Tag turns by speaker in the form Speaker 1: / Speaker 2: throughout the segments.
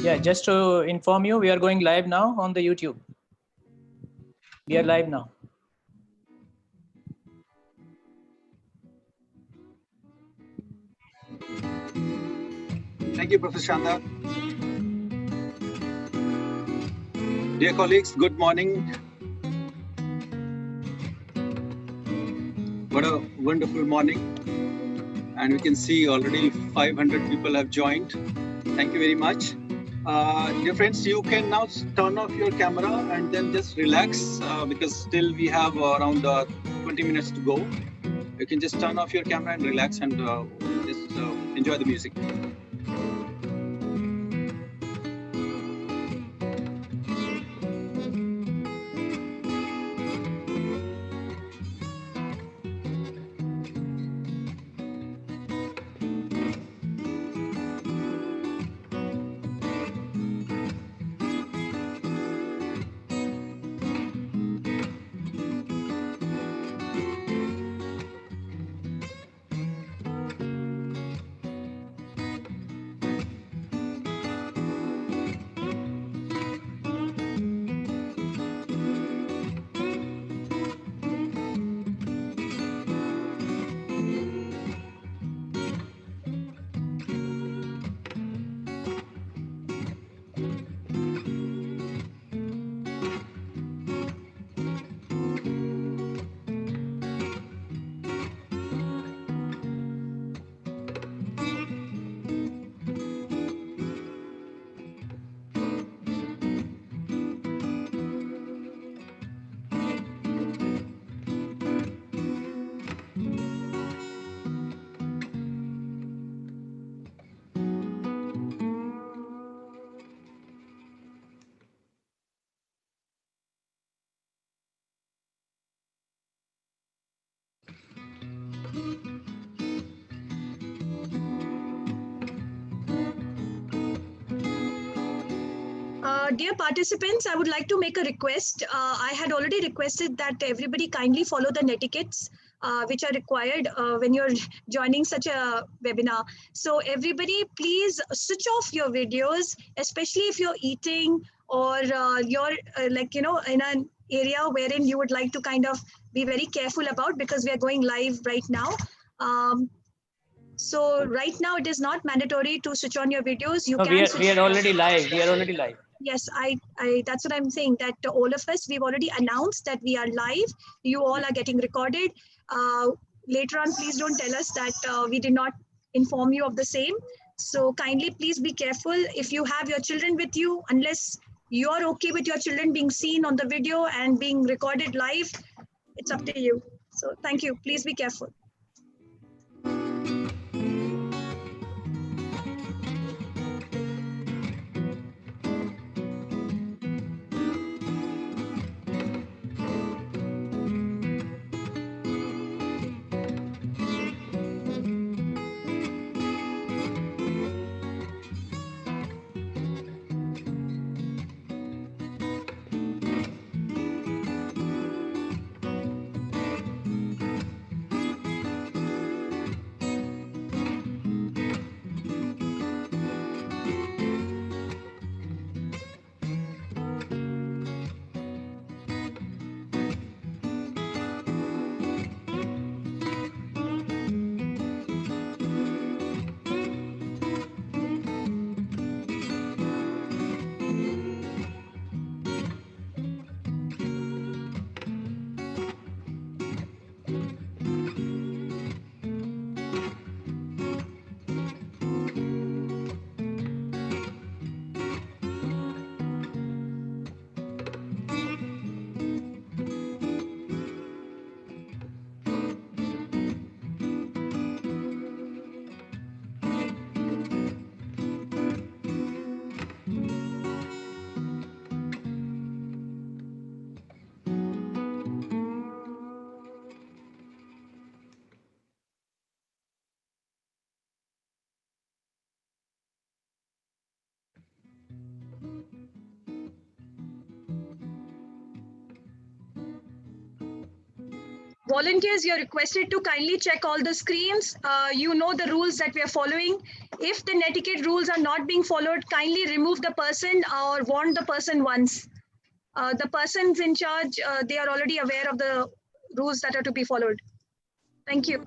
Speaker 1: Yeah, just to inform you, we are going live now on the YouTube. We are live now.
Speaker 2: Thank you, Professor Shanda. Dear colleagues, good morning. What a wonderful morning. And we can see already 500 people have joined. Thank you very much. Dear friends, you can now turn off your camera and then just relax because still we have around 20 minutes to go. You can just turn off your camera and relax and just enjoy the music.
Speaker 3: Dear participants, I would like to make a request. I had already requested that everybody kindly follow the netiquettes which are required when you're joining such a webinar. So everybody, please switch off your videos, especially if you're eating or you're in an area wherein you would like to kind of be very careful about, because we are going live right now. So right now it is not mandatory to switch on your videos. You
Speaker 1: No,
Speaker 3: can
Speaker 1: we are already live. We are already live.
Speaker 3: Yes, I that's what I'm saying, that all of us, we've already announced that we are live. You all are getting recorded. Later on, please don't tell us that we did not inform you of the same. So kindly, please be careful. If you have your children with you, unless you're okay with your children being seen on the video and being recorded live, it's up to you. So thank you. Please be careful. Volunteers, you're requested to kindly check all the screens. You know the rules that we are following. If the netiquette rules are not being followed, kindly remove the person or warn the person once. The persons in charge, they are already aware of the rules that are to be followed. Thank you.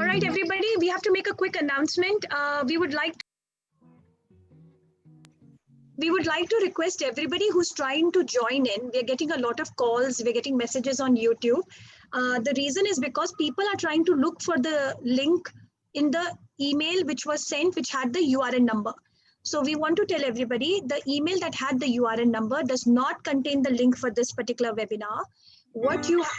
Speaker 3: All right, everybody, we have to make a quick announcement. We would like to request everybody who's trying to join in. We're getting a lot of calls. We're getting messages on YouTube. The reason is because people are trying to look for the link in the email which was sent, which had the URN number. So we want to tell everybody the email that had the URN number does not contain the link for this particular webinar.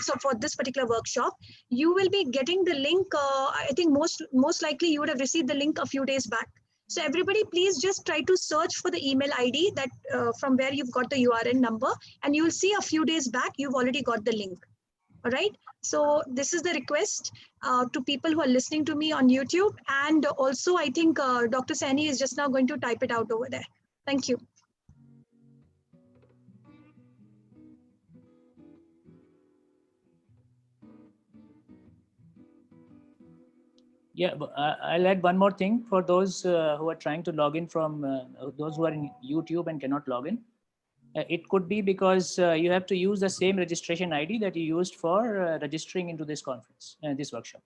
Speaker 3: So for this particular workshop, you will be getting the link. I think most likely you would have received the link a few days back. So everybody, please just try to search for the email ID that from where you've got the URN number, and you will see a few days back you've already got the link. All right. So this is the request to people who are listening to me on YouTube, and also I think Dr. Sani is just now going to type it out over there. Thank you.
Speaker 1: Yeah, I'll add one more thing for those who are trying to log in from those who are in YouTube and cannot log in. It could be because you have to use the same registration ID that you used for registering into this conference, this workshop.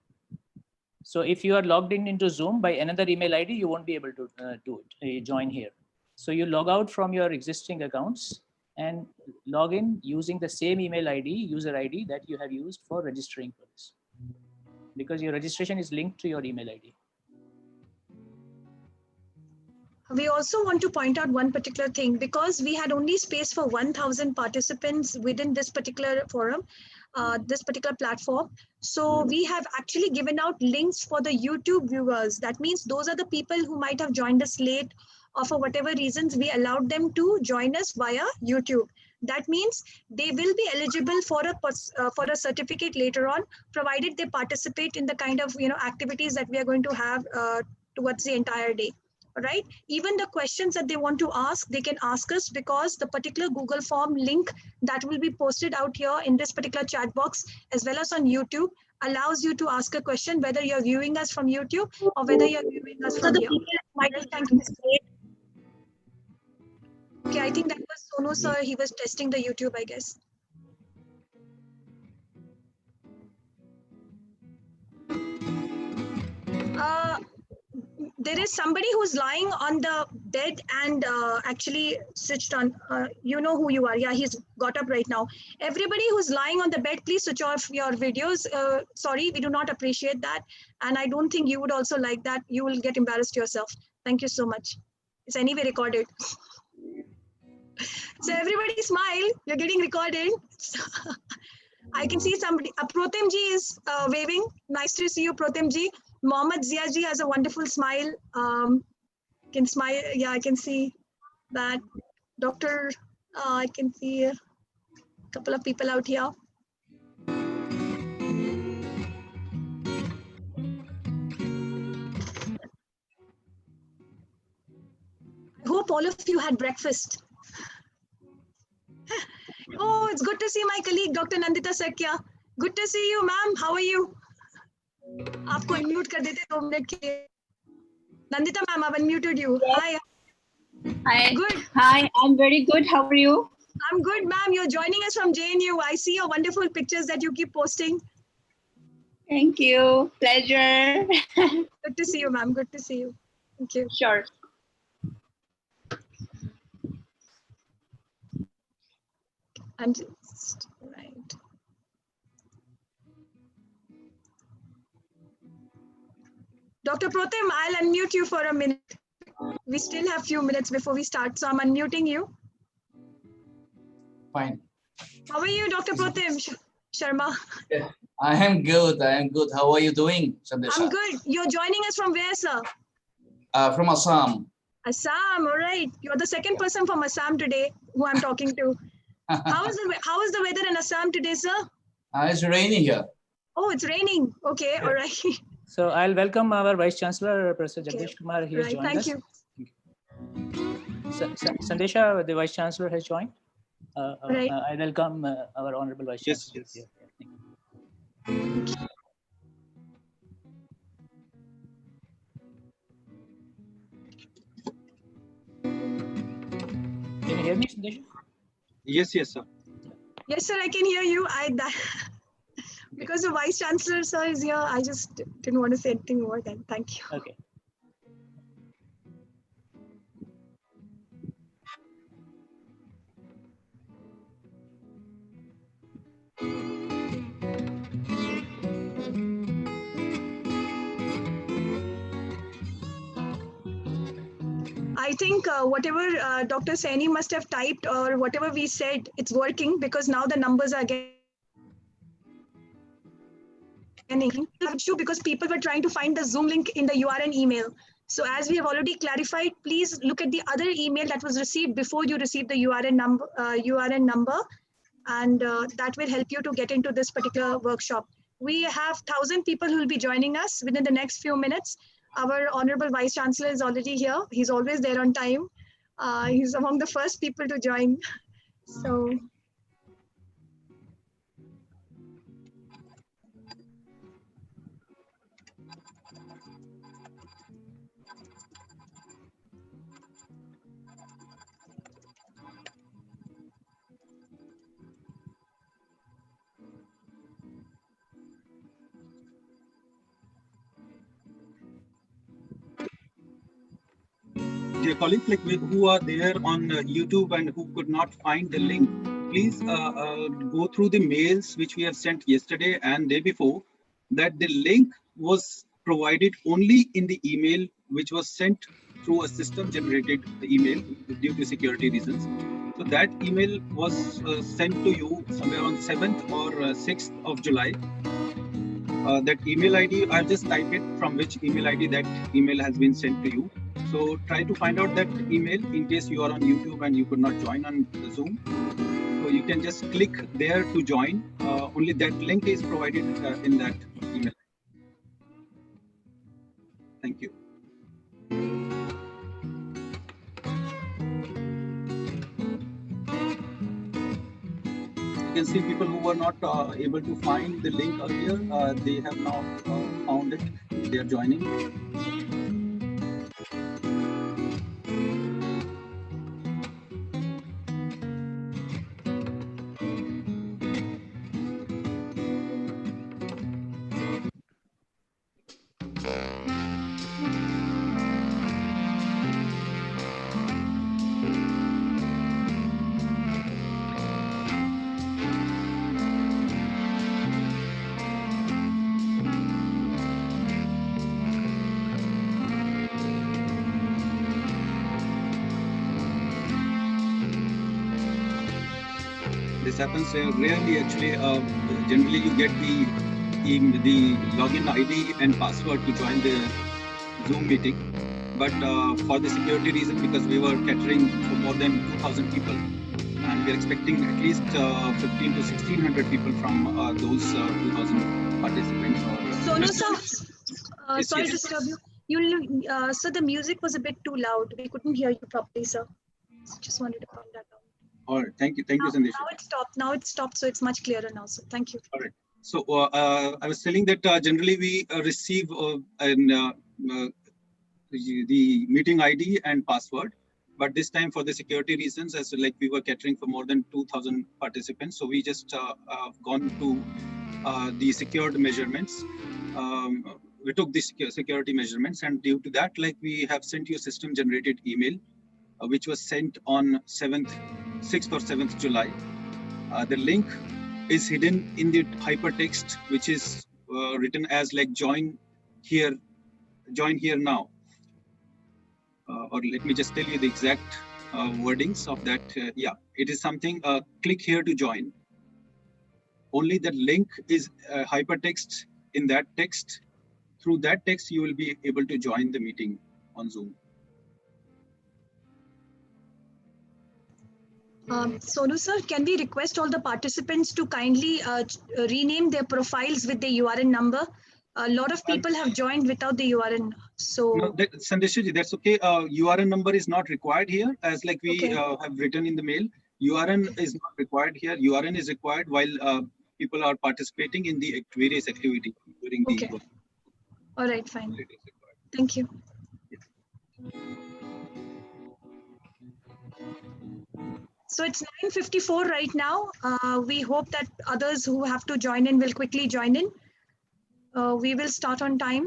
Speaker 1: So if you are logged in into Zoom by another email ID, you won't be able to do it, join here. So you log out from your existing accounts and log in using the same email ID, user ID that you have used for registering for this, because your registration is linked to your email ID.
Speaker 3: We also want to point out one particular thing, because we had only space for 1,000 participants within this particular forum, this particular platform. So we have actually given out links for the YouTube viewers. That means those are the people who might have joined us late, or for whatever reasons, we allowed them to join us via YouTube. That means they will be eligible for a certificate later on, provided they participate in the kind of activities that we are going to have towards the entire day. Right? Even the questions that they want to ask, they can ask us, because the particular Google form link that will be posted out here in this particular chat box, as well as on YouTube, allows you to ask a question, whether you're viewing us from YouTube or whether you're viewing us from here. Thank you. Okay, I think that was Sonu sir. He was testing the YouTube, I guess. There is somebody who's lying on the bed and actually switched on. You know who you are. Yeah, he's got up right now. Everybody who's lying on the bed, please switch off your videos. Sorry, we do not appreciate that. And I don't think you would also like that. You will get embarrassed yourself. Thank you so much. It's anyway recorded. So everybody smile. You're getting recorded. I can see somebody. Protem ji is waving. Nice to see you, Protem ji. Mohammad Zia ji has a wonderful smile. Can smile. Yeah, I can see that. Doctor, I can see a couple of people out here. I hope all of you had breakfast. Oh, it's good to see my colleague, Dr. Nandita Sakya. Good to see you, ma'am. How are you? आपको unmute कर देते 2 minute के लिए. Nandita ma'am, I've unmuted you.
Speaker 4: Yes.
Speaker 3: Hi.
Speaker 4: Hi.
Speaker 3: Good.
Speaker 4: Hi, I'm very good. How are you?
Speaker 3: I'm good, ma'am. You're joining us from JNU. I see your wonderful pictures that you keep posting.
Speaker 4: Thank you. Pleasure.
Speaker 3: Good to see you, ma'am. Good to see you. Thank you.
Speaker 4: Sure.
Speaker 3: I'm just right. Dr. Protem, I'll unmute you for a minute. We still have a few minutes before we start, so I'm unmuting you.
Speaker 5: Fine.
Speaker 3: How are you, Dr. Protem Sharma?
Speaker 5: Yeah, I am good. I am good. How are you doing, Sandesha?
Speaker 3: I'm good. You're joining us from where, sir?
Speaker 5: From Assam.
Speaker 3: Assam. All right. You're the second person from Assam today who I'm talking to. How is the weather in Assam today, sir?
Speaker 5: It's raining here.
Speaker 3: Oh, it's raining. Okay.
Speaker 5: Yeah.
Speaker 3: All right.
Speaker 1: So I'll welcome our Vice Chancellor, Professor
Speaker 3: Okay.
Speaker 1: Jagdish Kumar. He has
Speaker 3: Right.
Speaker 1: joined
Speaker 3: Thank
Speaker 1: us.
Speaker 3: you.
Speaker 1: Sandesha, the Vice Chancellor, has joined.
Speaker 3: Right.
Speaker 1: I welcome our Honorable Vice
Speaker 2: Yes,
Speaker 1: Chancellor.
Speaker 2: yes.
Speaker 1: Yeah, thank you. Can you hear me, Sandesha?
Speaker 2: Yes, yes, sir.
Speaker 3: Yes, sir. I can hear you. Because the Vice Chancellor, sir, is here. I just didn't want to say anything more than thank you.
Speaker 1: Okay.
Speaker 3: I think whatever Dr. Saini must have typed or whatever we said, it's working, because now the numbers are getting issue because people were trying to find the Zoom link in the URN email. So as we have already clarified, please look at the other email that was received before you received the URN number, and that will help you to get into this particular workshop. We have 1,000 people who will be joining us within the next few minutes. Our Honorable Vice Chancellor is already here. He's always there on time. He's among the first people to join. So
Speaker 2: dear colleagues, like who are there on YouTube and who could not find the link, please go through the mails which we have sent yesterday and day before. That the link was provided only in the email which was sent through a system-generated email due to security reasons. So that email was sent to you somewhere on 7th or 6th of July. That email ID, I've just typed it from which email ID that email has been sent to you. So try to find out that email in case you are on YouTube and you could not join on the Zoom. So you can just click there to join. Only that link is provided in that email. Thank you. You can see people who were not able to find the link earlier, they have now found it. They are joining. This happens rarely actually. Generally you get the login ID and password to join the Zoom meeting. But for the security reason, because we were catering for more than 2,000 people, and we're expecting at least 15 to 1,600 people from those 2,000 participants.
Speaker 3: Sonu sir,
Speaker 2: Yes,
Speaker 3: sorry
Speaker 2: yes.
Speaker 3: to disturb you. Sir, the music was a bit too loud. We couldn't hear you properly, sir. Just wanted to point that out.
Speaker 2: All right, thank you, Sandesh.
Speaker 3: Now it stopped. Now it stopped, so it's much clearer now. So thank you.
Speaker 2: All right. So I was telling that generally we receive the meeting ID and password, but this time for the security reasons, as like we were catering for more than 2,000 participants, so we just gone to the secured measurements. We took the security measurements, and due to that, like we have sent you a system-generated email, which was sent on 6th or 7th July. The link is hidden in the hypertext, which is written as like join here now. Or let me just tell you the exact wordings of that. Yeah, it is something, click here to join. Only the link is hypertext in that text. Through that text, you will be able to join the meeting on Zoom.
Speaker 3: Sonu sir, can we request all the participants to kindly rename their profiles with the URN number? A lot of people have joined without the URN. So
Speaker 2: no, Sandeshji, that's okay. URN number is not required here, as like we have written in the mail. URN is not required here. URN is required while people are participating in the various activities during the work.
Speaker 3: All right, fine. Thank you. So it's 9:54 right now. We hope that others who have to join in will quickly join in. We will start on time.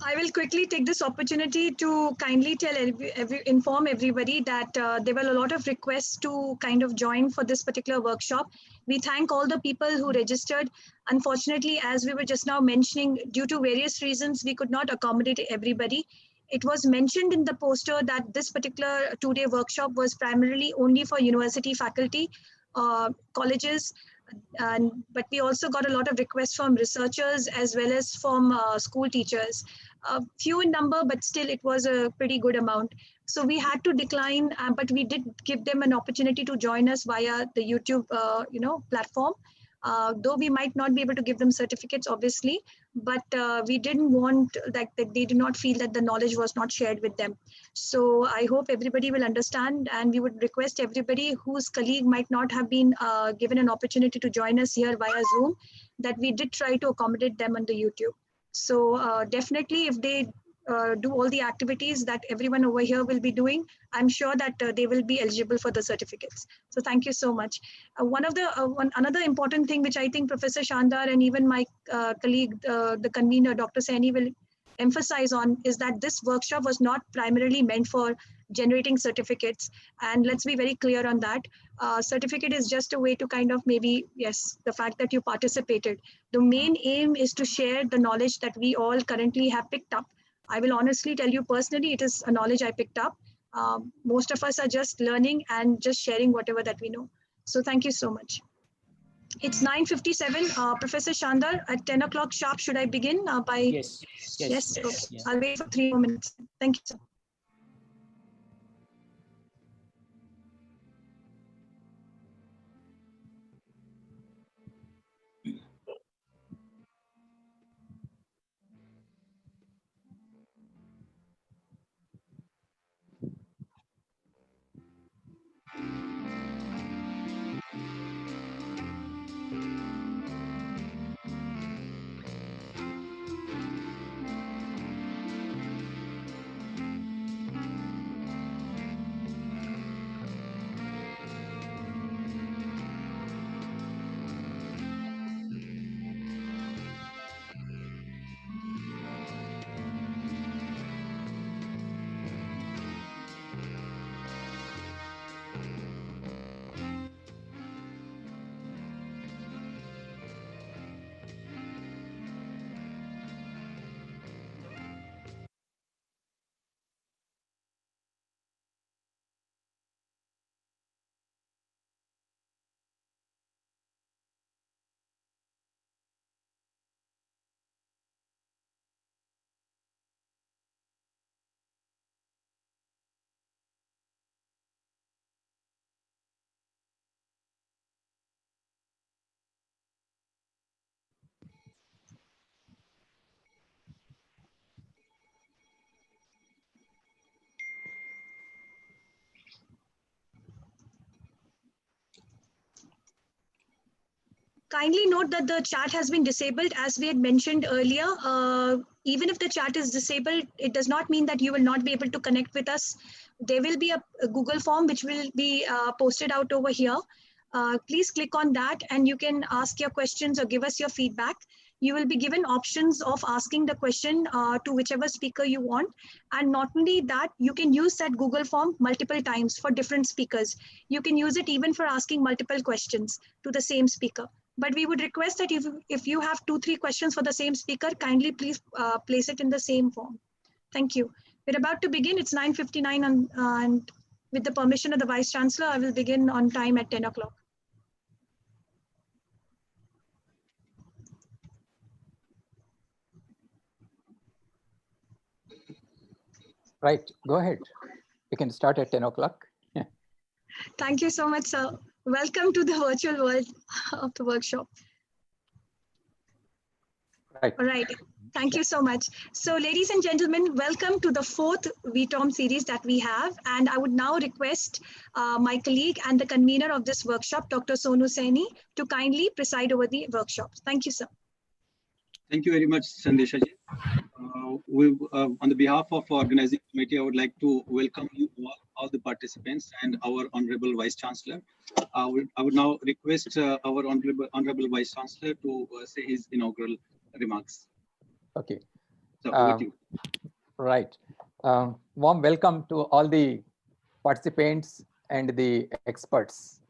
Speaker 3: I will quickly take this opportunity to kindly tell inform everybody that there were a lot of requests to kind of join for this particular workshop. We thank all the people who registered. Unfortunately, as we were just now mentioning, due to various reasons, we could not accommodate everybody. It was mentioned in the poster that this particular two-day workshop was primarily only for university faculty, colleges, but we also got a lot of requests from researchers as well as from school teachers. Few in number, but still it was a pretty good amount. So we had to decline, but we did give them an opportunity to join us via the YouTube, platform. Though we might not be able to give them certificates, obviously, but we didn't want that they do not feel that the knowledge was not shared with them. So I hope everybody will understand, and we would request everybody whose colleague might not have been given an opportunity to join us here via Zoom, that we did try to accommodate them on the YouTube. So definitely, if they do all the activities that everyone over here will be doing, I'm sure that they will be eligible for the certificates. So thank you so much. Another important thing which I think Professor Shandar and even my colleague, the convener, Dr. Saini, will emphasize on is that this workshop was not primarily meant for generating certificates. And let's be very clear on that. Certificate is just a way to kind of maybe, yes, the fact that you participated. The main aim is to share the knowledge that we all currently have picked up. I will honestly tell you personally, it is a knowledge I picked up. Most of us are just learning and just sharing whatever that we know. So thank you so much. It's 9:57. Professor Shandar, at 10 o'clock sharp, should I begin by?
Speaker 1: Yes.
Speaker 3: Yes. Okay.
Speaker 1: Yeah.
Speaker 3: I'll wait for 3 more minutes. Thank you, sir. Kindly note that the chat has been disabled as we had mentioned earlier. Even if the chat is disabled, it does not mean that you will not be able to connect with us. There will be a Google form which will be posted out over here. Please click on that and you can ask your questions or give us your feedback. You will be given options of asking the question to whichever speaker you want. And not only that, you can use that Google form multiple times for different speakers. You can use it even for asking multiple questions to the same speaker. But we would request that if you have 2-3 questions for the same speaker, kindly please place it in the same form. Thank you. We're about to begin. It's 9:59 and with the permission of the Vice Chancellor, I will begin on time at 10 o'clock.
Speaker 6: Right, go ahead. You can start at 10 o'clock.
Speaker 3: Thank you so much, sir. Welcome to the virtual world of the workshop.
Speaker 6: Right.
Speaker 3: All right. Thank you so much. So ladies and gentlemen, welcome to the 4th VITOM series that we have. And I would now request my colleague and the convener of this workshop, Dr. Sonu Saini, to kindly preside over the workshop. Thank you, sir.
Speaker 2: Thank you very much, Sandesha ji. On the behalf of our organizing committee, I would like to welcome you all the participants and our Honorable Vice Chancellor. I would now request our Honorable Vice Chancellor to say his inaugural remarks.
Speaker 6: Okay.
Speaker 2: So over to you.
Speaker 6: Right. Warm welcome to all the participants and the experts.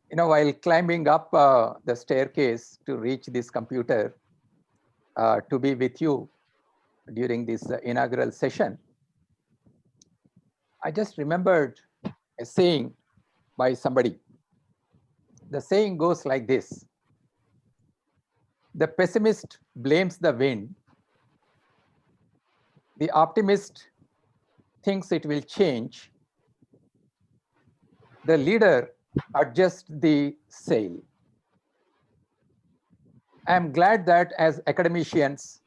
Speaker 6: You know, while climbing up the staircase to reach this computer to be with you during this inaugural session, I just remembered a saying by somebody. The saying goes like this: the pessimist blames the wind, the optimist thinks it will change, the leader adjusts the sail. I am glad that as academicians,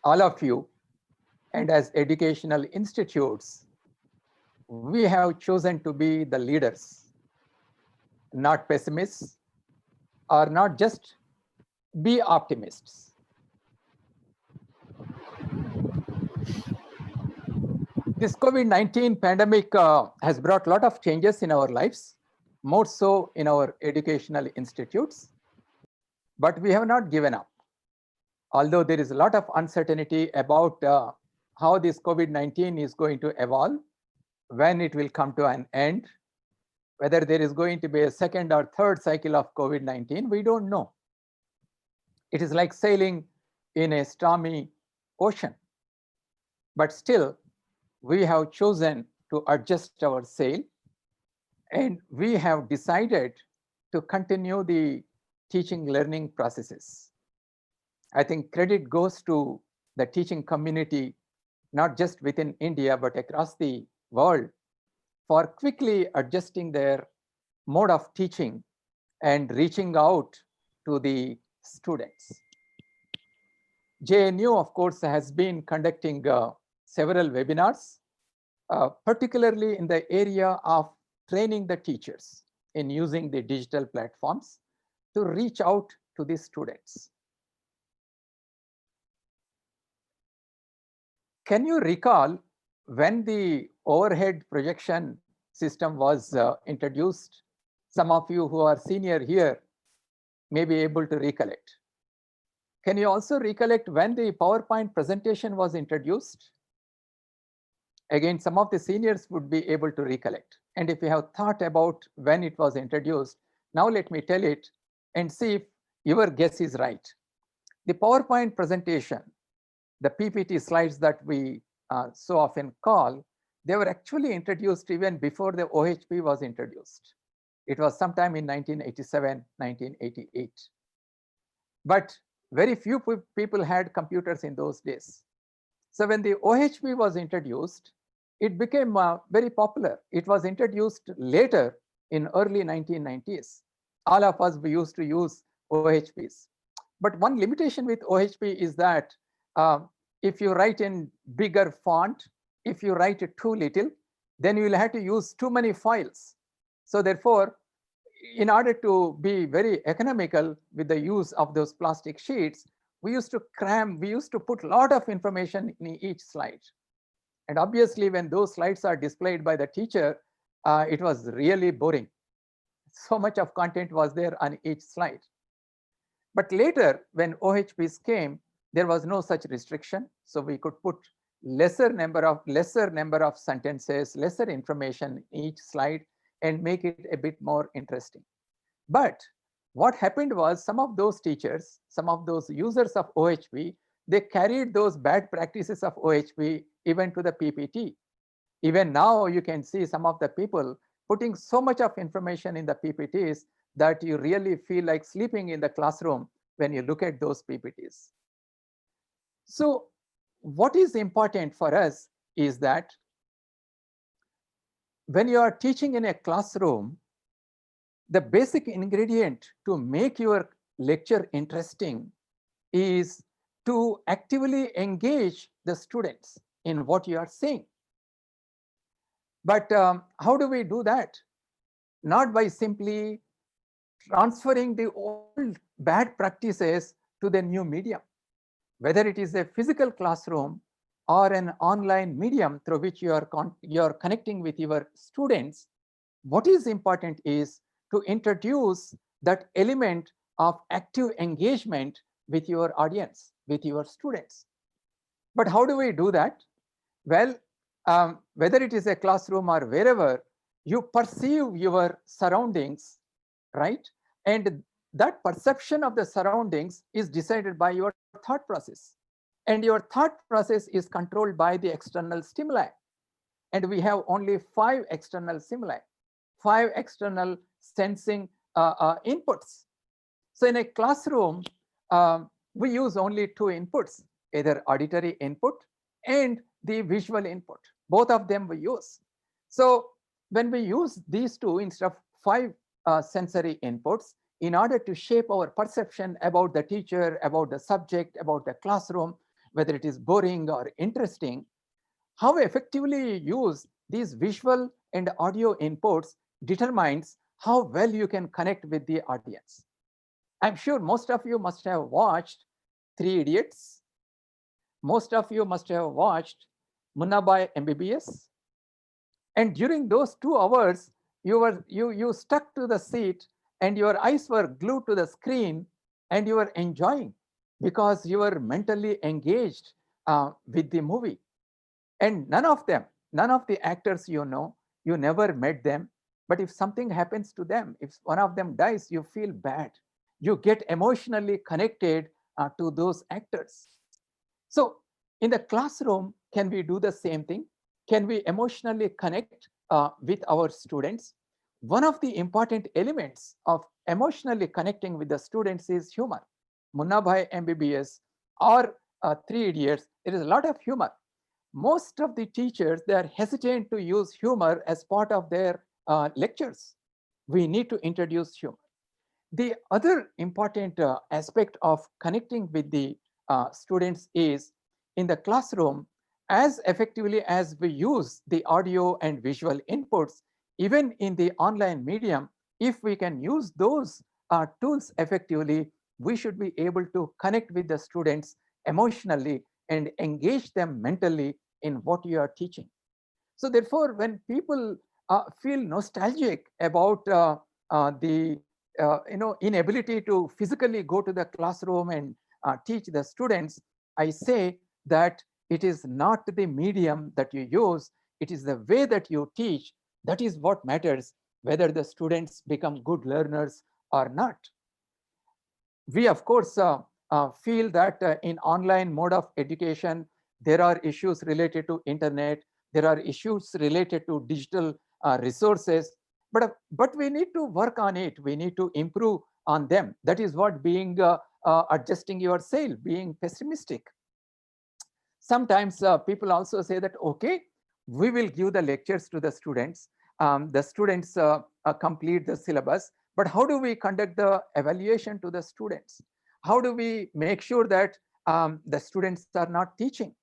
Speaker 6: all of you, and as educational institutes, we have chosen to be the leaders, not pessimists, or not just be optimists. This COVID-19 pandemic has brought a lot of changes in our lives, more so in our educational institutes, but we have not given up. Although there is a lot of uncertainty about how this COVID-19 is going to evolve, when it will come to an end, whether there is going to be a second or third cycle of COVID-19, we don't know. It is like sailing in a stormy ocean. But still, we have chosen to adjust our sail, and we have decided to continue the teaching learning processes. I think credit goes to the teaching community, not just within India, but across the world, for quickly adjusting their mode of teaching and reaching out to the students. JNU, of course, has been conducting several webinars, particularly in the area of training the teachers in using the digital platforms to reach out to the students. Can you recall when the overhead projection system was introduced? Some of you who are senior here may be able to recollect. Can you also recollect when the PowerPoint presentation was introduced? Again, some of the seniors would be able to recollect. And if you have thought about when it was introduced, now let me tell it and see if your guess is right. The PowerPoint presentation, the PPT slides that we so often call, they were actually introduced even before the OHP was introduced. It was sometime in 1987, 1988. But very few people had computers in those days. So when the OHP was introduced, it became very popular. It was introduced later in early 1990s. All of us, we used to use OHPs. But one limitation with OHP is that if you write in bigger font, if you write it too little, then you will have to use too many files. So therefore, in order to be very economical with the use of those plastic sheets, we used to put a lot of information in each slide. And obviously, when those slides are displayed by the teacher, it was really boring. So much of content was there on each slide. But later, when OHPs came, there was no such restriction. So we could put lesser number of sentences, lesser information in each slide, and make it a bit more interesting. But what happened was some of those teachers, some of those users of OHP, they carried those bad practices of OHP even to the PPT. Even now, you can see some of the people putting so much of information in the PPTs that you really feel like sleeping in the classroom when you look at those PPTs. So what is important for us is that when you are teaching in a classroom, the basic ingredient to make your lecture interesting is to actively engage the students in what you are saying. But how do we do that? Not by simply transferring the old bad practices to the new medium. Whether it is a physical classroom or an online medium through which you are connecting with your students, what is important is to introduce that element of active engagement with your audience, with your students. But how do we do that? Well, whether it is a classroom or wherever, you perceive your surroundings, right? And that perception of the surroundings is decided by your thought process. And your thought process is controlled by the external stimuli. And we have only 5 external stimuli, 5 external sensing inputs. So in a classroom, we use only 2 inputs, either auditory input and the visual input. Both of them we use. So when we use these 2 instead of 5 sensory inputs, in order to shape our perception about the teacher, about the subject, about the classroom, whether it is boring or interesting, how effectively you use these visual and audio inputs determines how well you can connect with the audience. I'm sure most of you must have watched 3 Idiots. Most of you must have watched Munna Bhai MBBS. And during those 2 hours, you stuck to the seat and your eyes were glued to the screen and you were enjoying because you were mentally engaged with the movie. And none of the actors you know, you never met them. But if something happens to them, if one of them dies, you feel bad. You get emotionally connected to those actors. So in the classroom, can we do the same thing? Can we emotionally connect with our students? One of the important elements of emotionally connecting with the students is humor. Munna Bhai MBBS or 3 Idiots, there is a lot of humor. Most of the teachers, they are hesitant to use humor as part of their lectures. We need to introduce humor. The other important aspect of connecting with the students is in the classroom, as effectively as we use the audio and visual inputs, even in the online medium, if we can use those tools effectively, we should be able to connect with the students emotionally and engage them mentally in what you are teaching. So therefore, when people feel nostalgic about the inability to physically go to the classroom and teach the students, I say that it is not the medium that you use, it is the way that you teach. That is what matters, whether the students become good learners or not. We, of course, feel that in online mode of education, there are issues related to internet, there are issues related to digital resources, but we need to work on it. We need to improve on them. That is what being adjusting your sail, being pessimistic. Sometimes people also say that, okay, we will give the lectures to the students. The students complete the syllabus, but how do we conduct the evaluation to the students? How do we make sure that the students are not teaching?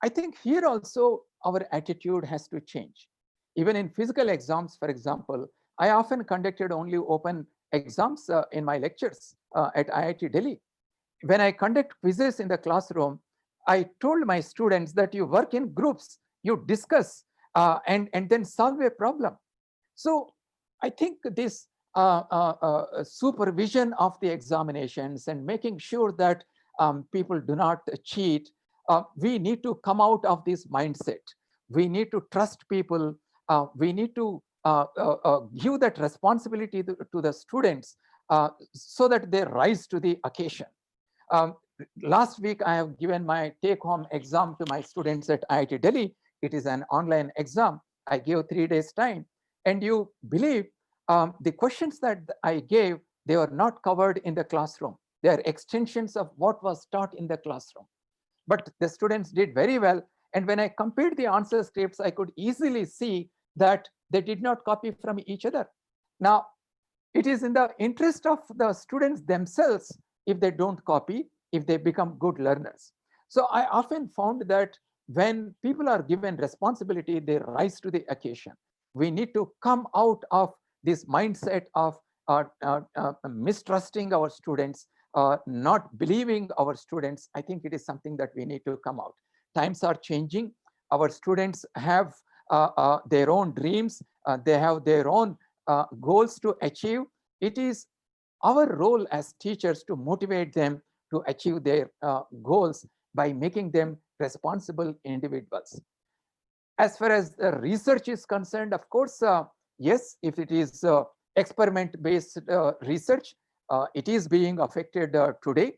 Speaker 6: I think here also our attitude has to change. Even in physical exams, for example, I often conducted only open exams in my lectures at IIT Delhi. When I conduct quizzes in the classroom, I told my students that you work in groups, you discuss and then solve a problem. So I think this supervision of the examinations and making sure that people do not cheat, we need to come out of this mindset. We need to trust people. We need to give that responsibility to the students so that they rise to the occasion. Last week, I have given my take-home exam to my students at IIT Delhi. It is an online exam. I gave 3 days time. And you believe the questions that I gave, they were not covered in the classroom. They are extensions of what was taught in the classroom. But the students did very well. And when I compared the answer scripts, I could easily see that they did not copy from each other. Now, it is in the interest of the students themselves if they don't copy, if they become good learners. So I often found that when people are given responsibility, they rise to the occasion. We need to come out of this mindset of mistrusting our students, not believing our students. I think it is something that we need to come out. Times are changing. Our students have their own dreams. They have their own goals to achieve. It is our role as teachers to motivate them to achieve their goals by making them responsible individuals. As far as the research is concerned, of course, yes, if it is experiment-based research, it is being affected today,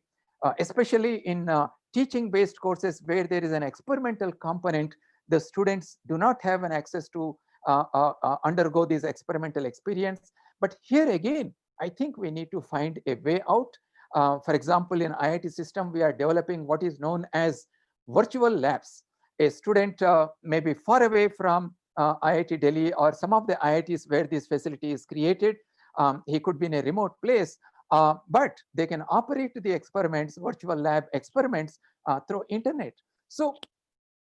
Speaker 6: especially in teaching-based courses where there is an experimental component. The students do not have an access to undergo this experimental experience. But here again, I think we need to find a way out. For example, in IIT system, we are developing what is known as virtual labs. A student may be far away from IIT Delhi or some of the IITs where this facility is created. He could be in a remote place, but they can operate the experiments, virtual lab experiments through internet. So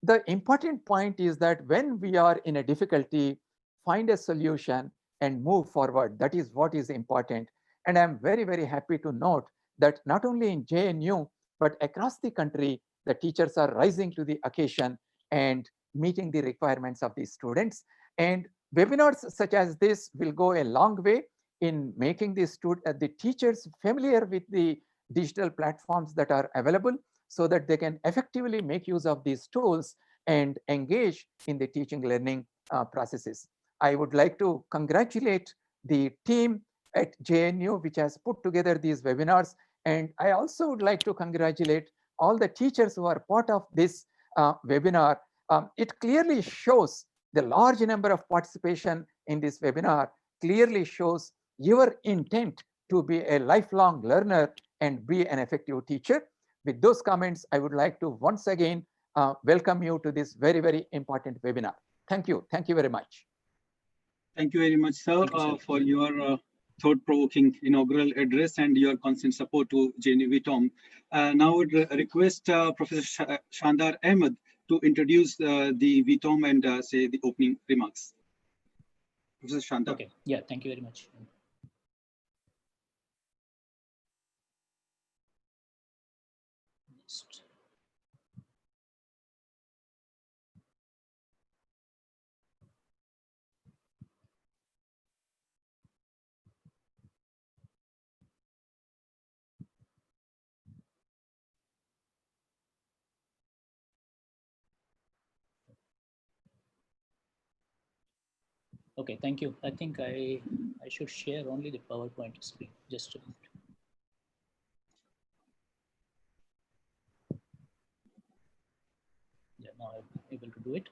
Speaker 6: the important point is that when we are in a difficulty, find a solution and move forward. That is what is important. And I'm very, very happy to note that not only in JNU, but across the country, the teachers are rising to the occasion and meeting the requirements of the students. And webinars such as this will go a long way in making the teachers familiar with the digital platforms that are available, so that they can effectively make use of these tools and engage in the teaching learning processes. I would like to congratulate the team at JNU which has put together these webinars. And I also would like to congratulate all the teachers who are part of this webinar. It clearly shows the large number of participation in this webinar clearly shows your intent to be a lifelong learner and be an effective teacher. With those comments, I would like to once again welcome you to this very, very important webinar. Thank you. Thank you very much.
Speaker 2: Thank you very much, sir, for your thought-provoking inaugural address and your constant support to JNU WETOM. Now I would request Professor Shandar Ahmed to introduce the WETOM and say the opening remarks. Professor Shandar.
Speaker 1: Okay. Yeah, thank you very much. Okay, thank you. I think I should share only the PowerPoint screen. Just a minute. Yeah, now I'm able to do it.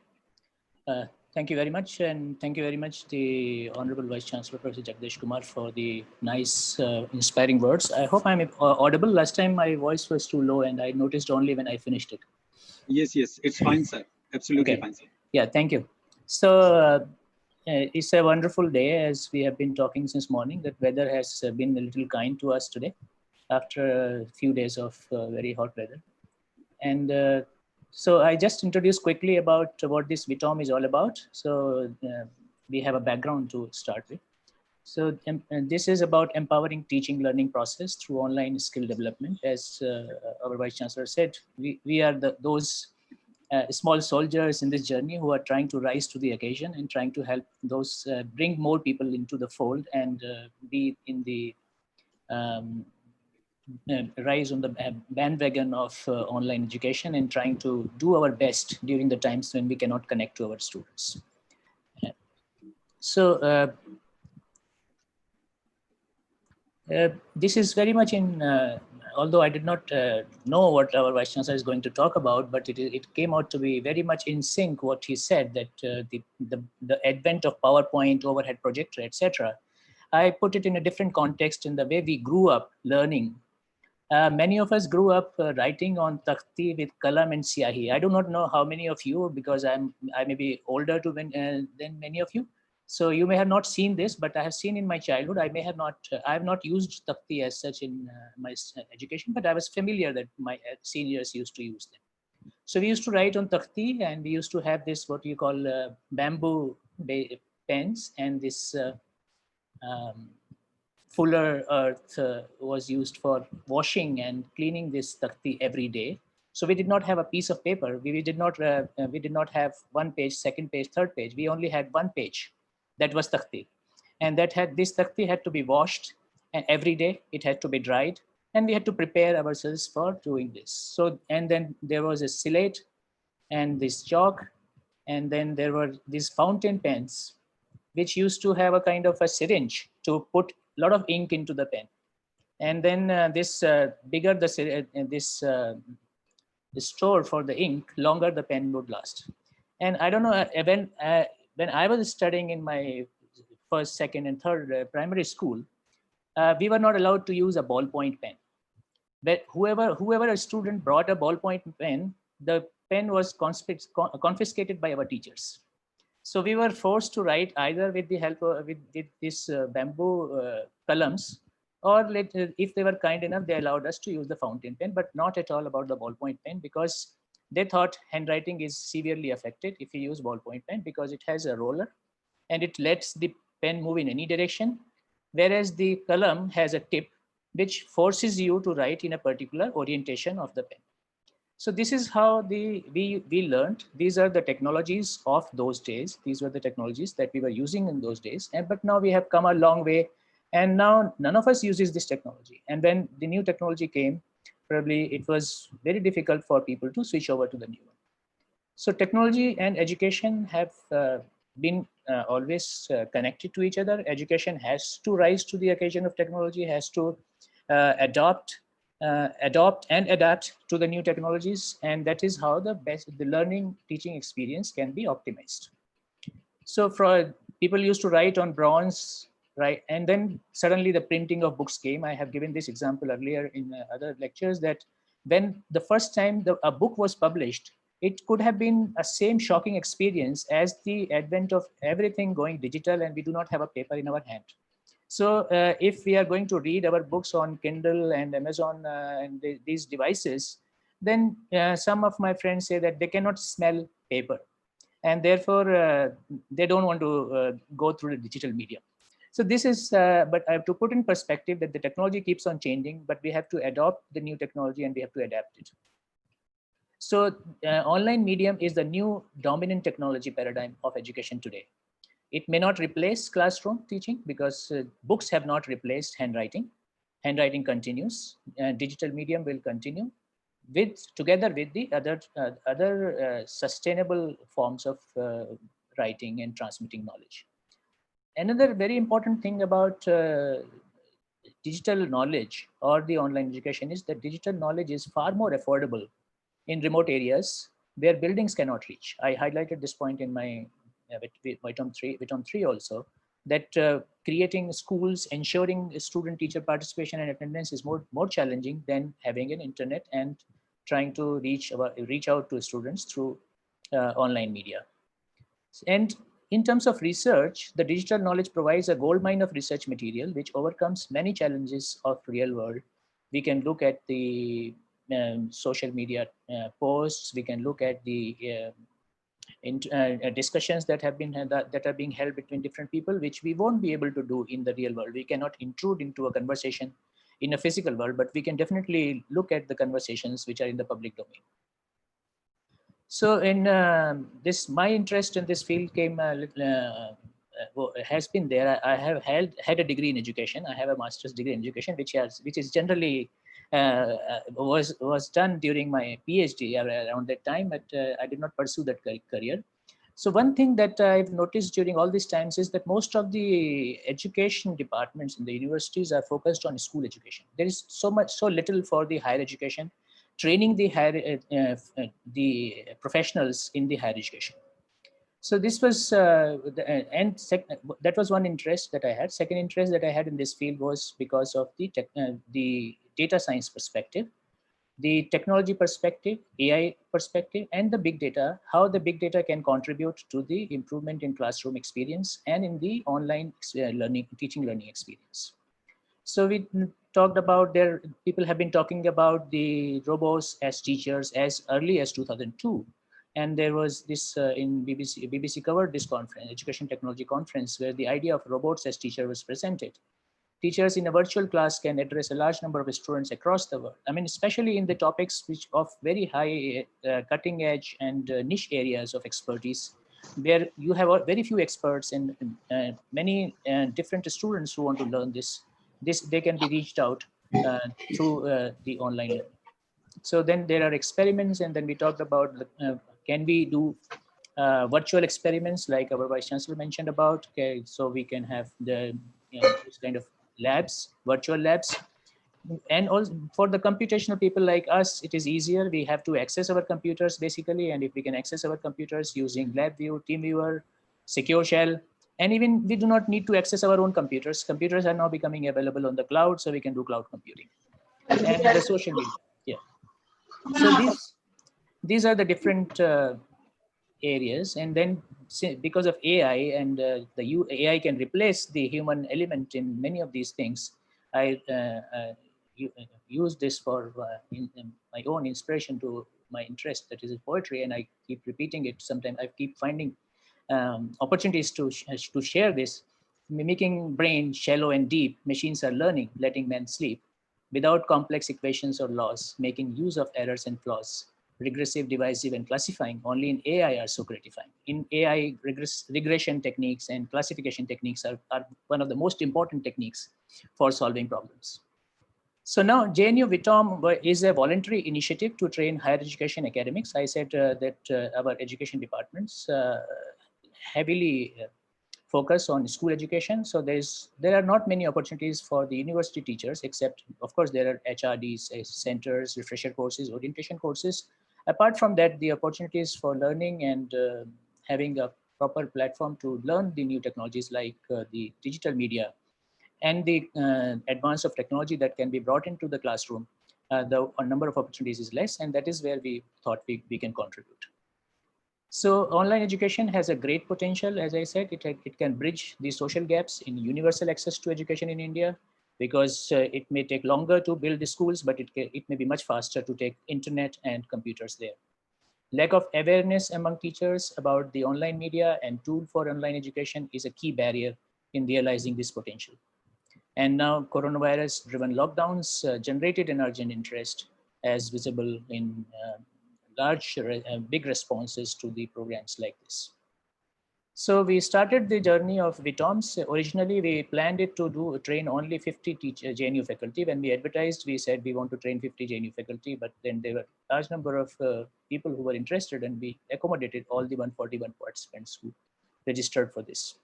Speaker 1: Thank you very much, and thank you very much, the Honorable Vice Chancellor, Professor Jagdish Kumar, for the nice, inspiring words. I hope I'm audible. Last time my voice was too low, and I noticed only when I finished it.
Speaker 2: Yes, yes, it's fine, sir. Absolutely
Speaker 1: okay.
Speaker 2: Fine, sir.
Speaker 1: Yeah, thank you. So it's a wonderful day, as we have been talking since morning. That weather has been a little kind to us today, after a few days of very hot weather, and. So I just introduced quickly about what this VITOM is all about. So we have a background to start with. So and this is about empowering teaching learning process through online skill development. As our Vice Chancellor said, we are those small soldiers in this journey who are trying to rise to the occasion and trying to help those, bring more people into the fold and be in the rise on the bandwagon of online education and trying to do our best during the times when we cannot connect to our students. So this is very much in, although I did not know what our Vice Chancellor is going to talk about, but it came out to be very much in sync what he said, that the advent of PowerPoint, overhead projector, etc. I put it in a different context in the way we grew up learning. Many of us grew up writing on takhti with kalam and siyahi. I do not know how many of you, because I may be older than many of you. So you may have not seen this, but I have seen in my childhood. I have not used takhti as such in my education, but I was familiar that my seniors used to use them. So we used to write on takhti, and we used to have this what you call bamboo pens, and this fuller earth was used for washing and cleaning this takhti every day. So we did not have a piece of paper. We did not have one page, second page, third page. We only had one page. That was takhti, and this takhti had to be washed, and every day it had to be dried, and we had to prepare ourselves for doing this. So, and then there was a slate and this chalk. And then there were these fountain pens, which used to have a kind of a syringe to put a lot of ink into the pen. And then this bigger the store for the ink, longer the pen would last. And I don't know, when I was studying in my first, second, and third primary school, we were not allowed to use a ballpoint pen. But whoever a student brought a ballpoint pen, the pen was confiscated by our teachers. So we were forced to write either with the help of with this bamboo columns, or if they were kind enough, they allowed us to use the fountain pen, but not at all about the ballpoint pen, because they thought handwriting is severely affected if you use ballpoint pen, because it has a roller and it lets the pen move in any direction, whereas the column has a tip which forces you to write in a particular orientation of the pen. So this is how we learned. These are the technologies of those days. These were the technologies that we were using in those days. But now we have come a long way, and now none of us uses this technology. And when the new technology came, probably it was very difficult for people to switch over to the new one. So technology and education have been always connected to each other. Education has to rise to the occasion of technology, has to adopt and adapt to the new technologies, and that is how the learning teaching experience can be optimized. So for people used to write on bronze, right, and then suddenly the printing of books came. I have given this example earlier in other lectures, that when the first time a book was published, it could have been a same shocking experience as the advent of everything going digital, and we do not have a paper in our hand. So if we are going to read our books on Kindle and Amazon and these devices, then some of my friends say that they cannot smell paper, and therefore they don't want to go through the digital medium. So this is, but I have to put in perspective that the technology keeps on changing, but we have to adopt the new technology and we have to adapt it. So online medium is the new dominant technology paradigm of education today. It may not replace classroom teaching, because books have not replaced handwriting. Handwriting continues, and digital medium will continue together with the other sustainable forms of writing and transmitting knowledge. Another very important thing about digital knowledge or the online education is that digital knowledge is far more affordable in remote areas where buildings cannot reach. I highlighted this point in my VITOM 3 also, that creating schools, ensuring student-teacher participation and attendance is more challenging than having an internet and trying to reach out to students through online media. And in terms of research, the digital knowledge provides a goldmine of research material which overcomes many challenges of real world. We can look at the social media posts. We can look at the discussions that have been that are being held between different people, which we won't be able to do in the real world. We cannot intrude into a conversation in a physical world, but we can definitely look at the conversations which are in the public domain. So in my interest in this field came has been there. I have had a degree in education. I have a master's degree in education, which is generally was done during my PhD around that time, but I did not pursue that career. So one thing that I've noticed during all these times is that most of the education departments in the universities are focused on school education. There is so little for the higher education, training the professionals in the higher education. So this was that was one interest that I had. Second interest that I had in this field was because of the data science perspective, the technology perspective, AI perspective, and the big data, how the big data can contribute to the improvement in classroom experience and in the online teaching learning experience. So we talked about people have been talking about the robots as teachers as early as 2002. And there was this in BBC covered this conference, Education Technology Conference, where the idea of robots as teacher was presented. Teachers in a virtual class can address a large number of students across the world. I mean, especially in the topics which of very high cutting edge and niche areas of expertise, where you have very few experts and many different students who want to learn this. They can be reached out through the online learning. So then there are experiments, and then we talked about Can we do virtual experiments like our Vice Chancellor mentioned about? Okay, so we can have this kind of labs, virtual labs. And also for the computational people like us, it is easier. We have to access our computers basically. And if we can access our computers using LabVIEW, TeamViewer, Secure Shell, and even we do not need to access our own computers. Computers are now becoming available on the cloud, so we can do cloud computing. And the social media, yeah. So these are the different areas. And then because of AI and the AI can replace the human element in many of these things, I use this for in my own inspiration to my interest, that is poetry, and I keep repeating it. Sometimes I keep finding opportunities to share this. Mimicking brain shallow and deep, machines are learning, letting men sleep, without complex equations or laws, making use of errors and flaws. Regressive, divisive, and classifying only in AI are so gratifying. In AI, regression techniques and classification techniques are one of the most important techniques for solving problems. So now JNU WETOM is a voluntary initiative to train higher education academics. I said that our education departments heavily focus on school education. So there are not many opportunities for the university teachers, except of course there are HRDs, centers, refresher courses, orientation courses. Apart from that, the opportunities for learning and having a proper platform to learn the new technologies like the digital media and the advance of technology that can be brought into the classroom, the number of opportunities is less, and that is where we thought we can contribute. So online education has a great potential. As I said, it can bridge the social gaps in universal access to education in India, because it may take longer to build the schools, but it may be much faster to take internet and computers there. Lack of awareness among teachers about the online media and tool for online education is a key barrier in realizing this potential. And now coronavirus-driven lockdowns generated an urgent interest, as visible in big responses to the programs like this. So we started the journey of VITOMs. Originally, we planned it to train only 50 JNU faculty. When we advertised, we said we want to train 50 JNU faculty, but then there were a large number of people who were interested, and we accommodated all the 141 participants who registered for this.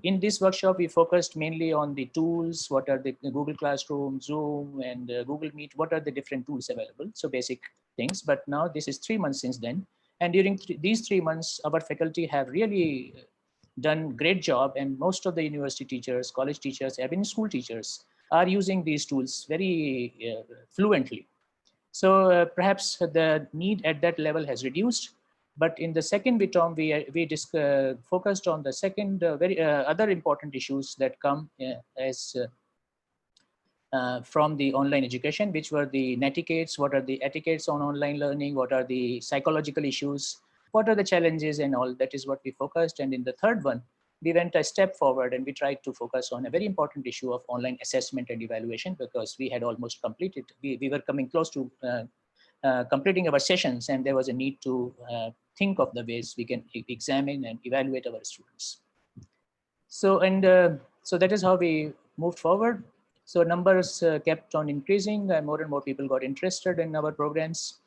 Speaker 1: In this workshop, we focused mainly on the tools. What are the Google Classroom, Zoom, and Google Meet? What are the different tools available? So basic things. But now this is 3 months since then. And during these 3 months, our faculty have really done great job. And most of the university teachers, college teachers, even school teachers are using these tools very fluently. So perhaps the need at that level has reduced. But in the second VITOM, we focused on the second other important issues that come from the online education, which were the netiquettes. What are the etiquettes on online learning? What are the psychological issues? What are the challenges and all? That is what we focused. And in the third one, we went a step forward and we tried to focus on a very important issue of online assessment and evaluation, because we had almost completed. We were coming close to completing our sessions, and there was a need to think of the ways we can examine and evaluate our students. So so that is how we moved forward. So numbers kept on increasing, and more people got interested in our programs.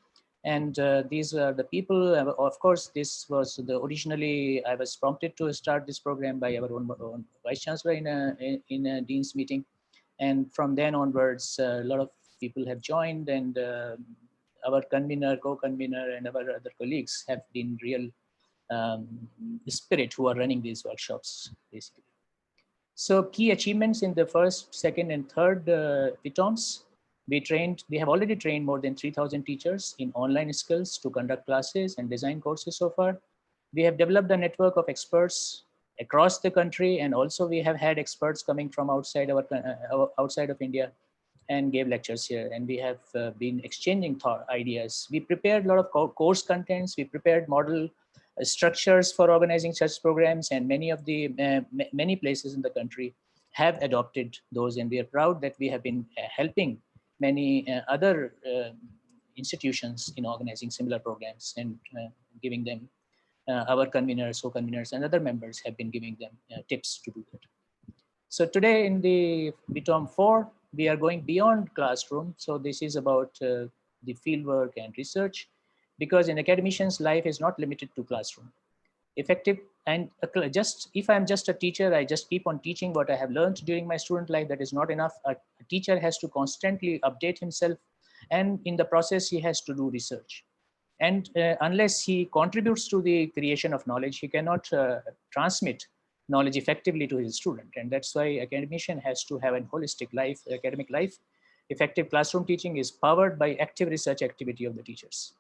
Speaker 1: And these are the people. Of course, this was originally I was prompted to start this program by our own Vice Chancellor in a Dean's meeting, and from then onwards, a lot of people have joined, and our convener, co-convener, and our other colleagues have been real spirit who are running these workshops, basically. So key achievements in the first, second, and third VITOMs. We have already trained more than 3,000 teachers in online skills to conduct classes and design courses so far. We have developed a network of experts across the country, and also we have had experts coming from outside of India and gave lectures here, and we have been exchanging ideas. We prepared a lot of course contents. We prepared model structures for organizing such programs, and many places in the country have adopted those, and we are proud that we have been helping many other institutions in organizing similar programs and giving them our conveners, co-conveners, and other members have been giving them tips to do that. So today in the VITOM 4, we are going beyond classroom. So this is about the fieldwork and research. because an academician's life is not limited to classroom. Effective and just if I'm just a teacher, I just keep on teaching what I have learned during my student life. That is not enough. A teacher has to constantly update himself, and in the process, he has to do research. And unless he contributes to the creation of knowledge, he cannot transmit knowledge effectively to his student. And that's why academician has to have a holistic life, academic life. Effective classroom teaching is powered by active research activity of the teachers.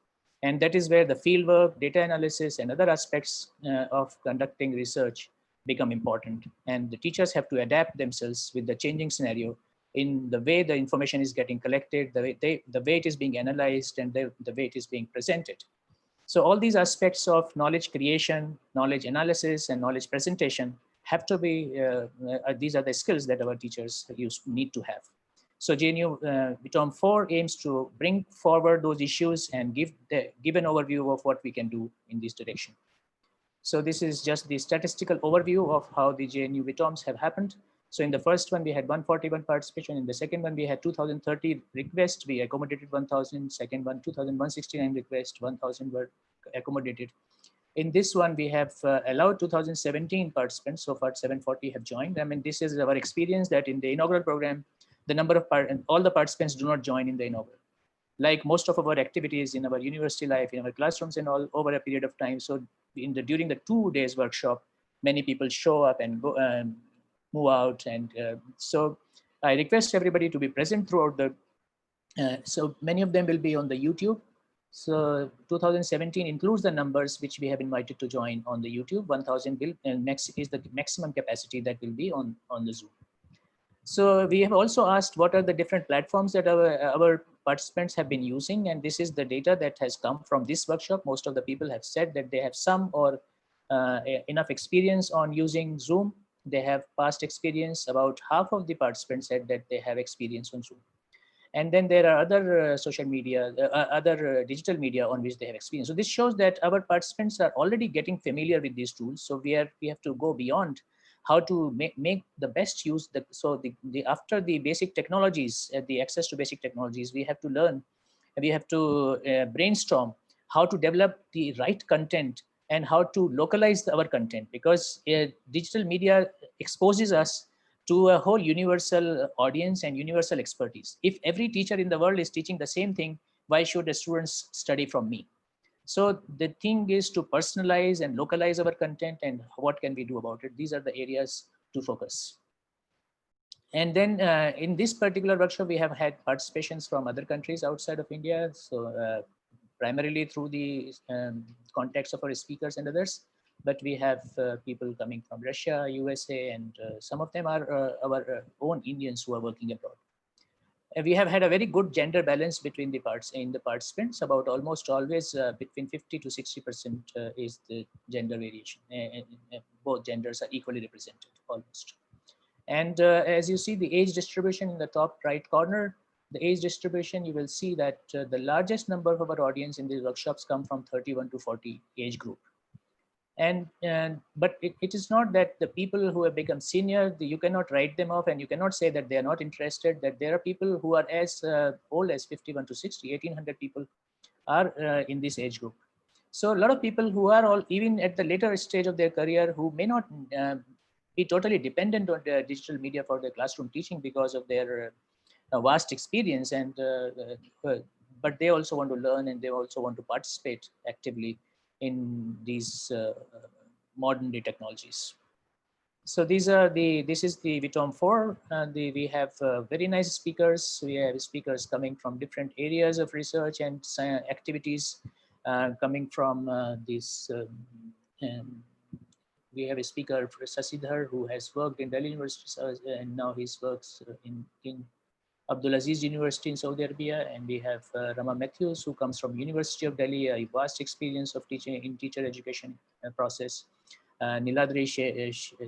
Speaker 1: And that is where the fieldwork, data analysis, and other aspects of conducting research become important. And the teachers have to adapt themselves with the changing scenario in the way the information is getting collected, the way it is being analyzed, and the way it is being presented. So all these aspects of knowledge creation, knowledge analysis, and knowledge presentation have to be, these are the skills that our teachers need to have. So JNU WETOM IV aims to bring forward those issues and give an overview of what we can do in this direction. So this is just the statistical overview of how the JNU WETOMs have happened. So in the first one, we had 141 participation. In the second one, we had 2,030 requests. We accommodated 1,000. Second one, 2,169 requests, 1,000 were accommodated. In this one, we have allowed 2017 participants. So far, 740 have joined. I mean, this is our experience that in the inaugural program, the number of all the participants do not join in the inaugural. Like most of our activities in our university life, in our classrooms and all over a period of time. So during the 2 days workshop, many people show up and go move out. And so I request everybody to be present throughout the, so many of them will be on the YouTube. So 2017 includes the numbers which we have invited to join on the YouTube. 1,000 will, and next is the maximum capacity that will be on the Zoom. So we have also asked what are the different platforms that our participants have been using. And this is the data that has come from this workshop. Most of the people have said that they have some or enough experience on using Zoom. They have past experience. About half of the participants said that they have experience on Zoom. And then there are other social media, other digital media on which they have experience. So this shows that our participants are already getting familiar with these tools. So we have to go beyond how to make the best use. So after the basic technologies, the access to basic technologies, we have to learn, we have to brainstorm how to develop the right content and how to localize our content, because digital media exposes us to a whole universal audience and universal expertise. If every teacher in the world is teaching the same thing, why should the students study from me? So the thing is to personalize and localize our content, and what can we do about it? These are the areas to focus. And then in this particular workshop, we have had participations from other countries outside of India. So primarily through the contacts of our speakers and others. But we have people coming from Russia, USA, and some of them are our own Indians who are working abroad. We have had a very good gender balance between the participants. About almost always between 50 to 60% is the gender variation. Both genders are equally represented almost. And as you see the age distribution in the top right corner, the age distribution, you will see that the largest number of our audience in these workshops come from 31 to 40 age group. But it is not that the people who have become senior, you cannot write them off, and you cannot say that they are not interested. That there are people who are as old as 51 to 60, 1,800 people are in this age group. So a lot of people who are all even at the later stage of their career, who may not be totally dependent on the digital media for their classroom teaching because of their vast experience, and but they also want to learn, and they also want to participate actively in these modern day technologies. So this is the WETOM IV, and we have very nice speakers. We have speakers coming from different areas of research and activities, coming from this. We have a speaker, Sasidhar, who has worked in Delhi University, and now he works in King Abdulaziz University in Saudi Arabia. And we have Rama Matthews, who comes from University of Delhi, a vast experience of teaching in teacher education process. Niladri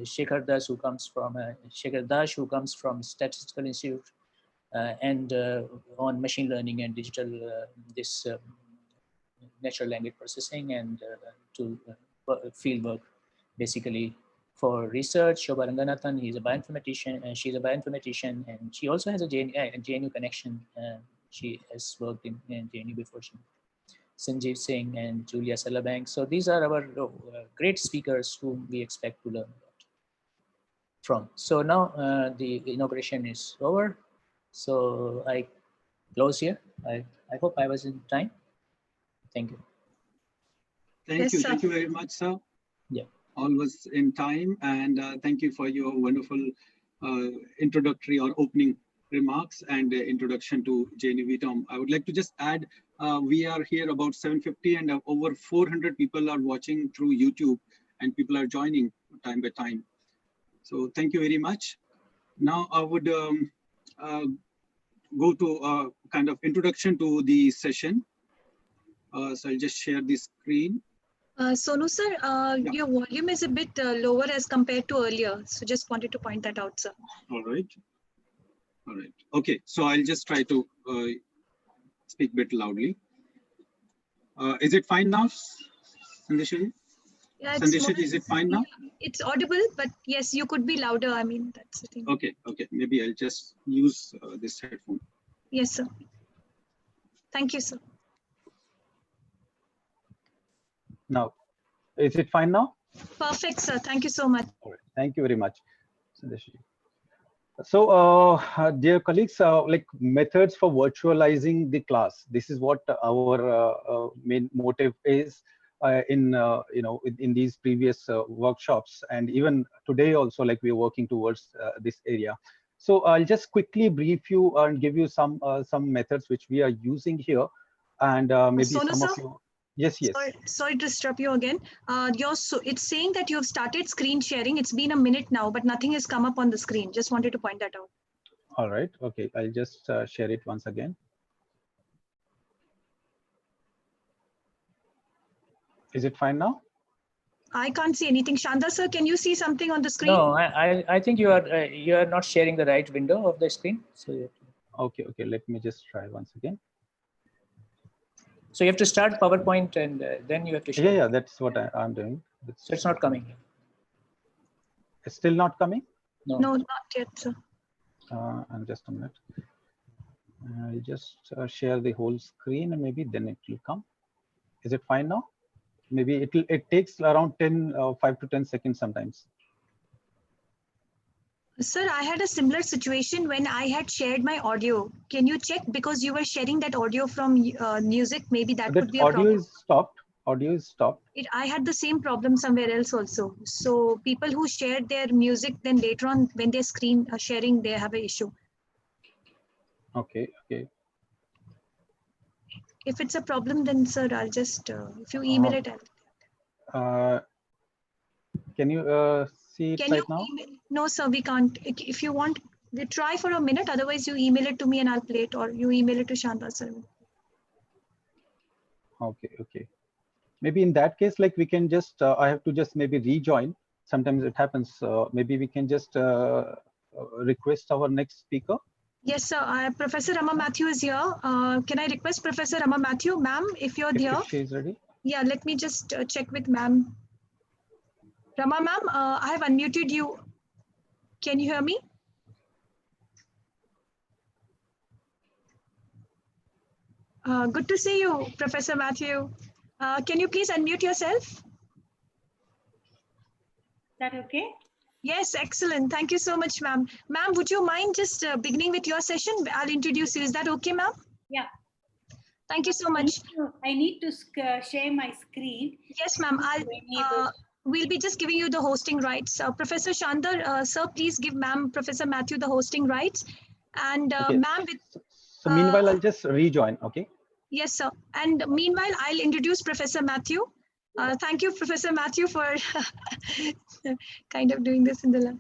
Speaker 1: Shekhar Das, who comes from Shekhar Dash, who comes from Statistical Institute, and on machine learning and digital natural language processing, and to field work, basically for research. Shobha Ranganathan, he's a bioinformatician, and she's a bioinformatician, and she also has a JNU connection. She has worked in JNU before. Sanjeev Singh and Julia Salabank. So these are our great speakers whom we expect to learn from. So now the inauguration is over. So I close here. I hope I was in time. Thank you.
Speaker 2: Thank you. Thank you very much, sir.
Speaker 1: Yeah.
Speaker 2: All was in time. And thank you for your wonderful introductory or opening remarks and introduction to JNU WETOM. I would like to just add, we are here about 750 and over 400 people are watching through YouTube and people are joining time by time. So thank you very much. Now I would go to a kind of introduction to the session. So I'll just share the screen.
Speaker 3: Sonu sir, your volume is a bit lower as compared to earlier. So just wanted to point that out, sir.
Speaker 2: All right. All right. Okay. So I'll just try to speak a bit loudly. Is it fine now, Sandeshji?
Speaker 3: Yeah,
Speaker 2: Sandeshji, is it fine now?
Speaker 3: It's audible, but yes, you could be louder. I mean, that's the thing.
Speaker 2: Okay. Okay. Maybe I'll just use this headphone.
Speaker 3: Yes, sir. Thank you, sir.
Speaker 7: Now, is it fine now?
Speaker 3: Perfect, sir. Thank you so much.
Speaker 7: All right. Thank you very much, Sandeshji. So, dear colleagues, like methods for virtualizing the class. This is what our main motive is in in these previous workshops, and even today also, like we are working towards this area. So I'll just quickly brief you and give you some methods which we are using here, and maybe
Speaker 3: Sonu,
Speaker 7: some of
Speaker 3: sir?
Speaker 7: you. Yes, yes.
Speaker 3: Sorry to disturb you again. It's saying that you have started screen sharing. It's been a minute now, but nothing has come up on the screen. Just wanted to point that out.
Speaker 7: All right. Okay. I'll just share it once again. Is it fine now?
Speaker 3: I can't see anything. Shanda sir, can you see something on the screen?
Speaker 1: No, I think you are not sharing the right window of the screen. So you have to...
Speaker 7: Okay. Okay. Let me just try once again.
Speaker 1: So you have to start PowerPoint and then you have to share.
Speaker 7: Yeah, that's what I'm doing.
Speaker 1: So it's not coming.
Speaker 7: It's still not coming?
Speaker 3: No, not yet, sir.
Speaker 7: And just a minute. I'll just share the whole screen and maybe then it will come. Is it fine now? Maybe it takes around 5 to 10 seconds sometimes.
Speaker 3: Sir, I had a similar situation when I had shared my audio. Can you check, because you were sharing that audio from music? Maybe that could be a problem.
Speaker 7: Audio is stopped. Audio is stopped.
Speaker 3: I had the same problem somewhere else also. So people who shared their music, then later on when their screen sharing, they have an issue.
Speaker 7: Okay. Okay.
Speaker 3: If it's a problem, then sir, I'll just if you email it.
Speaker 7: Can you see it right now?
Speaker 3: No, sir, we can't. If you want, we try for a minute. Otherwise, you email it to me and I'll play it, or you email it to Shanda, sir.
Speaker 7: Okay. Okay. Maybe in that case, like we can just, I have to just maybe rejoin. Sometimes it happens. Maybe we can just request our next speaker.
Speaker 3: Yes, sir. Professor Rama Matthew is here. Can I request Professor Rama Matthew, ma'am, if you're here?
Speaker 7: If she is ready.
Speaker 3: Yeah, let me just check with ma'am. Rama ma'am, I have unmuted you. Can you hear me? Good to see you, Professor Matthew. Can you please unmute yourself?
Speaker 8: Is that okay?
Speaker 3: Yes, excellent. Thank you so much, ma'am. Ma'am, would you mind just beginning with your session? I'll introduce you. Is that okay, ma'am?
Speaker 8: Yeah.
Speaker 3: Thank you so much.
Speaker 8: I need to share my screen.
Speaker 3: Yes, ma'am. We'll be just giving you the hosting rights. Professor Chandar, sir, please give ma'am, Professor Matthew, the hosting rights. And
Speaker 7: okay.
Speaker 3: ma'am,
Speaker 7: so meanwhile, I'll just rejoin, okay?
Speaker 3: Yes, sir. And meanwhile, I'll introduce Professor Matthew. Thank you, Professor Matthew, for kind of doing this in the lab.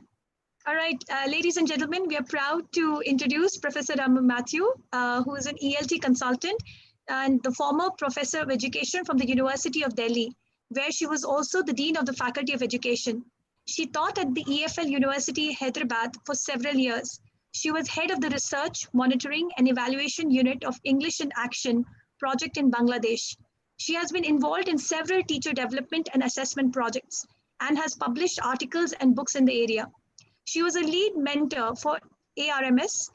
Speaker 3: All right, ladies and gentlemen, we are proud to introduce Professor Rama Matthew, who is an ELT consultant and the former professor of education from the University of Delhi, where she was also the Dean of the Faculty of Education. She taught at the EFL University, Hyderabad for several years. She was head of the Research, Monitoring and Evaluation Unit of English in Action project in Bangladesh. She has been involved in several teacher development and assessment projects and has published articles and books in the area. She was a lead mentor for ARMS,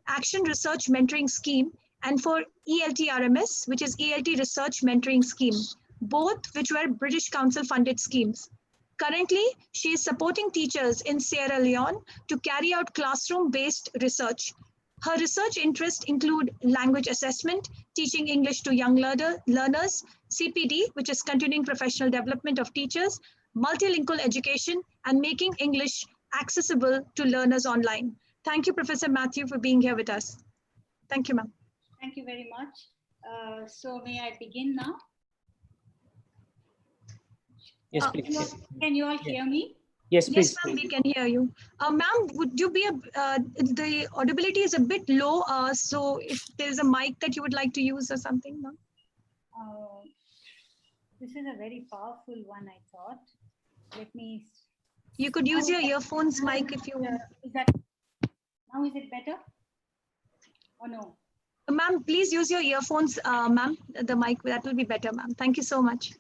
Speaker 3: Action Research Mentoring Scheme, and for ELTRMS, which is ELT Research Mentoring Scheme, both which were British Council funded schemes. Currently, she is supporting teachers in Sierra Leone to carry out classroom-based research. Her research interests include language assessment, teaching English to young learners, CPD, which is continuing professional development of teachers, multilingual education, and making English accessible to learners online. Thank you, Professor Matthew, for being here with us. Thank you, ma'am.
Speaker 8: Thank you very much. So may I begin now?
Speaker 1: Yes, please.
Speaker 8: Can you all hear me?
Speaker 1: Yes,
Speaker 3: Yes,
Speaker 1: please.
Speaker 3: ma'am, we can hear you. Ma'am, would you be, the audibility is a bit low, so if there's a mic that you would like to use or something, ma'am?
Speaker 8: This is a very powerful one, I thought. Let me...
Speaker 3: You could use your earphones mic if you want.
Speaker 8: Is that... Now is it better? Or no?
Speaker 3: Ma'am, please use your earphones, ma'am, the mic, that will be better, ma'am. Thank you so much.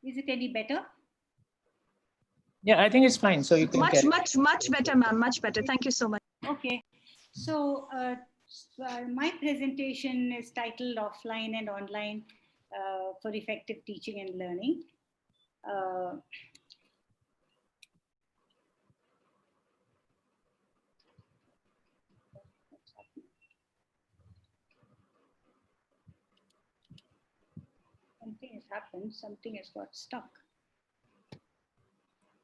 Speaker 8: Is it any better?
Speaker 1: Yeah, I think it's fine. So you can
Speaker 3: Much,
Speaker 1: carry.
Speaker 3: much better, ma'am. Much better. Thank you so much.
Speaker 8: Okay. So my presentation is titled Offline and Online for Effective Teaching and Learning. Something has happened. Something has got stuck.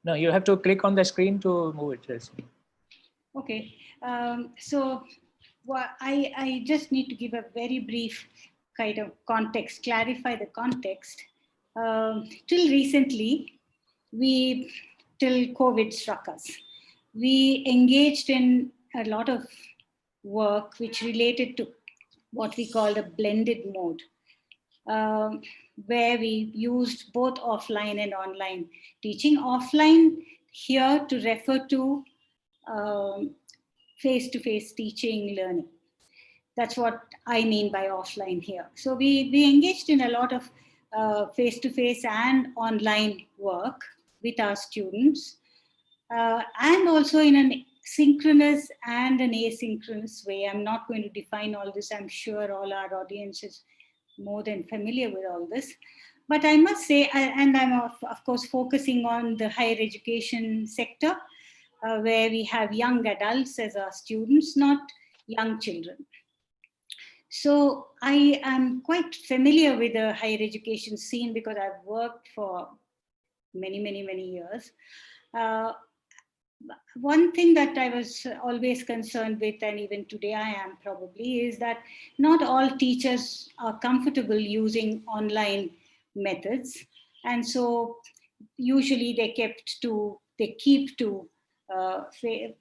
Speaker 1: No, you have to click on the screen to move it. Yes.
Speaker 8: Okay. So I just need to give a very brief kind of context, clarify the context. Till recently, till COVID struck us, we engaged in a lot of work which related to what we call the blended mode, where we used both offline and online teaching. Offline here to refer to face-to-face teaching, learning. That's what I mean by offline here. So we engaged in a lot of face-to-face and online work with our students, and also in an synchronous and an asynchronous way. I'm not going to define all this. I'm sure all our audience is more than familiar with all this. But I must say, and I'm of course focusing on the higher education sector, where we have young adults as our students, not young children. So I am quite familiar with the higher education scene because I've worked for many years. One thing that I was always concerned with, and even today I am probably, is that not all teachers are comfortable using online methods. And so usually they keep to say,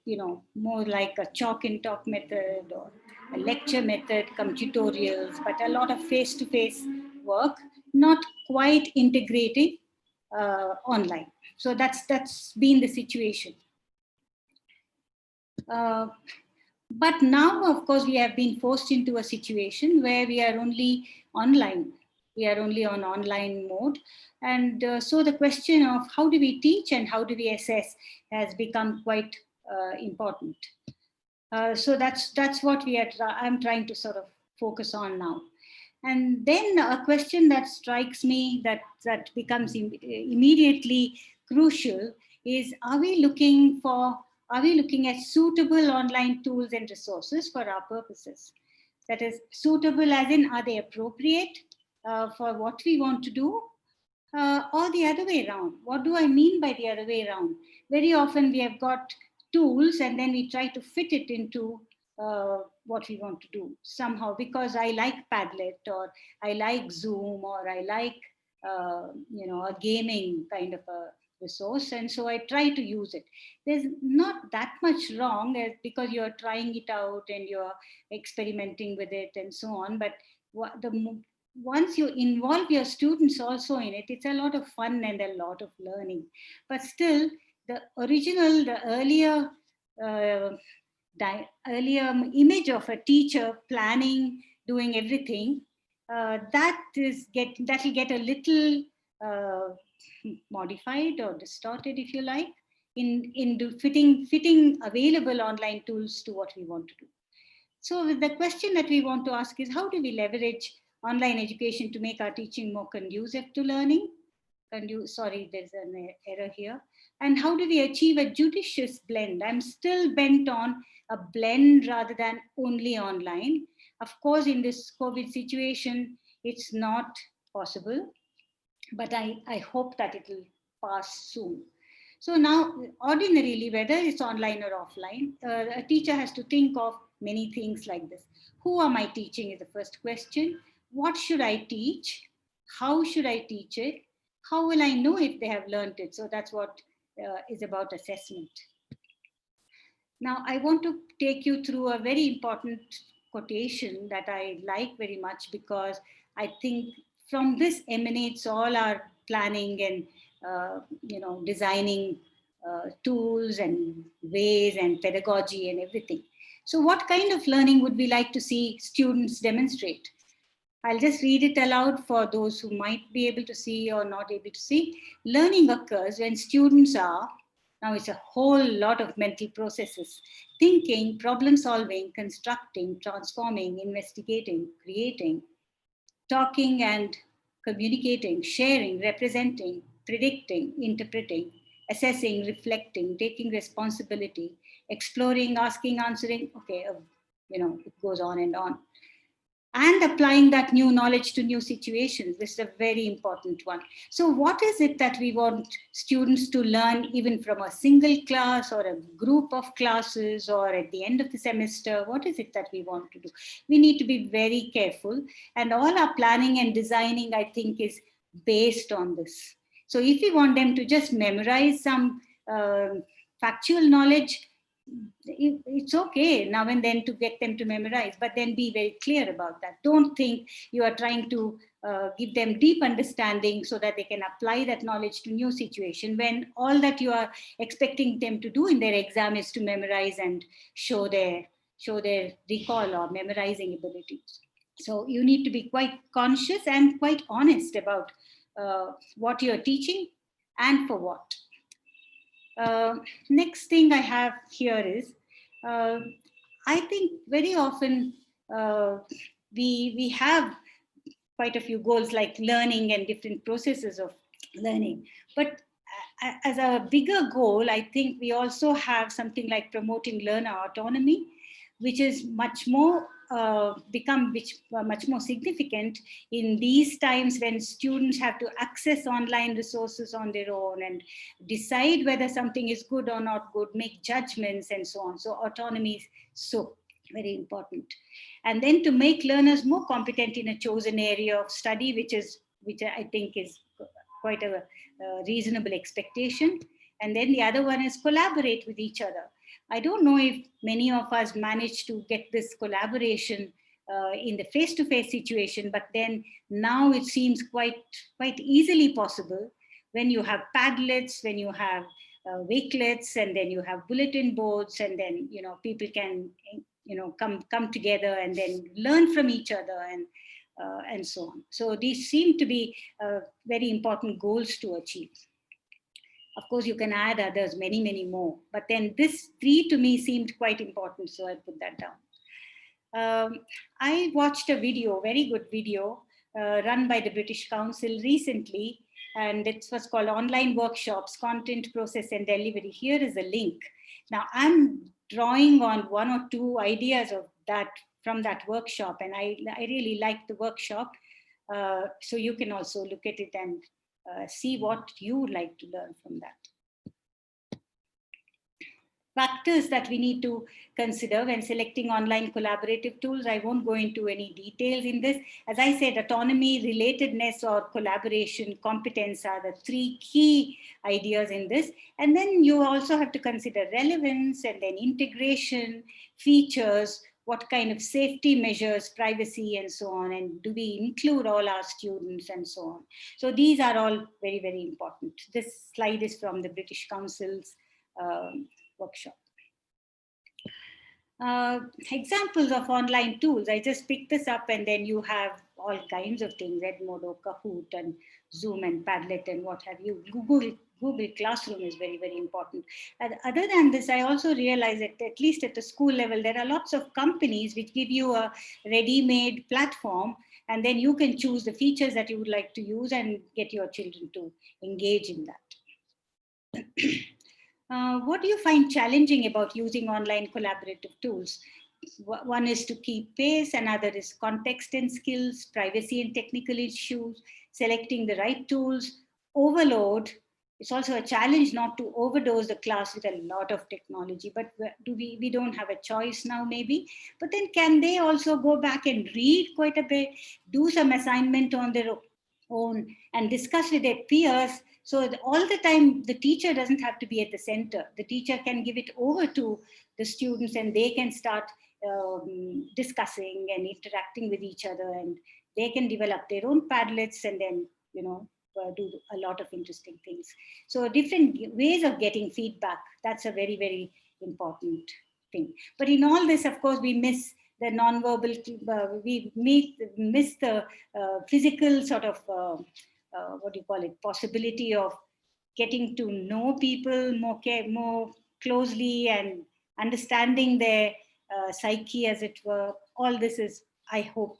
Speaker 8: more like a chalk and talk method or a lecture method, come tutorials, but a lot of face-to-face work, not quite integrating online. So that's been the situation. But now, of course, we have been forced into a situation where we are only online. We are only on online mode. And so the question of how do we teach and how do we assess has become quite important. So that's what I'm trying to sort of focus on now. And then a question that strikes me that becomes immediately crucial is, are we looking at suitable online tools and resources for our purposes? That is, suitable as in, are they appropriate for what we want to do? Or the other way around. What do I mean by the other way around? Very often we have got tools and then we try to fit it into what we want to do somehow, because I like Padlet, or I like Zoom, or I like a gaming kind of a resource, and so I try to use it. There's not that much wrong because you're trying it out and you're experimenting with it and so on, but once you involve your students also in it, it's a lot of fun and a lot of learning. But still, the earlier image of a teacher planning, doing everything, that will get a little modified or distorted, if you like, fitting available online tools to what we want to do. So the question that we want to ask is, how do we leverage online education to make our teaching more conducive to learning? Sorry, there's an error here. And how do we achieve a judicious blend? I'm still bent on a blend rather than only online. Of course, in this COVID situation, it's not possible, but I hope that it will pass soon. So now, ordinarily, whether it's online or offline, a teacher has to think of many things like this. Who am I teaching is the first question. What should I teach? How should I teach it? How will I know if they have learned it? So that's what is about assessment. Now, I want to take you through a very important quotation that I like very much, because I think from this emanates all our planning and designing tools and ways and pedagogy and everything. So what kind of learning would we like to see students demonstrate? I'll just read it aloud for those who might be able to see or not able to see. Learning occurs when students are, now it's a whole lot of mental processes, thinking, problem solving, constructing, transforming, investigating, creating, talking and communicating, sharing, representing, predicting, interpreting, assessing, reflecting, taking responsibility, exploring, asking, answering, okay, it goes on, and applying that new knowledge to new situations. This is a very important one. So what is it that we want students to learn, even from a single class or a group of classes or at the end of the semester? What is it that we want to do? We need to be very careful, and all our planning and designing, I think, is based on this. So if we want them to just memorize some factual knowledge, it's okay now and then to get them to memorize, but then be very clear about that. Don't think you are trying to give them deep understanding so that they can apply that knowledge to new situation, when all that you are expecting them to do in their exam is to memorize and show their recall or memorizing abilities. So you need to be quite conscious and quite honest about what you're teaching and for what. Next thing I have here is, I think very often we have quite a few goals like learning and different processes of learning. But as a bigger goal, I think we also have something like promoting learner autonomy, which is much more much more significant in these times when students have to access online resources on their own and decide whether something is good or not good, make judgments and so on. So autonomy is so very important. And then to make learners more competent in a chosen area of study, which I think is quite a reasonable expectation. And then the other one is collaborate with each other. I don't know if many of us managed to get this collaboration in the face-to-face situation, but then now it seems quite easily possible when you have Padlets, when you have Wakelets, and then you have bulletin boards, and then people can come together and then learn from each other and so on. So these seem to be very important goals to achieve. Of course, you can add others, many, many more. But then this 3 to me seemed quite important, so I put that down. I watched a video, very good video, run by the British Council recently, and it was called Online Workshops, Content, Process and Delivery. Here is a link. Now, I'm drawing on 1 or 2 ideas of that from that workshop, and I really liked the workshop. So you can also look at it and see what you would like to learn from that. Factors that we need to consider when selecting online collaborative tools. I won't go into any details in this. As I said, autonomy, relatedness, or collaboration, competence are the 3 key ideas in this. And then you also have to consider relevance, and then integration, features, what kind of safety measures, privacy, and so on, and do we include all our students, and so on. So these are all very, very important. This slide is from the British Council's workshop. Examples of online tools. I just picked this up, and then you have all kinds of things, Edmodo, Kahoot, and Zoom and Padlet and what have you. Google Classroom is very, very important. And other than this, I also realize that at least at the school level, there are lots of companies which give you a ready-made platform, and then you can choose the features that you would like to use and get your children to engage in that. What do you find challenging about using online collaborative tools? One is to keep pace, another is context and skills, privacy and technical issues, selecting the right tools, overload. It's also a challenge not to overdose the class with a lot of technology, but we don't have a choice now maybe. But then can they also go back and read quite a bit, do some assignment on their own and discuss with their peers? So all the time, the teacher doesn't have to be at the center. The teacher can give it over to the students, and they can start discussing and interacting with each other, and they can develop their own Padlets and then, do a lot of interesting things. So different ways of getting feedback, that's a very, very important thing. But in all this, of course, we miss the non-verbal, we miss the physical sort of, possibility of getting to know people more closely and understanding their psyche, as it were. All this is, I hope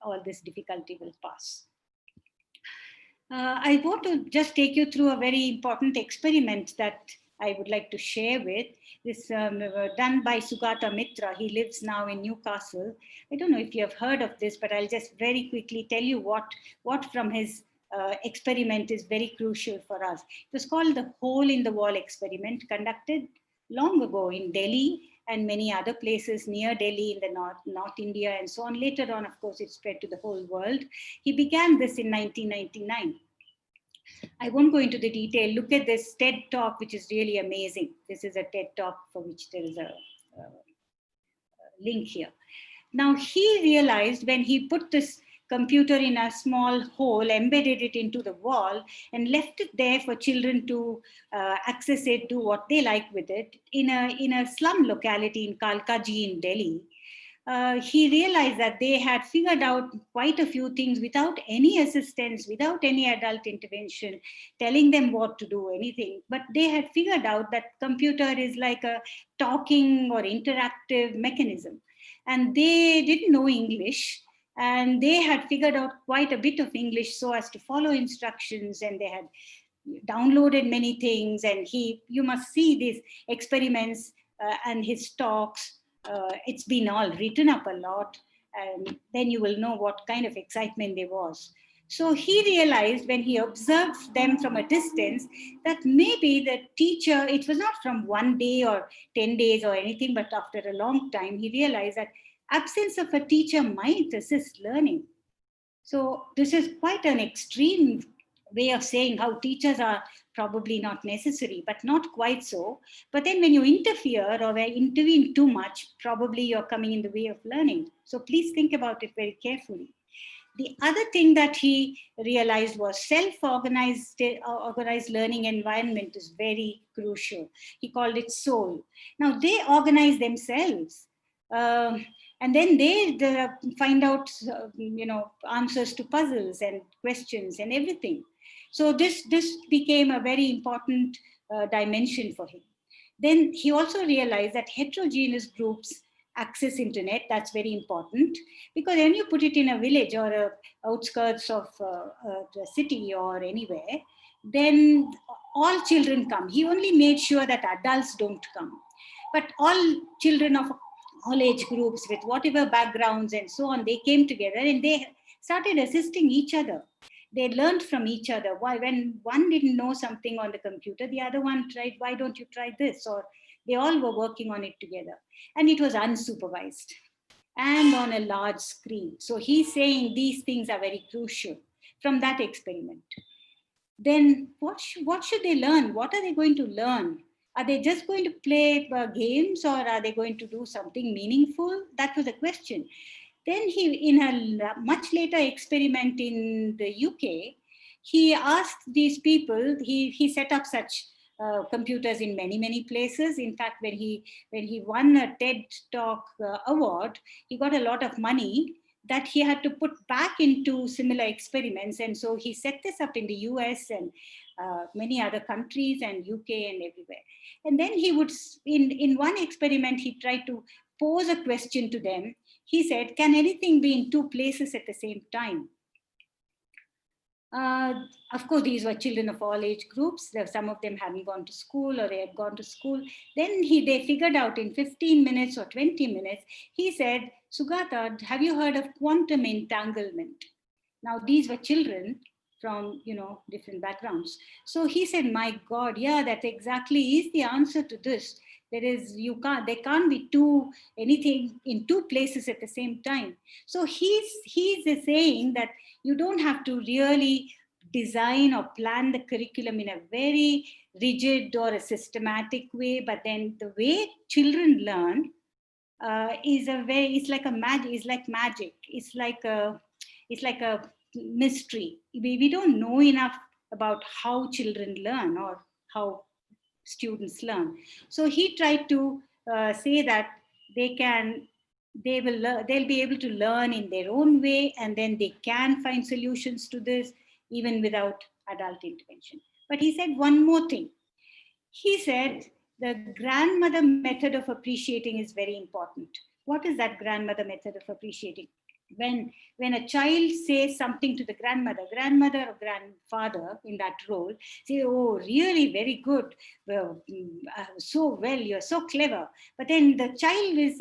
Speaker 8: all this difficulty will pass. I want to just take you through a very important experiment that I would like to share with. This done by Sugata Mitra. He lives now in Newcastle. I don't know if you have heard of this, but I'll just very quickly tell you what from his experiment is very crucial for us. It was called the Hole in the Wall experiment, conducted long ago in Delhi and many other places near Delhi in the North India and so on. Later on, of course, it spread to the whole world. He began this in 1999. I won't go into the detail. Look at this TED Talk, which is really amazing. This is a TED Talk for which there is a link here. Now, he realized when he put this computer in a small hole, embedded it into the wall, and left it there for children to access it, do what they like with it, in a slum locality in Kalkaji in Delhi. He realized that they had figured out quite a few things without any assistance, without any adult intervention, telling them what to do, anything. But they had figured out that computer is like a talking or interactive mechanism. And they didn't know English. And they had figured out quite a bit of English so as to follow instructions, and they had downloaded many things. And you must see these experiments and his talks. It's been all written up a lot, and then you will know what kind of excitement there was. So he realized when he observed them from a distance that maybe the teacher, it was not from 1 day or 10 days or anything, but after a long time, he realized that absence of a teacher might assist learning. So this is quite an extreme way of saying how teachers are probably not necessary, but not quite so. But then when you interfere or intervene too much, probably you're coming in the way of learning. So please think about it very carefully. The other thing that he realized was self-organized learning environment is very crucial. He called it soul. Now they organize themselves. And then they find out, answers to puzzles and questions and everything. So this became a very important dimension for him. Then he also realized that heterogeneous groups access internet. That's very important, because when you put it in a village or outskirts of the city or anywhere, then all children come. He only made sure that adults don't come, but all children of all age groups with whatever backgrounds and so on, they came together and they started assisting each other. They learned from each other. Why, when one didn't know something on the computer, the other one tried, why don't you try this? Or they all were working on it together. And it was unsupervised and on a large screen. So he's saying these things are very crucial from that experiment. Then what should they learn? What are they going to learn? Are they just going to play games, or are they going to do something meaningful? That was a question. Then he, in a much later experiment in the UK, he asked these people, he set up such computers in many places. In fact, when he won a TED Talk award, he got a lot of money that he had to put back into similar experiments. And so he set this up in the US and many other countries and UK and everywhere. And then he would, in one experiment, he tried to pose a question to them. He said, can anything be in two places at the same time? Of course, these were children of all age groups. Some of them hadn't gone to school, or they had gone to school. Then they figured out in 15 minutes or 20 minutes, he said, Sugata, have you heard of quantum entanglement? Now, these were children from, different backgrounds. So he said, my God, yeah, that exactly is the answer to this. There can't be anything in two places at the same time. So he's saying that you don't have to really design or plan the curriculum in a very rigid or a systematic way, but then the way children learn it's like magic. It's like a mystery. We don't know enough about how children learn or how students learn. So he tried to say that they'll be able to learn in their own way, and then they can find solutions to this even without adult intervention. But he said one more thing. He said the grandmother method of appreciating is very important. What is that grandmother method of appreciating? When a child says something to the grandmother or grandfather in that role, say, oh, really very good, so well, you're so clever. But then the child is,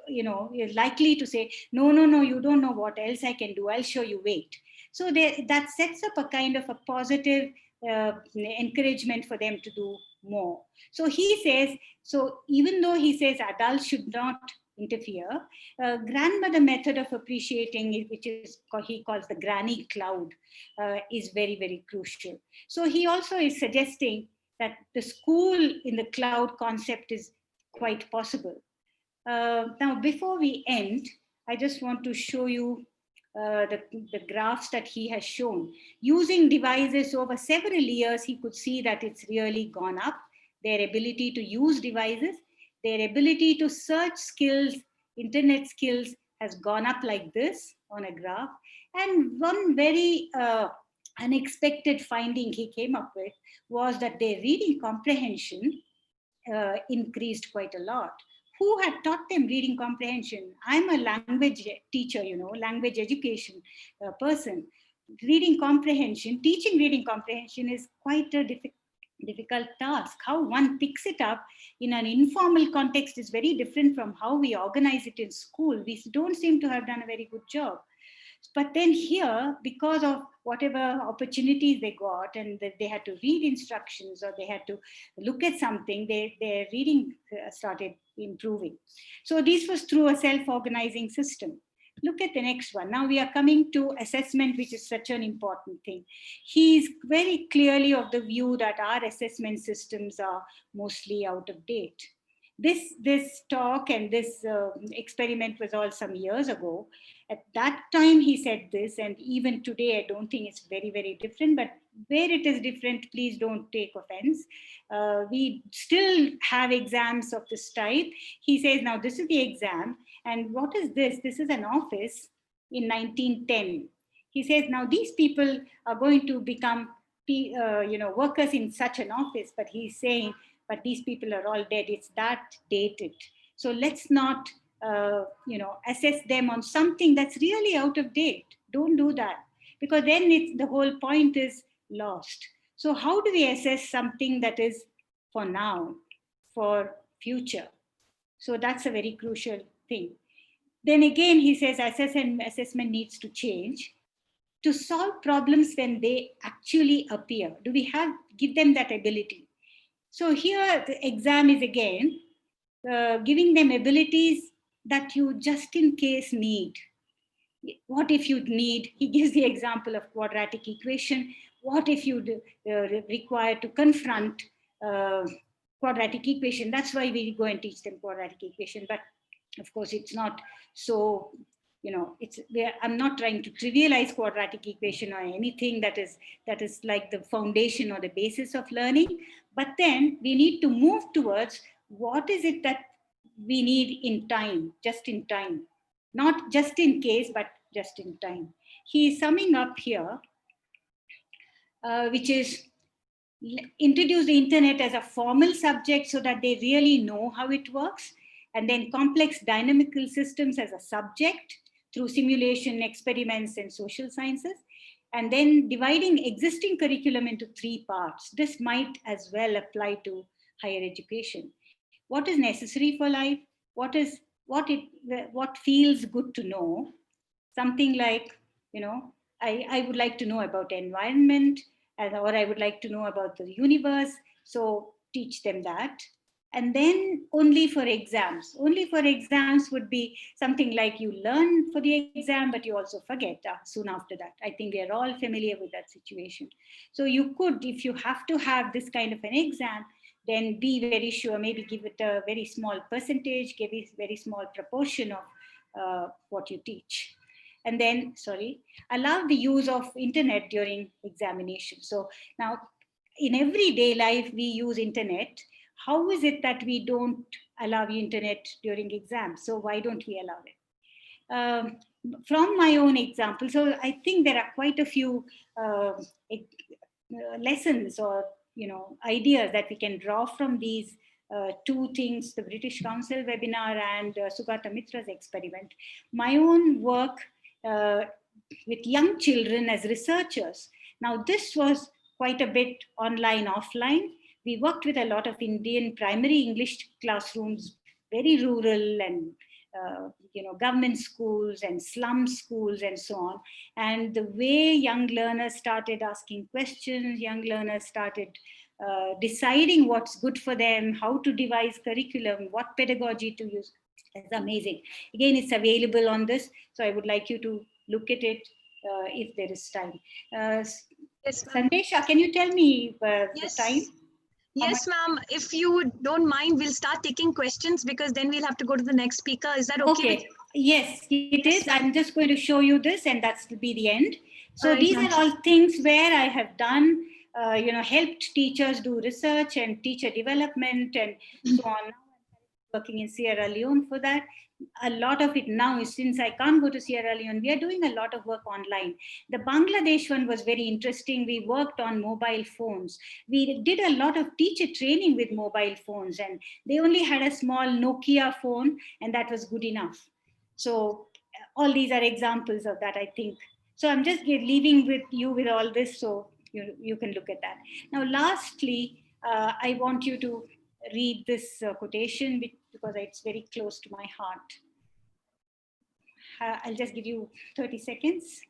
Speaker 8: is likely to say, no, you don't know what else I can do. I'll show you, wait. So that sets up a kind of a positive encouragement for them to do more. So he says, even though he says adults should not interfere, grandmother method of appreciating, which he calls the granny cloud, is very, very crucial. So he also is suggesting that the school in the cloud concept is quite possible. Now, before we end, I just want to show you the graphs that he has shown. Using devices over several years, he could see that it's really gone up. Their ability to use devices, their ability to search skills, internet skills has gone up like this on a graph. And one very unexpected finding he came up with was that their reading comprehension increased quite a lot. Who had taught them reading comprehension? I'm a language teacher, language education person. Reading comprehension, teaching reading comprehension is quite a difficult task. How one picks it up in an informal context is very different from how we organize it in school. We don't seem to have done a very good job. But then here, because of whatever opportunities they got, and they had to read instructions or they had to look at something, their reading started improving. So this was through a self-organizing system. Look at the next one. Now we are coming to assessment, which is such an important thing. He's very clearly of the view that our assessment systems are mostly out of date. This talk and this experiment was all some years ago. At that time he said this, and even today I don't think it's very, very different, but where it is different, please don't take offense. We still have exams of this type. He says, now this is the exam, and what is this? This is an office in 1910. He says, now these people are going to become workers in such an office, but he's saying, but these people are all dead. It's that dated. So let's not, assess them on something that's really out of date. Don't do that, because then the whole point is lost. So how do we assess something that is for now, for future? So that's a very crucial thing. Then again, he says assessment needs to change to solve problems when they actually appear. Do we give them that ability? So here the exam is again giving them abilities that you just in case need. What if you need, he gives the example of quadratic equation. What if you require to confront quadratic equation? That's why we go and teach them quadratic equation. But of course, it's not so, I'm not trying to trivialize quadratic equation or anything that is like the foundation or the basis of learning. But then we need to move towards what is it that we need in time, just in time, not just in case, but just in time. He is summing up here, which is introduce the internet as a formal subject so that they really know how it works, and then complex dynamical systems as a subject through simulation, experiments, and social sciences, and then dividing existing curriculum into 3 parts. This might as well apply to higher education. What is necessary for life? What feels good to know? Something like, I would like to know about environment, or I would like to know about the universe. So teach them that. And then only for exams would be something like you learn for the exam, but you also forget soon after that. I think we are all familiar with that situation. So you could, if you have to have this kind of an exam, then be very sure, maybe give it a very small percentage, give it a very small proportion of what you teach. And then, allow the use of internet during examination. So now in everyday life, we use internet. How is it that we don't allow internet during exams? So why don't we allow it? From my own example, so I think there are quite a few lessons or ideas that we can draw from these 2 things, the British Council webinar and Sugata Mitra's experiment. My own work with young children as researchers. Now this was quite a bit online, offline. We worked with a lot of Indian primary English classrooms, very rural and government schools and slum schools and so on. And the way young learners started asking questions, young learners started deciding what's good for them, how to devise curriculum, what pedagogy to use. It's amazing. Again, it's available on this. So I would like you to look at it if there is time.
Speaker 3: Yes,
Speaker 8: Sandesha, can you tell me the time?
Speaker 3: Yes, ma'am. If you don't mind, we'll start taking questions because then we'll have to go to the next speaker. Is that okay?
Speaker 8: Okay. Yes, it is. I'm just going to show you this, and that's to be the end. So these are all things where I have done, helped teachers do research and teacher development and so on. Working in Sierra Leone for that. A lot of it now, since I can't go to Sierra Leone, we are doing a lot of work online. The Bangladesh one was very interesting. We worked on mobile phones. We did a lot of teacher training with mobile phones, and they only had a small Nokia phone, and that was good enough. So all these are examples of that, I think. So I'm just leaving with you with all this, so you can look at that. Now, lastly, I want you to read this quotation because it's very close to my heart. I'll just give you 30 seconds.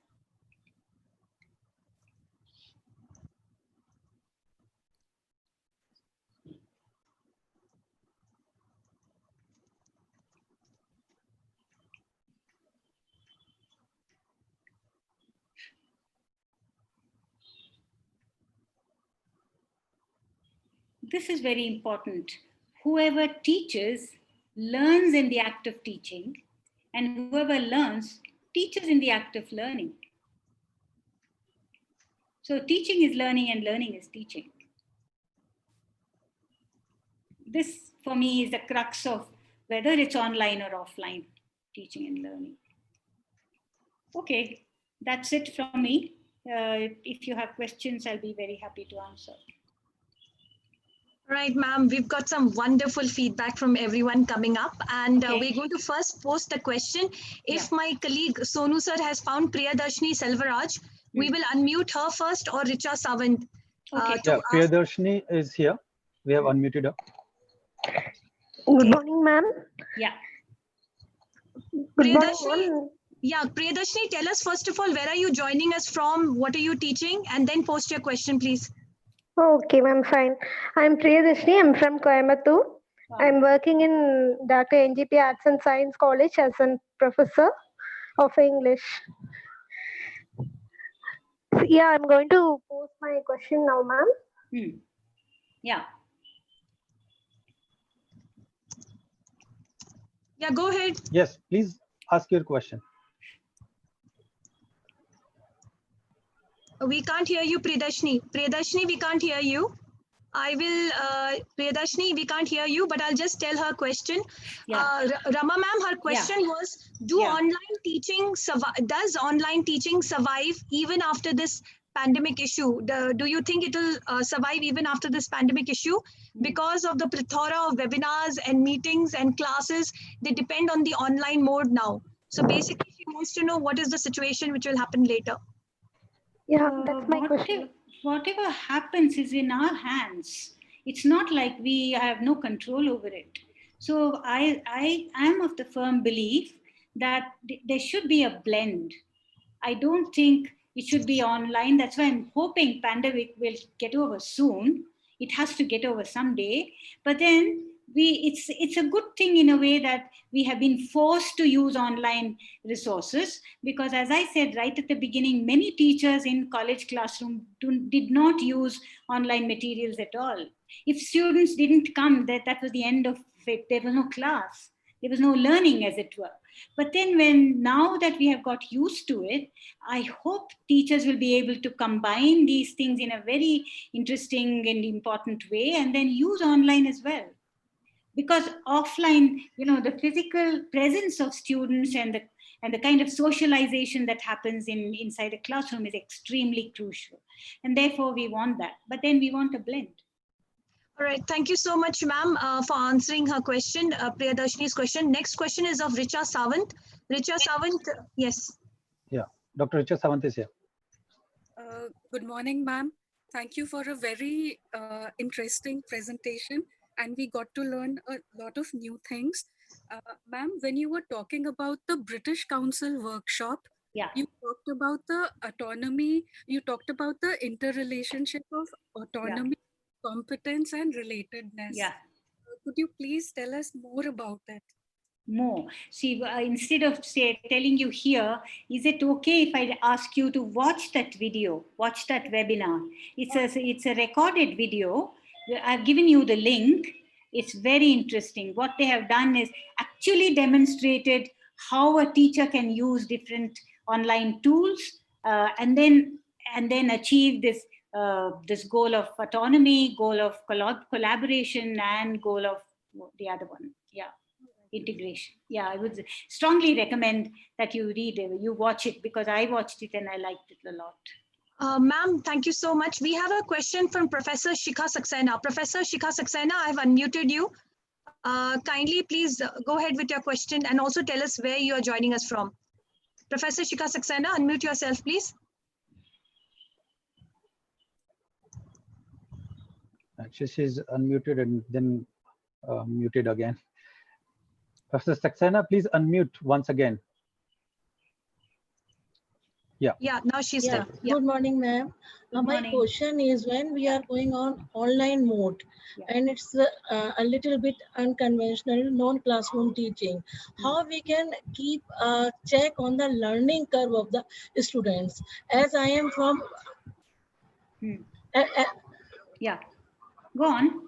Speaker 8: This is very important. Whoever teaches learns in the act of teaching, and whoever learns teaches in the act of learning. So teaching is learning and learning is teaching. This for me is the crux of whether it's online or offline, teaching and learning. Okay, that's it from me. If you have questions, I'll be very happy to answer.
Speaker 3: Right, ma'am. We've got some wonderful feedback from everyone coming up, and we're going to first post the question. If my colleague Sonu sir has found Priyadarshini Selvaraj, we will unmute her first, or Richa Sawant.
Speaker 7: Priyadarshini is here. We have unmuted her.
Speaker 9: Good morning, ma'am.
Speaker 3: Yeah.
Speaker 9: Good morning.
Speaker 3: Priyadarshini, tell us first of all, where are you joining us from? What are you teaching? And then post your question, please.
Speaker 9: Okay, ma'am, fine. I'm Priyadarshini. I'm from Coimbatore.
Speaker 3: Wow.
Speaker 9: I'm working in Dr. NGP Arts and Science College as a professor of English. Yeah, I'm going to post my question now, ma'am.
Speaker 3: Yeah, go ahead.
Speaker 7: Yes, please ask your question.
Speaker 3: We can't hear you, Priyadarshini. Priyadarshini, we can't hear you. I will, Priyadarshini, we can't hear you, but I'll just tell her question.
Speaker 8: Yeah.
Speaker 3: Rama ma'am, her question was, does online teaching survive even after this pandemic issue? Do you think it will survive even after this pandemic issue? Because of the plethora of webinars and meetings and classes, they depend on the online mode now. So basically, she wants to know what is the situation which will happen later.
Speaker 9: Yeah, that's my question.
Speaker 8: Whatever happens is in our hands. It's not like we have no control over it. So I am of the firm belief that there should be a blend. I don't think it should be online. That's why I'm hoping pandemic will get over soon. It has to get over someday. But then it's a good thing in a way that we have been forced to use online resources, because as I said right at the beginning, many teachers in college classroom did not use online materials at all. If students didn't come, that was the end of it. There was no class. There was no learning, as it were. But then now that we have got used to it, I hope teachers will be able to combine these things in a very interesting and important way, and then use online as well. Because offline, the physical presence of students and the kind of socialization that happens inside a classroom is extremely crucial. And therefore we want that. But then we want a blend.
Speaker 3: All right. Thank you so much, ma'am, for answering her question, Priyadarshini's question. Next question is of Richa Sawant. Richa Sawant, yes.
Speaker 7: Yeah, Dr. Richa Sawant is here.
Speaker 10: Good morning, ma'am. Thank you for a very interesting presentation, and we got to learn a lot of new things. Ma'am, when you were talking about the British Council workshop, you talked about the autonomy, you talked about the interrelationship of autonomy, competence, and relatedness. Could you please tell us more about that?
Speaker 8: More. See, instead of telling you here, is it okay if I ask you to watch that video, watch that webinar? It's a recorded video. I've given you the link. It's very interesting. What they have done is actually demonstrated how a teacher can use different online tools and then achieve this goal of autonomy, goal of collaboration, and goal of the other one. Yeah. Integration. Yeah, I would strongly recommend that you read it, you watch it, because I watched it and I liked it a lot.
Speaker 3: Ma'am, thank you so much. We have a question from Professor Shikha Saxena. Professor Shikha Saxena, I've unmuted you. Kindly please go ahead with your question and also tell us where you are joining us from. Professor Shikha Saxena, unmute yourself, please.
Speaker 7: Actually, she's unmuted and then muted again. Professor Saxena, please unmute once again. Yeah.
Speaker 3: Yeah, now she's there. Yeah.
Speaker 11: Good morning, ma'am. My question is, when we are going on online mode and it's a little bit unconventional, non-classroom teaching, how we can keep a check on the learning curve of the students? As I am from...
Speaker 8: Yeah, go on.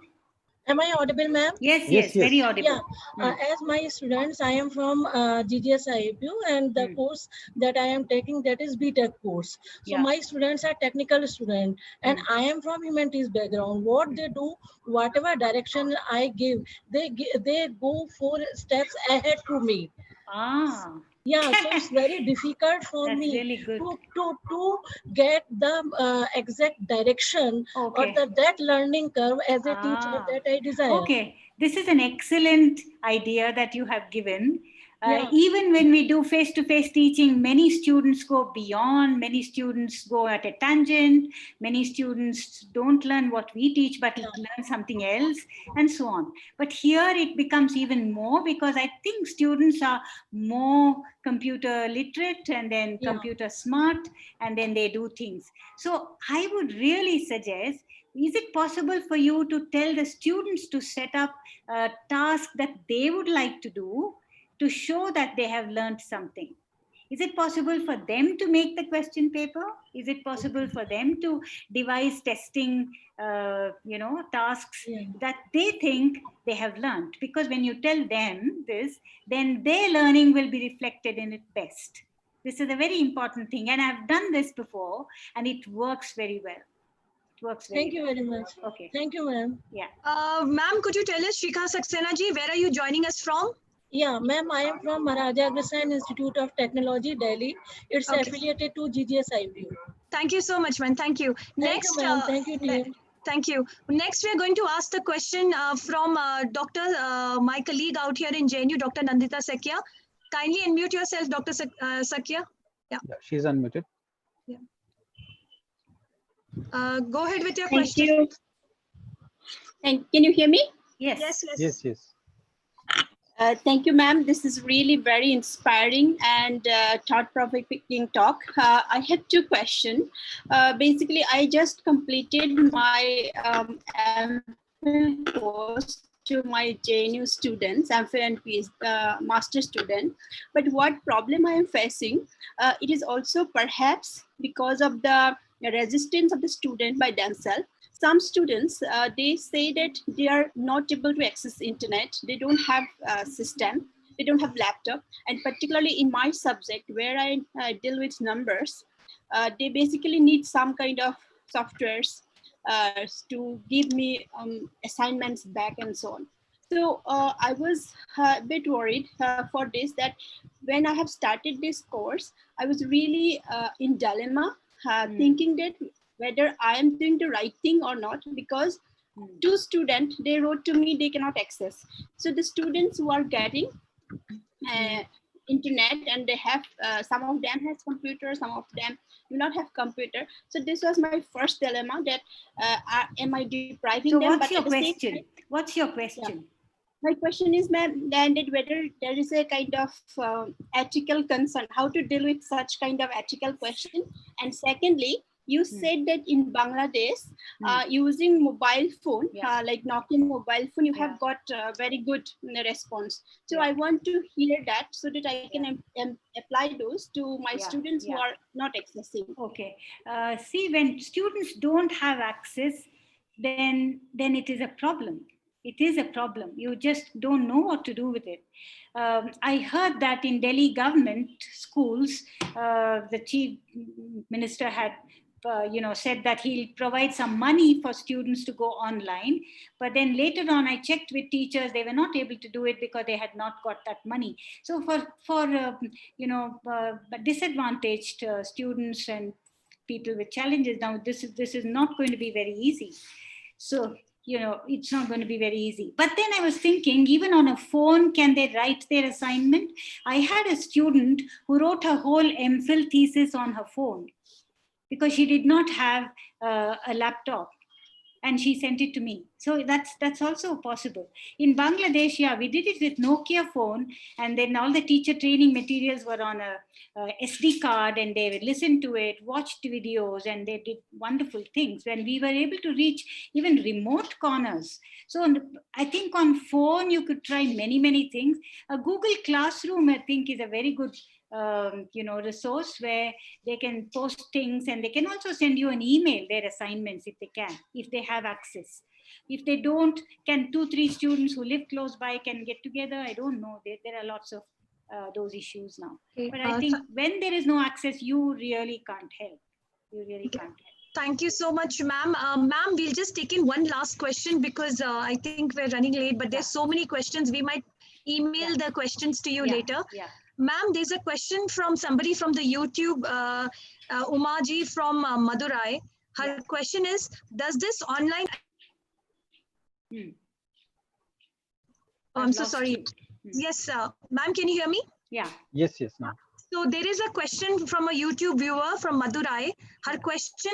Speaker 11: Am I audible, ma'am?
Speaker 8: Yes, very audible.
Speaker 11: Yeah. As my students, I am from GGS-IAPU, and the course that I am taking, that is BTech course. So my students are technical students, and I am from humanities background. What they do, whatever direction I give, they go 4 steps ahead to me. Yeah, so it's very difficult for me to get the exact direction or that learning curve as a teacher that I desire.
Speaker 8: Okay, this is an excellent idea that you have given. Even when we do face-to-face teaching, many students go beyond, many students go at a tangent, many students don't learn what we teach, but learn something else, and so on. But here it becomes even more, because I think students are more computer literate and then computer smart, and then they do things. So I would really suggest, is it possible for you to tell the students to set up a task that they would like to do to show that they have learned something? Is it possible for them to make the question paper? Is it possible for them to devise testing, tasks that they think they have learned? Because when you tell them this, then their learning will be reflected in it best. This is a very important thing. And I've done this before and it works very well. It works very
Speaker 11: Thank you
Speaker 8: well.
Speaker 11: very much.
Speaker 8: Okay.
Speaker 11: Thank you, ma'am.
Speaker 8: Yeah.
Speaker 3: Ma'am, could you tell us, Shrika Saxena ji, where are you joining us from?
Speaker 11: Yeah, ma'am, I am from Maharaja Agreshan Institute of Technology, Delhi. It's affiliated to GGS IPU.
Speaker 3: Thank you so much, man. Thank you. Next,
Speaker 11: you, ma'am. Thank you, team.
Speaker 3: Thank you. Next, we are going to ask the question from my colleague out here in JNU, Dr. Nandita Sakya. Kindly unmute yourself, Dr. Sakya. Yeah.
Speaker 7: She's unmuted.
Speaker 3: Yeah. Go ahead with your
Speaker 4: Thank
Speaker 3: question.
Speaker 4: you. Can you hear me?
Speaker 8: Yes.
Speaker 3: Yes, yes.
Speaker 7: Yes, yes.
Speaker 4: Thank you, ma'am. This is really very inspiring and thought-provoking talk. I have two questions. Basically, I just completed my MPhil course to my JNU students, MPhil and master student. But what problem I am facing, it is also perhaps because of the resistance of the student by themselves. Some students, they say that they are not able to access internet. They don't have a system. They don't have laptop. And particularly in my subject where I deal with numbers, they basically need some kind of softwares to give me assignments back and so on. So I was a bit worried for this, that when I have started this course, I was really in dilemma, thinking that whether I am doing the right thing or not, because two students, they wrote to me they cannot access. So the students who are getting internet and they have, some of them has computer, some of them do not have computer. So this was my first dilemma, that am I depriving
Speaker 8: So
Speaker 4: them?
Speaker 8: what's
Speaker 4: But
Speaker 8: your
Speaker 4: at the same
Speaker 8: question?
Speaker 4: time,
Speaker 8: What's your question?
Speaker 4: yeah. My question is, ma'am, that whether there is a kind of ethical concern, how to deal with such kind of ethical question. And secondly, you said that in Bangladesh, using mobile phone, like Nokia mobile phone, you have got very good response. So I want to hear that so that I can apply those to my students who are not accessing.
Speaker 8: Okay. See, when students don't have access, then it is a problem. It is a problem. You just don't know what to do with it. I heard that in Delhi government schools, the chief minister had said that he'll provide some money for students to go online. But then later on, I checked with teachers; they were not able to do it because they had not got that money. So for disadvantaged students and people with challenges, now this is not going to be very easy. So it's not going to be very easy. But then I was thinking, even on a phone, can they write their assignment? I had a student who wrote her whole MPhil thesis on her phone because she did not have a laptop, and she sent it to me. So that's also possible. In Bangladesh, we did it with Nokia phone, and then all the teacher training materials were on a SD card, and they would listen to it, watched videos, and they did wonderful things. When we were able to reach even remote corners. So I think on phone, you could try many things. A Google Classroom, I think, is a very good resource where they can post things, and they can also send you an email, their assignments, if they have access. If they don't, can 2-3 students who live close by can get together? I don't know. There are lots of those issues now. But I think when there is no access, you really can't help. You really can't help.
Speaker 3: Thank you so much, ma'am. Ma'am, we'll just take in one last question because I think we're running late, but there's so many questions. We might email the questions to you later. Ma'am, there's a question from somebody from the YouTube, Umaji from Madurai. Her question is, does this online... Oh, I'm so sorry. Yes, ma'am, can you hear me?
Speaker 8: Yeah.
Speaker 7: Yes, no.
Speaker 3: So there is a question from a YouTube viewer from Madurai. Her question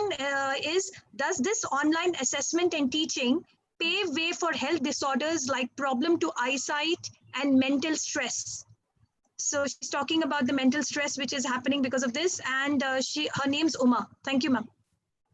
Speaker 3: is, does this online assessment and teaching pave way for health disorders like problem to eyesight and mental stress? So she's talking about the mental stress which is happening because of this, and her name's Uma. Thank you, ma'am.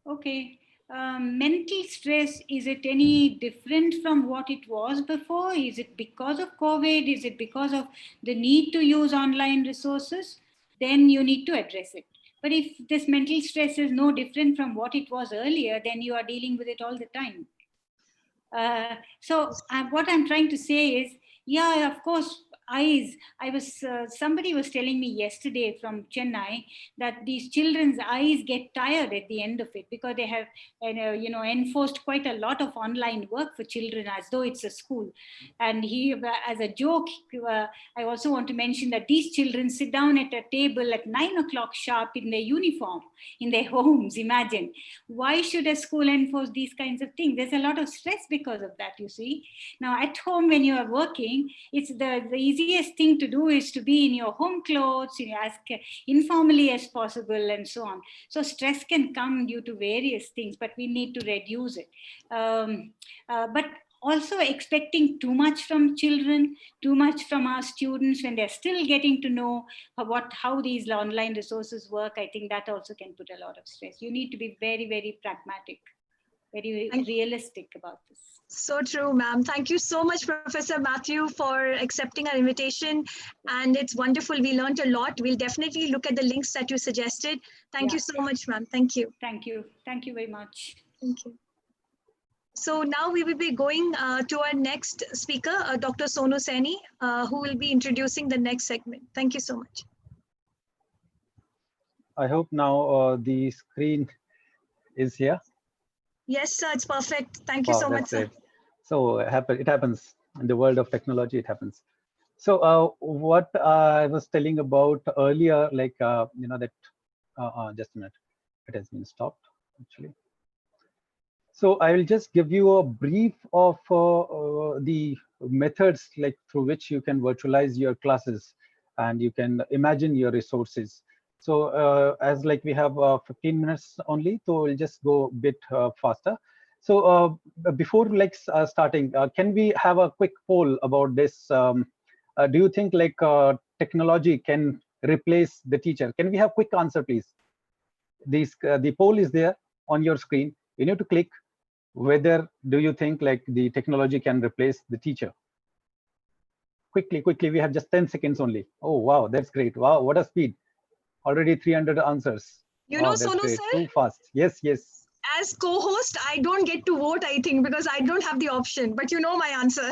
Speaker 8: Okay. Mental stress, is it any different from what it was before? Is it because of COVID? Is it because of the need to use online resources? Then you need to address it. But if this mental stress is no different from what it was earlier, then you are dealing with it all the time. So what I'm trying to say is, of course, eyes, somebody was telling me yesterday from Chennai that these children's eyes get tired at the end of it because they have enforced quite a lot of online work for children as though it's a school. And he, as a joke, I also want to mention that these children sit down at a table at 9 o'clock sharp in their uniform, in their homes. Imagine, why should a school enforce these kinds of things? There's a lot of stress because of that, you see. Now at home, when you are working, it's the easiest thing to do is to be in your home clothes, as informally as possible, and so on. So stress can come due to various things, but we need to reduce it. But also expecting too much from children, too much from our students when they're still getting to know how these online resources work, I think that also can put a lot of stress. You need to be very, very pragmatic, very realistic about this.
Speaker 3: So true, ma'am. Thank you so much, Professor Matthew, for accepting our invitation. And it's wonderful. We learned a lot. We'll definitely look at the links that you suggested. Thank you so much, ma'am. Thank you.
Speaker 8: Thank you. Thank you very much.
Speaker 3: Thank you. So now we will be going to our next speaker, Dr. Sonu Saini, who will be introducing the next segment. Thank you so much.
Speaker 7: I hope now the screen is here.
Speaker 3: Yes, sir, it's perfect. Thank you so much, sir.
Speaker 7: So it happens in the world of technology, it happens. So what I was telling about earlier, like, that, just a minute, it has been stopped actually. So I will just give you a brief of the methods like through which you can virtualize your classes and you can imagine your resources. So as like we have 15 minutes only, so we'll just go a bit faster. So before like starting, can we have a quick poll about this? Do you think like technology can replace the teacher? Can we have quick answer, please? The poll is there on your screen. You need to click whether do you think like the technology can replace the teacher. Quickly, we have just 10 seconds only. Oh, wow, that's great. Wow, what a speed. Already 300 answers.
Speaker 3: You know, Sonu sir?
Speaker 7: Too fast. Yes.
Speaker 3: As co-host, I don't get to vote, I think, because I don't have the option, but you know my answer.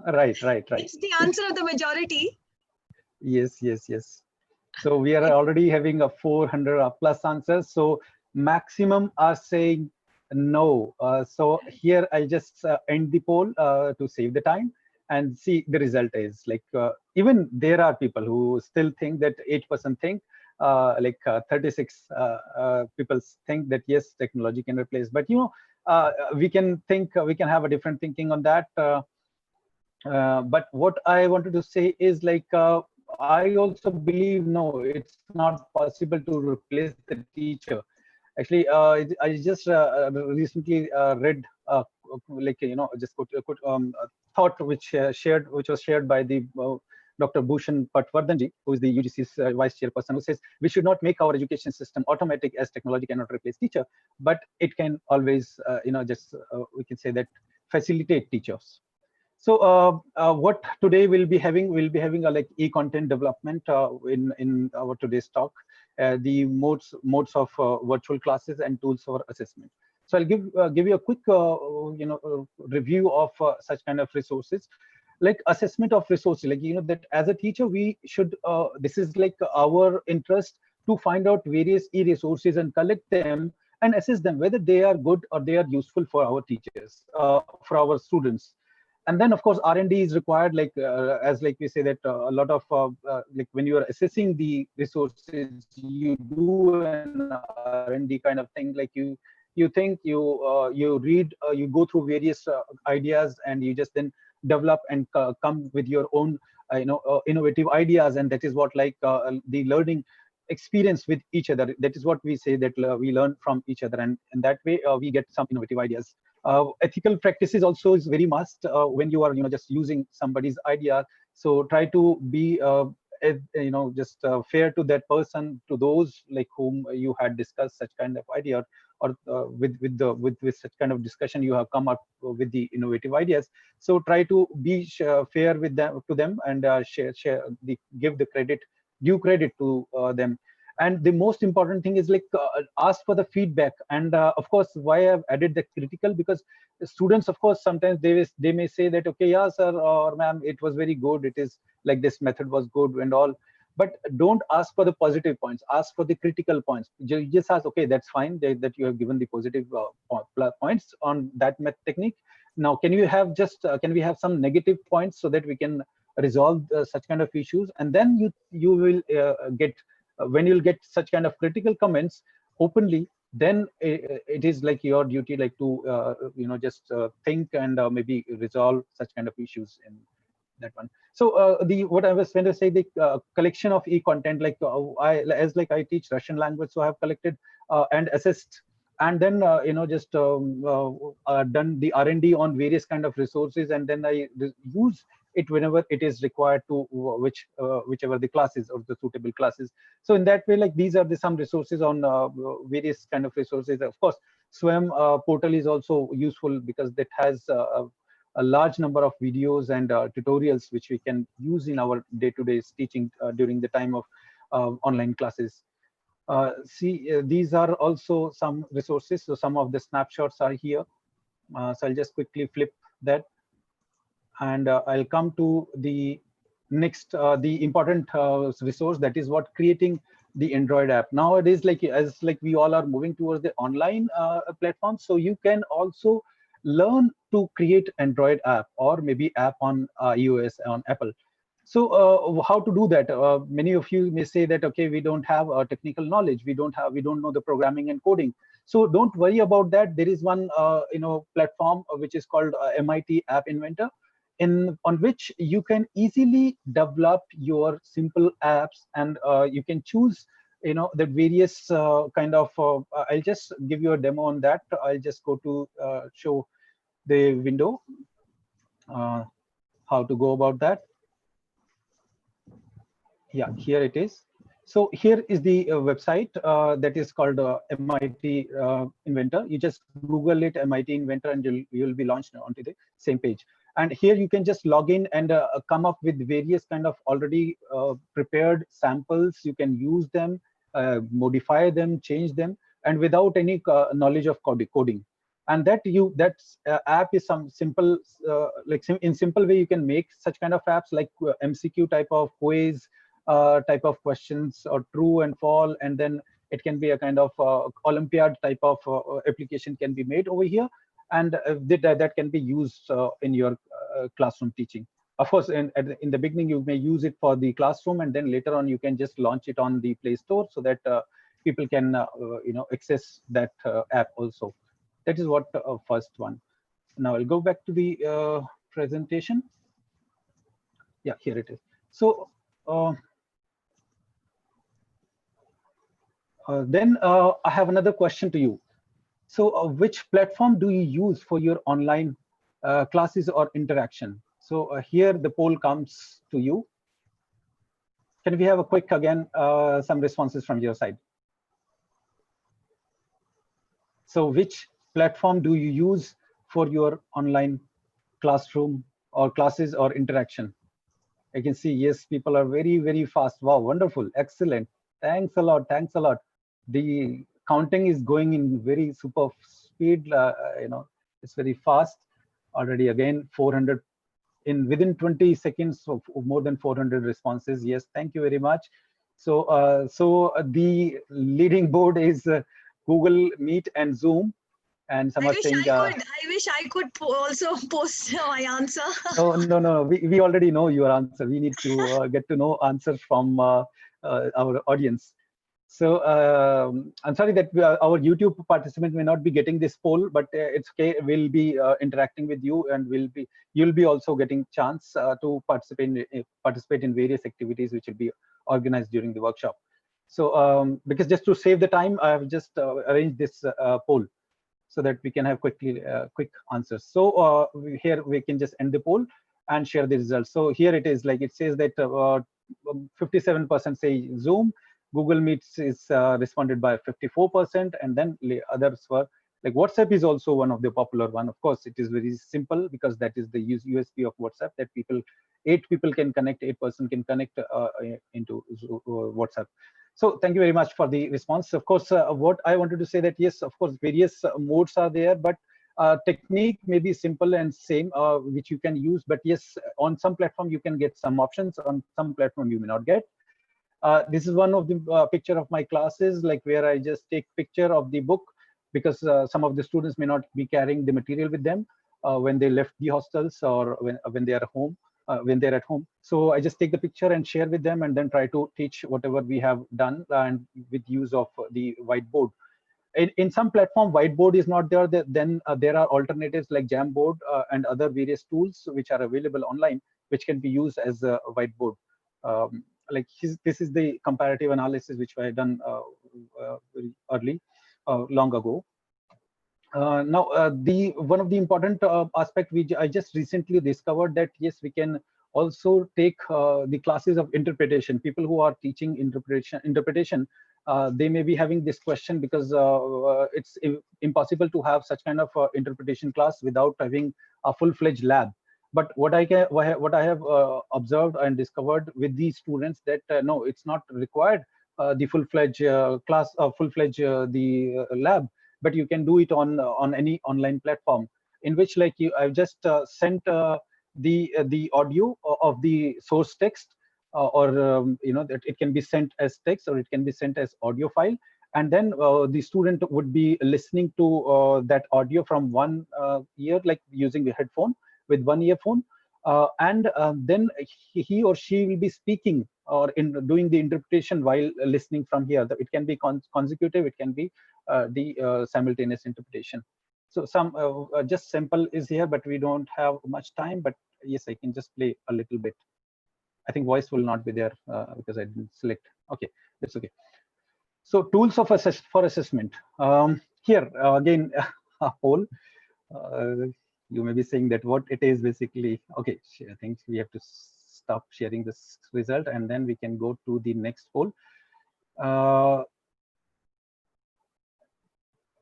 Speaker 7: Right.
Speaker 3: It's the answer of the majority.
Speaker 7: Yes. So we are already having a 400 plus answers. So maximum are saying no. So here I'll just end the poll to save the time and see the result is like, even there are people who still think that 8% think, 36 people think that yes, technology can replace, but we can have a different thinking on that. But what I wanted to say is like, I also believe no, it's not possible to replace the teacher. Actually, I just recently read just thought which was shared by the Dr. Bhushan Patwardhanji, who is the UGC's vice chairperson, who says we should not make our education system automatic, as technology cannot replace teacher, but it can always we can say that facilitate teachers. So what today we'll be having a like e-content development in our today's talk, the modes of virtual classes and tools for assessment. So I'll give you a quick review of such kind of resources, like assessment of resources. Like that as a teacher we should this is like our interest to find out various e-resources and collect them and assess them whether they are good or they are useful for our teachers, for our students. And then of course R&D is required, like as like we say that a lot of like when you are assessing the resources, you do an R&D kind of thing, like you think, you read, you go through various ideas, and you just then develop and come with your own innovative ideas. And that is what like the learning experience with each other. That is what we say, that we learn from each other, and in that way we get some innovative ideas. Ethical practices also is very must when you are just using somebody's idea. So try to be just fair to that person, to those like whom you had discussed such kind of idea, or with such kind of discussion you have come up with the innovative ideas. So try to be fair with them, to them, and give the due credit to them. And the most important thing is like ask for the feedback. And of course, why I've added the critical, because students, of course, sometimes they may say that, okay, yeah, sir, or ma'am, it was very good. It is like this method was good and all. But don't ask for the positive points. Ask for the critical points. You just ask, okay, that's fine that you have given the positive points on that technique. Now, can you have just can we have some negative points so that we can resolve such kind of issues? And then you will get when you'll get such kind of critical comments openly, then it is like your duty, like to just think and maybe resolve such kind of issues in that one. So what I was trying to say, the collection of e-content, like I teach Russian language, so I have collected and assessed, and then just done the R&D on various kind of resources, and then I use it whenever it is required to whichever the classes or the suitable classes. So in that way, like these are some resources on various kind of resources. Of course, SWAM portal is also useful because that has a large number of videos and tutorials which we can use in our day-to-day teaching during the time of online classes. These are also some resources. So some of the snapshots are here. So I'll just quickly flip that. And I'll come to the next, the important resource, that is what creating the Android app. Nowadays, as we all are moving towards the online platform, so you can also learn to create Android app or maybe app on iOS, on Apple. So how to do that? Many of you may say that, okay, we don't have technical knowledge. We don't know the programming and coding. So don't worry about that. There is one platform which is called MIT App Inventor, on which you can easily develop your simple apps, and you can choose the various kind of I'll just give you a demo on that. I'll just go to show the window, how to go about that. Yeah, here it is. So here is the website that is called MIT Inventor. You just Google it, MIT Inventor, and you'll be launched onto the same page. And here you can just log in and come up with various kind of already prepared samples. You can use them, modify them, change them, and without any knowledge of coding. And that app is some simple, in simple way, you can make such kind of apps like MCQ type of quiz, type of questions, or true and false, and then it can be a kind of Olympiad type of application can be made over here, and that can be used in your classroom teaching. Of course, in the beginning you may use it for the classroom, and then later on you can just launch it on the Play Store so that people can access that app also. That is what first one. Now I'll go back to the presentation. Yeah, here it is. So then I have another question to you. So which platform do you use for your online classes or interaction? So here the poll comes to you. Can we have a quick, again, some responses from your side? So which platform do you use for your online classroom or classes or interaction? I can see, yes, people are very, very fast. Wow, wonderful, excellent. Thanks a lot, thanks a lot. The counting is going in very super speed, it's very fast. Already again, 400, within 20 seconds of more than 400 responses. Yes, thank you very much. So, the leading board is Google Meet and Zoom. And some are saying,
Speaker 3: I wish I could also post my answer.
Speaker 7: No. We already know your answer. We need to get to know answers from our audience. So I'm sorry that our YouTube participants may not be getting this poll, but it's okay. We'll be interacting with you, and you'll be also getting chance to participate in various activities which will be organized during the workshop. So because just to save the time, I have just arranged this poll so that we can have quick answers. So here we can just end the poll and share the results. So here it is, like it says that 57% say Zoom. Google Meets is responded by 54%, and then the others were Like WhatsApp is also one of the popular one. Of course, it is very simple because that is the USP of WhatsApp, that 8 people can connect, 8 person can connect into WhatsApp. So thank you very much for the response. Of course, what I wanted to say that yes, of course, various modes are there, but technique may be simple and same, which you can use. But yes, on some platform you can get some options, on some platform you may not get. This is one of the picture of my classes, like where I just take picture of the book, because some of the students may not be carrying the material with them when they left the hostels, or when they are home. When they're at home, so I just take the picture and share with them, and then try to teach whatever we have done, and with use of the whiteboard. In some platform, whiteboard is not there. Then there are alternatives like Jamboard and other various tools which are available online, which can be used as a whiteboard. Like this is the comparative analysis which I done very early, long ago. Now, one of the important aspect which I just recently discovered, that yes, we can also take the classes of interpretation. People who are teaching interpretation, they may be having this question, because it's impossible to have such kind of interpretation class without having a full-fledged lab. But what I have observed and discovered with these students, that no, it's not required the full-fledged class, full-fledged the lab, but you can do it on any online platform, in which like I've just sent the audio of the source text, or that it can be sent as text, or it can be sent as audio file, and then the student would be listening to that audio from one ear, like using the headphone with one earphone, and then he or she will be speaking or doing the interpretation while listening from here. It can be consecutive, it can be the simultaneous interpretation. So some just sample is here, but we don't have much time. But yes, I can just play a little bit. I think voice will not be there because I didn't select. Okay, that's okay. So tools of for assessment. Here again, a poll. You may be saying that what it is basically. Okay, I think we have to stop sharing this result, and then we can go to the next poll.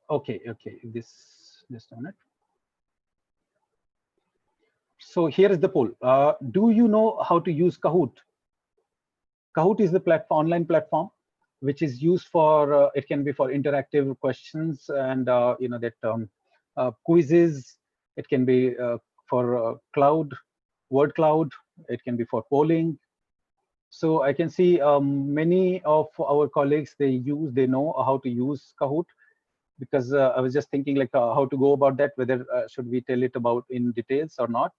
Speaker 7: Okay, this just a minute. So here is the poll. Do you know how to use Kahoot? Kahoot is the platform, online platform, which is used for, it can be for interactive questions and quizzes. It can be for word cloud. It can be for polling. So I can see many of our colleagues, they know how to use Kahoot, because I was just thinking like how to go about that, whether should we tell it about in details or not.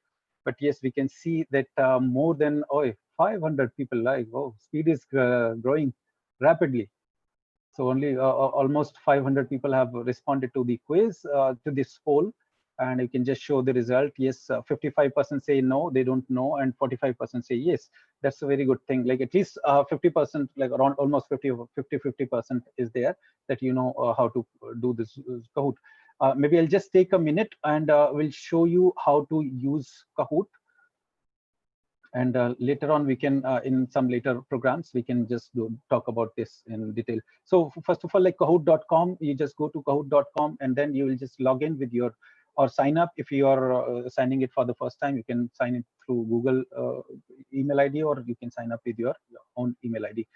Speaker 7: But yes, we can see that more than 500 people, like, oh, speed is growing rapidly. So only almost 500 people have responded to the quiz, to this poll, and you can just show the result. Yes, 55% say no, they don't know, and 45% say yes. That's a very good thing. Like at least 50%, like around almost 50% is there that you know how to do this Kahoot. Maybe I'll just take a minute and we'll show you how to use Kahoot. And later on, we can, in some later programs, we can just talk about this in detail. So first of all, like Kahoot.com, you just go to Kahoot.com, and then you will just log in with your, or sign up. If you are signing it for the first time, you can sign it through Google email ID, or you can sign up with your own email ID.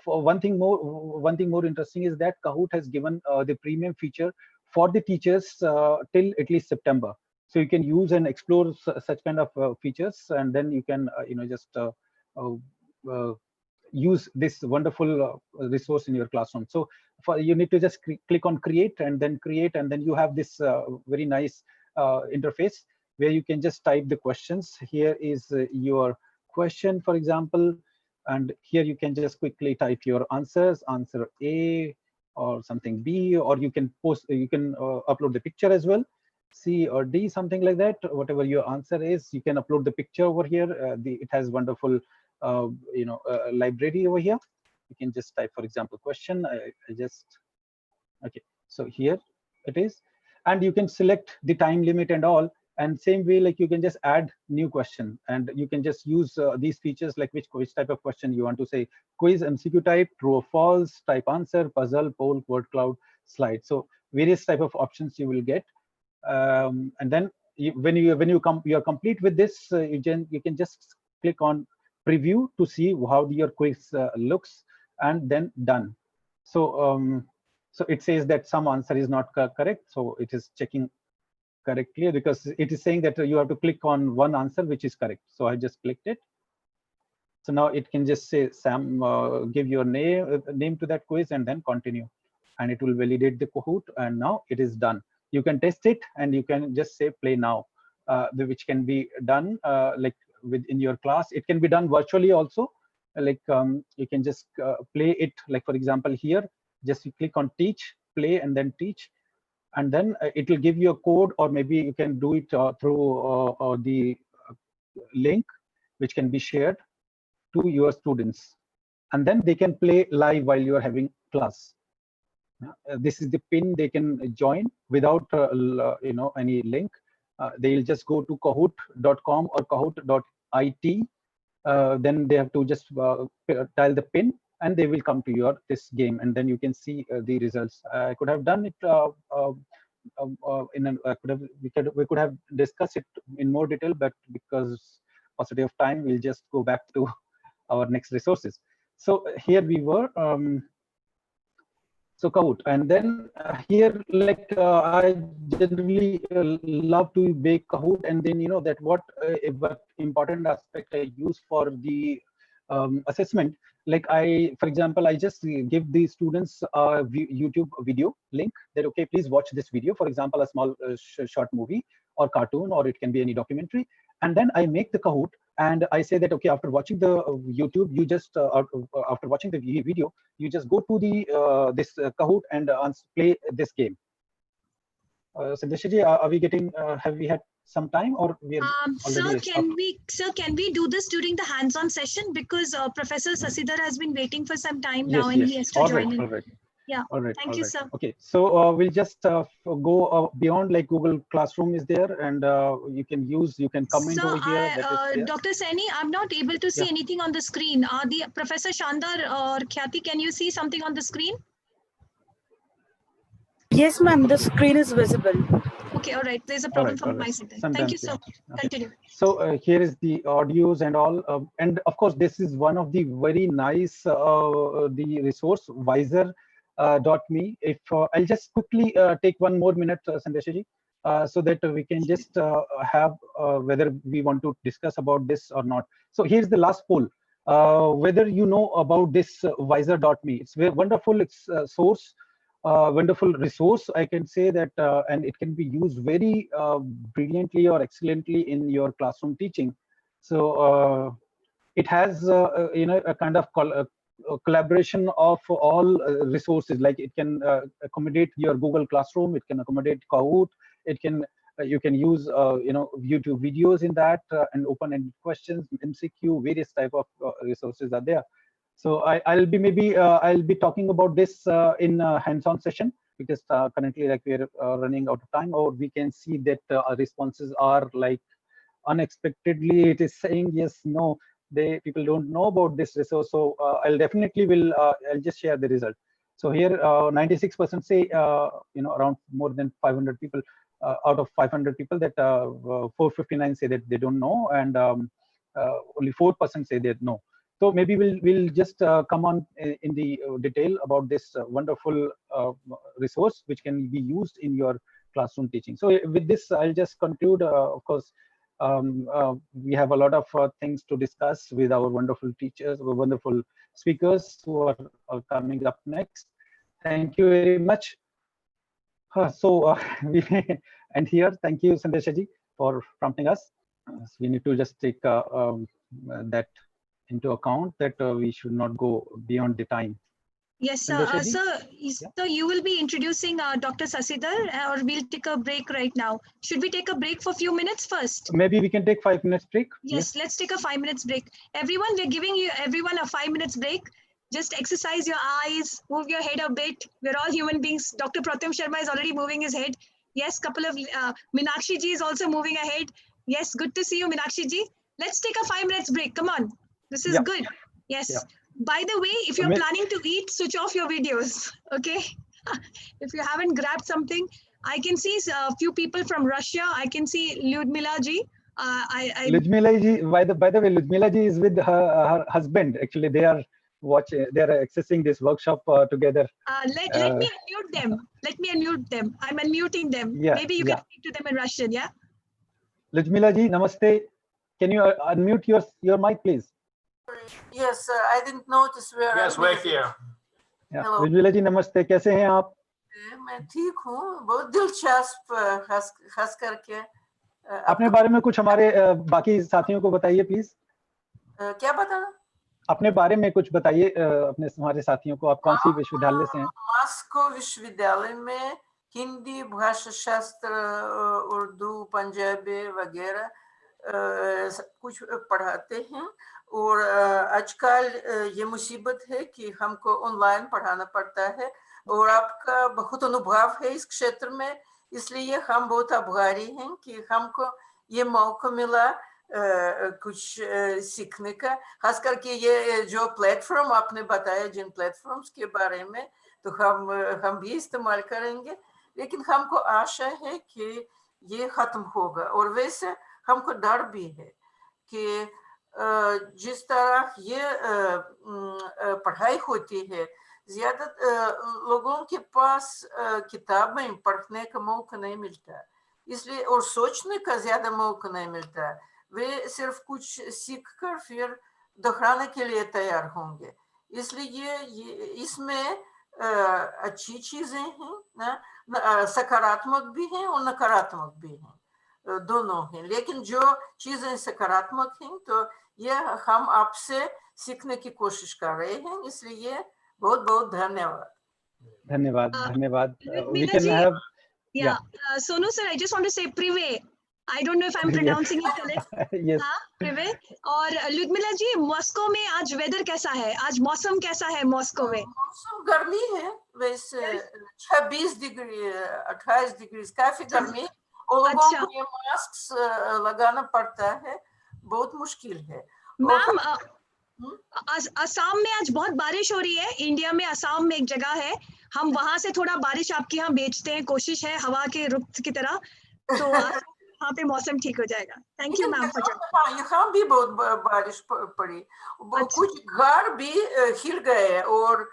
Speaker 7: For one thing more interesting is that Kahoot has given the premium feature for the teachers till at least September. So you can use and explore such kind of features, and then you can just use this wonderful resource in your classroom. So you need to just click on create, and then you have this very nice interface where you can just type the questions. Here is your question, for example, and here you can just quickly type your answers, answer A or something B, or you can upload the picture as well, C or D, something like that. Whatever your answer is, you can upload the picture over here. It has wonderful library over here. You can just type, for example, question. Okay, so here it is, and you can select the time limit and all. And same way, like you can just add new question, and you can just use these features, like which type of question you want to say: quiz, MCQ type, true or false, type answer, puzzle, poll, word cloud, slide. So various type of options you will get. And then when you are complete with this, you can just click on preview to see how your quiz looks, and then done. So so it says that some answer is not correct, so it is checking correctly, because it is saying that you have to click on one answer which is correct. So I just clicked it. So now it can just say, Sam, give your name to that quiz and then continue, and it will validate the Kahoot, and now it is done. You can test it and you can just say play now, which can be done like within your class. It can be done virtually also. Like you can just play it, like for example here, just you click on teach, play, and then teach, and then it will give you a code, or maybe you can do it through the link which can be shared to your students, and then they can play live while you are having class. This is the pin they can join without any link. They'll just go to kahoot.com or kahoot.it. Then they have to just dial the pin, and they will come to this game, and then you can see the results. I could have done it we could have discussed it in more detail, but because paucity of time, we'll just go back to our next resources. So here we were. So Kahoot, and then here, like I generally love to bake Kahoot, and then that what important aspect I use for the assessment. Like for example, I just give the students a YouTube video link that, okay, please watch this video. For example, a small short movie or cartoon, or it can be any documentary. And then I make the Kahoot, and I say that, okay, after watching the YouTube, you just after watching the video, you just go to the this Kahoot and play this game. Sandeshji, are we getting? Have we had some time, or we are already?
Speaker 3: Sir, can we do this during the hands-on session, because Professor Sasidhar has been waiting for some time
Speaker 7: Yes,
Speaker 3: now, and
Speaker 7: yes.
Speaker 3: he has to join in.
Speaker 7: All right.
Speaker 3: Yeah.
Speaker 7: All right.
Speaker 3: Thank you, sir.
Speaker 7: Okay. So we'll just go beyond, like Google Classroom is there, and you can comment over here.
Speaker 3: Dr. Saini, I'm not able to see anything on the screen. The Professor Shandar or Khyati, can you see something on the screen?
Speaker 12: Yes, ma'am. The screen is visible.
Speaker 3: Okay. All right. There's a problem from my side. Thank you so much.
Speaker 7: Okay.
Speaker 3: Continue.
Speaker 7: So here is the audios and all, and of course this is one of the very nice the resource Wiser.me. If I'll just quickly take one more minute, Sandeshji, so that we can just have whether we want to discuss about this or not. So here's the last poll. Whether you know about this Wiser.me. It's very wonderful. It's source. Wonderful resource, I can say that, and it can be used very brilliantly or excellently in your classroom teaching. So it has a kind of collaboration of all resources. Like it can accommodate your Google Classroom, it can accommodate Kahoot, it can you can use YouTube videos in that, and open-ended questions, MCQ, various type of resources are there. So I'll be talking about this in a hands-on session, because currently, like, we're running out of time, or we can see that our responses are like unexpectedly it is saying yes, no, people don't know about this resource. So I'll definitely I'll just share the result. So here 96% say around more than 500 people out of 500 people, that 459 say that they don't know, and only 4% say they know. So maybe we'll just come on in the detail about this wonderful resource which can be used in your classroom teaching. So with this, I'll just conclude. Of course, we have a lot of things to discuss with our wonderful teachers, our wonderful speakers who are coming up next. Thank you very much. We end here. Thank you, Sandeshji, for prompting us. So we need to just take that into account, that we should not go beyond the time.
Speaker 3: Yes, sir. So you will be introducing Dr. Sasidhar, or we'll take a break right now. Should we take a break for a few minutes first?
Speaker 7: Maybe we can take 5 minutes break.
Speaker 3: Yes, let's take a 5 minutes break. Everyone, we're giving everyone a 5 minutes break. Just exercise your eyes, move your head a bit. We're all human beings. Dr. Pratyam Sharma is already moving his head. Yes, couple of Meenakshi ji is also moving ahead. Yes, good to see you, Meenakshi ji. Let's take a 5 minutes break. Come on. This is good. Yes. By the way, if you're planning to eat, switch off your videos. Okay. If you haven't grabbed something, I can see a few people from Russia. I can see Lyudmila ji.
Speaker 7: Lyudmila ji, by the way, Lyudmila ji is with her husband. Actually, they are accessing this workshop together.
Speaker 3: Let me unmute them. Let me unmute them. I'm unmuting them.
Speaker 7: Yeah,
Speaker 3: maybe you can speak to them in Russian. Yeah.
Speaker 7: Lyudmila ji, namaste. Can you unmute your mic, please?
Speaker 13: Yes, I didn't notice where.
Speaker 14: Yes, we're here.
Speaker 7: Lyudmila ji, namaste. कैसे हैं आप?
Speaker 13: मैं ठीक हूँ, बहुत दिलचस्प खास करके।
Speaker 7: अपने बारे में कुछ हमारे बाकी साथियों को बताइए प्लीज।
Speaker 13: क्या बताना?
Speaker 7: अपने बारे में कुछ बताइए अपने हमारे साथियों को। आप कौन सी विश्वविद्यालय से हैं?
Speaker 13: मॉस्को विश्वविद्यालय में हिंदी भाषा शास्त्र, उर्दू, पंजाबी वगैरह कुछ पढ़ाते हैं। और आजकल ये मुसीबत है कि हमको ऑनलाइन पढ़ाना पड़ता है और आपका बहुत अनुभव है इस क्षेत्र में, इसलिए हम बहुत आभारी हैं कि हमको ये मौका मिला कुछ सीखने का। खास करके ये जो प्लेटफॉर्म आपने बताया, जिन प्लेटफॉर्म्स के बारे में, तो हम भी इस्तेमाल करेंगे, लेकिन हमको आशा है कि ये खत्म होगा। और वैसे हमको डर भी है कि जिस तरह ये पढ़ाई होती है, ज्यादा लोगों के पास किताबें पढ़ने का मौका नहीं मिलता, इसलिए और सोचने का ज्यादा मौका नहीं मिलता। वे सिर्फ कुछ सीख कर फिर दोहराने के लिए तैयार होंगे, इसलिए इसमें अच्छी चीजें हैं ना, सकारात्मक भी हैं और नकारात्मक भी हैं, दोनों हैं। लेकिन जो चीजें सकारात्मक हैं तो ये हम आपसे सीखने की कोशिश कर रहे हैं, इसलिए बहुत बहुत धन्यवाद।
Speaker 7: धन्यवाद धन्यवाद।
Speaker 3: We can have Sonu sir, I just want to say prive. I don't know if I'm pronouncing it correct.
Speaker 7: Yes.
Speaker 3: prive. और Lyudmila जी, मॉस्को में आज वेदर कैसा है? आज मौसम कैसा है मॉस्को में?
Speaker 13: मौसम गर्मी है, वैसे 26 डिग्री 28 डिग्री काफी गर्मी, और लोगों को ये मास्क लगाना पड़ता है, बहुत मुश्किल है।
Speaker 3: मैम, असम में आज बहुत बारिश हो रही है। इंडिया में असम में एक जगह है, हम वहां से थोड़ा बारिश आपके यहाँ बेचते हैं, कोशिश है हवा के रुख की तरह, तो वहाँ पे मौसम ठीक हो जाएगा। Thank you ma'am.
Speaker 13: यहाँ भी बहुत बारिश पड़ी, कुछ घर भी हिल गए और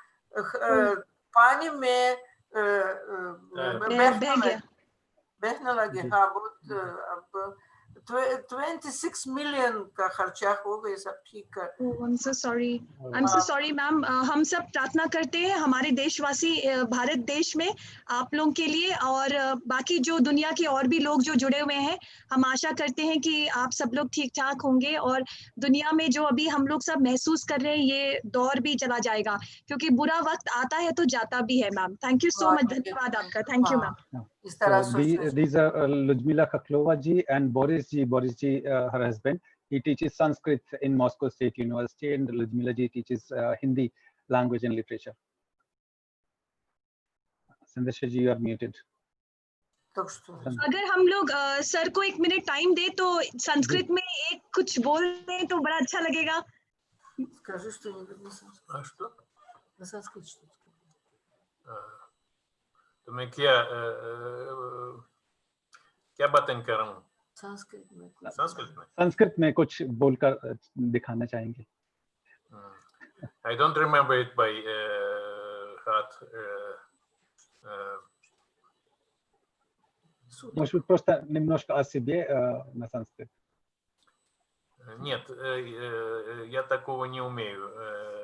Speaker 13: पानी में बहने लगे। हाँ, बहुत अब 26 मिलियन का खर्चा हो गया सब ठीक कर।
Speaker 3: I'm so sorry ma'am. हम सब प्रार्थना करते हैं हमारे देशवासी भारत देश में आप लोगों के लिए, और बाकी जो दुनिया के और भी लोग जो जुड़े हुए हैं, हम आशा करते हैं कि आप सब लोग ठीक ठाक होंगे और दुनिया में जो अभी हम लोग सब महसूस कर रहे हैं ये दौर भी चला जाएगा, क्योंकि बुरा वक्त आता है तो जाता भी है। Ma'am thank you so much, धन्यवाद आपका। Thank you ma'am.
Speaker 7: These are Lyudmila Khaklova ji and Boris ji. Boris ji, her husband, he teaches Sanskrit in Moscow State University, and Lyudmila ji teaches Hindi language and literature. Sandesh ji, you are muted.
Speaker 3: अगर हम लोग sir को 1 minute time दे तो संस्कृत में एक कुछ बोल दें तो बड़ा अच्छा लगेगा।
Speaker 14: तो मैं क्या बातें करूं?
Speaker 7: संस्कृत में कुछ बोलकर दिखाना चाहेंगे।
Speaker 14: I don't remember it by heart.
Speaker 7: Может быть, просто немножко о себе на санскрит.
Speaker 14: Нет, я такого не умею.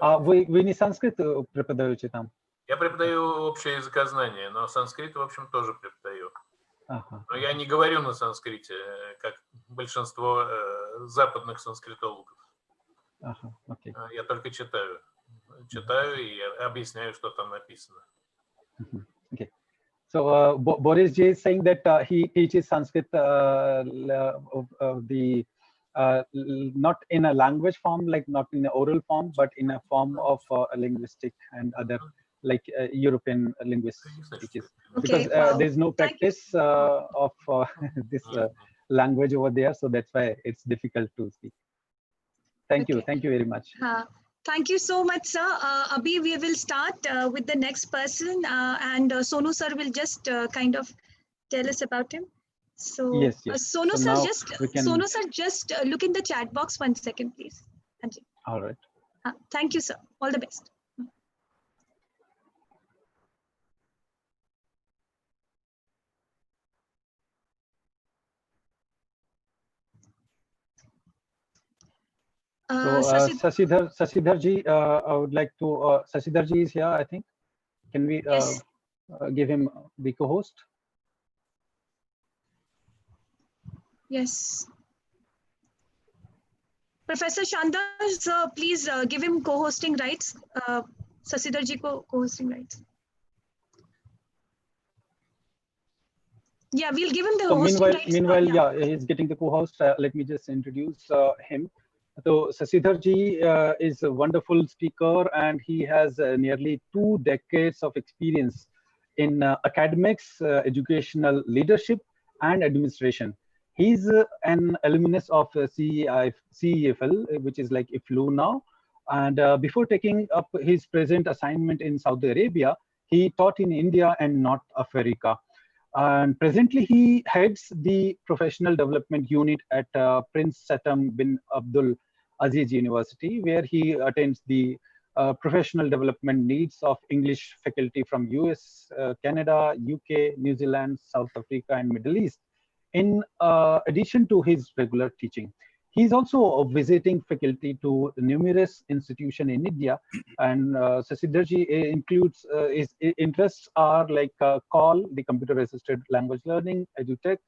Speaker 7: А вы не санскрит преподаете там?
Speaker 14: Я преподаю общее языкознание, но санскрит, в общем, тоже преподаю. Но я не говорю на санскрите, как большинство западных санскритологов. Я только читаю и объясняю, что там написано.
Speaker 7: Okay. So Boris Ji is saying that he teaches Sanskrit not in a language form, like not in an oral form, but in a form of linguistic and other like European linguists teaches, because there's no practice of this language over there, so that's why it's difficult to speak. Thank you very much.
Speaker 3: Thank you so much, sir. Abhi, we will start with the next person, and Sonu sir will just kind of tell us about him. So,
Speaker 7: Yes, yes.
Speaker 3: Sonu
Speaker 7: So
Speaker 3: sir,
Speaker 7: now
Speaker 3: just
Speaker 7: we can.
Speaker 3: Sonu sir, just look in the chat box 1 second, please.
Speaker 7: All right.
Speaker 3: Thank you, sir. All the best.
Speaker 7: So Sasidhar ji, I would like to, Sasidhar ji is here, I think. Can we
Speaker 3: yes.
Speaker 7: Give him the co-host?
Speaker 3: Yes. Professor Chandra, sir, please give him co-hosting rights. Sasidhar ji ko co-hosting rights. Yeah, we'll give him the
Speaker 7: So
Speaker 3: hosting rights.
Speaker 7: meanwhile, yeah, he's getting the co-host. Let me just introduce him. So Sasidhar ji is a wonderful speaker, and he has nearly 2 decades of experience in academics, educational leadership, and administration. He's an alumnus of CEFL, which is like IFLU now. And before taking up his present assignment in Saudi Arabia, he taught in India and North Africa. And presently, he heads the professional development unit at Prince Satam bin Abdul Aziz University, where he attends the professional development needs of English faculty from US, Canada, UK, New Zealand, South Africa, and Middle East, in addition to his regular teaching. He's also visiting faculty to numerous institutions in India, and Sasidhar ji includes his interests are like CALL, the computer-assisted language learning, EduTech,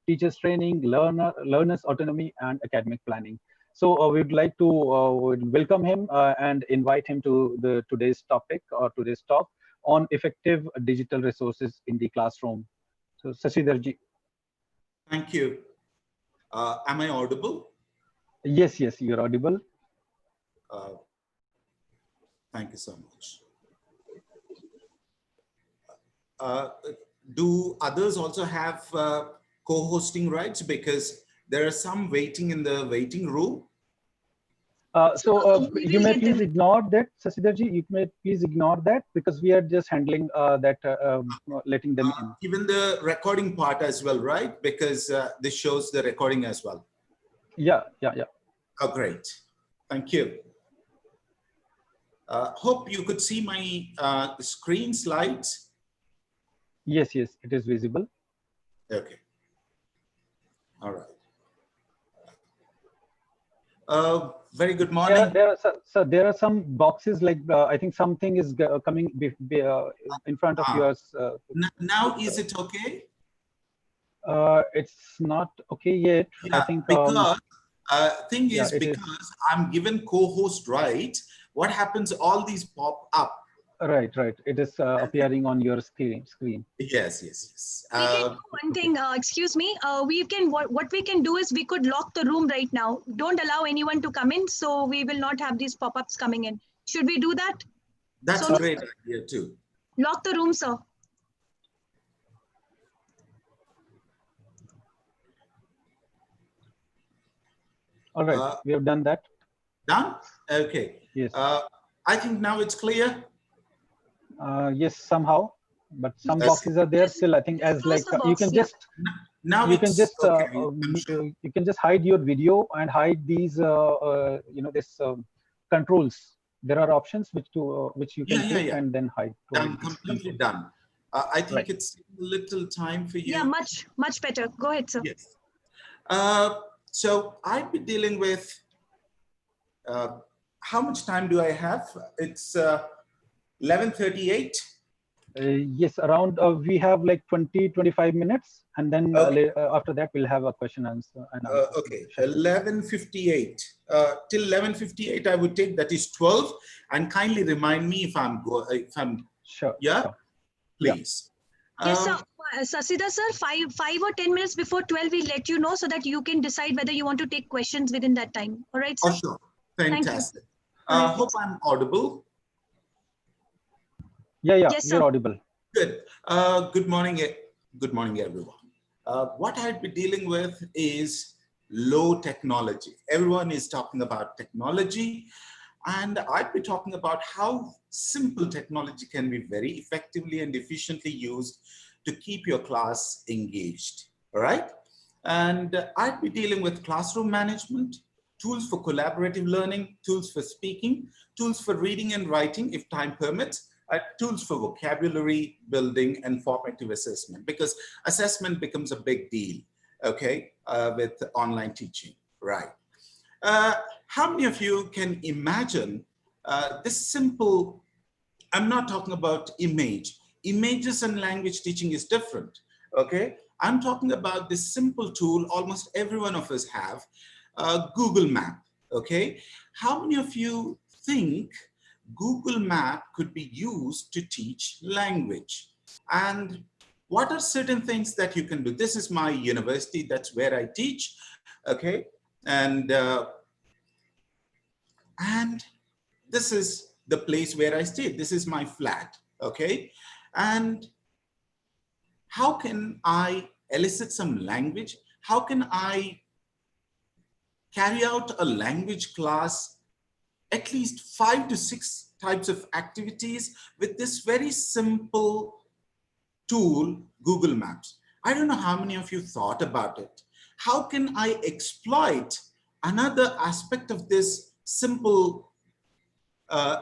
Speaker 7: teachers training, learners autonomy, and academic planning. So we'd like to welcome him and invite him to today's topic or today's talk on effective digital resources in the classroom. So Sasidhar ji.
Speaker 15: Thank you. Am I audible?
Speaker 7: Yes, yes, you're audible.
Speaker 15: Thank you so much. Do others also have co-hosting rights? Because there are some waiting in the waiting room.
Speaker 7: So you may please ignore that, Sasidhar ji. You may please ignore that because we are just handling that, letting them in.
Speaker 15: Even the recording part as well, right? Because this shows the recording as well.
Speaker 7: Yeah, yeah, yeah.
Speaker 15: Oh, great. Thank you. Hope you could see my screen slides.
Speaker 7: Yes, yes, it is visible.
Speaker 15: Okay. All right. Very good morning.
Speaker 7: There are some boxes like I think something is coming in front of yours.
Speaker 15: Now is it okay?
Speaker 7: It's not okay yet.
Speaker 15: Yeah,
Speaker 7: I think
Speaker 15: because thing
Speaker 7: yeah,
Speaker 15: is because I'm given co-host rights. What happens? All these pop up.
Speaker 7: Right, right. It is appearing on your screen.
Speaker 15: Yes, yes, yes.
Speaker 3: We can do one thing. Excuse me. We can what we can do is we could lock the room right now. Don't allow anyone to come in, so we will not have these pop-ups coming in. Should we do that?
Speaker 15: That's
Speaker 3: so
Speaker 15: a great idea too.
Speaker 3: Lock the room, sir.
Speaker 7: All right, we have done that.
Speaker 15: Done? Okay.
Speaker 7: Yes.
Speaker 15: I think now it's clear.
Speaker 7: Yes, somehow, but some boxes are there still. I think as like you can just you can just you can just hide your video and hide these you know this controls. There are options which you can click and then hide.
Speaker 15: Done, completely done. I think it's a little time for you.
Speaker 3: Yeah, much better. Go ahead, sir.
Speaker 15: Yes. So I'd be dealing with how much time do I have? It's 11:38.
Speaker 7: Yes, around we have like 20-25 minutes, and then after that we'll have a question and answer.
Speaker 15: Okay, 11:58 till 11:58 I would take, that is 12, and kindly remind me if I'm
Speaker 7: sure.
Speaker 15: Yeah,
Speaker 7: sure.
Speaker 15: please.
Speaker 3: Yes, sir. Sasidhar sir, 5 or 10 minutes before 12, we'll let you know so that you can decide whether you want to take questions within that time. All right, sir?
Speaker 15: Oh, sure. Fantastic.
Speaker 3: Thank you.
Speaker 15: Hope I'm audible.
Speaker 7: Yeah, yeah,
Speaker 3: yes,
Speaker 7: you're audible.
Speaker 15: Good. Good morning, everyone. What I'd be dealing with is low technology. Everyone is talking about technology, And I'd be talking about how simple technology can be very effectively and efficiently used to keep your class engaged, all right? And I'd be dealing with classroom management, tools for collaborative learning, tools for speaking, tools for reading and writing, if time permits, tools for vocabulary building and formative assessment, because assessment becomes a big deal, okay, with online teaching, right? How many of you can imagine this simple, I'm not talking about image. Images and language teaching is different, okay? I'm talking about this simple tool almost every one of us have, Google Map, okay? How many of you think Google Map could be used to teach language? And what are certain things that you can do? This is my university, that's where I teach, okay? And this is the place where I stay. This is my flat, okay? And how can I elicit some language? How can I carry out a language class, at least 5 to 6 types of activities with this very simple tool, Google Maps? I don't know how many of you thought about it. How can I exploit another aspect of this simple,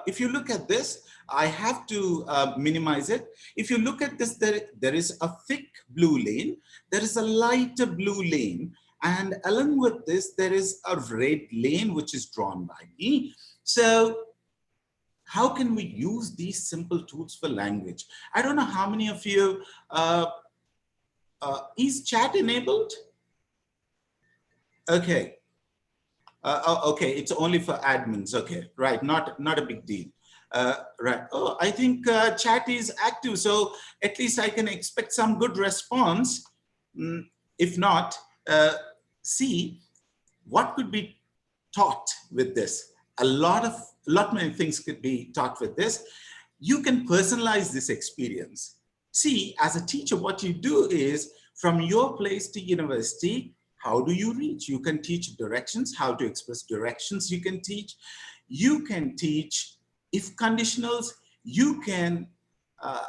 Speaker 15: if you look at this, I have to minimize it. If you look at this, there is a thick blue lane, there is a lighter blue lane, and along with this, there is a red lane which is drawn by me. So how can we use these simple tools for language? I don't know how many of you, is chat enabled? Okay. Okay, it's only for admins. Okay, right, not a big deal. Right. Oh, I think chat is active, so at least I can expect some good response. If not, see what could be taught with this. A lot many things could be taught with this. You can personalize this experience. See, as a teacher, what you do is from your place to university, how do you reach? You can teach directions, how to express directions you can teach. You can teach if conditionals. You can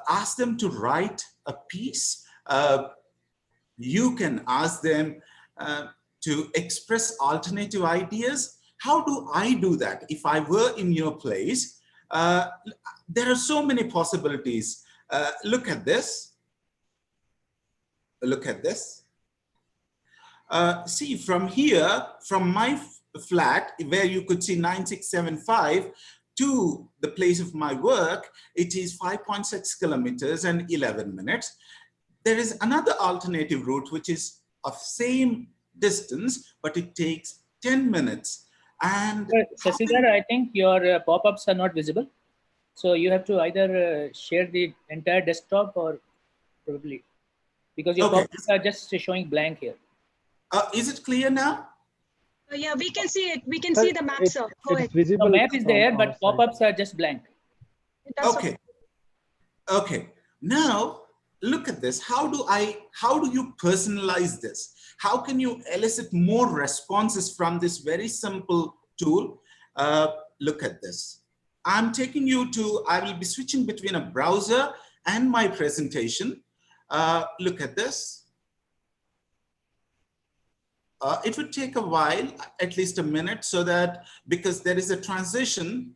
Speaker 15: ask them to write a piece. You can ask them to express alternative ideas. How do I do that? If I were in your place, there are so many possibilities. Look at this. Look at this. See, from here, from my flat, where you could see 9675 to the place of my work, it is 5.6 kilometers and 11 minutes. There is another alternative route, which is of same distance, but it takes 10 minutes. And
Speaker 1: Sasidhar, I think your pop-ups are not visible. So you have to either share the entire desktop or probably, because your pop-ups are just showing blank here.
Speaker 15: Is it clear now?
Speaker 3: Yeah, we can see it. We can see the map, sir. Go ahead.
Speaker 1: The map is there, but pop-ups are just blank.
Speaker 15: Okay. Okay. Now look at this. How do you personalize this? How can you elicit more responses from this very simple tool? Look at this. I'm taking you to, I will be switching between a browser and my presentation. Look at this. It would take a while, at least a minute, so that, because there is a transition.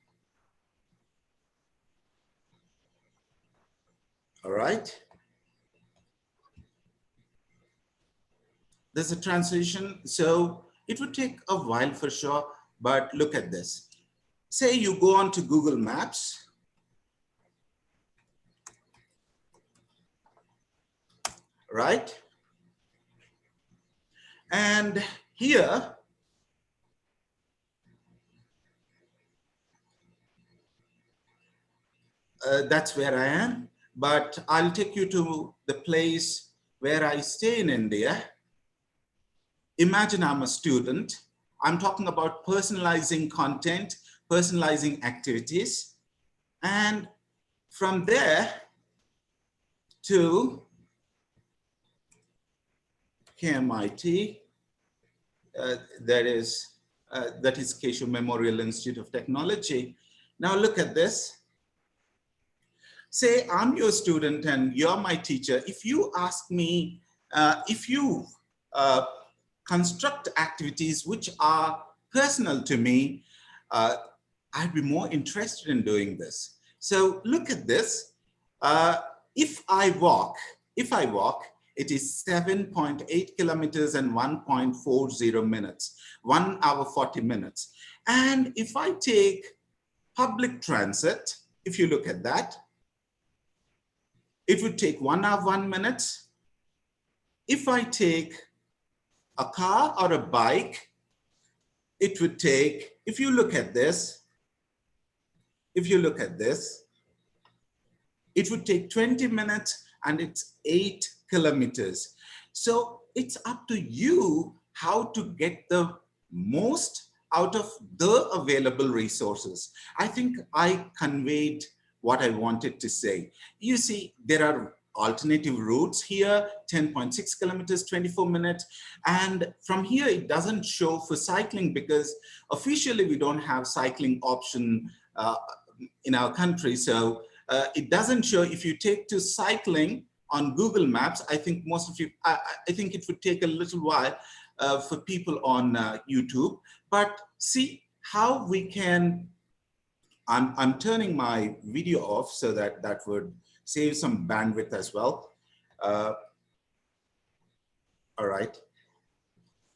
Speaker 15: All right. There's a transition, so it would take a while for sure, but look at this. Say you go on to Google Maps. Right? And here, that's where I am, but I'll take you to the place where I stay in India. Imagine I'm a student. I'm talking about personalizing content, personalizing activities. And from there to KMIT, there is that is Keshav Memorial Institute of Technology. Now look at this. Say I'm your student and you're my teacher. If you ask me, if you construct activities which are personal to me, I'd be more interested in doing this. So look at this. If I walk, it is 7.8 kilometers and 1.40 minutes, 1 hour 40 minutes. And if I take public transit, if you look at that, it would take 1 hour 1 minute. If I take a car or a bike, it would take, if you look at this, it would take 20 minutes and it's 8 kilometers. So it's up to you how to get the most out of the available resources. I think I conveyed what I wanted to say. You see, there are alternative routes here, 10.6 kilometers, 24 minutes. And from here, it doesn't show for cycling because officially we don't have cycling option in our country. So it doesn't show. If you take to cycling on Google Maps, I think most of you, I think it would take a little while for people on YouTube. But see how we can, I'm turning my video off so that that would save some bandwidth as well. All right.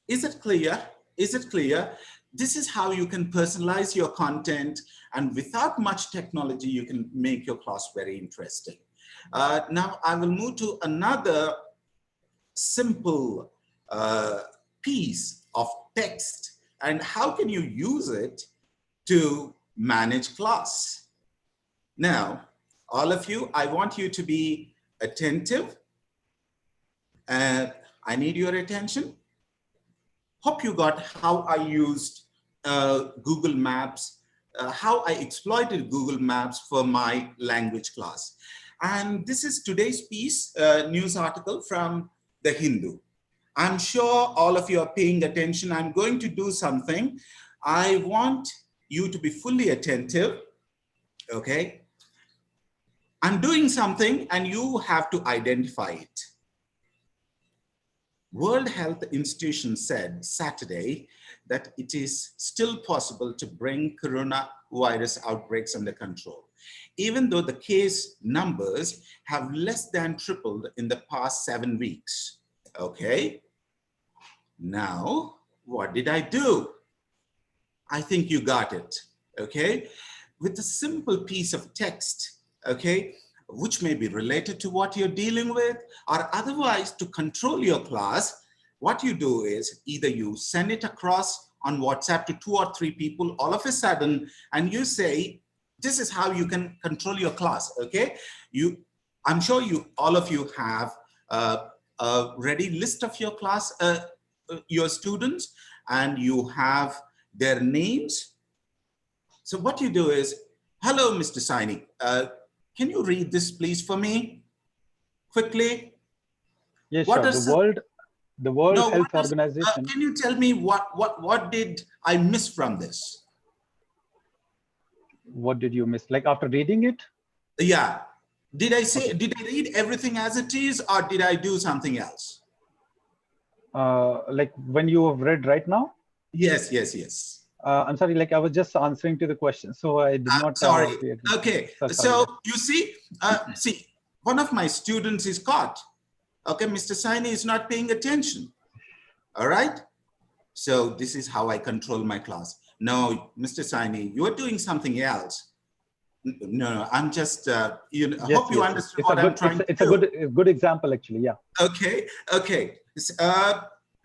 Speaker 15: Is it clear? Is it clear? This is how you can personalize your content, and without much technology, you can make your class very interesting. Now I will move to another simple piece of text, and how can you use it to manage class? Now, all of you, I want you to be attentive. I need your attention. Hope you got how I used Google Maps, how I exploited Google Maps for my language class. And this is today's piece, news article from The Hindu. I'm sure all of you are paying attention. I'm going to do something. I want you to be fully attentive, okay? I'm doing something and you have to identify it. World Health Institution said Saturday that it is still possible to bring coronavirus outbreaks under control, even though the case numbers have less than tripled in the past 7 weeks. Okay. Now, what did I do? I think you got it. Okay. With a simple piece of text, okay, which may be related to what you're dealing with, or otherwise to control your class, what you do is either you send it across on WhatsApp to 2 or 3 people all of a sudden, and you say, this is how you can control your class, okay? I'm sure all of you have a ready list of your class, your students, and you have their names. So what you do is, hello, Mr. Saini, can you read this please for me quickly?
Speaker 7: Yes, sure. The World Health Organization.
Speaker 15: Can you tell me what did I miss from this?
Speaker 7: What did you miss? Like after reading it?
Speaker 15: Yeah. Did I read everything as it is, or did I do something else?
Speaker 7: Like when you have read right now?
Speaker 15: Yes, yes, yes.
Speaker 7: I'm sorry, like I was just answering to the question, so I did not.
Speaker 15: Sorry. Okay. So you see, see, one of my students is caught. Okay, Mr. Saini is not paying attention. All right. So this is how I control my class. No, Mr. Saini, you are doing something else. No, I'm just, you know, I hope you understand what I'm trying to do.
Speaker 7: It's a good example, actually. Yeah.
Speaker 15: Okay. Okay.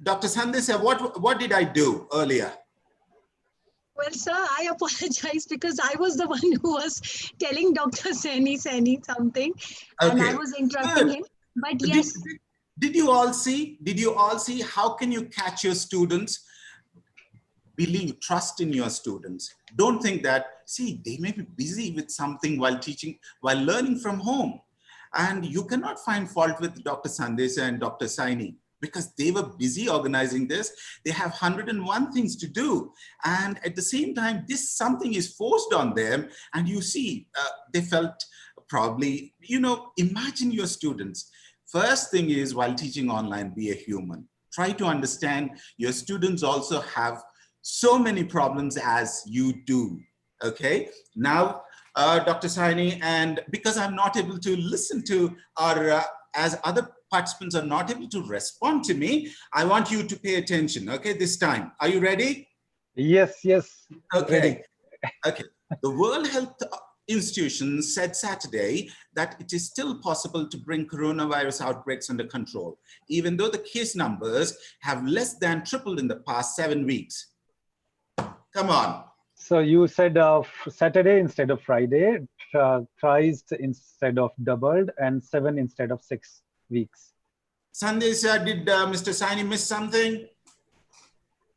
Speaker 15: Dr. Sandesha, what did I do earlier?
Speaker 3: Well, sir, I apologize because I was the one who was telling Dr. Saini something, and I was interrupting him. But yes.
Speaker 15: Did you all see? Did you all see how can you catch your students? Believe, trust in your students. Don't think that, see, they may be busy with something while teaching, while learning from home. And you cannot find fault with Dr. Sandesha and Dr. Saini. because they were busy organizing this. They have 101 things to do. And at the same time, something is forced on them. And you see, they felt probably, imagine your students. First thing is, while teaching online, be a human. Try to understand your students also have so many problems as you do. Okay, now, Dr. Saini, and because I'm not able to listen to our, as other participants are not able to respond to me, I want you to pay attention, okay, this time. Are you ready?
Speaker 7: Yes, yes.
Speaker 15: Okay,
Speaker 7: Ready.
Speaker 15: okay. The World Health Institution said Saturday that it is still possible to bring coronavirus outbreaks under control, even though the case numbers have less than tripled in the past 7 weeks. Come on.
Speaker 7: So you said Saturday instead of Friday, thrice instead of doubled, and 7 instead of 6 weeks.
Speaker 15: Sandesha, did Mr. Saini miss something?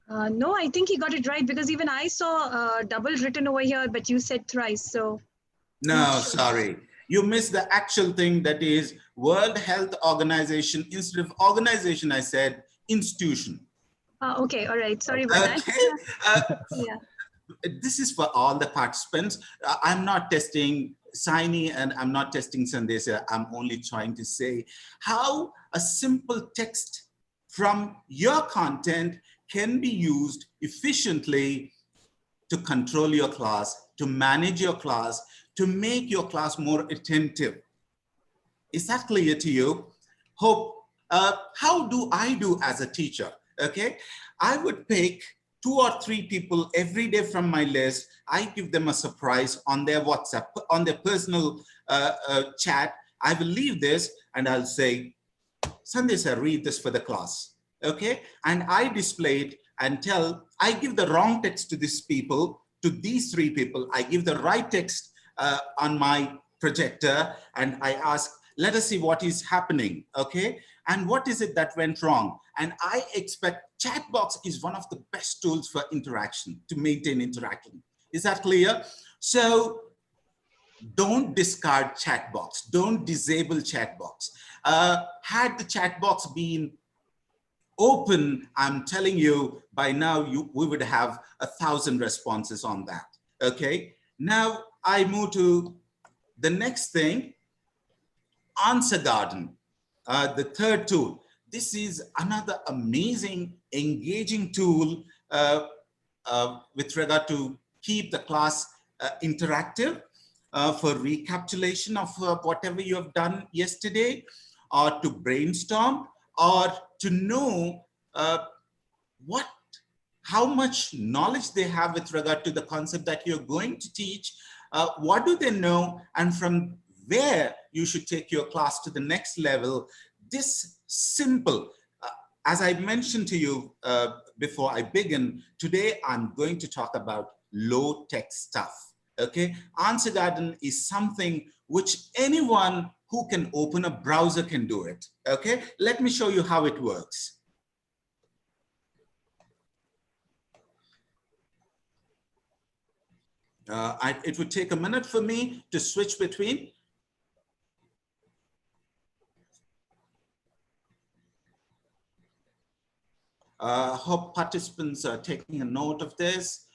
Speaker 3: No, I think he got it right, because even I saw double written over here, but you said thrice. So
Speaker 15: no, sorry. You missed the actual thing, that is World Health Organization. Instead of organization, I said institution.
Speaker 3: Okay, all right. Sorry about that. Yeah.
Speaker 15: This is for all the participants. I'm not testing Saini and I'm not testing Sandesha. I'm only trying to say how a simple text from your content can be used efficiently to control your class, to manage your class, to make your class more attentive. Is that clear to you? Hope. How do I do as a teacher? Okay, I would pick 2 or 3 people every day from my list. I give them a surprise on their WhatsApp, on their personal chat. I will leave this and I'll say, Sandesha, read this for the class. Okay, and I display it and I give the wrong text to these people, to these 3 people. I give the right text on my projector and I ask, let us see what is happening, okay? And what is it that went wrong? And I expect chat box is one of the best tools for interaction, to maintain interaction. Is that clear? So don't discard chat box. Don't disable chat box. Had the chat box been open, I'm telling you, by now we would have 1,000 responses on that, okay? Now I move to the next thing, Answer Garden, the third tool. This is another amazing, engaging tool with regard to keep the class interactive, for recapitulation of whatever you have done yesterday, or to brainstorm, or to know how much knowledge they have with regard to the concept that you're going to teach, what do they know, and from where you should take your class to the next level. This simple, as I mentioned to you before I begin, today I'm going to talk about low-tech stuff, okay? Answer Garden is something which anyone who can open a browser can do it, okay? Let me show you how it works. It would take a minute for me to switch between. Hope participants are taking a note of this.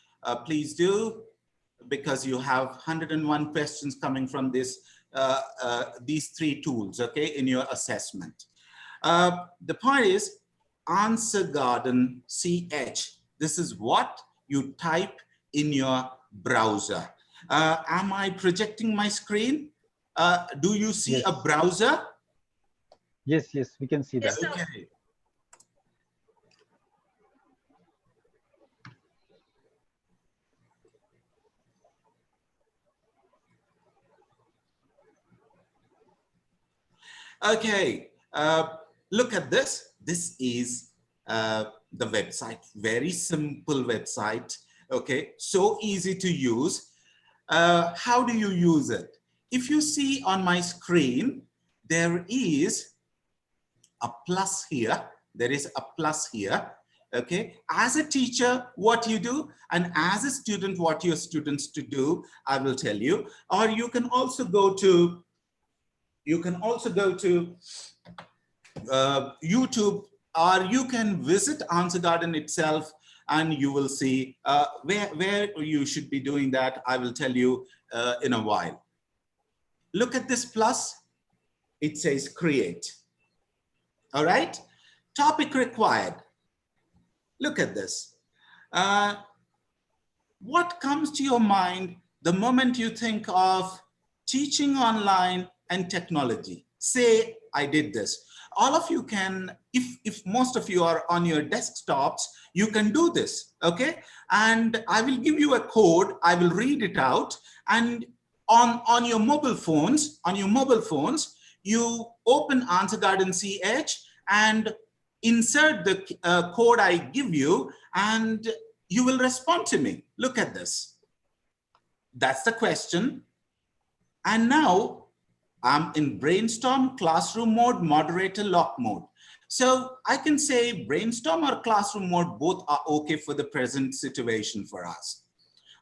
Speaker 15: Please do, because you have 101 questions coming from this, these 3 tools, okay, in your assessment. The point is Answer Garden CH. This is what you type in your browser. Am I projecting my screen? Do you see
Speaker 7: yes.
Speaker 15: a browser?
Speaker 7: Yes, yes, we can see that.
Speaker 15: Okay. Okay, look at this. This is the website, very simple website. Okay, so easy to use. How do you use it? If you see on my screen, there is a plus here. There is a plus here. Okay, as a teacher, what you do, and as a student, what your students to do, I will tell you. Or you can also go to YouTube or you can visit Answer Garden itself and you will see where you should be doing that. I will tell you in a while. Look at this plus. It says create. All right. Topic required. Look at this. What comes to your mind the moment you think of teaching online and technology? Say, I did this. All of you can, if most of you are on your desktops, you can do this, okay? And I will give you a code, I will read it out, and on your mobile phones, you open Answer Garden CH and insert the code I give you, and you will respond to me. Look at this. That's the question. And now I'm in brainstorm, classroom mode, moderator, lock mode. So I can say brainstorm or classroom mode, both are okay for the present situation for us.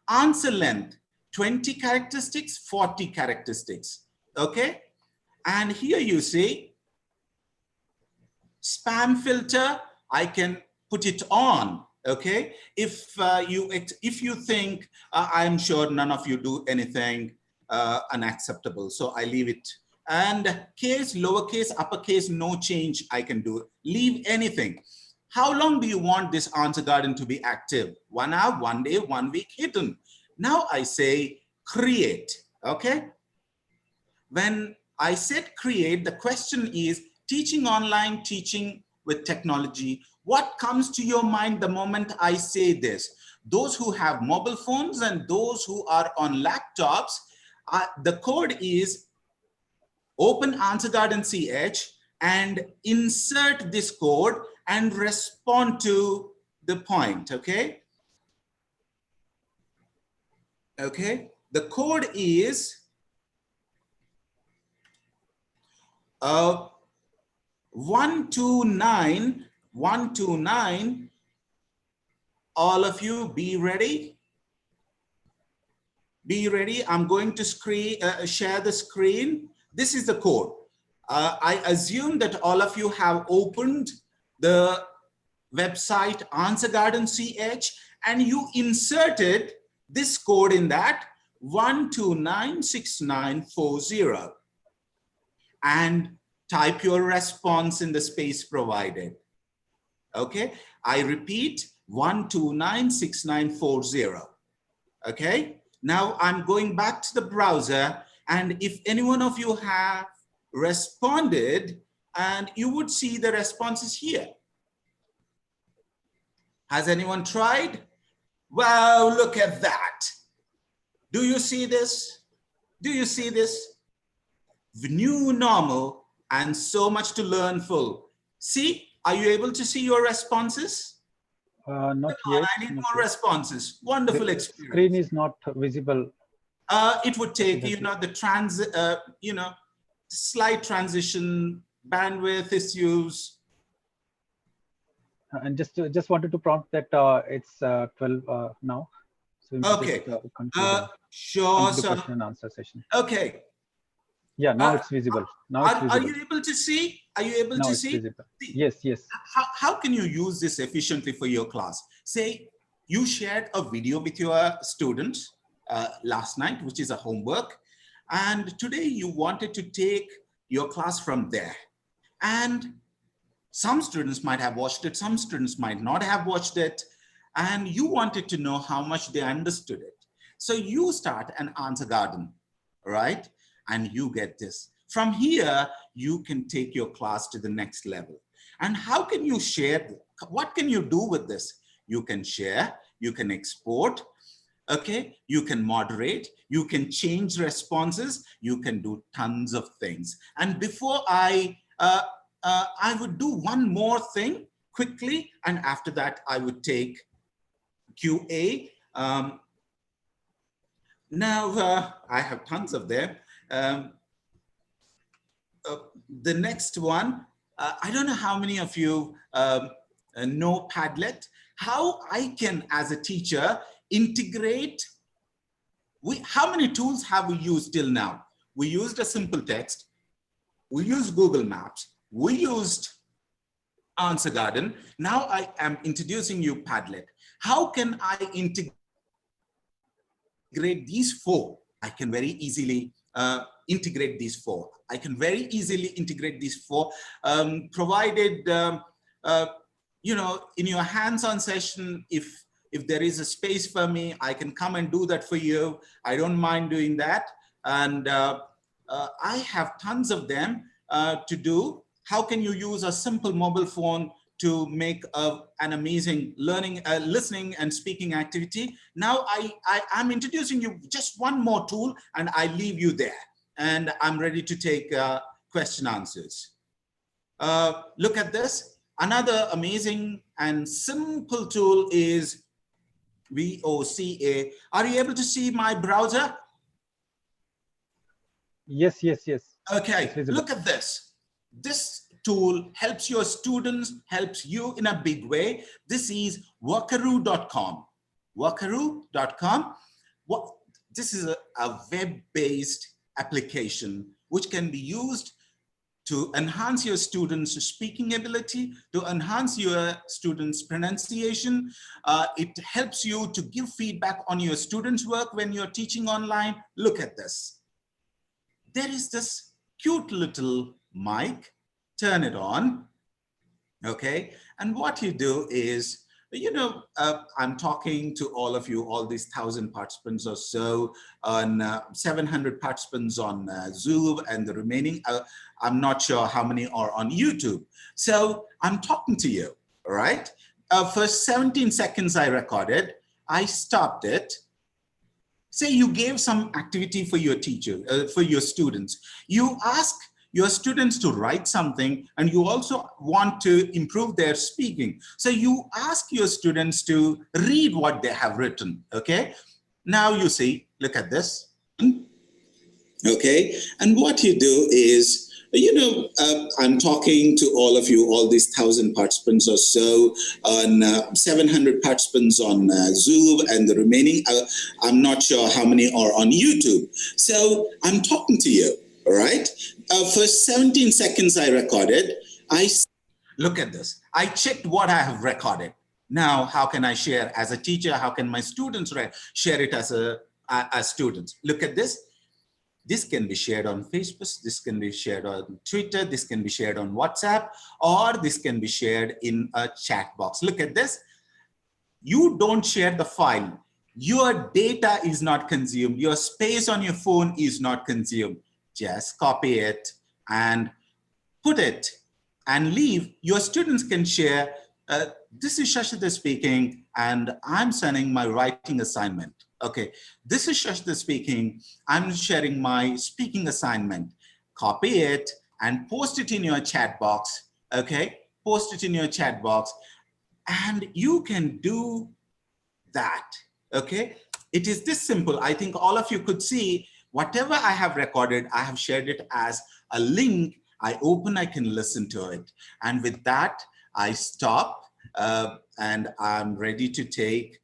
Speaker 15: Answer length, 20 characteristics, 40 characteristics, okay? And here you see spam filter, I can put it on, okay? If you think, I'm sure none of you do anything unacceptable, so I leave it. And case, lowercase, uppercase, no change I can do. Leave anything. How long do you want this Answer Garden to be active? 1 hour, 1 day, 1 week, hidden. Now I say create, okay? When I said create, the question is teaching online, teaching with technology. What comes to your mind the moment I say this? Those who have mobile phones and those who are on laptops, the code is open Answer Garden CH and insert this code and respond to the point, okay? Okay, the code is 129. All of you be ready. Be ready. I'm going to share the screen. This is the code. I assume that all of you have opened the website Answer Garden CH and you inserted this code in that 1296940 and type your response in the space provided. Okay, I repeat 1296940. Okay, now I'm going back to the browser, and if any one of you have responded, and you would see the responses here. Has anyone tried? Wow, look at that. Do you see this? Do you see this? The new normal and so much to learn full. See, are you able to see your responses?
Speaker 7: Not yet.
Speaker 15: I need more responses. Wonderful experience.
Speaker 7: Screen is not visible.
Speaker 15: It would take, the slight transition, bandwidth issues.
Speaker 7: And just wanted to prompt that it's 12 now. So
Speaker 15: okay. Sure.
Speaker 7: The question and answer session.
Speaker 15: Okay.
Speaker 7: Yeah, now it's visible. Now it's visible.
Speaker 15: Are you able to see? Are you able to see?
Speaker 7: Visible. Yes, yes.
Speaker 15: How can you use this efficiently for your class? Say you shared a video with your students last night, which is a homework, and today you wanted to take your class from there. And some students might have watched it, some students might not have watched it, and you wanted to know how much they understood it. So you start an Answer Garden, right? And you get this. From here, you can take your class to the next level. And how can you share? What can you do with this? You can share, you can export, okay? You can moderate, you can change responses, you can do tons of things. And before I would do one more thing quickly, and after that, I would take QA. Now, I have tons of them. The next one, I don't know how many of you know Padlet. How I can, as a teacher, integrate. How many tools have we used till now? We used a simple text. We used Google Maps. We used Answer Garden. Now I am introducing you Padlet. How can I integrate these four? I can very easily integrate these four. I can very easily integrate these four, provided, you know, in your hands-on session, if there is a space for me, I can come and do that for you. I don't mind doing that. And I have tons of them to do. How can you use a simple mobile phone to make an amazing learning, listening and speaking activity? Now I'm introducing you just one more tool, and I leave you there. And I'm ready to take question answers. Look at this. Another amazing and simple tool is VOCA. Are you able to see my browser?
Speaker 7: Yes, yes, yes.
Speaker 15: Okay, look at this. This tool helps your students, helps you in a big way. This is workaroo.com. Workaroo.com. This is a web-based application which can be used to enhance your students' speaking ability, to enhance your students' pronunciation. It helps you to give feedback on your students' work when you're teaching online. Look at this. There is this cute little mic. Turn it on, okay? And what you do is, you know, I'm talking to all of you, all these 1,000 participants or so, on 700 participants on Zoom, and the remaining, I'm not sure how many are on YouTube. So I'm talking to you, all right? For 17 seconds I recorded, I stopped it. Say you gave some activity for your teacher, for your students. You ask your students to write something, and you also want to improve their speaking. So you ask your students to read what they have written, okay? Now you see, look at this, okay? And what you do is, you know, I'm talking to all of you, all these 1,000 participants or so, on 700 participants on Zoom, and the remaining, I'm not sure how many are on YouTube. So I'm talking to you, all right? For 17 seconds I recorded. Look at this. I checked what I have recorded. Now, how can I share as a teacher? How can my students share it as students? Look at this. This can be shared on Facebook, this can be shared on Twitter, this can be shared on WhatsApp, or this can be shared in a chat box. Look at this. You don't share the file. Your data is not consumed. Your space on your phone is not consumed. Just copy it and put it and leave. Your students can share. This is Shashida speaking, and I'm sending my writing assignment. Okay, this is Shashida speaking. I'm sharing my speaking assignment. Copy it and post it in your chat box. Okay, post it in your chat box, and you can do that. Okay, it is this simple. I think all of you could see whatever I have recorded, I have shared it as a link. I open, I can listen to it. And with that, I stop and I'm ready to take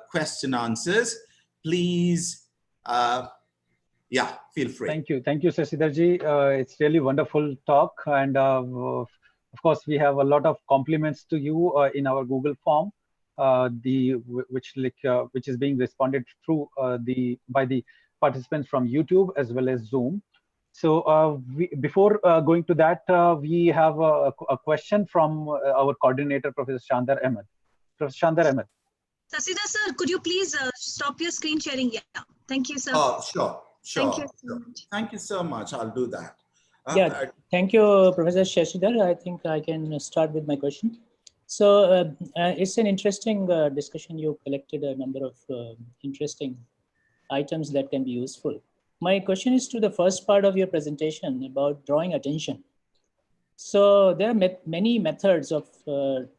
Speaker 15: question answers. Please, yeah, feel free.
Speaker 7: Thank you, Sasidarji. It's really wonderful talk, and of course we have a lot of compliments to you in our Google form, which is being responded through by the participants from YouTube as well as Zoom. So before going to that, we have a question from our coordinator, Professor Chancellor Ahmed. Professor Chancellor Ahmed.
Speaker 3: Sasida sir, could you please stop your screen sharing? Yeah, thank you, sir.
Speaker 15: Oh, sure.
Speaker 3: Thank you so much.
Speaker 15: Thank you so much. I'll do that.
Speaker 1: Yeah, thank you, Professor Shashidhar. I think I can start with my question. So it's an interesting discussion. You collected a number of interesting items that can be useful. My question is to the first part of your presentation about drawing attention. So there are many methods of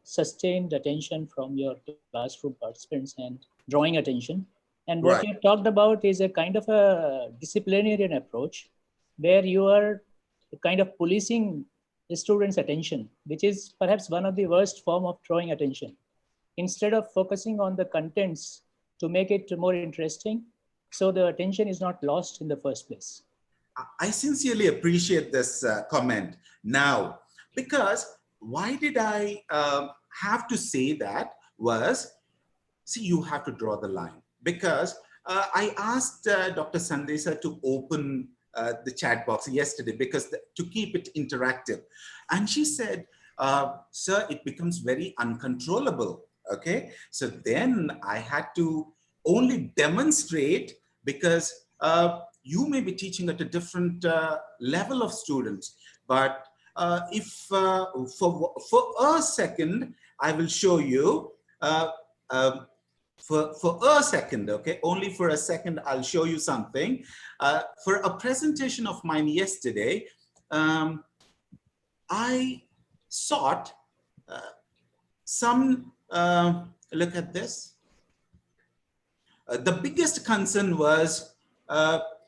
Speaker 1: sustained attention from your classroom participants and drawing attention. And what you talked about is a kind of a disciplinarian approach where you are kind of policing the students' attention, which is perhaps one of the worst form of drawing attention. Instead of focusing on the contents to make it more interesting, so the attention is not lost in the first place.
Speaker 15: I sincerely appreciate this comment now, because why did I have to say that was, see, you have to draw the line, because I asked Dr. Sandesa to open the chat box yesterday because to keep it interactive. And she said, sir, it becomes very uncontrollable. Okay. So then I had to only demonstrate, because you may be teaching at a different level of students, but if for a second, I will show you for a second, okay, only for a second, I'll show you something. For a presentation of mine yesterday, I sought some, look at this. The biggest concern was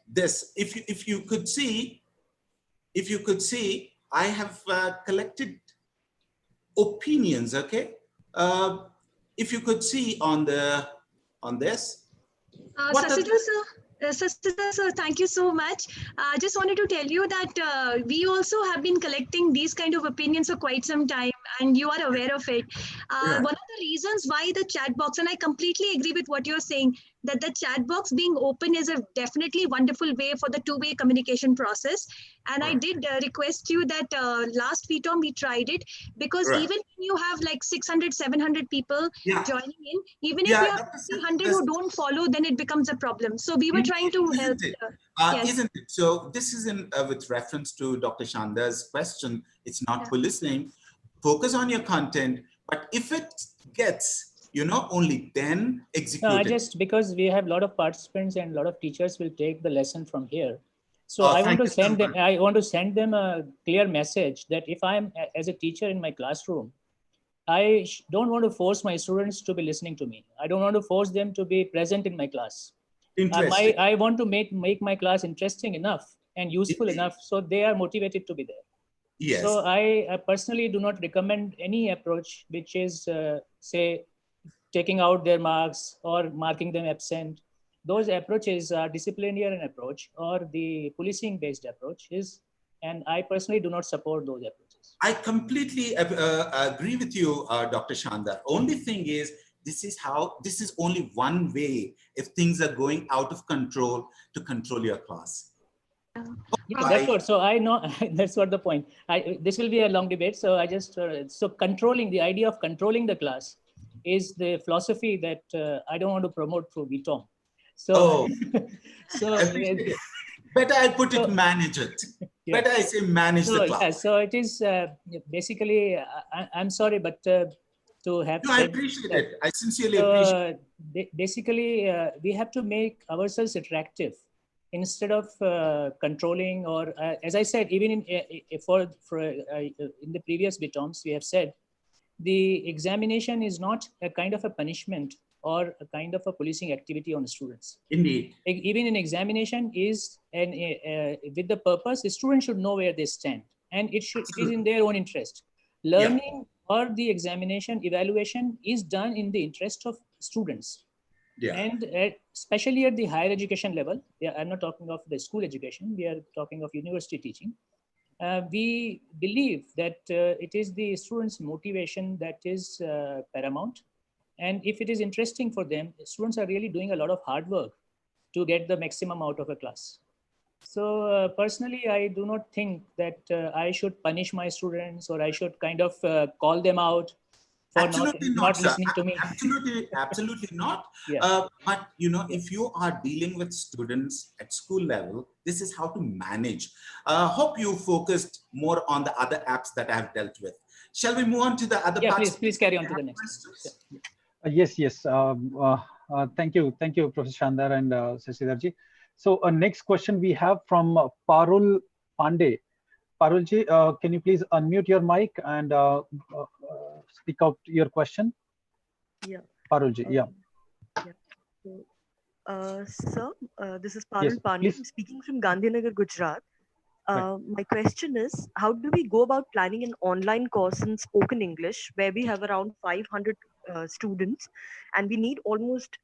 Speaker 15: this. If you could see, I have collected opinions, okay? If you could see on this.
Speaker 3: Sasita sir, thank you so much. I just wanted to tell you that we also have been collecting these kind of opinions for quite some time, and you are aware of it. One of the reasons why the chat box, and I completely agree with what you're saying, that the chat box being open is a definitely wonderful way for the two-way communication process. And I did request you that last VITOM we tried it, because even when you have like 600, 700 people joining in, even if you have 300 who don't follow, then it becomes a problem. So we were trying to help.
Speaker 15: Isn't it? So this is with reference to Dr. Shanda's question. It's not for listening. Focus on your content, but if it gets, only then execute
Speaker 1: no,
Speaker 15: it.
Speaker 1: Just because we have a lot of participants and a lot of teachers will take the lesson from here. So I want to send them. I want to send them a clear message that if I'm as a teacher in my classroom, I don't want to force my students to be listening to me. I don't want to force them to be present in my class. I want to make my class interesting enough and useful enough so they are motivated to be there.
Speaker 15: Yes.
Speaker 1: So I personally do not recommend any approach which is, say, taking out their marks or marking them absent. Those approaches are disciplinarian approach or the policing based approach is, and I personally do not support those approaches.
Speaker 15: I completely agree with you, Dr. Shanda. Only thing is, this is only one way if things are going out of control to control your class.
Speaker 1: Yeah, that's what. So I know that's what the point. This will be a long debate. So I just so controlling the idea of controlling the class is the philosophy that I don't want to promote through VITOM. So,
Speaker 15: better I put it manage it. Yeah. Better I say manage the class.
Speaker 1: Yeah, so it is basically. I'm sorry, but to have.
Speaker 15: No, I appreciate it. I sincerely appreciate
Speaker 1: it. Basically, we have to make ourselves attractive instead of controlling, or as I said, even in the previous VITOMs, we have said the examination is not a kind of a punishment or a kind of a policing activity on students.
Speaker 15: Indeed.
Speaker 1: Even an examination is with the purpose, the student should know where they stand, and it is in their own interest. Learning or the examination evaluation is done in the interest of students. Yeah. And especially at the higher education level, I'm not talking of the school education, we are talking of university teaching. We believe that it is the students' motivation that is paramount. And if it is interesting for them, students are really doing a lot of hard work to get the maximum out of a class. So personally, I do not think that I should punish my students or I should kind of call them out for not listening to me.
Speaker 15: Absolutely not. But if you are dealing with students at school level, this is how to manage. Hope you focused more on the other apps that I have dealt with. Shall we move on to the other parts?
Speaker 1: Please carry on to the next.
Speaker 7: Yes. Thank you, Professor Shandar and Sasidarji. So next question we have from Parul Pandey. Parulji, can you please unmute your mic and speak out your question?
Speaker 16: Yeah.
Speaker 7: Parulji, yeah.
Speaker 16: Sir, this is Parul Pandey speaking from Gandhinagar, Gujarat. My question is, how do we go about planning an online course in spoken English where we have around 500 students and we need almost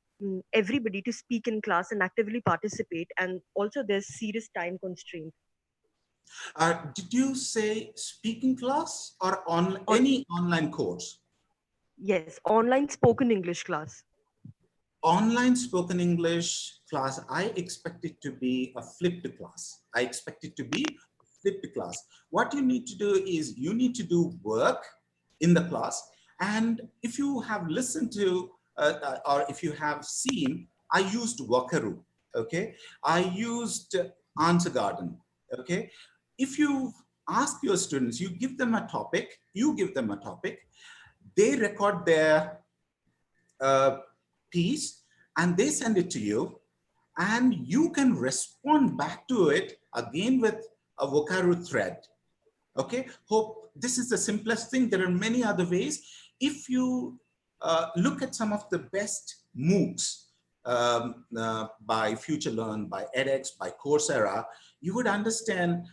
Speaker 16: everybody to speak in class and actively participate, and also there's serious time constraint?
Speaker 15: Did you say speaking class or on any online course?
Speaker 16: Yes, online spoken English class.
Speaker 15: Online spoken English class, I expect it to be a flipped class. I expect it to be a flipped class. What you need to do is you need to do work in the class. And if you have listened to, or if you have seen, I used Wakaru, okay? I used Answer Garden, okay? If you ask your students, you give them a topic, they record their piece and they send it to you, and you can respond back to it again with a Wakaru thread. Okay, hope this is the simplest thing. There are many other ways. If you look at some of the best MOOCs by FutureLearn, by edX, by Coursera, you would understand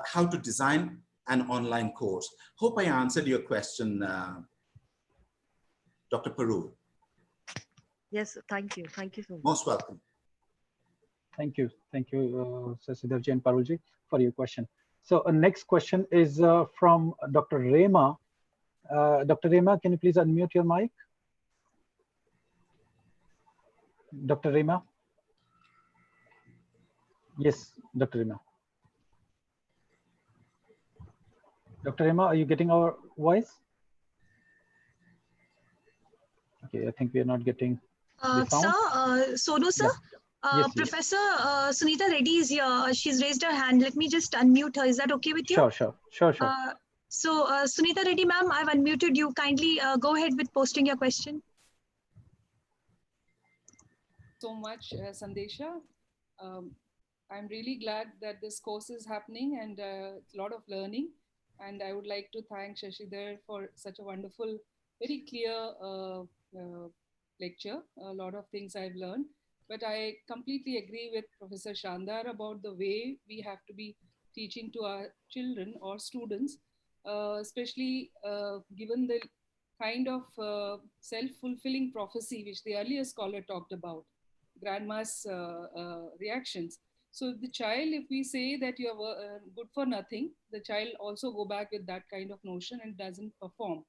Speaker 15: how to design an online course. Hope I answered your question, Dr. Parul.
Speaker 16: Yes, thank you. Thank you so much.
Speaker 15: Most welcome.
Speaker 7: Thank you, Sasidarji and Parulji, for your question. So next question is from Dr. Rema. Dr. Rema, can you please unmute your mic? Dr. Rema? Yes, Dr. Rema. Dr. Rema, are you getting our voice? Okay, I think we are not getting the sound.
Speaker 3: Sir, Sonu sir,
Speaker 7: Yes,
Speaker 3: Professor Sunita Reddy is here. She's raised her hand. Let me just unmute her. Is that okay with you?
Speaker 7: Sure.
Speaker 3: So Sunita Reddy ma'am, I've unmuted you. Kindly go ahead with posting your question.
Speaker 17: So much, Sandesha. I'm really glad that this course is happening and a lot of learning. And I would like to thank Shashidhar for such a wonderful, very clear lecture. A lot of things I've learned. But I completely agree with Professor Shandar about the way we have to be teaching to our children or students, especially given the kind of self-fulfilling prophecy which the earlier scholar talked about, grandma's reactions. So the child, if we say that you're good for nothing, the child also go back with that kind of notion and doesn't perform.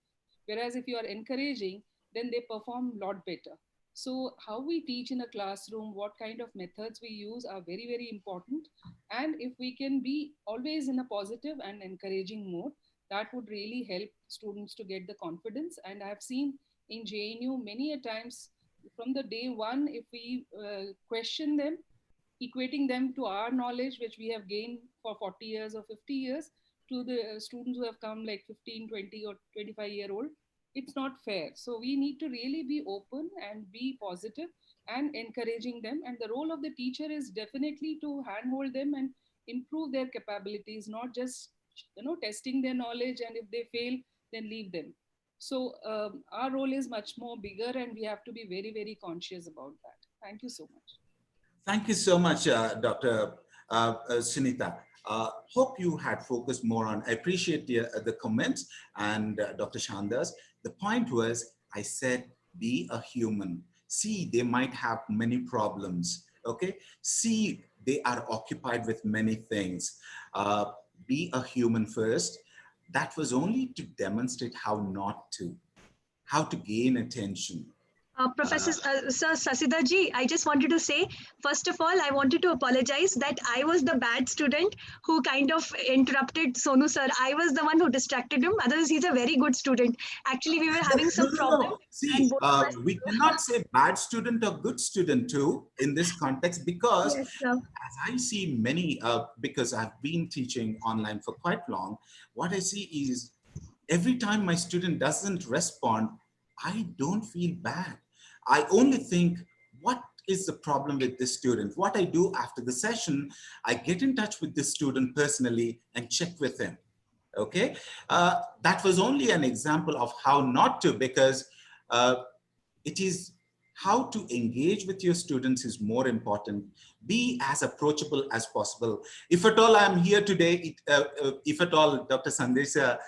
Speaker 17: Whereas if you are encouraging, then they perform a lot better. So how we teach in a classroom, what kind of methods we use are very, very important. And if we can be always in a positive and encouraging mode, that would really help students to get the confidence. And I've seen in JNU many a times from the day one, if we question them, equating them to our knowledge, which we have gained for 40 years or 50 years, to the students who have come like 15, 20 or 25-year-old, it's not fair. So we need to really be open and be positive and encouraging them. And the role of the teacher is definitely to handhold them and improve their capabilities, not just testing their knowledge, and if they fail, then leave them. So our role is much more bigger, and we have to be very, very conscious about that. Thank you so much.
Speaker 15: Thank you so much, Dr. Sunita. Hope you had focused more on, I appreciate the comments and Dr. Shandar's. The point was, I said, be a human. See, they might have many problems, okay? See, they are occupied with many things. Be a human first. That was only to demonstrate how not to, how to gain attention.
Speaker 3: Professor Sir Sasidarji, I just wanted to say, first of all, I wanted to apologize that I was the bad student who kind of interrupted Sonu sir. I was the one who distracted him. Otherwise, he's a very good student. Actually, we were having some problem.
Speaker 15: See, we cannot say bad student or good student too in this context, because
Speaker 3: yes,
Speaker 15: as I see many, because I've been teaching online for quite long, what I see is every time my student doesn't respond, I don't feel bad. I only think, what is the problem with this student? What I do after the session, I get in touch with this student personally and check with him. Okay, that was only an example of how not to, because it is how to engage with your students is more important. Be as approachable as possible. If at all I'm here today, if at all Dr. Sandesha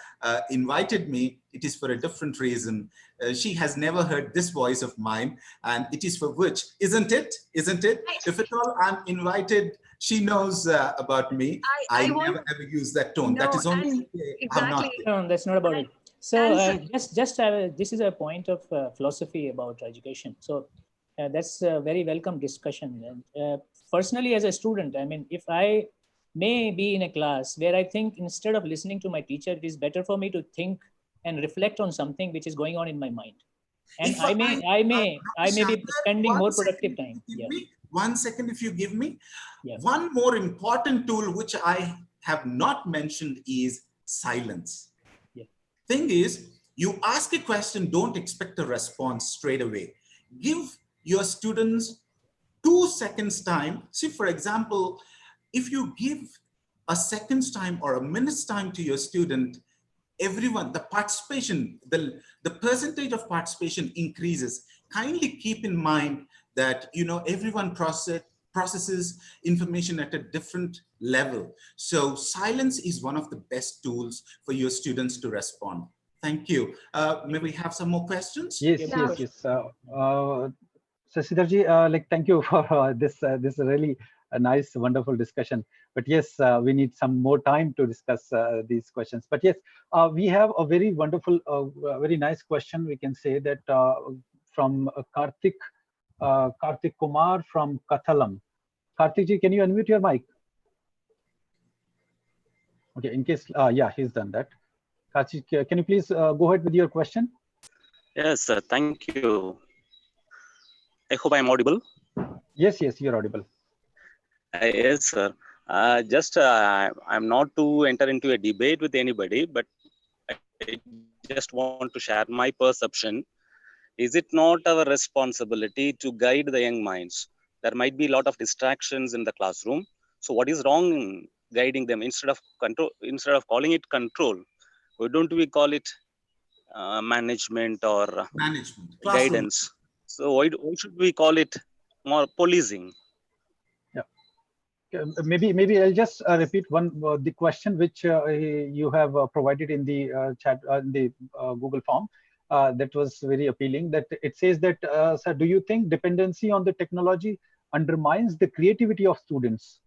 Speaker 15: invited me, it is for a different reason. She has never heard this voice of mine, and it is for which, isn't it? Isn't it? If at all I'm invited She knows about me. I never ever use that tone.
Speaker 3: No,
Speaker 15: that is only how not.
Speaker 1: No, that's not about it. So this is a point of philosophy about education. So that's a very welcome discussion. And personally, as a student, I mean, if I may be in a class where I think instead of listening to my teacher, it is better for me to think and reflect on something which is going on in my mind. And I may be spending more productive time. Yeah.
Speaker 15: 1 second, if you give me. Yeah. One more important tool which I have not mentioned is silence.
Speaker 1: Yeah.
Speaker 15: Thing is, you ask a question, don't expect a response straight away. Give your students 2 seconds time. See, for example, if you give a second's time or a minute's time to your student, everyone, the participation, the percentage of participation increases. Kindly keep in mind that, you know, everyone processes information at a different level. So silence is one of the best tools for your students to respond. Thank you. May we have some more questions?
Speaker 7: Yes. Sasidarji, like, thank you for this really a nice, wonderful discussion. But yes, we need some more time to discuss these questions. But yes, we have a very wonderful, very nice question. We can say that from Karthik Kumar from Kathalam. Karthik ji, can you unmute your mic? Okay, in case, yeah, he's done that. Karthik, can you please go ahead with your question?
Speaker 18: Yes, sir. Thank you. I hope I'm audible.
Speaker 7: Yes, you're audible.
Speaker 18: Yes, sir. I'm not to enter into a debate with anybody, but I just want to share my perception. Is it not our responsibility to guide the young minds? There might be a lot of distractions in the classroom. So what is wrong in guiding them? Instead of calling it control, why don't we call it management or guidance? So why should we call it more policing?
Speaker 7: Maybe I'll just repeat the question which you have provided in the chat, in the Google form. That was very appealing. That it says that, sir, do you think dependency on the technology undermines the creativity of students?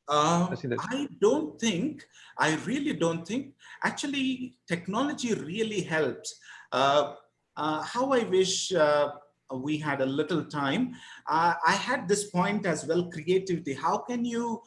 Speaker 15: I don't think. I really don't think. Actually, technology really helps. How I wish we had a little time. I had this point as well, creativity. How can you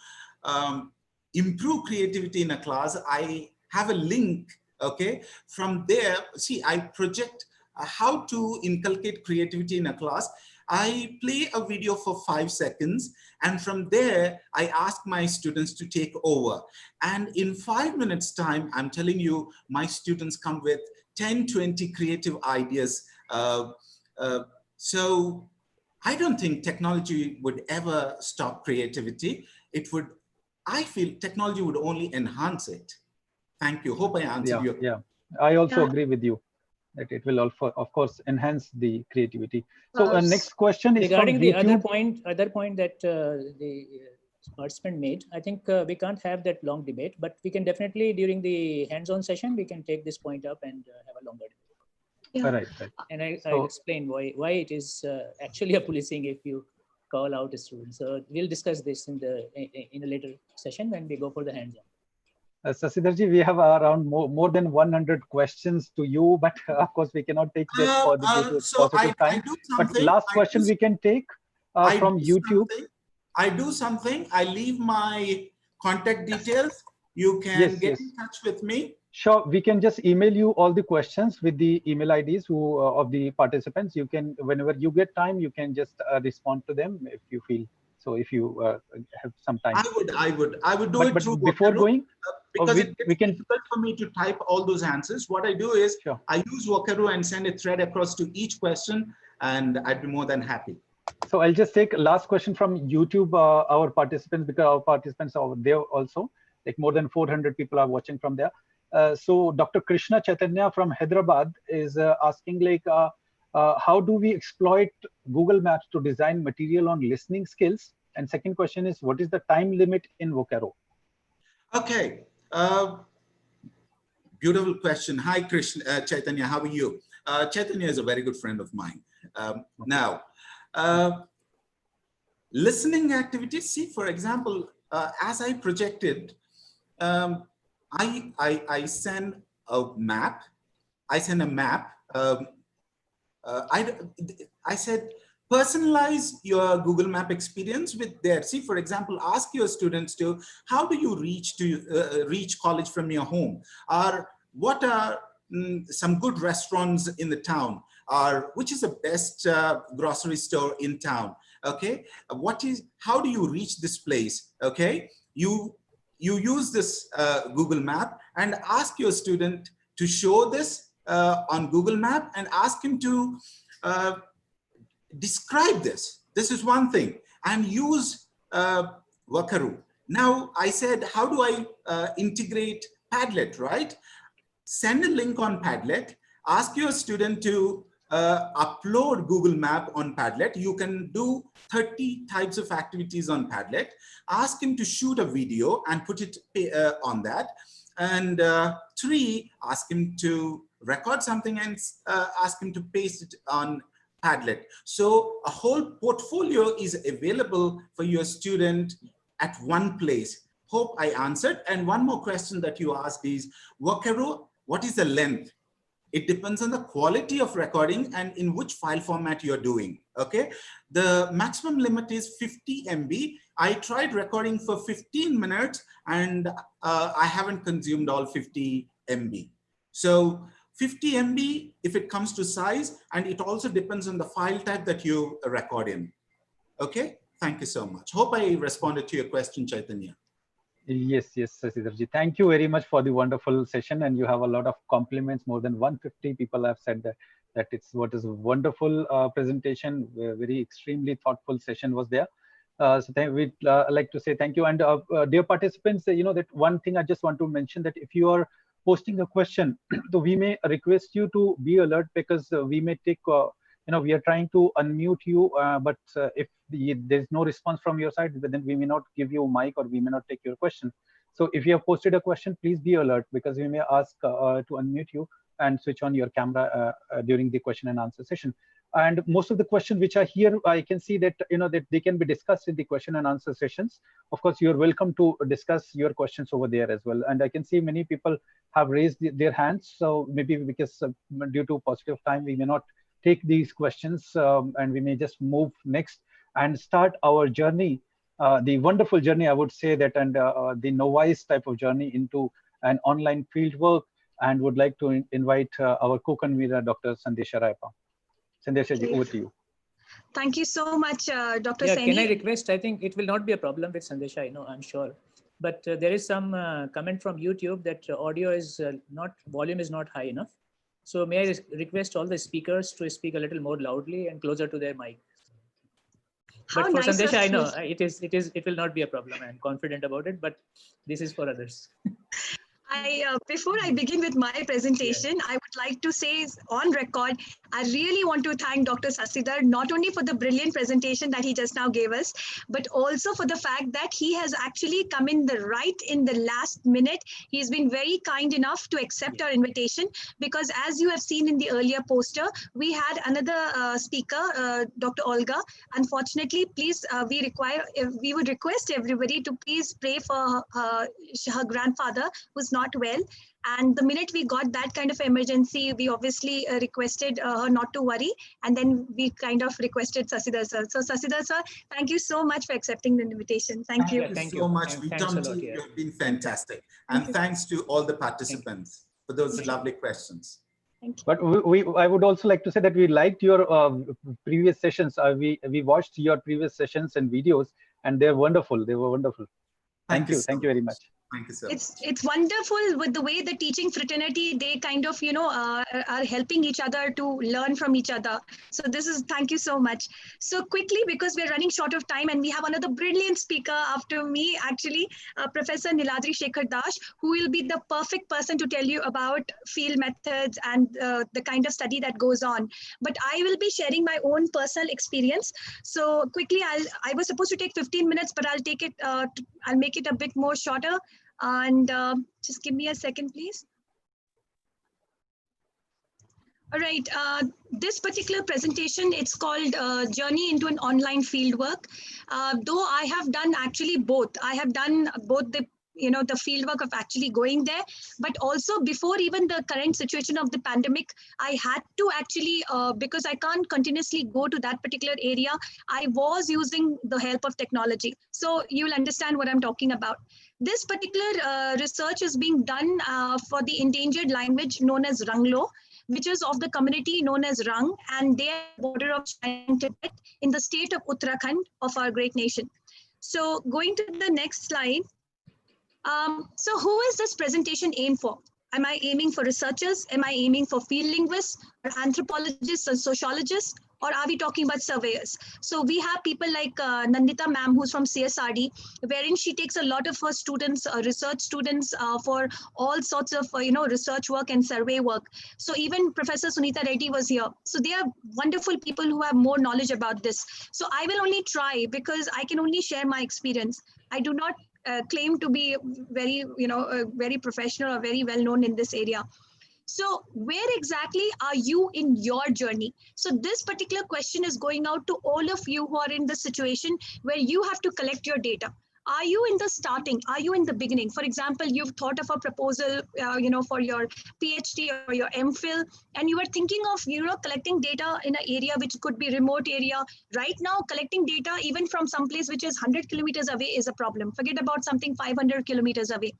Speaker 15: improve creativity in a class? I have a link, okay? From there, see, I project how to inculcate creativity in a class. I play a video for 5 seconds, and from there, I ask my students to take over. And in 5 minutes time, I'm telling you, my students come with 10, 20 creative ideas. So I don't think technology would ever stop creativity. It would, I feel technology would only enhance it. Thank you. Hope I answered your question.
Speaker 7: Yeah, I also agree with you that it will also, of course, enhance the creativity. So next question is
Speaker 1: regarding the
Speaker 7: YouTube.
Speaker 1: other point that the participant made. I think we can't have that long debate, but we can definitely, during the hands-on session, we can take this point up and have a longer debate.
Speaker 7: Yeah. Right.
Speaker 1: And I'll explain why it is actually a policing if you call out a student. So we'll discuss this in a later session when we go for the hands-on.
Speaker 7: Sasidarji, we have around more than 100 questions to you, but of course we cannot take that for the positive time. But last question we can take from YouTube.
Speaker 15: I do something. I leave my contact details. You can get in touch with me.
Speaker 7: Sure, we can just email you all the questions with the email IDs of the participants. You can, whenever you get time, you can just respond to them if you feel. So if you have some time.
Speaker 15: I would do it through
Speaker 7: before going,
Speaker 15: because it's difficult for me to type all those answers. What I do is I use Wakaru and send a thread across to each question, and I'd be more than happy.
Speaker 7: So I'll just take last question from YouTube, our participants, because our participants are there also. Like more than 400 people are watching from there. So Dr. Krishna Chaitanya from Hyderabad is asking, like, how do we exploit Google Maps to design material on listening skills? And second question is, what is the time limit in Vocaro?
Speaker 15: Okay. Beautiful question. Hi, Krishna Chaitanya. How are you? Chaitanya is a very good friend of mine. Now, Listening activities, see, for example, as I projected, I send a map. I send a map. I said, personalize your Google Map experience with their, see, for example, ask your students to, how do you reach college from your home? Or what are some good restaurants in the town? Or which is the best grocery store in town? Okay, how do you reach this place? Okay, you use this Google Map and ask your student to show this on Google Map and ask him to describe this. This is one thing, and use Wakaru. Now I said, how do I integrate Padlet, right? Send a link on Padlet, ask your student to upload Google Map on Padlet. You can do 30 types of activities on Padlet. Ask him to shoot a video and put it on that. And 3, ask him to record something and ask him to paste it on Padlet. So a whole portfolio is available for your student at one place. Hope I answered. And one more question that you asked is, Wakaru, what is the length? It depends on the quality of recording and in which file format you're doing, okay? The maximum limit is 50 MB. I tried recording for 15 minutes and I haven't consumed all 50 MB. So 50 MB if it comes to size, and it also depends on the file type that you record in, okay? Thank you so much. Hope I responded to your question, Chaitanya.
Speaker 7: Yes, Sasidarji. Thank you very much for the wonderful session, and you have a lot of compliments. More than 150 people have said that it's what is a wonderful presentation. Very extremely thoughtful session was there. So we'd like to say thank you. And dear participants, you know that one thing I just want to mention, that if you are posting a question, so we may request you to be alert, because we may take we are trying to unmute you, but if there's no response from your side, then we may not give you a mic or we may not take your question. So if you have posted a question, please be alert, because we may ask to unmute you and switch on your camera during the question and answer session. And most of the questions which are here, I can see that that they can be discussed in the question and answer sessions. Of course, you're welcome to discuss your questions over there as well. And I can see many people have raised their hands. So maybe because due to paucity of time, we may not take these questions, and we may just move next and start our journey, the wonderful journey, I would say that, and the novice type of journey into an online fieldwork, and would like to invite our co-convener, Dr. Sandesha Raipa. Sandesha ji, over to you.
Speaker 3: Thank you so much, Dr.
Speaker 1: Yeah,
Speaker 3: Saini.
Speaker 1: can I request, I think it will not be a problem with Sandesha, I know, I'm sure. But there is some comment from YouTube that audio is volume is not high enough. So may I request all the speakers to speak a little more loudly and closer to their mic. But for Sandesha, I know it will not be a problem. I'm confident about it, but this is for others.
Speaker 3: Before I begin with my presentation, I would like to say on record, I really want to thank Dr. Sasidhar, not only for the brilliant presentation that he just now gave us, but also for the fact that he has actually come in in the last minute. He's been very kind enough to accept our invitation, because as you have seen in the earlier poster, we had another speaker, Dr. Olga. Unfortunately, please, we would request everybody to please pray for her grandfather, who's not well. And the minute we got that kind of emergency, we obviously requested her not to worry. And then we kind of requested Sasidhar sir. So Sasidhar sir, thank you so much for accepting the invitation. Thank you.
Speaker 15: Thank you so much. VITOM team, you have been fantastic. And thanks to all the participants for those lovely questions.
Speaker 7: But I would also like to say that we liked your previous sessions. We watched your previous sessions and videos, and they're wonderful. They were wonderful. Thank you. Thank you very much.
Speaker 15: Thank you, sir.
Speaker 3: It's wonderful with the way the teaching fraternity, they kind of, are helping each other to learn from each other. So thank you so much. So quickly, because we're running short of time and we have another brilliant speaker after me, actually, Professor Niladri Shekhar Das, who will be the perfect person to tell you about field methods and the kind of study that goes on. But I will be sharing my own personal experience. So quickly, I was supposed to take 15 minutes, but I'll take it, I'll make it a bit more shorter. And just give me a second, please. All right. This particular presentation, it's called Journey into an Online Fieldwork. Though I have done actually both. I have done both the the fieldwork of actually going there, but also before even the current situation of the pandemic, I had to actually, because I can't continuously go to that particular area, I was using the help of technology. So you'll understand what I'm talking about. This particular research is being done for the endangered language known as Ranglo, which is of the community known as Rang, and they are the border of China and Tibet in the state of Uttarakhand of our great nation. So going to the next slide. So who is this presentation aimed for? Am I aiming for researchers? Am I aiming for field linguists or anthropologists or sociologists? Or are we talking about surveyors? So we have people like Nandita ma'am, who's from CSRD, wherein she takes a lot of her students, research students for all sorts of, research work and survey work. So even Professor Sunita Reddy was here. So they are wonderful people who have more knowledge about this. So I will only try because I can only share my experience. I do not claim to be very, very professional or very well known in this area. So where exactly are you in your journey? So this particular question is going out to all of you who are in the situation where you have to collect your data. Are you in the starting? Are you in the beginning? For example, you've thought of a proposal, for your PhD or your MPhil, and you were thinking of, collecting data in an area which could be remote area. Right now, collecting data even from some place which is 100 kilometers away is a problem. Forget about something 500 kilometers away.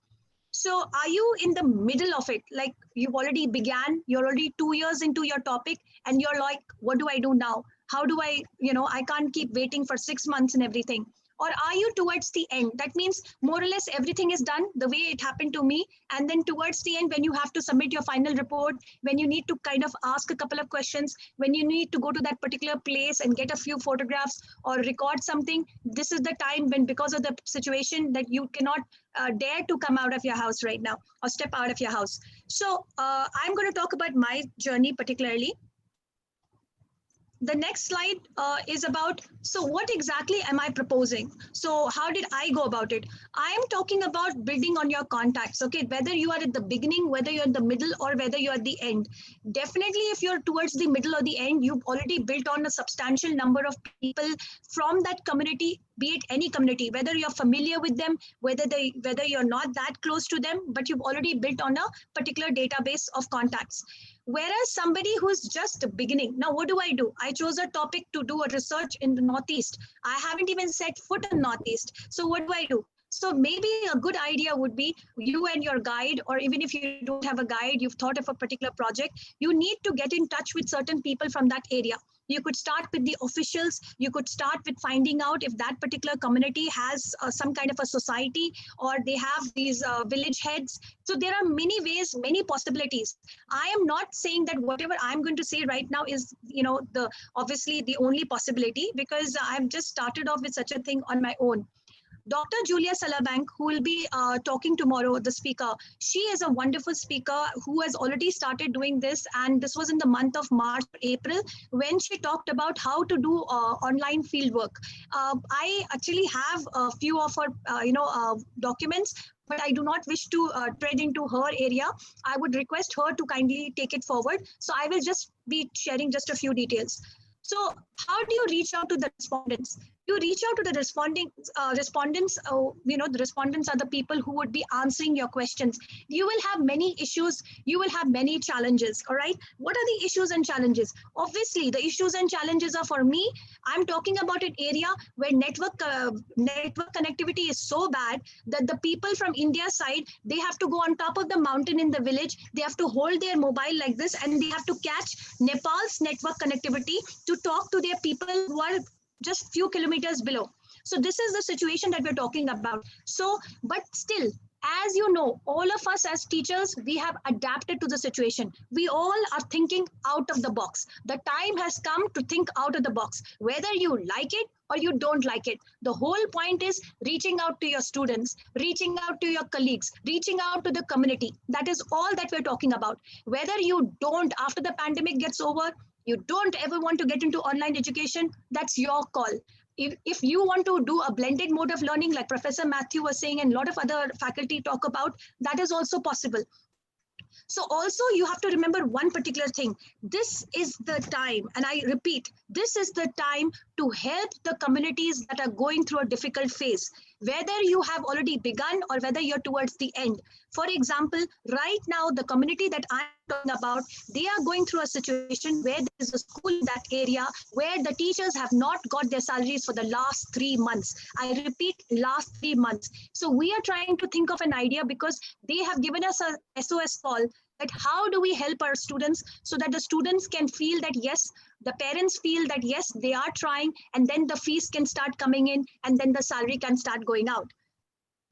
Speaker 3: So are you in the middle of it? Like you've already began, you're already 2 years into your topic and you're like, what do I do now? How do I, I can't keep waiting for 6 months and everything. Or are you towards the end? That means more or less everything is done the way it happened to me. And then towards the end, when you have to submit your final report, when you need to kind of ask a couple of questions, when you need to go to that particular place and get a few photographs or record something, this is the time when, because of the situation, that you cannot dare to come out of your house right now or step out of your house. So I'm going to talk about my journey particularly. The next slide is about, so what exactly am I proposing? So how did I go about it? I am talking about building on your contacts, okay? Whether you are at the beginning, whether you're in the middle, or whether you're at the end. Definitely, if you're towards the middle or the end, you've already built on a substantial number of people from that community, be it any community, whether you're familiar with them, whether you're not that close to them, but you've already built on a particular database of contacts. Whereas somebody who's just beginning, now what do? I chose a topic to do a research in the Northeast. I haven't even set foot in Northeast. So what do? So maybe a good idea would be you and your guide, or even if you don't have a guide, you've thought of a particular project, you need to get in touch with certain people from that area. You could start with the officials. You could start with finding out if that particular community has some kind of a society, or they have these village heads. So there are many ways, many possibilities. I am not saying that whatever I'm going to say right now is, obviously the only possibility, because I've just started off with such a thing on my own. Dr. Julia Salabank, who will be talking tomorrow, the speaker, she is a wonderful speaker who has already started doing this. And this was in the month of March, April, when she talked about how to do online fieldwork. I actually have a few of her, documents, but I do not wish to tread into her area. I would request her to kindly take it forward. So I will just be sharing just a few details. So how do you reach out to the respondents? You reach out to the respondents. The respondents are the people who would be answering your questions. You will have many issues. You will have many challenges. All right. What are the issues and challenges? Obviously, the issues and challenges are, for me, I'm talking about an area where network connectivity is so bad that the people from India side, they have to go on top of the mountain in the village. They have to hold their mobile like this, and they have to catch Nepal's network connectivity to talk to their people who are just few kilometers below. So this is the situation that we're talking about. So, but still, as you know, all of us as teachers, we have adapted to the situation. We all are thinking out of the box. The time has come to think out of the box, whether you like it or you don't like it. The whole point is reaching out to your students, reaching out to your colleagues, reaching out to the community. That is all that we're talking about. Whether you don't, after the pandemic gets over, you don't ever want to get into online education, that's your call. If you want to do a blended mode of learning, like Professor Matthew was saying, and a lot of other faculty talk about, that is also possible. So also you have to remember one particular thing. This is the time, and I repeat, this is the time to help the communities that are going through a difficult phase, whether you have already begun or whether you're towards the end. For example, right now, the community that I'm talking about, they are going through a situation where there is a school in that area where the teachers have not got their salaries for the last 3 months. I repeat, last 3 months. So we are trying to think of an idea, because they have given us a SOS call, that how do we help our students so that the students can feel that yes, the parents feel that yes, they are trying, and then the fees can start coming in, and then the salary can start going out.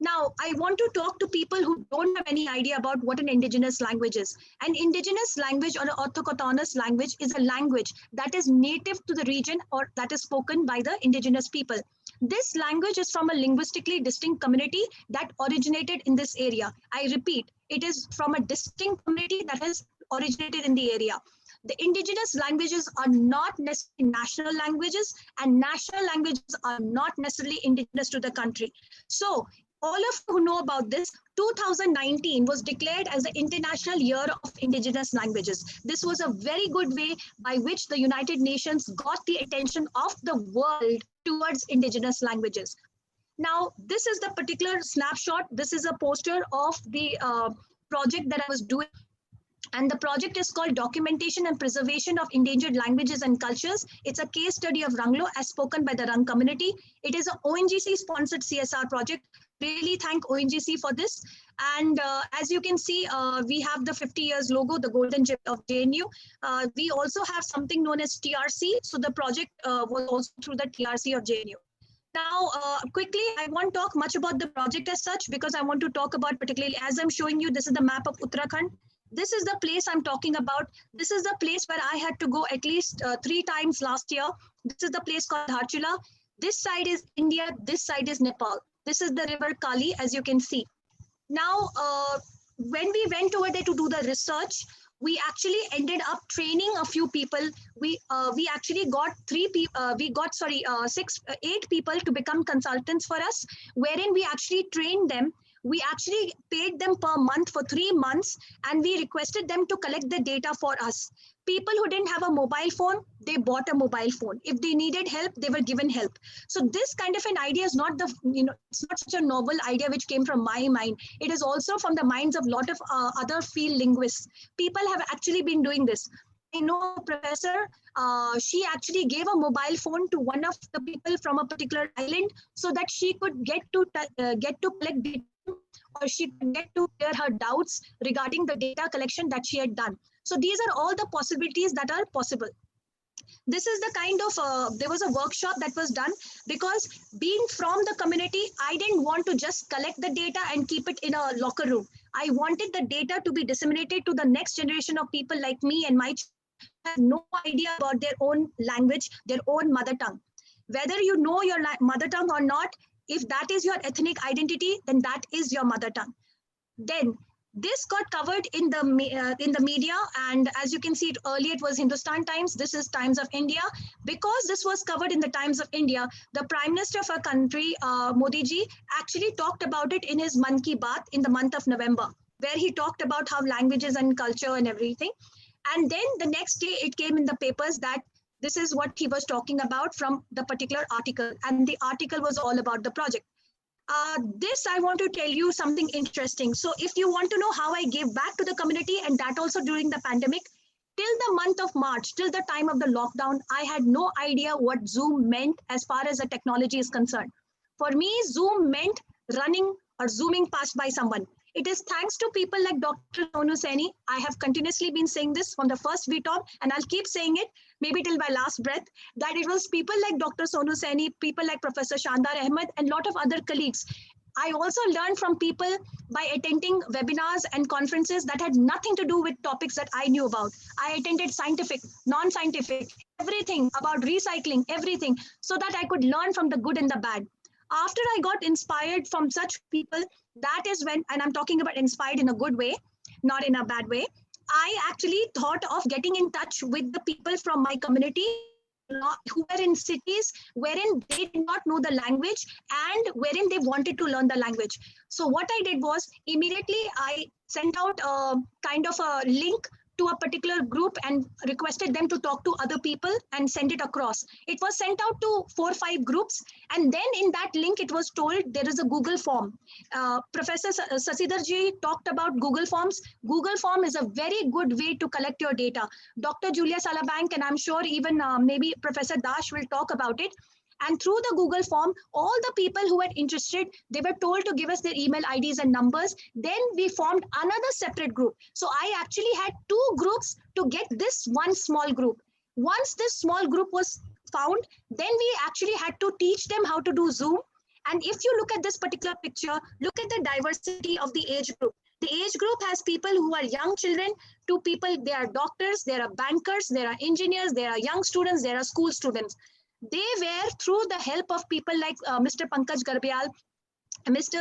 Speaker 3: Now, I want to talk to people who don't have any idea about what an indigenous language is. An indigenous language or an autochthonous language is a language that is native to the region or that is spoken by the indigenous people. This language is from a linguistically distinct community that originated in this area. I repeat, it is from a distinct community that has originated in the area. The indigenous languages are not necessarily national languages, and national languages are not necessarily indigenous to the country. So, all of you who know about this, 2019 was declared as the International Year of Indigenous Languages. This was a very good way by which the United Nations got the attention of the world towards indigenous languages. Now, this is the particular snapshot. This is a poster of the project that I was doing. And the project is called Documentation and Preservation of Endangered Languages and Cultures. It's a case study of Ranglo as spoken by the Rang community. It is an ONGC-sponsored CSR project. Really thank ONGC for this. And as you can see, we have the 50 years logo, the golden J of JNU. We also have something known as TRC. So the project was also through the TRC of JNU. Now, quickly, I won't talk much about the project as such, because I want to talk about particularly, as I'm showing you, this is the map of Uttarakhand. This is the place I'm talking about. This is the place where I had to go at least 3 times last year. This is the place called Dharchula. This side is India. This side is Nepal. This is the river Kali, as you can see. Now, when we went over there to do the research, we actually ended up training a few people. We actually got 8 people to become consultants for us, wherein we actually trained them. We actually paid them per month for 3 months, and we requested them to collect the data for us. People who didn't have a mobile phone, they bought a mobile phone. If they needed help, they were given help. So this kind of an idea is not it's not such a novel idea which came from my mind. It is also from the minds of a lot of other field linguists. People have actually been doing this. I know a professor, she actually gave a mobile phone to one of the people from a particular island so that she could get to collect data, or she could get to clear her doubts regarding the data collection that she had done. So these are all the possibilities that are possible. This is the kind of, there was a workshop that was done, because being from the community, I didn't want to just collect the data and keep it in a locker room. I wanted the data to be disseminated to the next generation of people like me and my children who have no idea about their own language, their own mother tongue. Whether you know your mother tongue or not, if that is your ethnic identity, then that is your mother tongue. Then this got covered in the media, and as you can see it earlier, it was Hindustan Times. This is Times of India. Because this was covered in the Times of India, the Prime Minister of our country, Modi ji, actually talked about it in his Man Ki Baat in the month of November, where he talked about how languages and culture and everything. And then the next day, it came in the papers that this is what he was talking about from the particular article, and the article was all about the project. This, I want to tell you something interesting. So if you want to know how I gave back to the community, and that also during the pandemic, till the month of March, till the time of the lockdown, I had no idea what Zoom meant as far as the technology is concerned. For me, Zoom meant running or zooming past by someone. It is thanks to people like Dr. Sonu Saini. I have continuously been saying this from the first VITOM, and I'll keep saying it, maybe till my last breath, that it was people like Dr. Sonu Saini, people like Professor Shandar Ahmed, and a lot of other colleagues. I also learned from people by attending webinars and conferences that had nothing to do with topics that I knew about. I attended scientific, non-scientific, everything about recycling, everything, so that I could learn from the good and the bad. After I got inspired from such people, that is when, and I'm talking about inspired in a good way, not in a bad way, I actually thought of getting in touch with the people from my community who were in cities wherein they did not know the language and wherein they wanted to learn the language. So what I did was, immediately I sent out a kind of a link to a particular group and requested them to talk to other people and send it across. It was sent out to 4 or 5 groups, and then in that link it was told there is a Google form. Professor Sasidarji talked about Google Forms. Google Form is a very good way to collect your data. Dr. Julia Salabank, and I'm sure even maybe Professor Dash will talk about it. And through the Google form, all the people who were interested, they were told to give us their email IDs and numbers. Then we formed another separate group. So I actually had 2 groups to get this one small group. Once this small group was found, then we actually had to teach them how to do Zoom. And if you look at this particular picture, look at the diversity of the age group. The age group has people who are young children to people, there are doctors, there are bankers, there are engineers, there are young students, there are school students. They were, through the help of people like Mr. Pankaj Garbyal, Mr.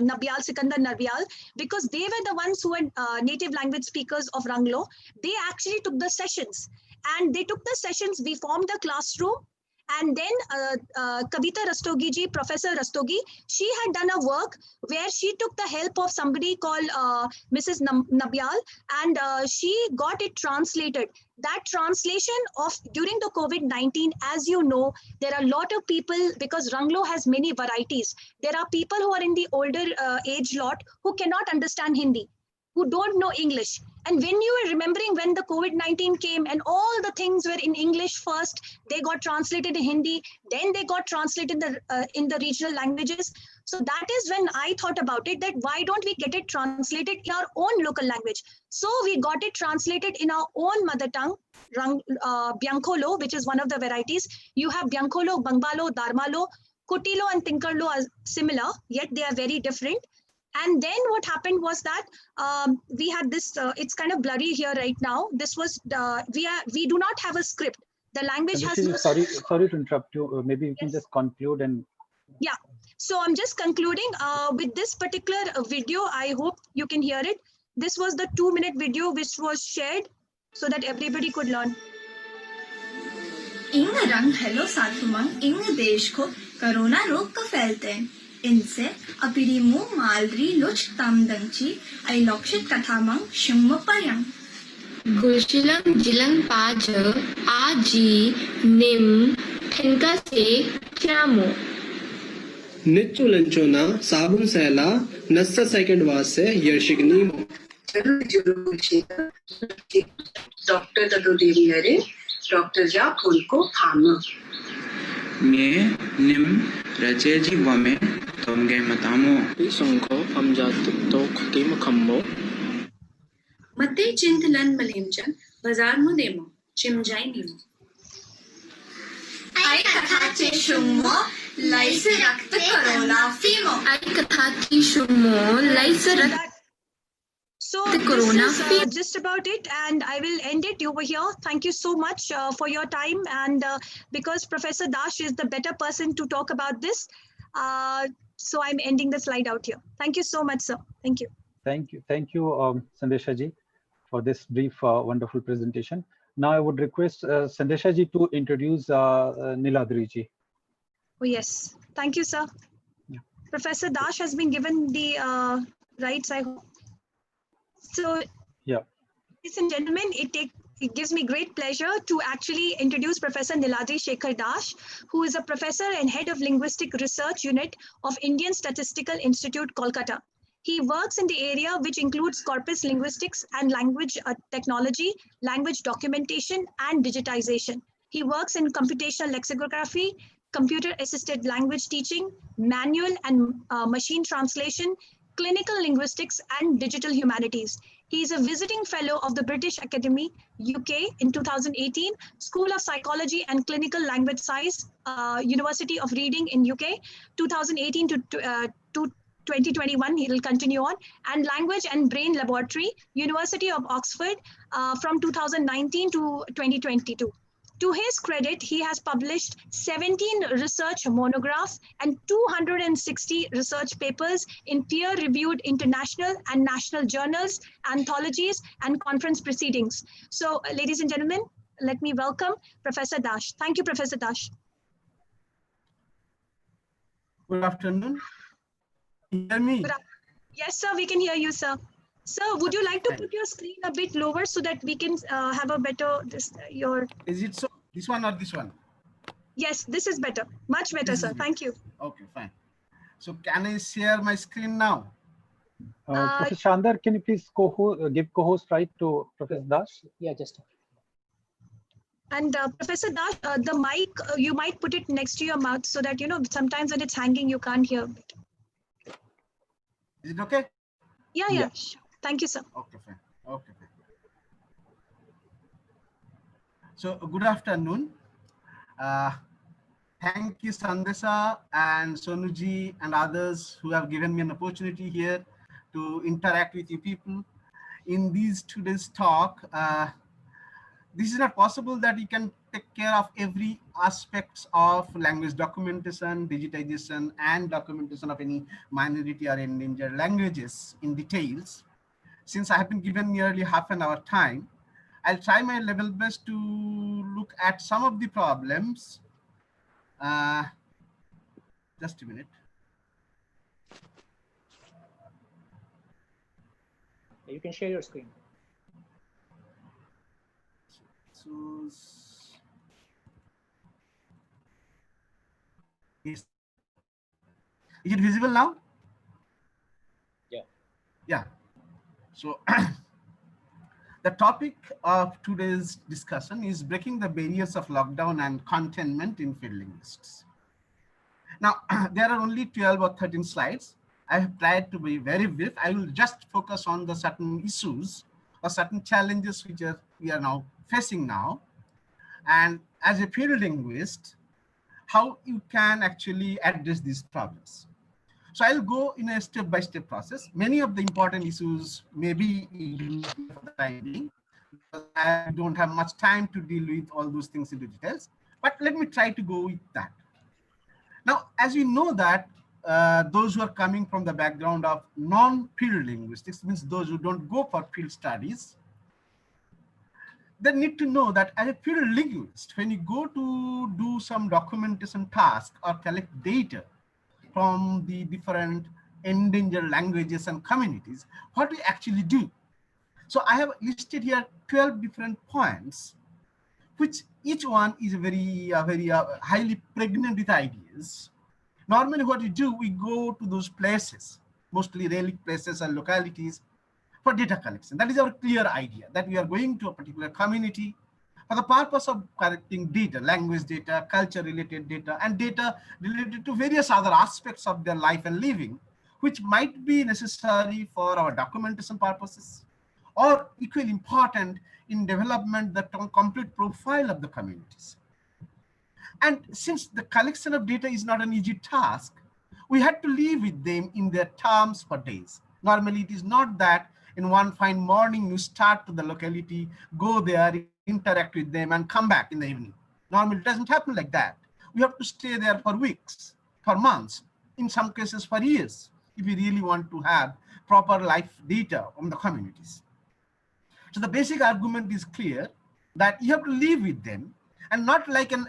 Speaker 3: Nabial Sikandar Nabial, because they were the ones who were native language speakers of Ranglo. They actually took the sessions, and they took the sessions. We formed the classroom. And then Kavita Rastogi ji, Professor Rastogi, she had done a work where she took the help of somebody called Mrs. Nabial, and she got it translated. That translation of during the COVID-19, as you know, there are a lot of people, because Ranglo has many varieties. There are people who are in the older age lot who cannot understand Hindi, who don't know English. And when you were remembering when the COVID-19 came and all the things were in English first, they got translated in Hindi, then they got translated in the regional languages. So that is when I thought about it, that why don't we get it translated in our own local language? So we got it translated in our own mother tongue, Biancholo, which is one of the varieties. You have Biancholo, Bangbalo, Darmalo, Kutilo and Tinkerlo are similar, yet they are very different. And then what happened was that we had this, it's kind of blurry here right now. This was, we do not have a script. The language has no
Speaker 7: sorry to interrupt you. Maybe you can just conclude and.
Speaker 3: Yeah, so I'm just concluding with this particular video. I hope you can hear it. This was the 2-minute video which was shared so that everybody could learn.
Speaker 19: इंग रंग hello साथुमंग इंग देश को corona रोग का फैलते हैं इनसे अपिरी मुंह मालरी लुच तमदंची आई लक्षित कथामंग शुम्म पर्यंग गुशिलंग जिलंग पाज आजी निम ठिनका से चामो
Speaker 20: निच्चु लंचोना साबुन सैला नस्सा सेकंड वासे यर्शिकनी
Speaker 21: डॉक्टर ततो देवी हरे डॉक्टर जा फूल को फाम
Speaker 22: मैं निम रचेजी वमे तोंगे मतामो
Speaker 20: संको हम जात तो खकीम खम्मो
Speaker 21: मते चिंतलन मलेमजन बाजार मु देमो चिमजाई नीमो
Speaker 19: आई कथा चे शुम्मो लाइस रक्त कोरोना फीमो आई कथा ची शुम्मो लाइस रक्त
Speaker 3: So this is just about it, and I will end it over here. Thank you so much for your time, and because Professor Dash is the better person to talk about this, so I'm ending the slide out here. Thank you so much, sir. Thank you.
Speaker 7: Thank you, Sandesha ji, for this brief, wonderful presentation. Now I would request Sandesha ji to introduce Niladri ji.
Speaker 3: Oh yes, thank you, sir. Yeah. Professor Dash has been given the rights, I hope. So, yeah, ladies and gentlemen, it gives me great pleasure to actually introduce Professor Niladri Shekhar Dash, who is a professor and head of Linguistic Research Unit of Indian Statistical Institute, Kolkata. He works in the area which includes corpus linguistics and language technology, language documentation, and digitization. He works in computational lexicography, computer-assisted language teaching, manual and machine translation, clinical linguistics, and digital humanities. He is a visiting fellow of the British Academy, UK in 2018, School of Psychology and Clinical Language Science, University of Reading in UK, 2018 to 2021, he will continue on, and Language and Brain Laboratory, University of Oxford, from 2019 to 2022. To his credit, he has published 17 research monographs and 260 research papers in peer-reviewed international and national journals, anthologies, and conference proceedings. So, ladies and gentlemen, let me welcome Professor Dash. Thank you, Professor Dash.
Speaker 20: Good afternoon. Can you hear me?
Speaker 3: Yes, sir, we can hear you, sir. Sir, would you like to put your screen a bit lower so that we can have a better your?
Speaker 5: Is it so? This one or this one?
Speaker 3: Yes, this is better. Much better, sir. Thank you.
Speaker 5: Okay, fine. So can I share my screen now?
Speaker 7: Professor Chandar, can you please give co-host right to Professor Das?
Speaker 1: Yeah, just.
Speaker 3: And Professor Das, the mic, you might put it next to your mouth so that, you know, sometimes when it's hanging, you can't hear it.
Speaker 5: Is it okay?
Speaker 3: Yeah. Sure. Thank you, sir.
Speaker 5: Okay, fine. Okay, fine. So good afternoon. Thank you, Sandesha and Sonuji and others who have given me an opportunity here to interact with you people. In these today's talk, this is not possible that you can take care of every aspects of language documentation, digitization, and documentation of any minority or endangered languages in details. Since I have been given nearly half an hour time, I'll try my level best to look at some of the problems. Just a minute.
Speaker 1: You can share your screen.
Speaker 5: So, is it visible now?
Speaker 1: Yeah.
Speaker 5: Yeah. So the topic of today's discussion is breaking the barriers of lockdown and containment in field linguistics. Now, there are only 12 or 13 slides. I have tried to be very brief. I will just focus on the certain issues or certain challenges which we are now facing now. And as a field linguist, how you can actually address these problems. So I'll go in a step-by-step process. Many of the important issues may be for the time being, because I don't have much time to deal with all those things into details, but let me try to go with that. Now, as you know that those who are coming from the background of non-field linguistics, means those who don't go for field studies, they need to know that as a field linguist, when you go to do some documentation task or collect data from the different endangered languages and communities, what we actually do. So I have listed here 12 different points, which each one is very highly pregnant with ideas. Normally what we do, we go to those places, mostly relic places and localities, for data collection. That is our clear idea, that we are going to a particular community for the purpose of collecting data, language data, culture related data, and data related to various other aspects of their life and living, which might be necessary for our documentation purposes, or equally important in development the complete profile of the communities. And since the collection of data is not an easy task, we had to live with them in their terms for days. Normally, it is not that in one fine morning you start to the locality, go there, interact with them, and come back in the evening. Normally, it doesn't happen like that. We have to stay there for weeks, for months, in some cases for years, if we really want to have proper life data on the communities. So the basic argument is clear, that you have to live with them, and not like an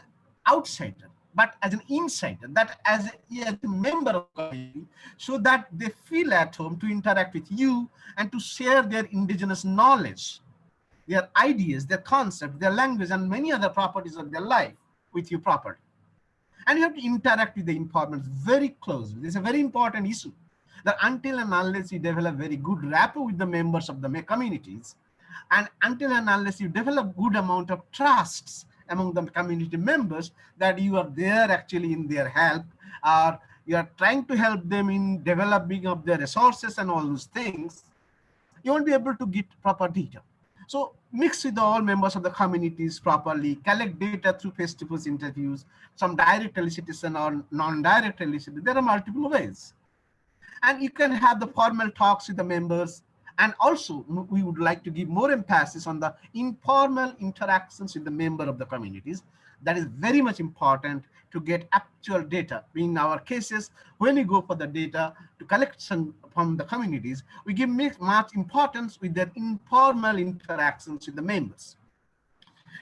Speaker 5: outsider, but as an insider, that as a member of the community, so that they feel at home to interact with you and to share their indigenous knowledge, their ideas, their concepts, their language, and many other properties of their life with you properly. And you have to interact with the informants very closely. This is a very important issue, that until and unless you develop very good rapport with the members of the communities, and until and unless you develop good amount of trusts among the community members, that you are there actually in their help, or you are trying to help them in developing of their resources and all those things, you won't be able to get proper data. So mix with all members of the communities properly, collect data through face-to-face interviews, some direct elicitation or non-direct elicitation. There are multiple ways. And you can have the formal talks with the members. And also, we would like to give more emphasis on the informal interactions with the member of the communities. That is very much important to get actual data. In our cases, when we go for the data to collection from the communities, we give much importance with their informal interactions with the members.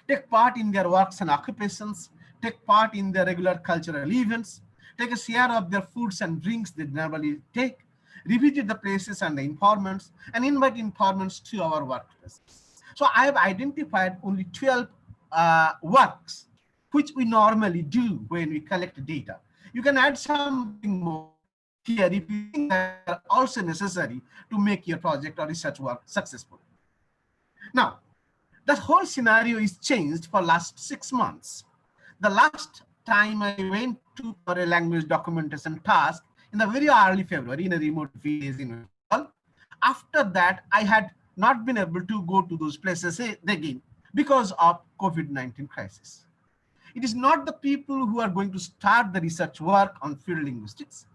Speaker 5: Take part in their works and occupations, take part in their regular cultural events, take a share of their foods and drinks they normally take, revisit the places and the informants, and invite informants to our workplace. So I have identified only 12 works which we normally do when we collect data. You can add something more here if you think that are also necessary to make your project or research work successful. Now, the whole scenario is changed for last 6 months. The last time I went to for a language documentation task in the very early February in a remote village in Bengal. After that, I had not been able to go to those places again because of COVID-19 crisis. It is not the people who are going to start the research work on field linguistics.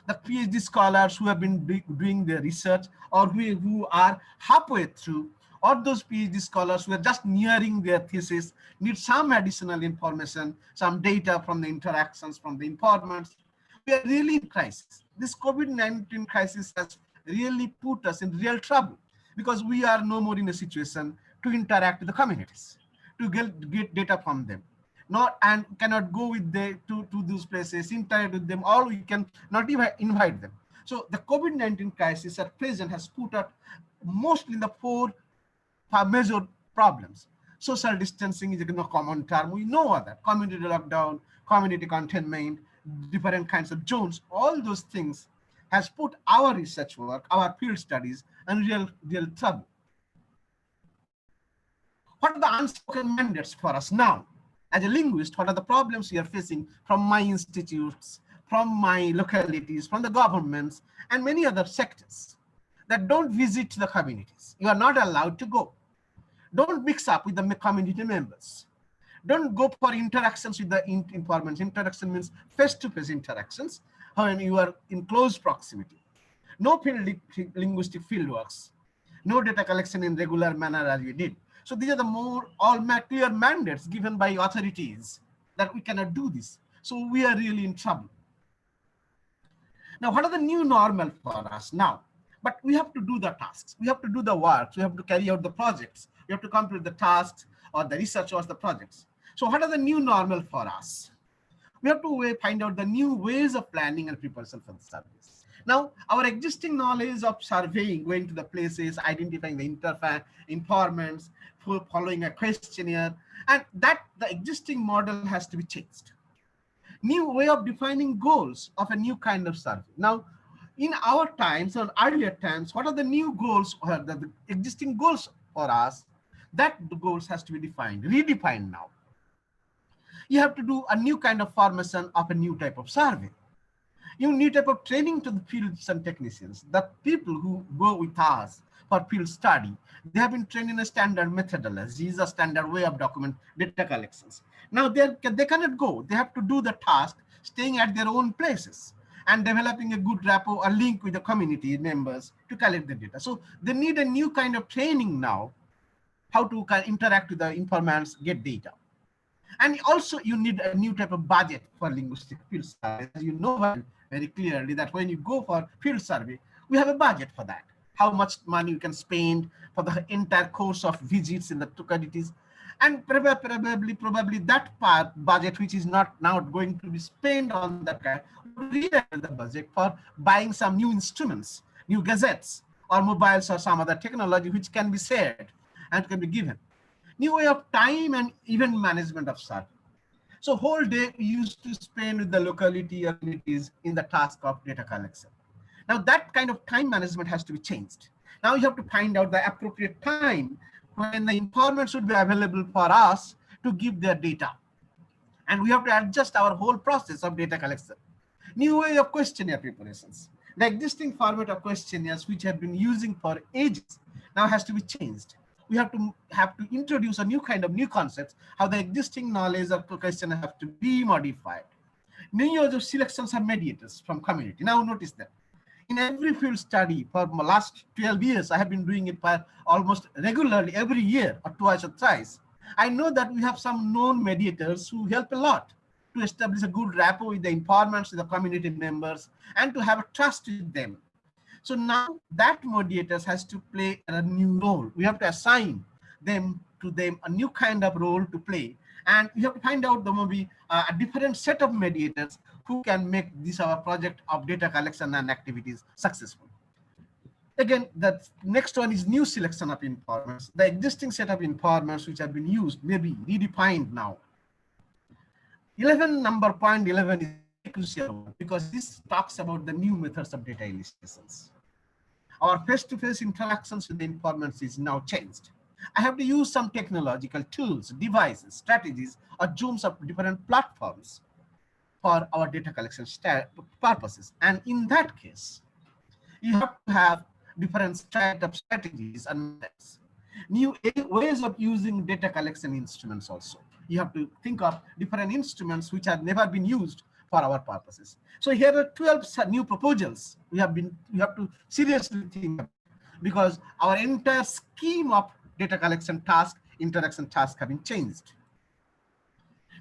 Speaker 5: The PhD scholars who have been doing their research or who are halfway through, or those PhD scholars who are just nearing their thesis need some additional information, some data from the interactions from the informants. We are really in crisis. This COVID-19 crisis has really put us in real trouble because we are no more in a situation to interact with the communities, to get data from them. Not and cannot go with to those places, interact with them, or we can not even invite them. So the COVID-19 crisis at present has put up mostly in the four major problems. Social distancing is a common term. We know that community lockdown, community containment, different kinds of zones, all those things has put our research work, our field studies in real trouble. What are the unspoken mandates for us now? As a linguist, what are the problems we are facing from my institutes, from my localities, from the governments, and many other sectors that don't visit the communities? You are not allowed to go. Don't mix up with the community members. Don't go for interactions with the informants. Interaction means face-to-face interactions when you are in close proximity. No linguistic fieldworks. No data collection in regular manner as we did. So these are the all clear mandates given by authorities that we cannot do this. So we are really in trouble. Now, what are the new normal for us now? But we have to do the tasks. We have to do the work. We have to carry out the projects. We have to complete the tasks or the research or the projects. So what are the new normal for us? We have to find out the new ways of planning and preparation for the service. Now, our existing knowledge of surveying, going to the places, identifying the informants, following a questionnaire, and that the existing model has to be changed. New way of defining goals of a new kind of survey. Now, in our times or earlier times, what are the new goals or the existing goals for us? That the goals has to be defined, redefined now. You have to do a new kind of formation of a new type of survey. You need type of training to the fields and technicians. The people who go with us for field study, they have been trained in a standard methodology, is a standard way of document data collections. Now they cannot go. They have to do the task, staying at their own places and developing a good rapport, a link with the community members to collect the data. So they need a new kind of training now, how to interact with the informants, get data. And also you need a new type of budget for linguistic field survey. As you know very clearly that when you go for field survey, we have a budget for that. How much money you can spend for the entire course of visits in the localities. And probably that part budget, which is not now going to be spent on that kind, redirect the budget for buying some new instruments, new gazettes, or mobiles or some other technology which can be shared and can be given. New way of time and event management of survey. So whole day we used to spend with the locality or communities in the task of data collection. Now that kind of time management has to be changed. Now you have to find out the appropriate time when the informants should be available for us to give their data. And we have to adjust our whole process of data collection. New way of questionnaire preparations. The existing format of questionnaires which have been using for ages now has to be changed. We have to introduce a new concepts, how the existing knowledge of question have to be modified. New years of selections of mediators from community. Now notice that in every field study for the last 12 years, I have been doing it for almost regularly every year or twice or thrice. I know that we have some known mediators who help a lot to establish a good rapport with the informants, with the community members, and to have a trust with them. So now that mediators has to play a new role. We have to assign them a new kind of role to play. And we have to find out there will be a different set of mediators who can make this our project of data collection and activities successful. Again, the next one is new selection of informants. The existing set of informants which have been used may be redefined now. 11 number point 11 is a crucial one because this talks about the new methods of data illustrations. Our face-to-face interactions with the informants is now changed. I have to use some technological tools, devices, strategies, or zooms of different platforms for our data collection purposes. And in that case, you have to have different strategies and methods. New ways of using data collection instruments also. You have to think of different instruments which have never been used for our purposes. So here are 12 new proposals we have to seriously think about, because our entire scheme of data collection task, interaction task have been changed.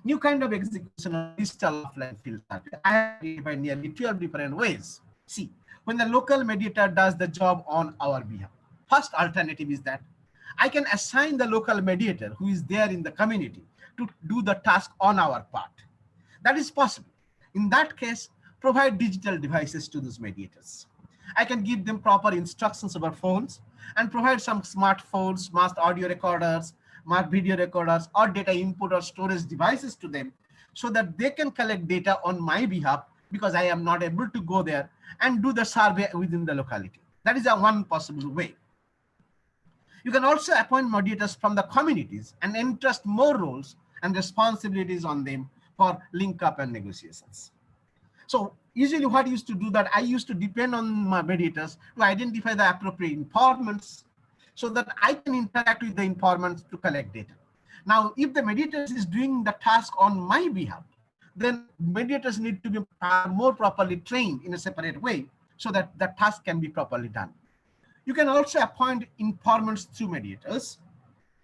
Speaker 5: New kind of execution of digital offline field service. I have identified nearly 12 different ways. See, when the local mediator does the job on our behalf, first alternative is that I can assign the local mediator who is there in the community to do the task on our part. That is possible. In that case, provide digital devices to those mediators. I can give them proper instructions over phones and provide some smartphones, smart audio recorders, smart video recorders, or data input or storage devices to them so that they can collect data on my behalf because I am not able to go there and do the survey within the locality. That is one possible way. You can also appoint mediators from the communities and entrust more roles and responsibilities on them for link up and negotiations. So usually what I used to do that I used to depend on my mediators to identify the appropriate informants so that I can interact with the informants to collect data. Now, if the mediators is doing the task on my behalf, then mediators need to be more properly trained in a separate way so that the task can be properly done. You can also appoint informants through mediators.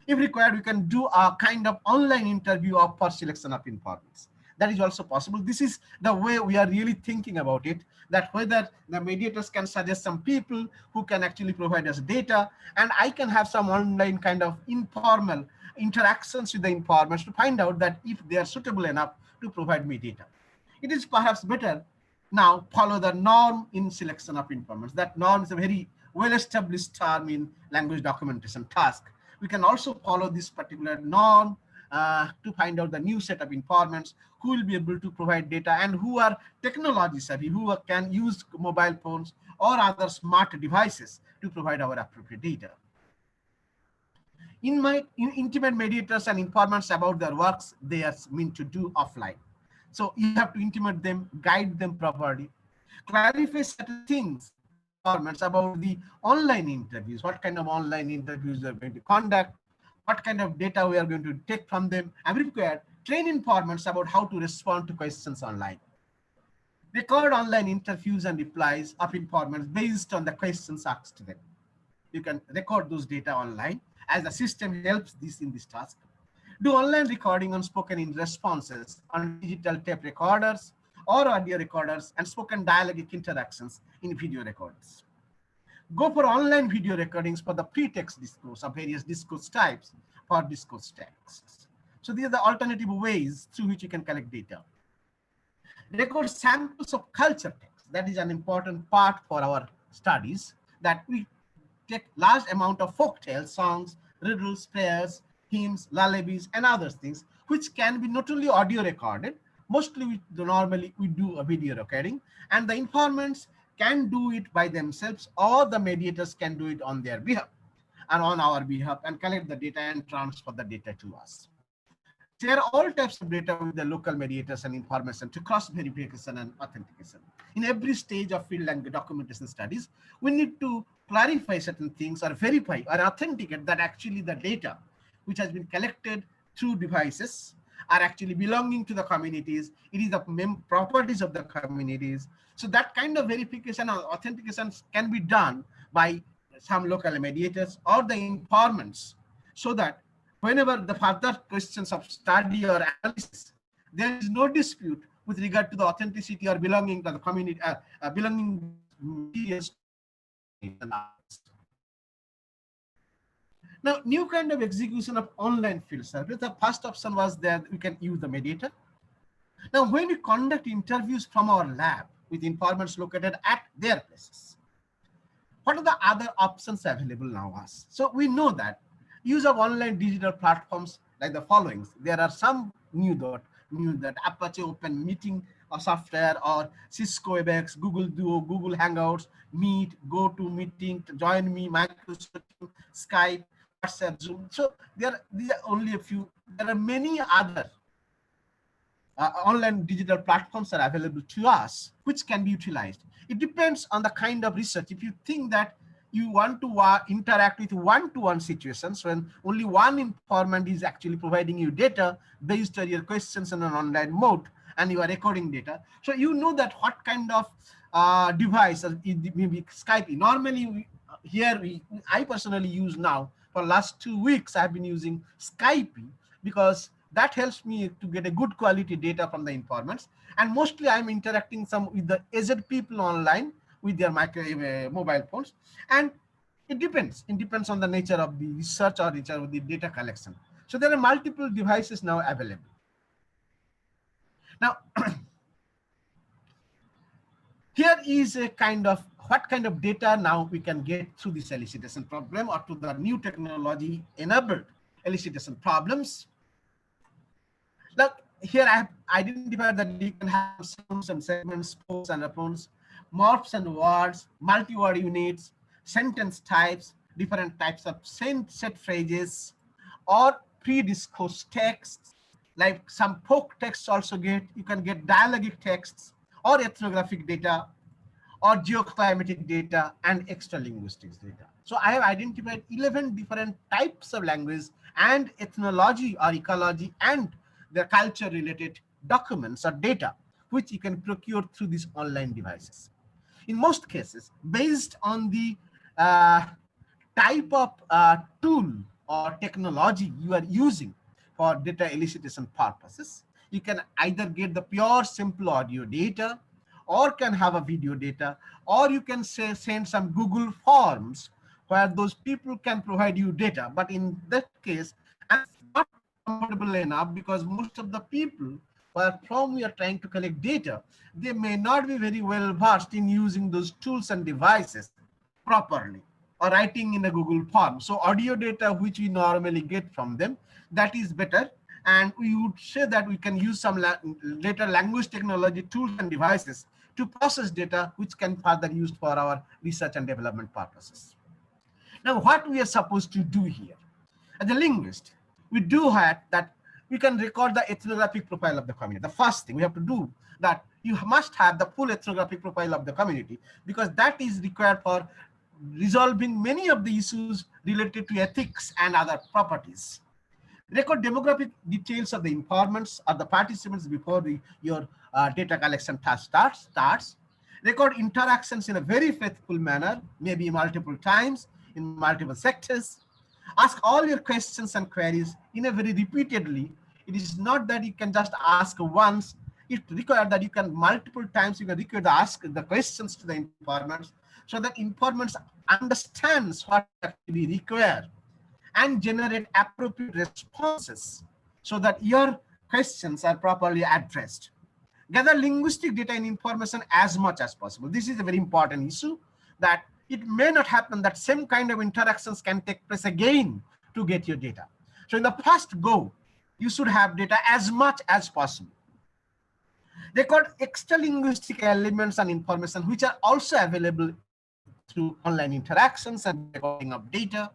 Speaker 5: If required, we can do a kind of online interview for selection of informants. That is also possible. This is the way we are really thinking about it, that whether the mediators can suggest some people who can actually provide us data, and I can have some online kind of informal interactions with the informants to find out that if they are suitable enough to provide me data. It is perhaps better now follow the norm in selection of informants. That norm is a very well-established term in language documentation task. We can also follow this particular norm to find out the new set of informants who will be able to provide data and who are technology savvy, who can use mobile phones or other smart devices to provide our appropriate data. In my intimate mediators and informants about their works they are meant to do offline. So you have to intimate them, guide them properly, clarify certain things informants about the online interviews, what kind of online interviews we are going to conduct, what kind of data we are going to take from them, and required train informants about how to respond to questions online. Record online interviews and replies of informants based on the questions asked to them. You can record those data online as the system helps this in this task. Do online recording on spoken in responses on digital tape recorders or audio recorders and spoken dialogic interactions in video recorders. Go for online video recordings for the pre-text discourse of various discourse types for discourse texts. So these are the alternative ways through which you can collect data. Record samples of culture text. That is an important part for our studies, that we take large amount of folk tales, songs, riddles, prayers, hymns, lullabies, and other things, which can be not only audio recorded, mostly normally we do a video recording, and the informants can do it by themselves or the mediators can do it on their behalf and on our behalf and collect the data and transfer the data to us. Share all types of data with the local mediators and information to cross verification and authentication. In every stage of field language documentation studies, we need to clarify certain things or verify or authenticate that actually the data which has been collected through devices are actually belonging to the communities. It is the properties of the communities. So that kind of verification or authentication can be done by some local mediators or the informants, so that whenever the further questions of study or analysis, there is no dispute with regard to the authenticity or belonging to the community, belonging materials. Now, new kind of execution of online field service. The first option was that we can use the mediator. Now, when we conduct interviews from our lab with informants located at their places, What are the other options available now us? So we know that use of online digital platforms like the following. There are some new that Apache Open Meeting or software, or Cisco WebEx, Google Duo, Google Hangouts, Meet, GoToMeeting, Join Me, Microsoft Teams, Skype, WhatsApp, Zoom. So these are only a few. There are many other online digital platforms are available to us, which can be utilized. It depends on the kind of research. If you think that you want to interact with one-to-one situations when only one informant is actually providing you data based on your questions in an online mode, and you are recording data, so you know that what kind of device, maybe Skype. Normally, I personally use now for last 2 weeks. I've been using Skype because that helps me to get a good quality data from the informants, and mostly I'm interacting some with the aged people online with their mobile phones, and it depends on the nature of the research or nature of the data collection. So there are multiple devices now available. Now here is a kind of what kind of data now we can get through this elicitation problem or to the new technology enabled elicitation problems. Look, here I have identified that you can have sounds and segments, pose and response, morphs and words, multi-word units, sentence types, different types of set phrases, or pre-discourse texts, like some folk texts also you can get dialogic texts, or ethnographic data, or geoclimatic data, and extralinguistics data. So I have identified 11 different types of language and ethnology or ecology and the culture related documents or data, which you can procure through these online devices. In most cases, based on the type of tool or technology you are using for data elicitation purposes, you can either get the pure simple audio data, or can have a video data, or you can send some Google Forms where those people can provide you data. But in that case, I'm not comfortable enough because most of the people from we are trying to collect data, they may not be very well versed in using those tools and devices properly or writing in a Google form. So audio data which we normally get from them, that is better. And we would say that we can use some later language technology tools and devices to process data which can further used for our research and development purposes. Now, what we are supposed to do here? As a linguist, we do have that we can record the ethnographic profile of the community. The first thing we have to do that you must have the full ethnographic profile of the community, because that is required for resolving many of the issues related to ethics and other properties. Record demographic details of the informants or the participants before your data collection task starts. Record interactions in a very faithful manner, maybe multiple times in multiple sectors. Ask all your questions and queries in a very repeatedly. It is not that you can just ask once. It requires that you can multiple times you can require to ask the questions to the informants, so that informants understands what actually require and generate appropriate responses so that your questions are properly addressed. Gather linguistic data and information as much as possible. This is a very important issue, that it may not happen that same kind of interactions can take place again to get your data. So in the first go, you should have data as much as possible. Record extra linguistic elements and information which are also available through online interactions and recording of data.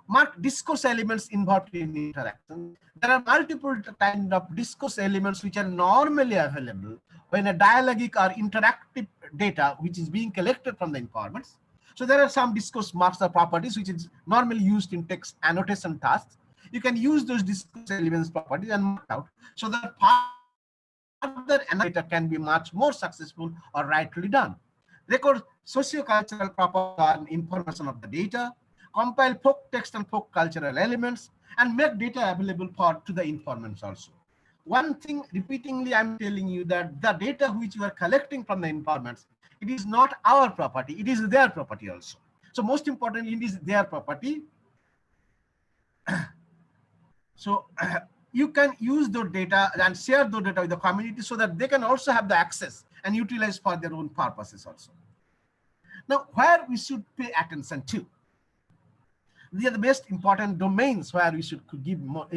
Speaker 5: Mark discourse elements involved in interaction. There are multiple kinds of discourse elements which are normally available when a dialogic or interactive data which is being collected from the informants. So there are some discourse marks or properties which is normally used in text annotation tasks. You can use those discourse elements properties and mark out so that further data can be much more successful or rightly done. Record socio-cultural properties and information of the data. Compile folk text and folk cultural elements, and make data available to the informants also. One thing repeatedly I'm telling you that the data which you are collecting from the informants, it is not our property, it is their property also. So most importantly, it is their property. So you can use those data and share those data with the community so that they can also have the access and utilize for their own purposes also. Now, where we should pay attention to? These are the most important domains where we should give more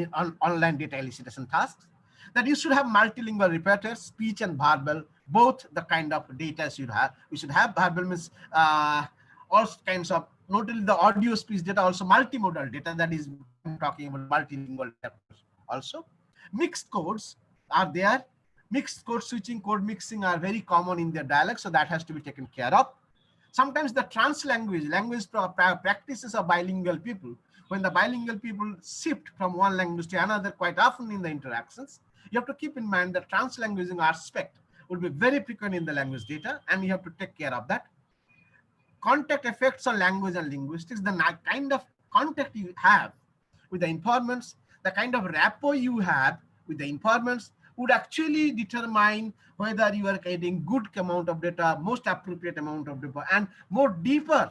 Speaker 5: online data elicitation tasks. That you should have multilingual repertoire, speech and verbal, both the kind of data you have. We should have verbal means all kinds of, not only the audio speech data, also multimodal data, that is I'm talking about multilingual data. Also, mixed codes are there. Mixed code switching, code mixing are very common in their dialect, so that has to be taken care of. Sometimes the language practices of bilingual people, when the bilingual people shift from one language to another quite often in the interactions, you have to keep in mind the translanguaging aspect will be very frequent in the language data, and you have to take care of that. Contact effects on language and linguistics, the kind of contact you have with the informants, the kind of rapport you have with the informants would actually determine whether you are getting good amount of data, most appropriate amount of data, and more deeper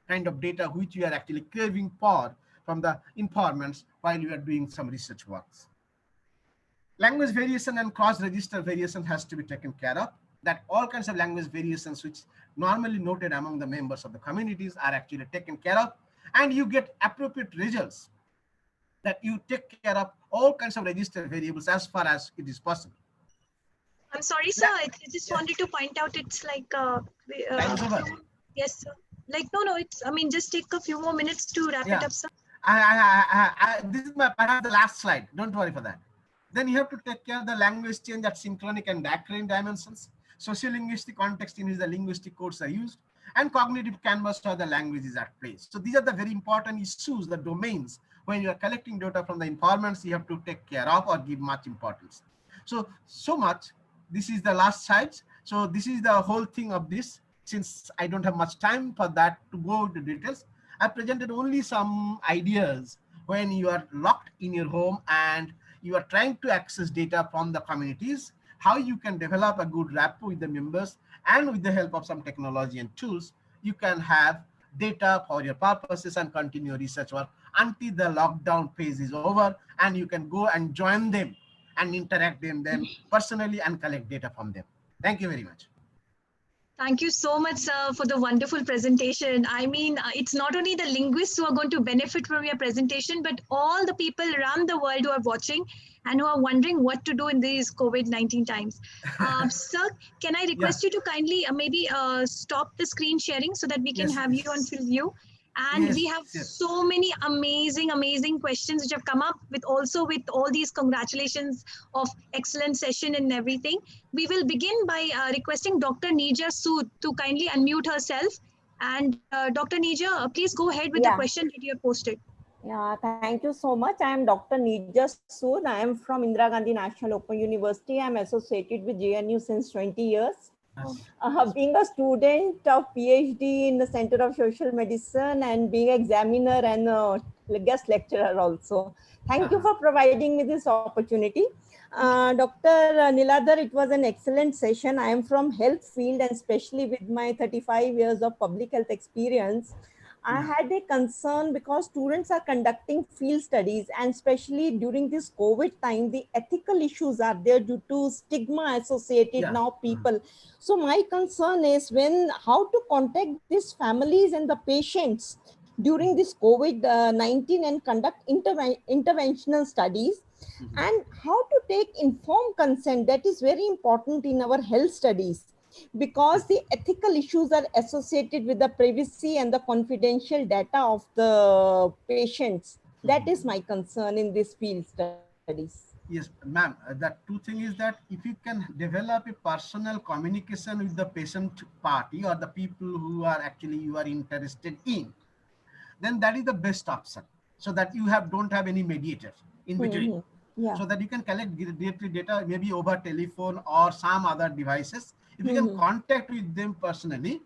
Speaker 5: kind of data which you are actually craving for from the informants while you are doing some research works. Language variation and cross-register variation has to be taken care of. That all kinds of language variations which normally noted among the members of the communities are actually taken care of, and you get appropriate results. That you take care of all kinds of register variables as far as it is possible.
Speaker 3: I'm sorry, sir. I just wanted to point out it's like
Speaker 5: time's over.
Speaker 3: Yes, sir. Like no, it's. I mean, just take a few more minutes to wrap it up, sir.
Speaker 5: This is perhaps the last slide. Don't worry for that. Then you have to take care of the language change at synchronic and diachronic dimensions, sociolinguistic context in which the linguistic codes are used, and cognitive canvas where the language is at play. So these are the very important issues, the domains. When you are collecting data from the informants, you have to take care of or give much importance. So much. This is the last slide. So this is the whole thing of this. Since I don't have much time for that to go into details, I presented only some ideas when you are locked in your home and you are trying to access data from the communities, how you can develop a good rapport with the members, and with the help of some technology and tools, you can have data for your purposes and continue research work until the lockdown phase is over, and you can go and join them and interact with them personally and collect data from them. Thank you very much.
Speaker 3: Thank you so much, sir, for the wonderful presentation. I mean, it's not only the linguists who are going to benefit from your presentation, but all the people around the world who are watching and who are wondering what to do in these COVID-19 times. Sir, can I request you to kindly maybe stop the screen sharing so that we can have you on full view? And we have so many amazing questions which have come up with all these congratulations of excellent session and everything. We will begin by requesting Dr. Nija Sood to kindly unmute herself. And Dr. Nija, please go ahead with the question that you have posted.
Speaker 2: Yeah, thank you so much. I am Dr. Nija Sood. I am from Indira Gandhi National Open University. I am associated with JNU since 20 years. Being a student of PhD in the Center of Social Medicine and being examiner and a guest lecturer also. Thank you for providing me this opportunity. Dr. Niladhar, it was an excellent session. I am from health field, and especially with my 35 years of public health experience, I had a concern because students are conducting field studies, and especially during this COVID time, the ethical issues are there due to stigma associated now people. So my concern is how to contact these families and the patients during this COVID-19 and conduct interventional studies, and how to take informed consent. That is very important in our health studies, because the ethical issues are associated with the privacy and the confidential data of the patients. That is my concern in this field studies.
Speaker 5: Yes, ma'am. That two thing is that if you can develop a personal communication with the patient party or the people who are actually you are interested in, then that is the best option. So that you don't have any mediator in between. So that you can collect directly data maybe over telephone or some other devices. If you can contact with them personally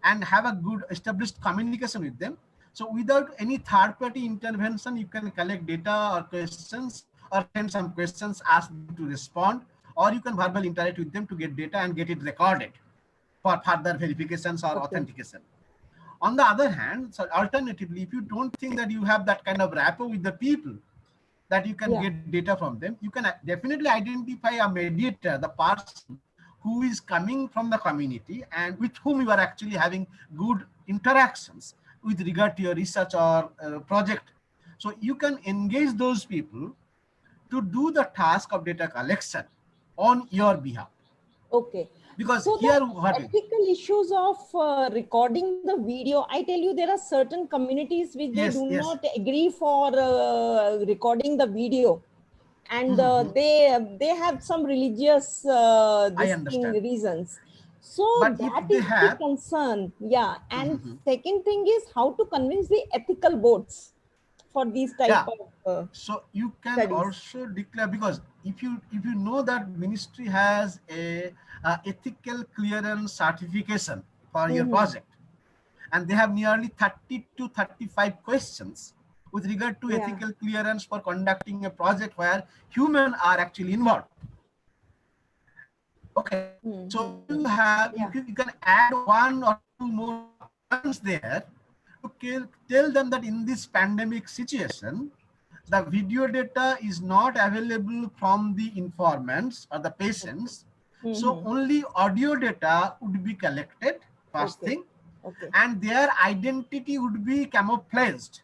Speaker 5: and have a good established communication with them, so without any third-party intervention, you can collect data or questions or send some questions, ask them to respond, or you can verbally interact with them to get data and get it recorded for further verifications or authentication. On the other hand, so alternatively, if you don't think that you have that kind of rapport with the people, that you can get data from them, you can definitely identify a mediator, the person who is coming from the community and with whom you are actually having good interactions with regard to your research or project. So you can engage those people to do the task of data collection on your behalf.
Speaker 2: Okay.
Speaker 5: Because
Speaker 2: so
Speaker 5: here
Speaker 2: the ethical issues of recording the video, I tell you, there are certain communities which they do not agree for recording the video, and they have some religious reasons. So
Speaker 5: but
Speaker 2: that is the concern. Yeah. And second thing is how to convince the ethical boards for these type of
Speaker 5: so you can
Speaker 2: studies.
Speaker 5: also declare, because if you know that ministry has a ethical clearance certification for your project, and they have nearly 30 to 35 questions with regard to ethical clearance for conducting a project where humans are actually involved. Okay, so you have you can add one or two more points there to tell them that in this pandemic situation, the video data is not available from the informants or the patients. So only audio data would be collected, first thing, and their identity would be camouflaged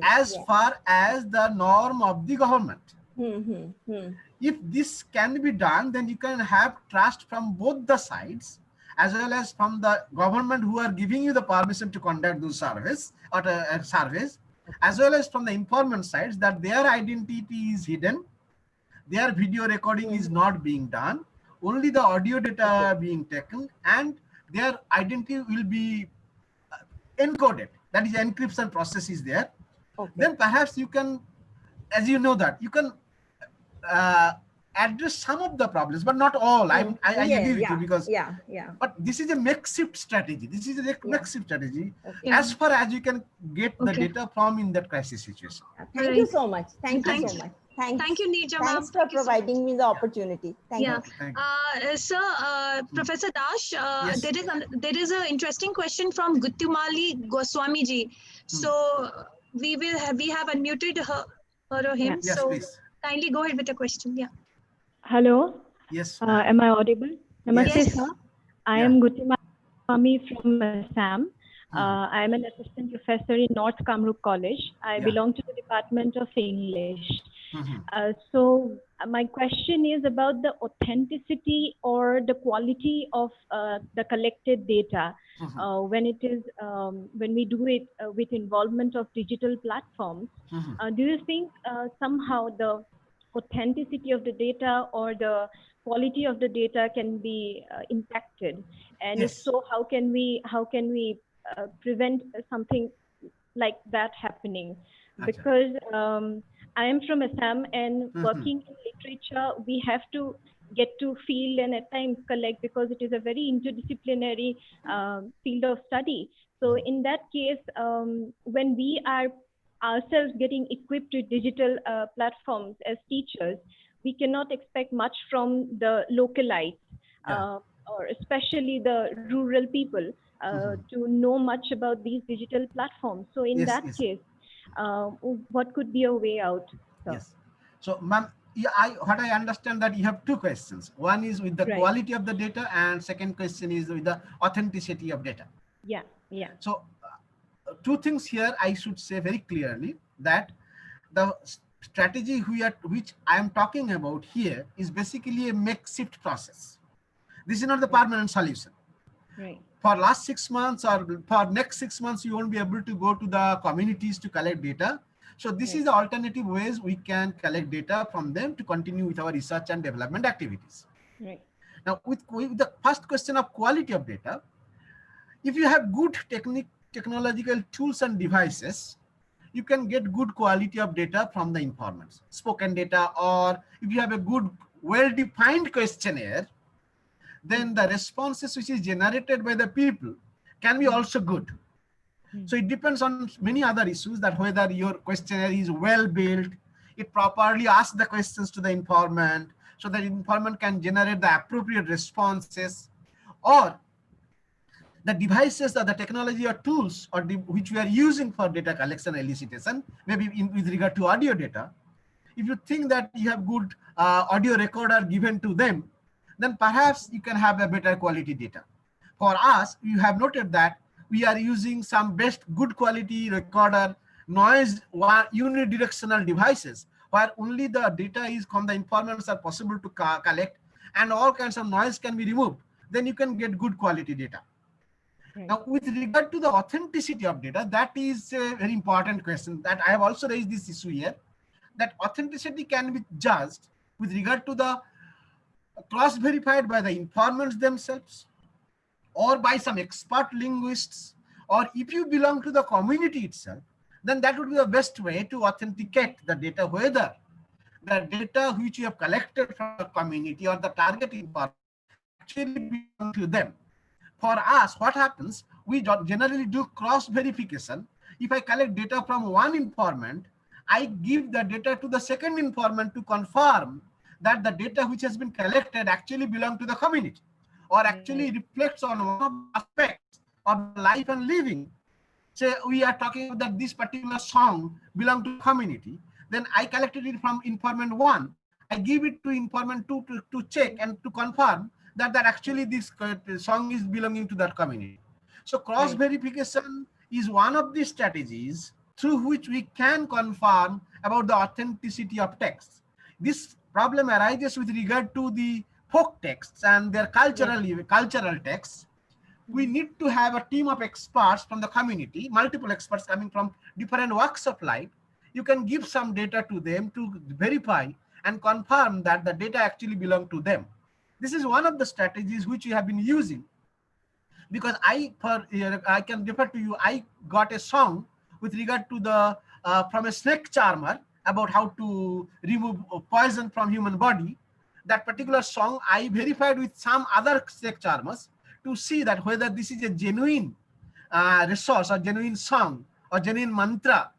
Speaker 5: as far as the norm of the government. If this can be done, then you can have trust from both the sides, as well as from the government who are giving you the permission to conduct those surveys or surveys, as well as from the informant sides, that their identity is hidden, their video recording is not being done, only the audio data are being taken, and their identity will be encoded. That is, encryption process is there. Then perhaps you can, as you know, that you can address some of the problems, but not all. I agree with you, because but this is a makeshift strategy. This is a makeshift strategy as far as you can get the data from in that crisis situation.
Speaker 2: Thank you so much. Thank you so much.
Speaker 3: Thank you, Nija ma'am.
Speaker 2: Thanks for providing me the opportunity. Thank you.
Speaker 3: Sir, Professor Dash, there is an interesting question from Guttumali Goswami ji. So we have unmuted her or him.
Speaker 5: Yes,
Speaker 3: so
Speaker 5: please.
Speaker 3: Kindly go ahead with the question. Yeah.
Speaker 6: Hello.
Speaker 5: Yes.
Speaker 6: Am I audible? Namaste,
Speaker 3: Yes.
Speaker 6: sir. I am Guttimali from Assam. I am an assistant professor in North Kamrup College. I belong to the Department of English. So my question is about the authenticity or the quality of the collected data when it is when we do it with involvement of digital platforms. Do you think somehow the authenticity of the data or the quality of the data can be impacted? And if so, how can we prevent something like that happening? Because I am from Assam, and working in literature, we have to get to field and at times collect, because it is a very interdisciplinary field of study. So in that case, when we are ourselves getting equipped with digital platforms as teachers, we cannot expect much from the localites, or especially the rural people, to know much about these digital platforms. So in that case, what could be a way out, sir?
Speaker 5: Yes. So, ma'am, what I understand that you have two questions. One is with the quality of the data, and second question is with the authenticity of data.
Speaker 6: Yeah.
Speaker 5: So, two things here I should say very clearly, that the strategy which I am talking about here is basically a makeshift process. This is not the permanent solution. For last 6 months or for next 6 months, you won't be able to go to the communities to collect data. So this is the alternative ways we can collect data from them to continue with our research and development activities. Now, with the first question of quality of data, if you have good technological tools and devices, you can get good quality of data from the informants, spoken data, or if you have a good, well-defined questionnaire, then the responses which is generated by the people can be also good. So it depends on many other issues, that whether your questionnaire is well built, it properly asks the questions to the informant, so that informant can generate the appropriate responses, or the devices or the technology or tools which we are using for data collection elicitation, maybe with regard to audio data. If you think that you have good audio recorder given to them, then perhaps you can have a better quality data. For us, you have noted that we are using some best good quality recorder, noise unidirectional devices, where only the data is from the informants are possible to collect, and all kinds of noise can be removed. Then you can get good quality data. Right. Now, with regard to the authenticity of data, that is a very important question that I have also raised this issue here, that authenticity can be judged with regard to the cross-verified by the informants themselves, or by some expert linguists, or if you belong to the community itself, then that would be the best way to authenticate the data, whether the data which you have collected from the community or the target informant actually belong to them. For us, what happens, we generally do cross-verification. If I collect data from one informant, I give the data to the second informant to confirm that the data which has been collected actually belong to the community, or actually reflects on one of the aspects of life and living. Say we are talking about that this particular song belongs to the community, then I collected it from informant 1. I give it to informant 2 to check and to confirm that actually this song is belonging to that community. So cross verification is one of the strategies through which we can confirm about the authenticity of texts. This problem arises with regard to the folk texts and their cultural texts. We need to have a team of experts from the community, multiple experts coming from different walks of life. You can give some data to them to verify and confirm that the data actually belong to them. This is one of the strategies which we have been using, because I can refer to you, I got a song with regard to the from a snake charmer about how to remove poison from human body. That particular song I verified with some other snake charmers to see that whether this is a genuine resource or genuine song or genuine mantra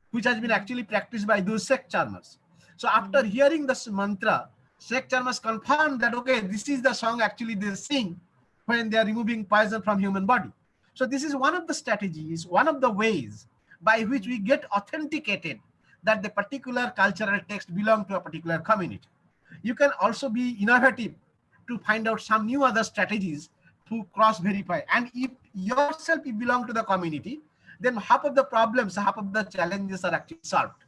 Speaker 5: which has been actually practiced by those snake charmers. So after hearing this mantra, snake charmers confirmed that okay, this is the song actually they sing when they are removing poison from human body. So this is one of the strategies, one of the ways by which we get authenticated that the particular cultural text belong to a particular community. You can also be innovative to find out some new other strategies to cross-verify. And if yourself you belong to the community, then half of the problems, half of the challenges are actually solved.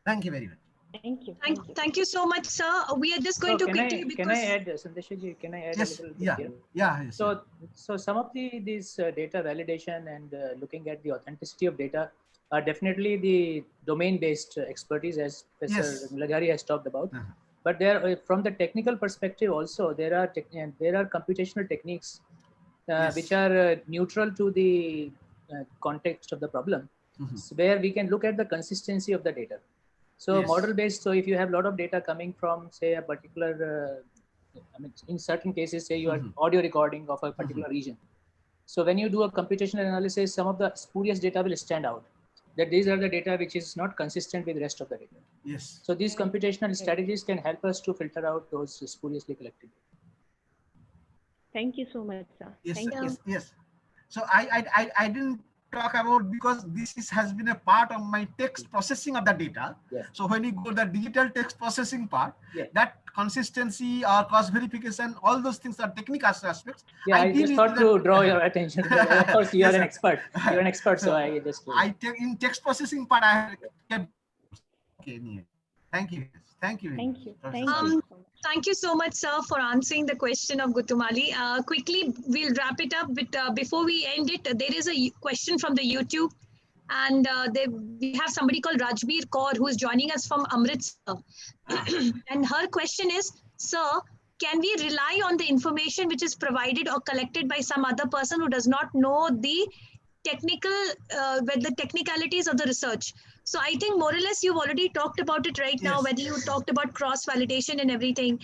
Speaker 5: Thank you very much.
Speaker 6: Thank you.
Speaker 3: Thank you so much, sir. We are just going to quickly
Speaker 1: Can I add, Sandeshji, can I add
Speaker 5: yes,
Speaker 1: a little bit here?
Speaker 5: Yes.
Speaker 1: So some of these data validation and looking at the authenticity of data are definitely the domain-based expertise, as Professor Mulagari has talked about. But there, from the technical perspective, also there are computational techniques which are neutral to the context of the problem, where we can look at the consistency of the data. So model-based. So if you have a lot of data coming from, say, a particular, I mean, in certain cases, say you are audio recording of a particular region. So when you do a computational analysis, some of the spurious data will stand out. That these are the data which is not consistent with the rest of the data.
Speaker 5: Yes.
Speaker 1: So these computational strategies can help us to filter out those spuriously collected data.
Speaker 6: Thank you so much, sir.
Speaker 5: Yes. So I didn't talk about, because this has been a part of my text processing of the data. So when you go to the digital text processing part, that consistency or cross verification, all those things are technical aspects.
Speaker 1: I just thought to draw your attention. Of course, you are an expert. You're an expert, so I just.
Speaker 5: In text processing part, I kept. Okay, thank you. Thank you.
Speaker 3: Thank you so much, sir, for answering the question of Gutumali. Quickly, we'll wrap it up. But before we end it, there is a question from the YouTube. And we have somebody called Rajbir Kaur who is joining us from Amritsar. And her question is, sir, can we rely on the information which is provided or collected by some other person who does not know the technicalities of the research? So I think more or less you've already talked about it right now, whether you talked about cross-validation and everything.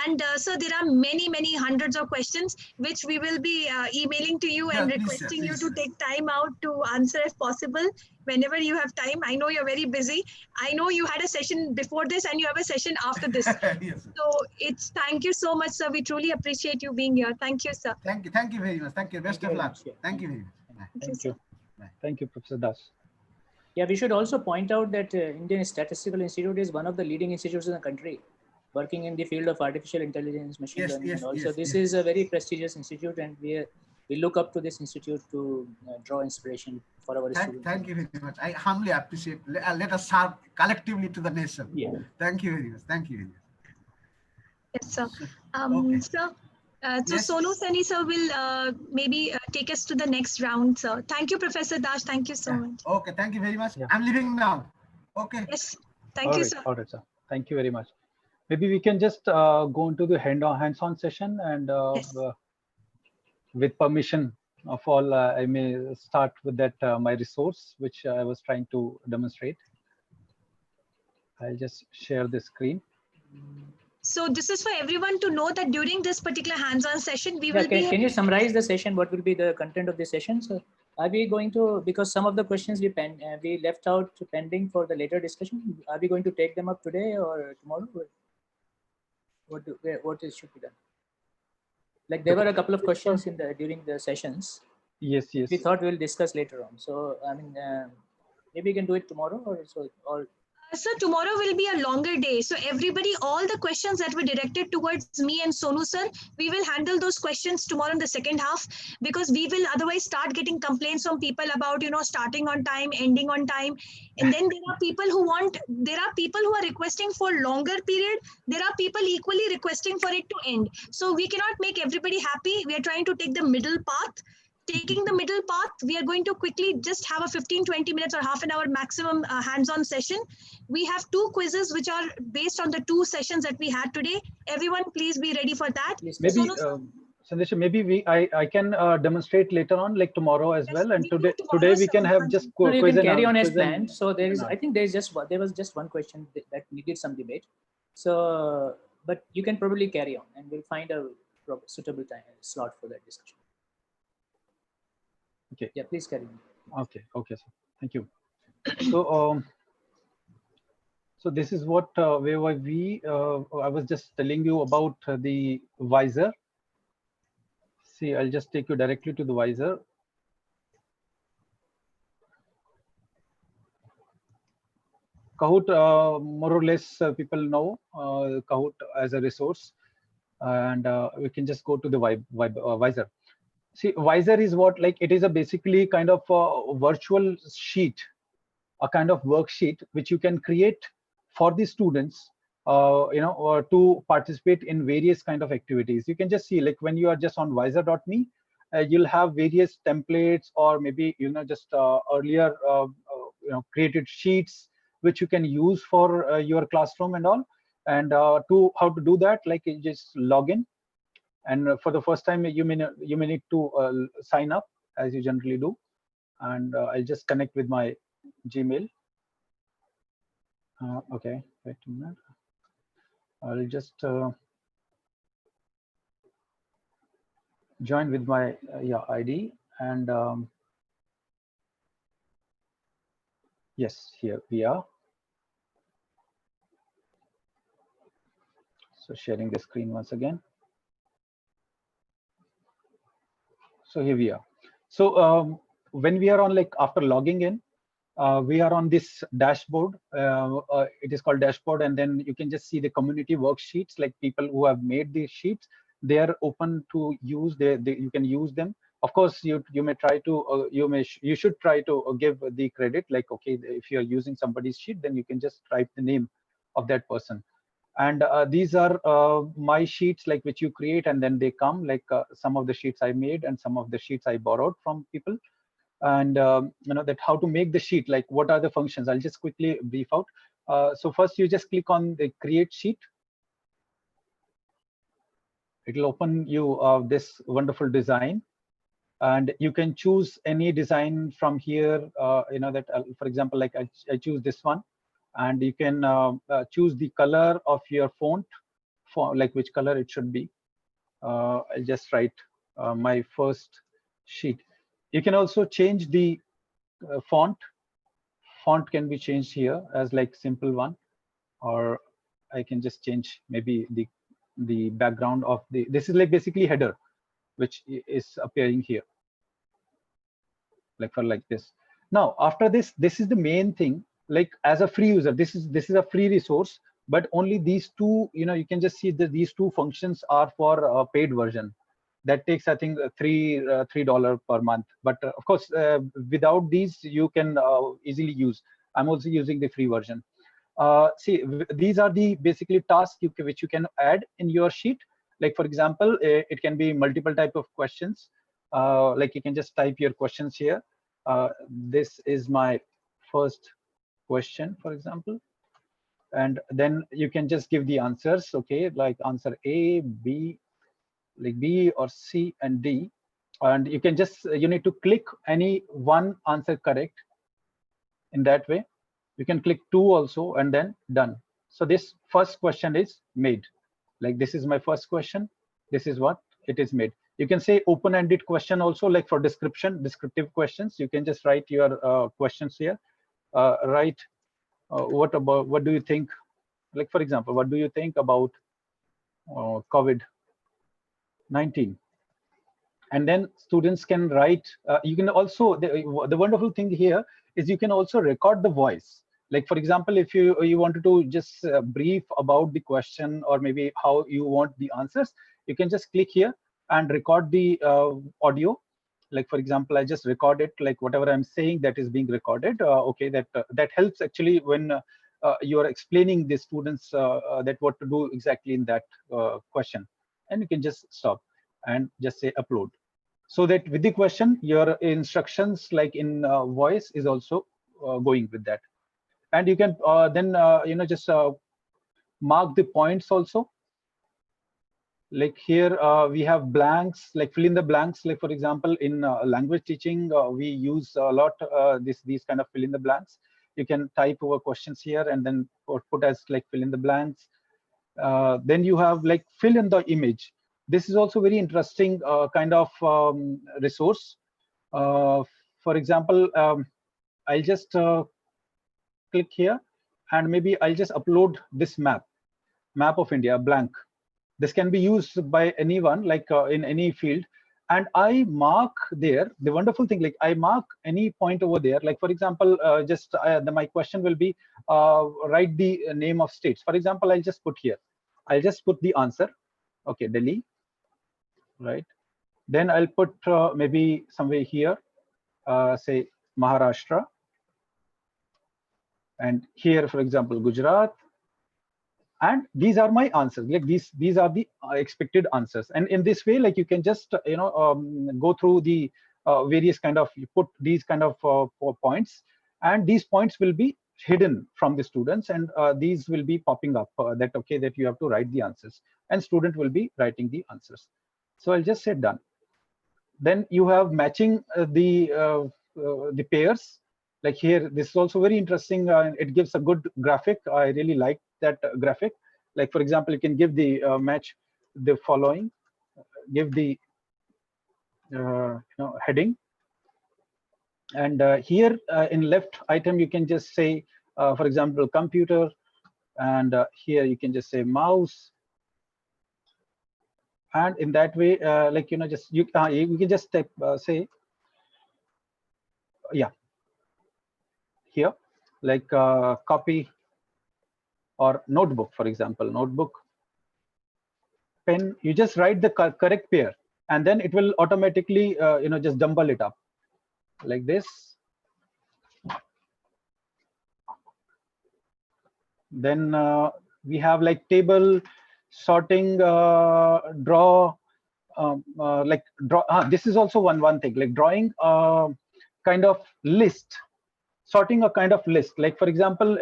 Speaker 3: And so there are many hundreds of questions which we will be emailing to you and requesting you to take time out to answer if possible, whenever you have time. I know you're very busy. I know you had a session before this and you have a session after this. So thank you so much, sir. We truly appreciate you being here. Thank you, sir.
Speaker 5: Thank you very much. Thank you. Best of luck. Thank you very much.
Speaker 7: Thank you. Thank you, Professor Das.
Speaker 1: Yeah, we should also point out that Indian Statistical Institute is one of the leading institutes in the country. working in the field of artificial intelligence, machine learning, and also this is a very prestigious institute, and we look up to this institute to draw inspiration for our students.
Speaker 5: Thank you very much. I humbly appreciate. Let us serve collectively to the nation.
Speaker 1: Yeah.
Speaker 5: Thank you very much. Thank you very much.
Speaker 3: Yes, sir.
Speaker 5: Okay.
Speaker 3: Sir, so
Speaker 5: Yes.
Speaker 3: Sonu Sani sir will maybe take us to the next round, sir. Thank you, Professor Dash. Thank you so much.
Speaker 5: Okay, thank you very much. I'm leaving now. Okay.
Speaker 3: Yes, thank you, sir.
Speaker 7: All right, sir. Thank you very much. Maybe we can just go into the hands-on session, and with permission of all, I may start with that my resource, which I was trying to demonstrate. I'll just share the screen.
Speaker 3: So this is for everyone to know that during this particular hands-on session, we will be...
Speaker 1: Can you summarize the session? What will be the content of the session? So are we going to, because some of the questions we left out pending for the later discussion, are we going to take them up today or tomorrow? What should be done? Like there were a couple of questions during the sessions.
Speaker 7: Yes.
Speaker 1: We thought we'll discuss later on. So I mean, maybe we can do it tomorrow or.
Speaker 3: So tomorrow will be a longer day. So everybody, all the questions that were directed towards me and Sonu sir, we will handle those questions tomorrow in the second half, because we will otherwise start getting complaints from people about, starting on time, ending on time. And then there are people who are requesting for longer period. There are people equally requesting for it to end. So we cannot make everybody happy. We are trying to take the middle path. Taking the middle path, we are going to quickly just have a 15-20 minutes or half an hour maximum hands-on session. We have 2 quizzes which are based on the 2 sessions that we had today. Everyone, please be ready for that.
Speaker 7: Maybe, Sandesha, maybe I can demonstrate later on, like tomorrow as well. And today we can have just
Speaker 1: quiz. You can carry on as planned. So there is, I think there was just one question that needed some debate. So, but you can probably carry on, and we'll find a suitable time slot for that discussion.
Speaker 7: Okay.
Speaker 1: Yeah, please carry on.
Speaker 7: Okay, sir. Thank you. So, so this is what where we I was just telling you about the visor. See, I'll just take you directly to the visor. Kahoot, more or less, people know Kahoot as a resource, and we can just go to the visor. See, visor is what, like, it is a basically kind of a virtual sheet, a kind of worksheet which you can create for the students, or to participate in various kind of activities. You can just see, like, when you are just on visor.me, you'll have various templates, or maybe just earlier created sheets which you can use for your classroom and all. And how to do that, like, you just log in. And for the first time, you may need to sign up, as you generally do. And I'll just connect with my Gmail. Okay, wait a minute. I'll just join with my ID, and yes, here we are. So sharing the screen once again. So here we are. So when we are on, like, after logging in, we are on this dashboard. It is called dashboard, and then you can just see the community worksheets, like people who have made these sheets. They are open to use. You can use them. Of course, you may try to you should try to give the credit. Like, okay, if you are using somebody's sheet, then you can just type the name of that person. And these are my sheets, like, which you create, and then they come, like, some of the sheets I made and some of the sheets I borrowed from people. And that how to make the sheet, like, what are the functions. I'll just quickly brief out. So first, you just click on the create sheet. It will open you this wonderful design, and you can choose any design from here. That for example, like, I choose this one. And you can choose the color of your font, like which color it should be. I'll just write my first sheet. You can also change the font. Font can be changed here as, like, simple one, or I can just change maybe the background of this is, like, basically header, which is appearing here, like, for like this. Now, after this is the main thing. Like, as a free user, this is a free resource, but only these two, you can just see that these two functions are for a paid version. That takes, I think, $3 per month. But of course, without these, you can easily use. I'm also using the free version. See, these are the basically tasks which you can add in your sheet. Like, for example, it can be multiple type of questions. Like, you can just type your questions here. This is my first question, for example. And then you can just give the answers, okay, like answer A, B, like B or C and D. And you can just, you need to click any one answer correct. In that way, you can click 2 also and then done. So this first question is made. Like, this is my first question. This is what it is made. You can say open-ended question also, like for descriptive questions. You can just write your questions here. Write what do you think? Like, for example, what do you think about COVID-19? And then students can write. You can also, the wonderful thing here is you can also record the voice. Like, for example, if you wanted to just brief about the question or maybe how you want the answers, you can just click here and record the audio. Like, for example, I just record it, like whatever I'm saying, that is being recorded. Okay, that helps actually when you are explaining the students that what to do exactly in that question. And you can just stop and just say upload. So that with the question, your instructions like in voice is also going with that. And you can then just mark the points also. Like here we have blanks, like fill in the blanks. Like, for example, in language teaching, we use a lot these kind of fill in the blanks. You can type over questions here and then put as like fill in the blanks. Then you have like fill in the image. This is also very interesting kind of resource. For example, I'll just click here and maybe I'll just upload this map of India, blank. This can be used by anyone, like in any field. And I mark there, the wonderful thing, like I mark any point over there. Like, for example, my question will be, write the name of states. For example, I'll just put here. I'll just put the answer. Okay, Delhi, right? Then I'll put maybe somewhere here, say Maharashtra. And here, for example, Gujarat. And these are my answers. Like these are the expected answers. And in this way, like you can just go through the various kind of, you put these kind of points, and these points will be hidden from the students, and these will be popping up that okay, that you have to write the answers, and student will be writing the answers. So I'll just say done. Then you have matching the pairs. Like here, this is also very interesting. It gives a good graphic. I really like that graphic. Like, for example, you can give the match the following, give the heading, and here in left item you can just say, for example, computer, and here you can just say mouse, and in that way, like just you can just type, say, yeah, here, like copy or notebook, for example, notebook, pen. You just write the correct pair, and then it will automatically just dumble it up like this. Then we have like table, sorting, draw, like draw. This is also one thing, like drawing kind of list, sorting a kind of list. Like, for example,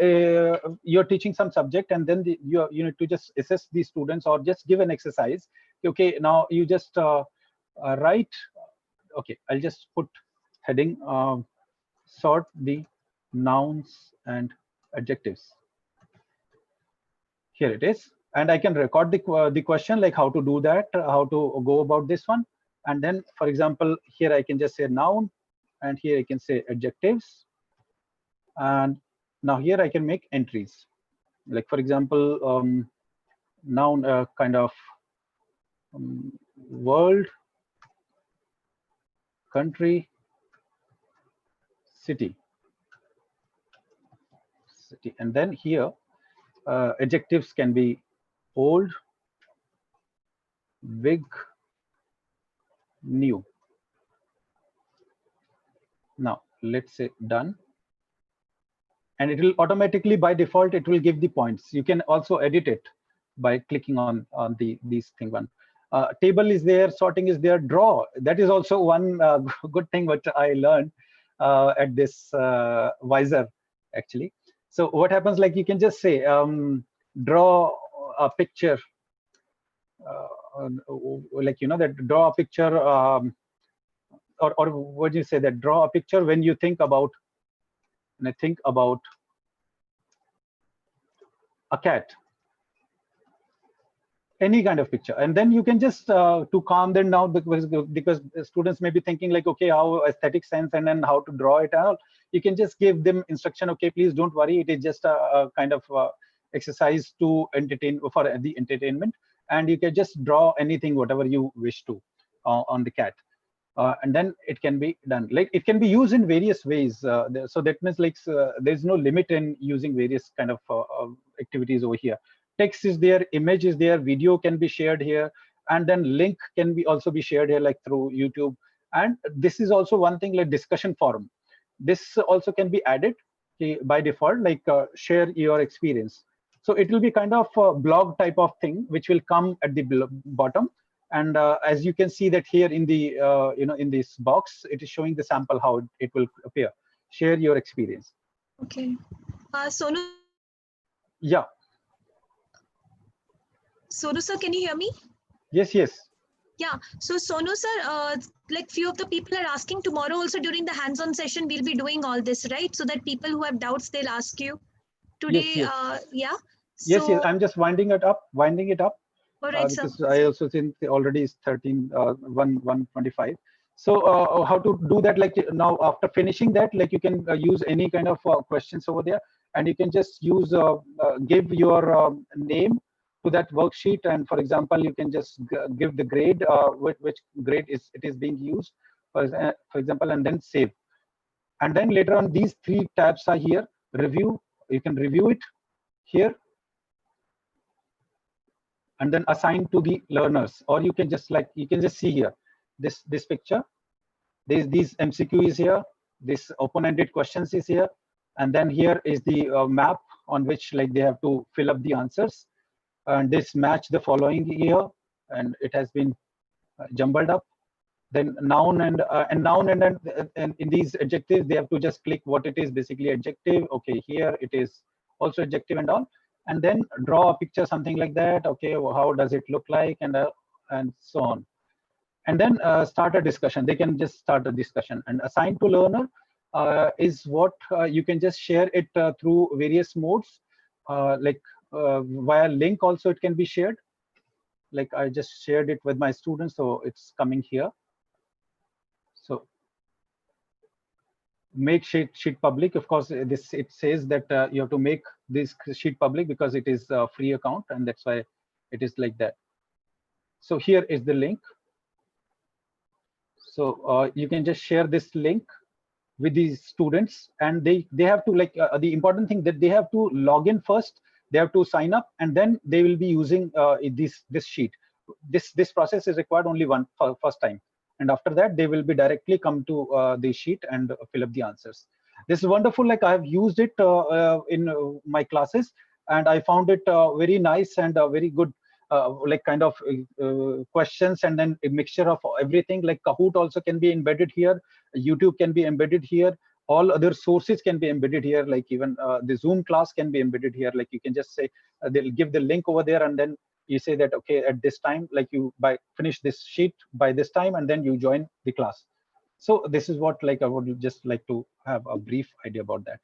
Speaker 7: you're teaching some subject, and then you need to just assess the students or just give an exercise. Okay, now you just write. Okay, I'll just put heading, sort the nouns and adjectives. Here it is, and I can record the question, like how to do that, how to go about this one. And then, for example, here I can just say noun, and here I can say adjectives. And now here I can make entries. Like, for example, noun, kind of world, country, city. And then here adjectives can be old, big, new. Now let's say done, and it will automatically, by default, it will give the points. You can also edit it by clicking on these thing. One table is there, sorting is there, draw. That is also one good thing what I learned at this Visor actually. So what happens, like you can just say draw a picture, like that draw a picture, or what do you say, that draw a picture when you think about, and I think about a cat, any kind of picture. And then you can just to calm them down, because students may be thinking like, okay, how aesthetic sense and then how to draw it out. You can just give them instruction, okay, please don't worry, it is just a kind of exercise to entertain, for the entertainment, and you can just draw anything whatever you wish to on the cat. And then it can be done. Like it can be used in various ways. So that means like there's no limit in using various kind of activities over here. Text is there, image is there, video can be shared here, and then link can be also be shared here, like through YouTube. And this is also one thing, like discussion forum. This also can be added by default, like share your experience. So it will be kind of a blog type of thing, which will come at the bottom. And as you can see that here in the in this box, it is showing the sample how it will appear. Share your experience.
Speaker 3: Okay. Sonu.
Speaker 7: Yeah.
Speaker 3: Sonu sir, can you hear me?
Speaker 7: Yes, yes.
Speaker 3: Yeah. So Sonu sir, like few of the people are asking, tomorrow also during the hands-on session we'll be doing all this, right? So that people who have doubts, they'll ask you today.
Speaker 7: Yes, yes.
Speaker 3: Yeah.
Speaker 7: Yes,
Speaker 3: so,
Speaker 7: yes. I'm just winding it up.
Speaker 3: All right,
Speaker 7: because
Speaker 3: sir.
Speaker 7: I also think already is 1:25. So how to do that? Like now, after finishing that, like you can use any kind of questions over there, and you can just use give your name to that worksheet. And for example, you can just give the grade, which grade it is being used, for example, and then save. And then later on, these three tabs are here. Review. You can review it here, and then assign to the learners, or you can just see here this picture. These MCQ is here, this open-ended questions is here, and then here is the map on which like they have to fill up the answers, and this match the following here, and it has been jumbled up. Then noun and noun, and in these adjectives they have to just click what it is, basically adjective. Okay, here it is also adjective and all. And then draw a picture, something like that. Okay, well, how does it look like, and so on. And then start a discussion. They can just start a discussion. And assign to learner is what you can just share it through various modes, like via link. Also, it can be shared. Like I just shared it with my students, so it's coming here. So make sheet public. Of course, it says that you have to make this sheet public because it is a free account, and that's why it is like that. So here is the link. So you can just share this link with these students, and they have to the important thing that they have to log in first. They have to sign up, and then they will be using this sheet. This process is required only first time. And after that, they will be directly come to the sheet and fill up the answers. This is wonderful. Like I have used it in my classes, and I found it very nice and very good, like kind of questions, and then a mixture of everything. Like Kahoot also can be embedded here. YouTube can be embedded here. All other sources can be embedded here. Like even the Zoom class can be embedded here. Like you can just say they'll give the link over there, and then you say that, okay, at this time, like you finish this sheet by this time, and then you join the class. So this is what like I would just like to have a brief idea about that.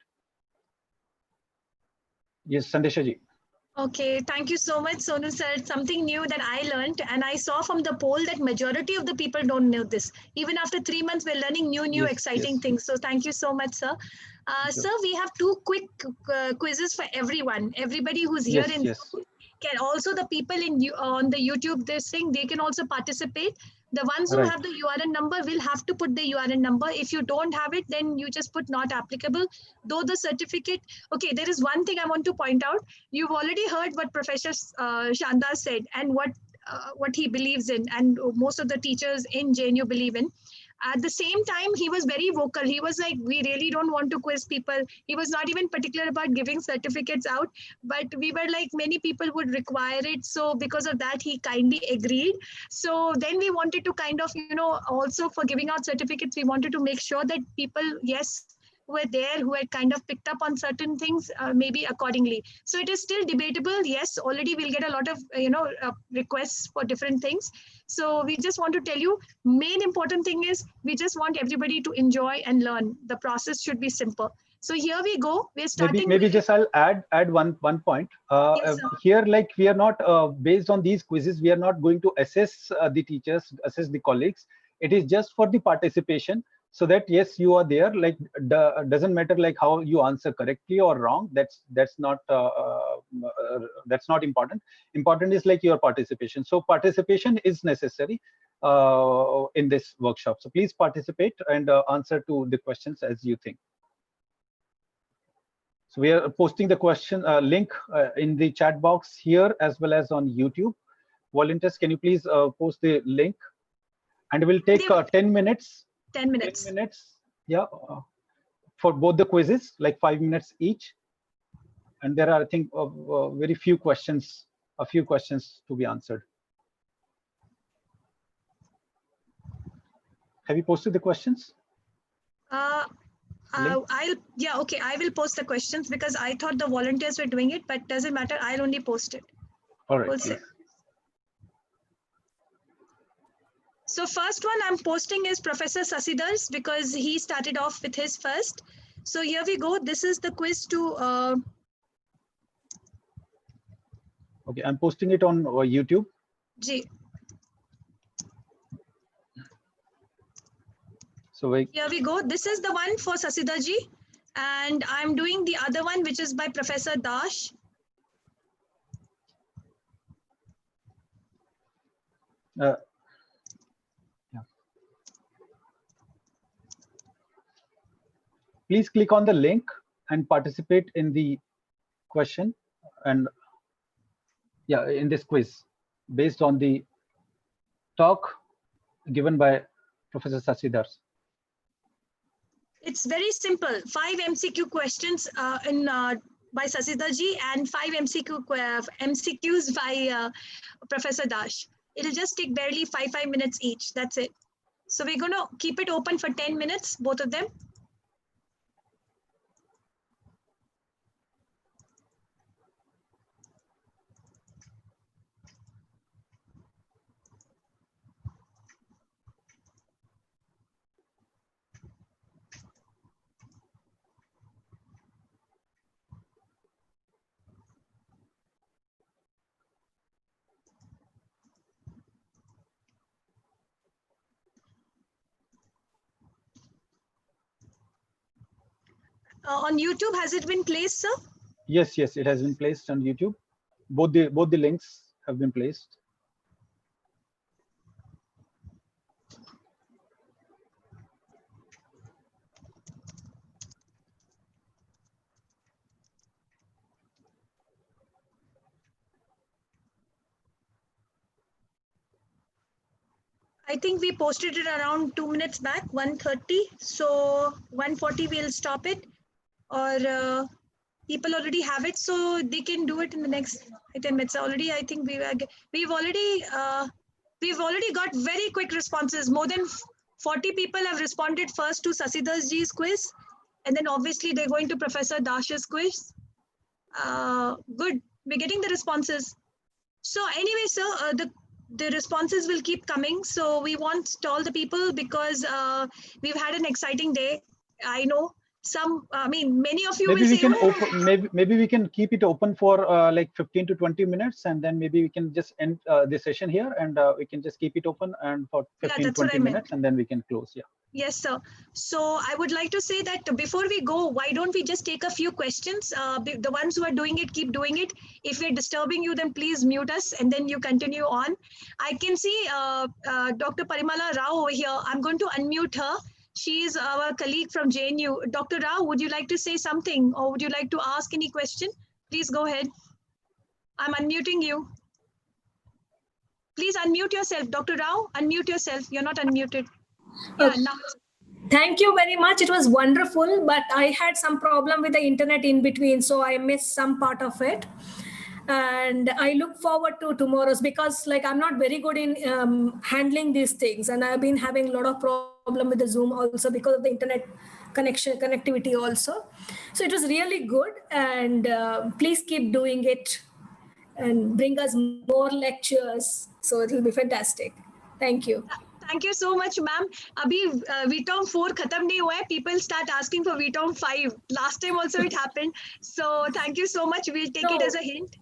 Speaker 7: Yes, Sandesha ji.
Speaker 3: Okay, thank you so much, Sonu sir. Something new that I learned, and I saw from the poll that majority of the people don't know this. Even after 3 months, we're learning new exciting things. So thank you so much, sir. Sir, we have 2 quick quizzes for everyone. Everybody who's here can also, the people on the YouTube, this thing, they can also participate. The ones who
Speaker 7: Right.
Speaker 3: have the URN number will have to put the URN number. If you don't have it, then you just put not applicable. Though the certificate, okay, there is one thing I want to point out. You've already heard what Professor Shandar said and what he believes in, and most of the teachers in JNU believe in. At the same time, he was very vocal. He was like, we really don't want to quiz people. He was not even particular about giving certificates out, but we were like, many people would require it. So because of that, he kindly agreed. So then we wanted to kind of, also for giving out certificates, we wanted to make sure that people, yes, who were there, who had kind of picked up on certain things, maybe accordingly. So it is still debatable. Yes, already we'll get a lot of, requests for different things. So we just want to tell you, main important thing is we just want everybody to enjoy and learn. The process should be simple. So here we go. We're starting.
Speaker 7: Maybe just I'll add one point.
Speaker 3: Yes,
Speaker 7: here, like we are not based on these quizzes, we are not going to assess the teachers, assess the colleagues. It is just for the participation, so that yes, you are there. Like doesn't matter like how you answer correctly or wrong. That's not important. Important is like your participation. So participation is necessary in this workshop. So please participate and answer to the questions as you think. So we are posting the question link in the chat box here as well as on YouTube. Volunteers, can you please post the link? And we'll take 10 minutes.
Speaker 3: 10 minutes.
Speaker 7: 10 minutes, yeah, for both the quizzes, like 5 minutes each. And there are, I think, very few questions, a few questions to be answered. Have you posted the questions?
Speaker 3: I will post the questions because I thought the volunteers were doing it, but doesn't matter. I'll only post it.
Speaker 7: All right.
Speaker 3: We'll so first one I'm posting is Professor Sasidar's because he started off with his first. So here we go. This is the quiz to.
Speaker 7: Okay, I'm posting it on YouTube.
Speaker 3: G.
Speaker 7: So
Speaker 3: here we go. This is the one for Sasidar ji, and I'm doing the other one, which is by Professor Dash.
Speaker 7: Please click on the link and participate in the question and in this quiz based on the talk given by Professor Sasidar.
Speaker 3: It's very simple. 5 MCQ questions by Sasidar ji and 5 MCQs by Professor Dash. It'll just take barely 5 minutes each. That's it. So we're going to keep it open for 10 minutes, both of them. On YouTube, has it been placed, sir?
Speaker 7: Yes, it has been placed on YouTube. Both the links have been placed.
Speaker 3: I think we posted it around 2 minutes back, 1:30. So 1:40 we'll stop it, or people already have it, so they can do it in the next 10 minutes. Already, I think we've already got very quick responses. More than 40 people have responded first to Sasidar ji's quiz, and then obviously they're going to Professor Dash's quiz. Good, we're getting the responses. So anyway, sir, the responses will keep coming. So we want all the people because we've had an exciting day. I know Many of you
Speaker 7: maybe
Speaker 3: will
Speaker 7: we
Speaker 3: say,
Speaker 7: can
Speaker 3: oh,
Speaker 7: open, maybe we can keep it open for like 15 to 20 minutes, and then maybe we can just end the session here, and we can just keep it open and for 15 20 minutes, and then we can close. Yeah.
Speaker 3: Yes, sir. So I would like to say that before we go, why don't we just take a few questions? The ones who are doing it, keep doing it. If we're disturbing you, then please mute us and then you continue on. I can see Dr. Parimala Rao over here. I'm going to unmute her. She is our colleague from JNU. Dr. Rao, would you like to say something or would you like to ask any question? Please go ahead. I'm unmuting you. Please unmute yourself. Dr. Rao, unmute yourself. You're not unmuted. Yeah, now.
Speaker 9: Thank you very much. It was wonderful, but I had some problem with the internet in between, so I missed some part of it. And I look forward to tomorrow's, because like I'm not very good in handling these things, and I've been having a lot of problem with the Zoom also because of the internet connectivity also. So it was really good, and please keep doing it and bring us more lectures. So it will be fantastic. Thank you.
Speaker 3: Thank you so much, ma'am. Abhi VITOM 4 khatam nahi hua hai. People start asking for VITOM 5. Last time also it happened. So thank you so much. We'll take it as a hint.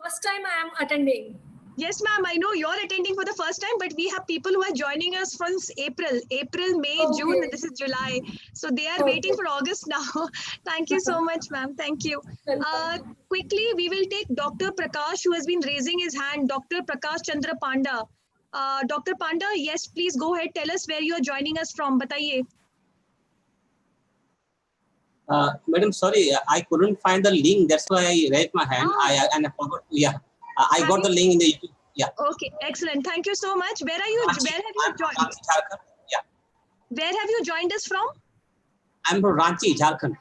Speaker 9: First time I am attending.
Speaker 3: Yes, ma'am. I know you're attending for the first time, but we have people who are joining us from April, May, June, and this is July. So they are waiting for August now. Thank you so much, ma'am. Thank you. Quickly, we will take Dr. Prakash, who has been raising his hand. Dr. Prakash Chandra Panda. Dr. Panda, yes, please go ahead. Tell us where you are joining us from. Bataiye.
Speaker 10: Madam, sorry, I couldn't find the link. That's why I raised my hand. I forgot. Yeah, I got the link in the YouTube. Yeah.
Speaker 3: Okay, excellent. Thank you so much. Where are you? Where have you joined?
Speaker 10: Yeah.
Speaker 3: Where have you joined us from?
Speaker 10: I'm from Ranchi, Jharkhand.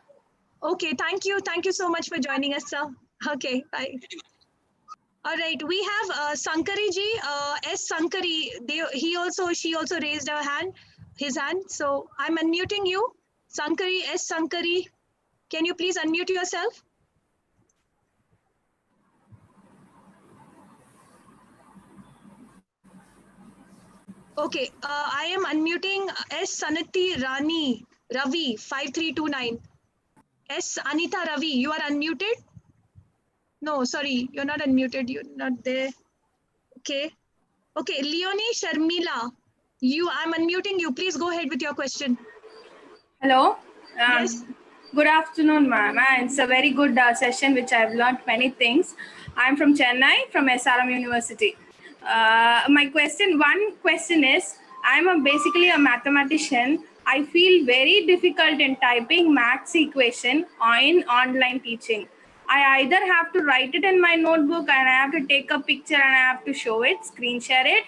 Speaker 3: Okay, thank you. Thank you so much for joining us, sir. Okay, bye. All right, we have Sankari ji, S. Sankari. She also raised his hand. So I'm unmuting you. Sankari, S. Sankari. Can you please unmute yourself? Okay, I am unmuting S. Sanati Ravi 5329. S. Anita Ravi, you are unmuted? No, sorry, you're not unmuted. You're not there. Okay. Okay, Leonie Sharmila, I'm unmuting you. Please go ahead with your question.
Speaker 23: Hello.
Speaker 3: Yes.
Speaker 23: Good afternoon, ma'am. It's a very good session, which I've learned many things. I'm from Chennai, from SRM University. My one question is, I'm basically a mathematician. I feel very difficult in typing maths equation in online teaching. I either have to write it in my notebook and I have to take a picture and I have to show it, screen share it.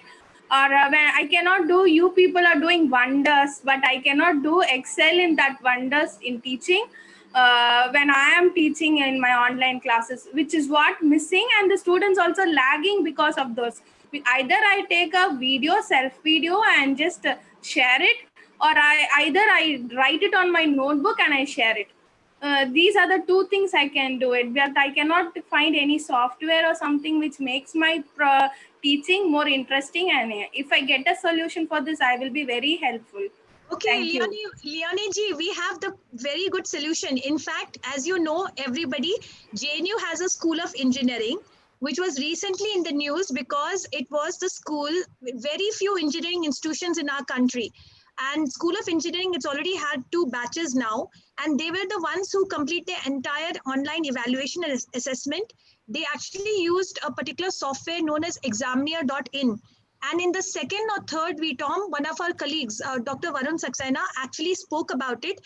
Speaker 23: Or when I cannot do, you people are doing wonders, but I cannot do excel in that wonders in teaching when I am teaching in my online classes, which is what missing, and the students also lagging because of those. Either I take a video, self video, and just share it, or I write it on my notebook and I share it. These are the two things I can do it, but I cannot find any software or something which makes my teaching more interesting, and if I get a solution for this, I will be very helpful.
Speaker 3: Okay, Leonie ji, we have the very good solution. In fact, as you know, everybody, JNU has a School of Engineering, which was recently in the news because it was the school with very few engineering institutions in our country. And School of Engineering, it's already had 2 batches now, and they were the ones who complete the entire online evaluation and assessment. They actually used a particular software known as examiner.in. And in the second or third VITOM, one of our colleagues, Dr. Varun Saxena, actually spoke about it,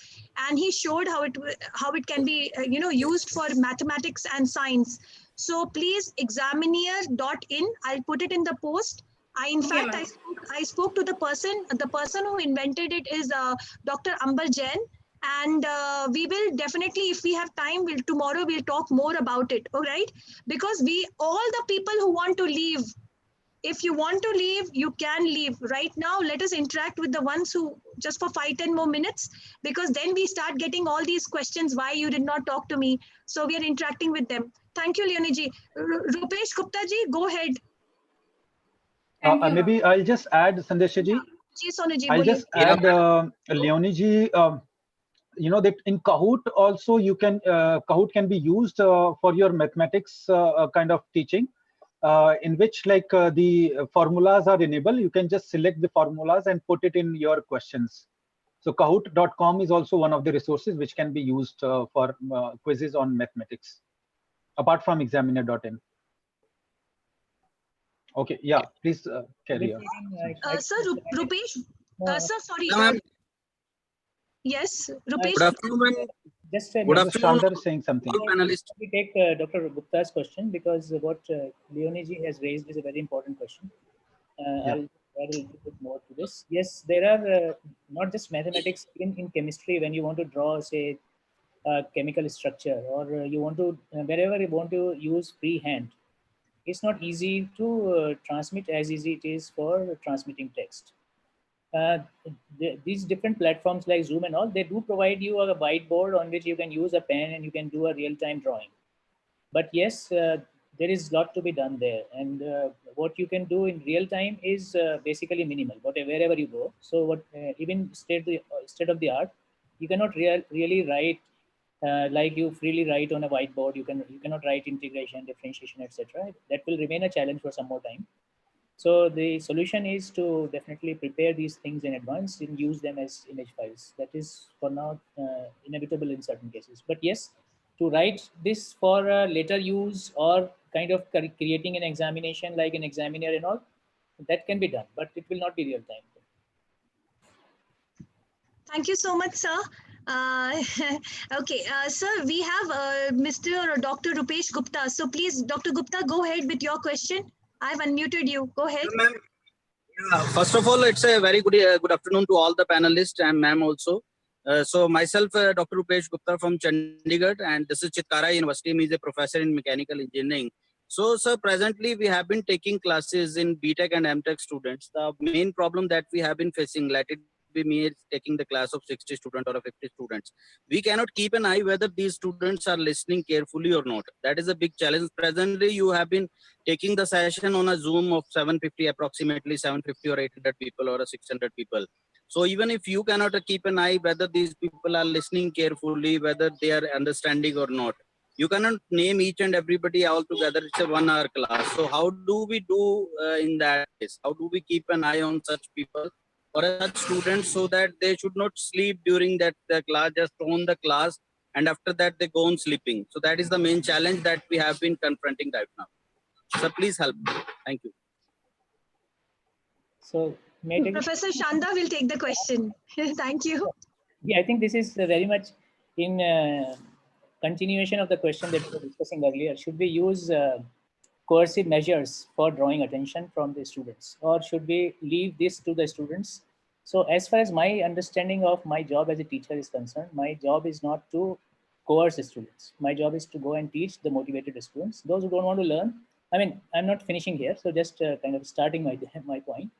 Speaker 3: and he showed how it can be used for mathematics and science. So please, examiner.in, I'll put it in the post. I spoke to the person who invented it is Dr. Amber Jain, and we will definitely, if we have time, tomorrow we'll talk more about it, all right? Because all the people who want to leave, if you want to leave, you can leave. Right now, let us interact with the ones who, just for 5-10 more minutes, because then we start getting all these questions, why you did not talk to me. So we are interacting with them. Thank you, Leonie ji. Rupesh Gupta ji, go ahead.
Speaker 7: Maybe I'll just add, Sandesha ji. I'll just add, Leonie ji, you know that in Kahoot also you can Kahoot can be used for your mathematics kind of teaching, in which like the formulas are enabled. You can just select the formulas and put it in your questions. So Kahoot.com is also one of the resources which can be used for quizzes on mathematics, apart from examiner.in. Okay, yeah, please carry on.
Speaker 3: Sir, Rupesh, sir, sorry. Yes, Rupesh.
Speaker 4: Good afternoon.
Speaker 1: Just a
Speaker 4: Good
Speaker 1: minute.
Speaker 4: afternoon,
Speaker 7: Chandra saying something.
Speaker 4: all panelists.
Speaker 1: We take Dr. Gupta's question, because what Leonie has raised is a very important question. I'll add a little bit more to this. Yes, there are not just mathematics, in chemistry, when you want to draw, say, chemical structure, or you want to, wherever you want to use freehand, it's not easy to transmit as easy it is for transmitting text. These different platforms like Zoom and all, they do provide you a whiteboard on which you can use a pen and you can do a real-time drawing. But yes, there is a lot to be done there. And what you can do in real time is basically minimal, wherever you go. So what even state of the art, you cannot really write like you freely write on a whiteboard. You cannot write integration, differentiation, etc. That will remain a challenge for some more time. So the solution is to definitely prepare these things in advance and use them as image files. That is for now inevitable in certain cases. But yes, to write this for later use or kind of creating an examination like an examiner and all, that can be done, but it will not be real time.
Speaker 3: Thank you so much, sir. Okay, sir, we have Mr. Dr. Rupesh Gupta. So please, Dr. Gupta, go ahead with your question. I've unmuted you. Go ahead.
Speaker 4: First of all, it's a very good afternoon to all the panelists and ma'am also. So myself, Dr. Rupesh Gupta from Chandigarh, and this is Chitkara University. He is a professor in mechanical engineering. So, sir, presently we have been taking classes in BTech and MTech students. The main problem that we have been facing, let it be me taking the class of 60 students or 50 students, we cannot keep an eye whether these students are listening carefully or not. That is a big challenge. Presently, you have been taking the session on a Zoom of 750, approximately 750 or 800 people or 600 people. So even if you cannot keep an eye whether these people are listening carefully, whether they are understanding or not, you cannot name each and everybody all together. It's a 1 hour class. So how do we do in that case? How do we keep an eye on such people or such students so that they should not sleep during that class, just on the class, and after that they go on sleeping? So that is the main challenge that we have been confronting right now. So please help me. Thank you.
Speaker 1: So
Speaker 3: Professor Shanda will take the question. Thank you.
Speaker 1: Yeah, I think this is very much in continuation of the question that we were discussing earlier. Should we use coercive measures for drawing attention from the students, or should we leave this to the students? So as far as my understanding of my job as a teacher is concerned, my job is not to coerce the students. My job is to go and teach the motivated students. Those who don't want to learn, I mean, I'm not finishing here, so just kind of starting my point.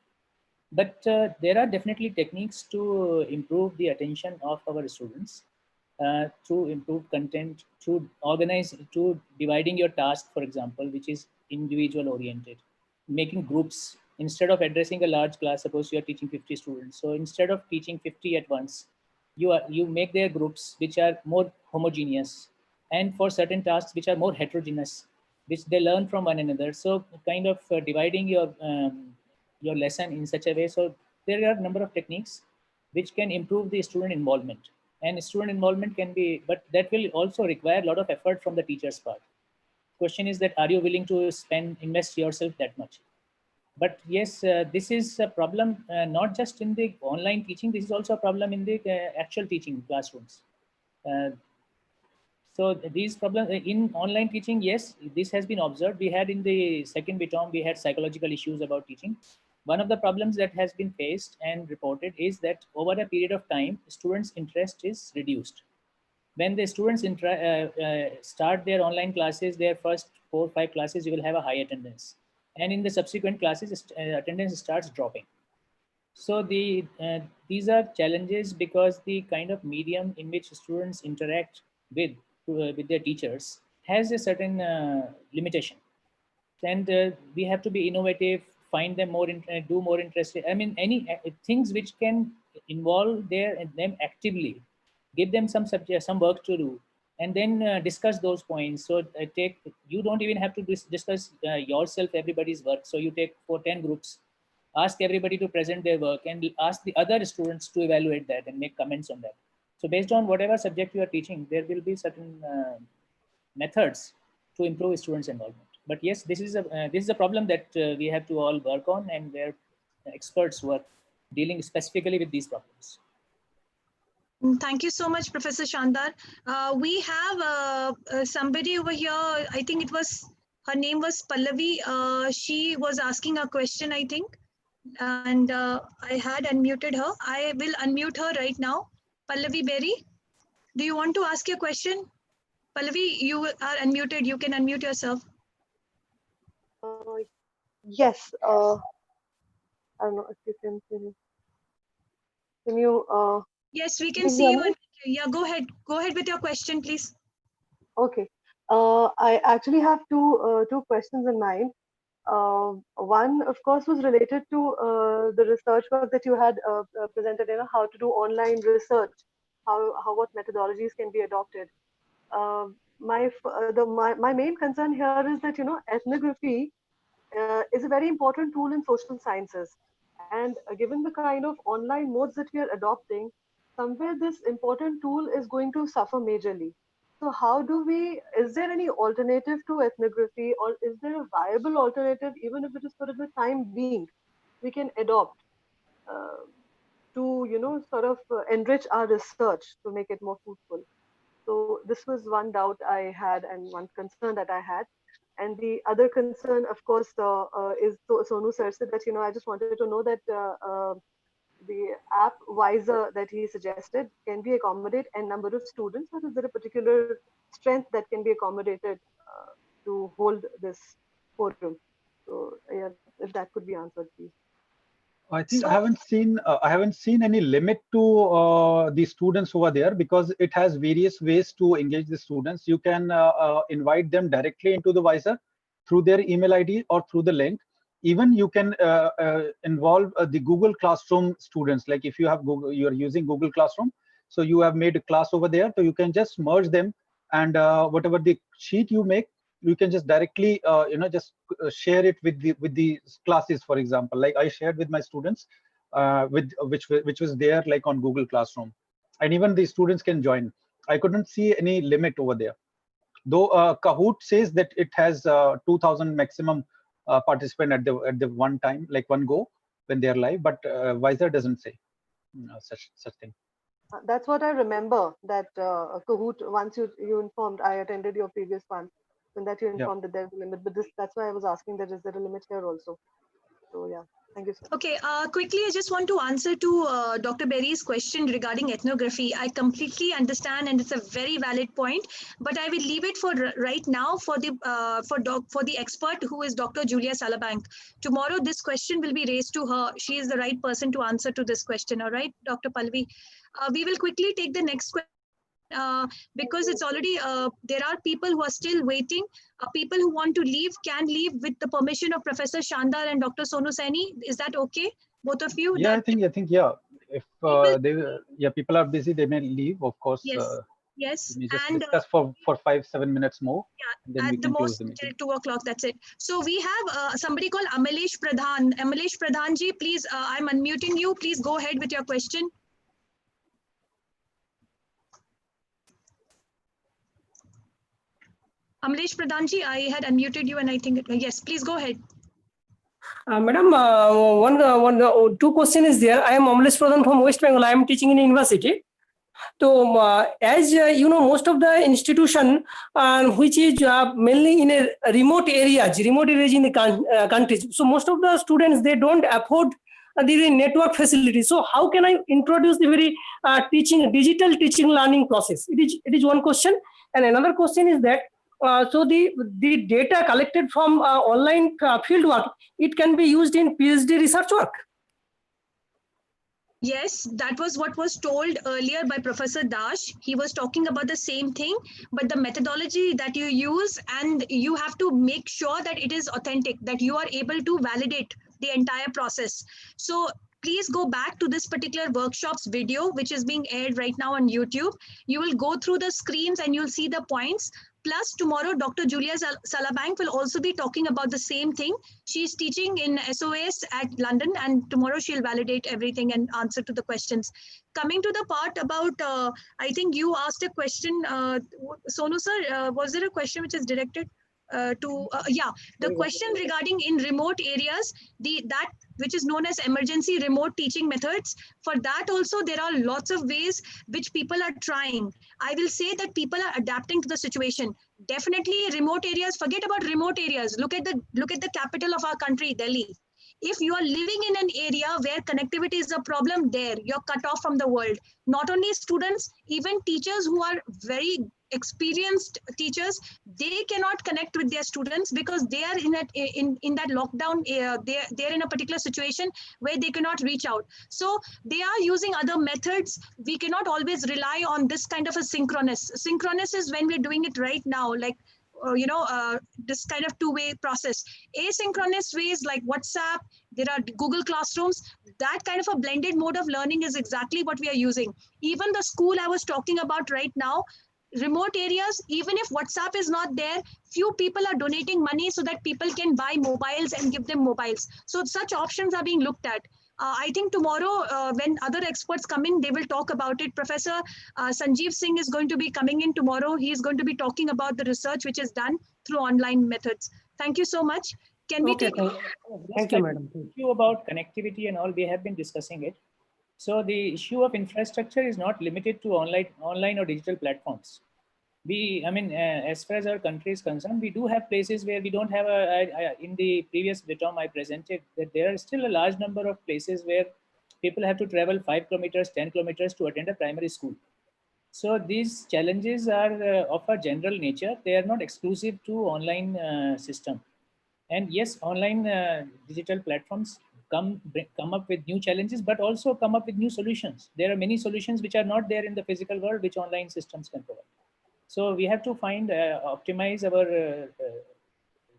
Speaker 1: But there are definitely techniques to improve the attention of our students, to improve content, to organize, to dividing your task, for example, which is individual oriented, making groups instead of addressing a large class. Suppose you are teaching 50 students. So instead of teaching 50 at once, you make their groups which are more homogeneous, and for certain tasks which are more heterogeneous, which they learn from one another. So kind of dividing your lesson in such a way. So there are a number of techniques which can improve the student involvement, and student involvement can be, but that will also require a lot of effort from the teacher's part. Question is that, are you willing to invest yourself that much? But yes, this is a problem, not just in the online teaching, this is also a problem in the actual teaching classrooms. So these problems in online teaching, yes, this has been observed. We had in the second VITOM, we had psychological issues about teaching. One of the problems that has been faced and reported is that over a period of time, students' interest is reduced. When the students start their online classes, their first 4 or 5 classes, you will have a high attendance. And in the subsequent classes, attendance starts dropping. So these are challenges because the kind of medium in which students interact with their teachers has a certain limitation. And we have to be innovative, find them more, do more interesting. I mean, any things which can involve them actively give them some subject, some work to do, and then discuss those points. So you don't even have to discuss yourself, everybody's work. So you take 10 groups, ask everybody to present their work, and ask the other students to evaluate that and make comments on that. So based on whatever subject you are teaching, there will be certain methods to improve students' involvement. But yes, this is a problem that we have to all work on, and where experts work dealing specifically with these problems.
Speaker 3: Thank you so much, Professor Shandar. We have somebody over here. I think her name was Pallavi. She was asking a question, I think, and I had unmuted her. I will unmute her right now. Pallavi Berry, do you want to ask your question? Pallavi, you are unmuted. You can unmute yourself.
Speaker 8: Yes. I don't know if you can hear me. Can you?
Speaker 3: Yes, we can see you. And yeah, go ahead. Go ahead with your question, please.
Speaker 8: Okay. I actually have two questions in mind. One, of course, was related to the research work that you had presented, how to do online research, what methodologies can be adopted. My main concern here is that, ethnography is a very important tool in social sciences. And given the kind of online modes that we are adopting, somewhere this important tool is going to suffer majorly. So how is there any alternative to ethnography, or is there a viable alternative, even if it is for the time being, we can adopt to, sort of enrich our research to make it more fruitful? So this was one doubt I had and one concern that I had. And the other concern, of course, is Sonu sir said that, I just wanted to know that the app Wiser that he suggested, can we accommodate a number of students, or is there a particular strength that can be accommodated to hold this forum? So yeah, if that could be answered, please.
Speaker 7: I think I haven't seen any limit to the students over there, because it has various ways to engage the students. You can invite them directly into the Wiser through their email ID or through the link. Even you can involve the Google Classroom students. Like if you have Google, you are using Google Classroom, so you have made a class over there, so you can just merge them, and whatever the sheet you make, you can just directly just share it with the classes. For example, like I shared with my students which was there like on Google Classroom, and even the students can join. I couldn't see any limit over there, though Kahoot says that it has 2,000 maximum participant at the one time, like one go when they are live, but Wiser doesn't say such thing.
Speaker 8: That's what I remember, that Kahoot, once you informed, I attended your previous one, and that you informed that there's a limit, but that's why I was asking that is there a limit here also? So yeah, thank you, sir.
Speaker 3: Okay, quickly, I just want to answer to Dr. Berry's question regarding ethnography. I completely understand, and it's a very valid point, but I will leave it for right now for the expert, who is Dr. Julia Salabank. Tomorrow, this question will be raised to her. She is the right person to answer to this question. All right, Dr. Pallavi. We will quickly take the next question. Because it's already there are people who are still waiting. People who want to leave can leave with the permission of Professor Shandar and Dr. Sonu Saini. Is that okay, both of you?
Speaker 7: Yeah, I think yeah. If people are busy, they may leave, of course.
Speaker 3: Yes. Yes,
Speaker 7: we just discuss for 5-7 minutes more.
Speaker 3: Yeah, then at the most till 2 o'clock. That's it. So we have somebody called Amalesh Pradhan. Amalesh Pradhanji, please. I'm unmuting you. Please go ahead with your question. Amalesh Pradhanji, I had unmuted you, and I think yes, please go ahead.
Speaker 11: Madam, two questions is there. I am Amalesh Pradhan from West Bengal. I am teaching in university. So, as you know, most of the institution which is mainly in a remote areas in the countries. So most of the students, they don't afford the network facility. So how can I introduce the very digital teaching learning process? It is one question. And another question is that so the data collected from online field work, it can be used in PhD research work.
Speaker 3: Yes, that was what was told earlier by Professor Dash. He was talking about the same thing, but the methodology that you use, and you have to make sure that it is authentic, that you are able to validate the entire process. So please go back to this particular workshop's video, which is being aired right now on YouTube. You will go through the screens and you'll see the points. Plus, tomorrow, Dr. Julia Salabank will also be talking about the same thing. She's teaching in SOS at London, and tomorrow she'll validate everything and answer to the questions. Coming to the part about, I think you asked a question, Sonu sir, was there a question which is directed the question regarding in remote areas, that which is known as emergency remote teaching methods. For that also, there are lots of ways which people are trying. I will say that people are adapting to the situation. Definitely remote areas, forget about remote areas. Look at the capital of our country, Delhi. If you are living in an area where connectivity is a problem, there you're cut off from the world. Not only students, even teachers who are very experienced teachers, they cannot connect with their students because they are in that lockdown. They're in a particular situation where they cannot reach out. So they are using other methods. We cannot always rely on this kind of a synchronous. Synchronous is when we're doing it right now, like this kind of two-way process. Asynchronous ways like WhatsApp, there are Google Classrooms, that kind of a blended mode of learning is exactly what we are using. Even the school I was talking about right now, remote areas, even if WhatsApp is not there, few people are donating money so that people can buy mobiles and give them mobiles. So such options are being looked at. I think tomorrow, when other experts come in, they will talk about it. Professor Sanjeev Singh is going to be coming in tomorrow. He is going to be talking about the research which is done through online methods. Thank you so much. Can we take...
Speaker 1: Thank you, madam. Issue about connectivity and all, we have been discussing it. So the issue of infrastructure is not limited to online or digital platforms. As far as our country is concerned, we do have places where we don't have in the previous VITOM I presented that there are still a large number of places where people have to travel 5 kilometers, 10 kilometers to attend a primary school. So these challenges are of a general nature. They are not exclusive to online system. And yes, online digital platforms come up with new challenges, but also come up with new solutions. There are many solutions which are not there in the physical world, which online systems can provide. So we have to find, optimize our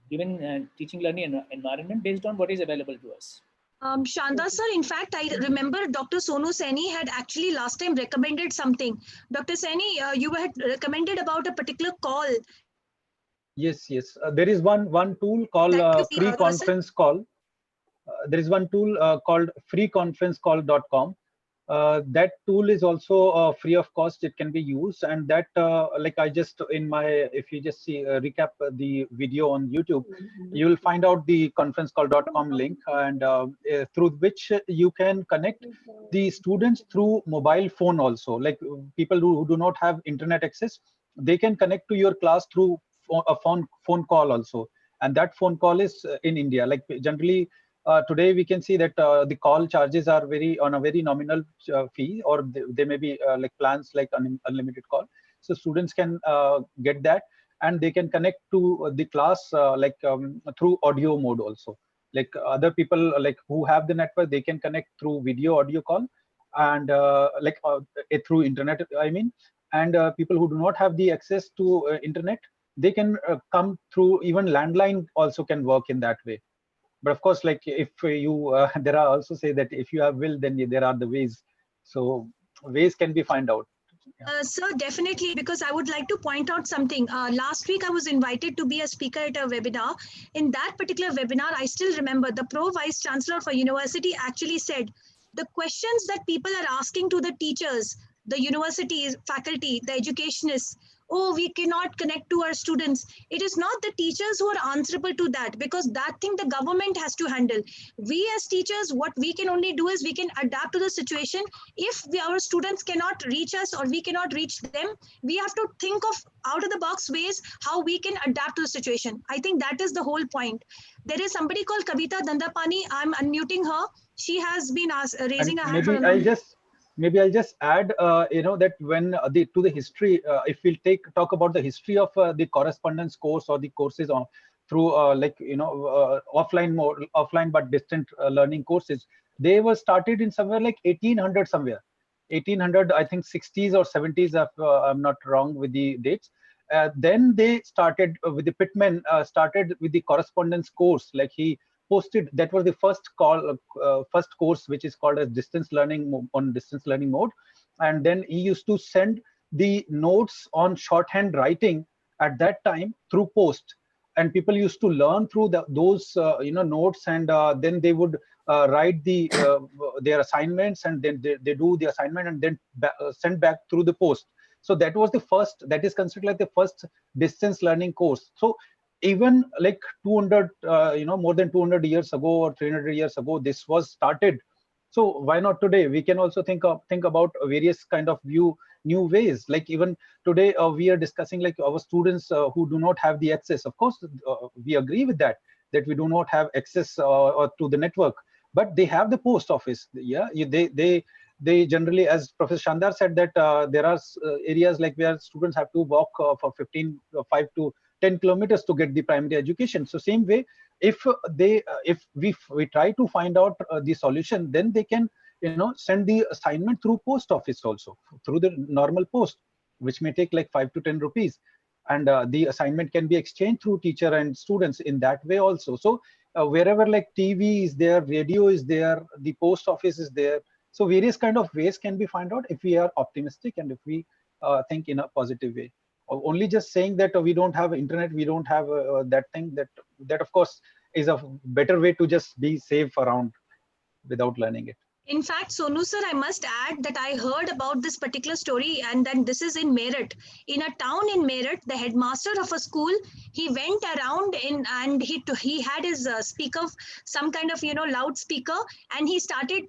Speaker 1: given teaching learning environment based on what is available to us.
Speaker 3: Shanda sir, in fact, I remember Dr. Sonu Saini had actually last time recommended something. Dr. Saini, you had recommended about a particular call.
Speaker 7: Yes. There is one tool called free conference call. There is one tool called freeconferencecall.com. That tool is also free of cost. It can be used, and that like I just if you just see recap the video on YouTube, you will find out the conferencecall.com link, and through which you can connect the students through mobile phone also. Like people who do not have internet access, they can connect to your class through a phone call also, and that phone call is in India. Like generally. Today we can see that the call charges are on a very nominal fee, or they may be like plans like unlimited call. So students can get that, and they can connect to the class through audio mode also. Like other people like who have the network, they can connect through video audio call, and through internet. And people who do not have the access to internet, they can come through even landline also can work in that way. But of course, like if you, there are also say that if you have will, then there are the ways. So ways can be found out.
Speaker 3: Sir, definitely, because I would like to point out something. Last week, I was invited to be a speaker at a webinar. In that particular webinar, I still remember the Pro Vice Chancellor for university actually said, the questions that people are asking to the teachers, the universities, faculty, the educationists, oh, we cannot connect to our students. It is not the teachers who are answerable to that, because that thing the government has to handle. We as teachers, what we can only do is we can adapt to the situation. If our students cannot reach us or we cannot reach them, we have to think of out of the box ways how we can adapt to the situation. I think that is the whole point. There is somebody called Kavita Dandapani. I'm unmuting her. She has been raising her hand.
Speaker 7: Maybe I'll just add, that when to the history, if we'll talk about the history of the correspondence course or the courses on through offline but distant learning courses, they were started in somewhere like 1800 somewhere, 1800 I think 60s or 70s if I'm not wrong with the dates. Then they started with the Pittman started with the correspondence course, like he posted. That was the first first course which is called as distance learning on distance learning mode. And then he used to send the notes on shorthand writing at that time through post, and people used to learn through those notes, and then they would write their assignments, and then they do the assignment and then send back through the post. So that was the first, that is considered like the first distance learning course. So even like 200 more than 200 years ago or 300 years ago this was started. So why not today? We can also think about various kind of new ways. Like even today we are discussing like our students who do not have the access. Of course we agree with that we do not have access to the network, but they have the post office. Yeah, they generally, as Professor Shandar said, that there are areas like where students have to walk for 5 to 10 kilometers to get the primary education. So same way, if we try to find out the solution, then they can send the assignment through post office also, through the normal post, which may take like 5 to 10 rupees, and the assignment can be exchanged through teacher and students in that way also. So wherever like TV is there, radio is there, the post office is there. So various kind of ways can be found out if we are optimistic and if we think in a positive way. Only just saying that we don't have internet, we don't have that thing, that of course is a better way to just be safe around without learning it.
Speaker 3: In fact, Sonu sir, I must add that I heard about this particular story, and then this is in Meerut. In a town in Meerut, the headmaster of a school, he went around and he had his speaker, some kind of loudspeaker, and he started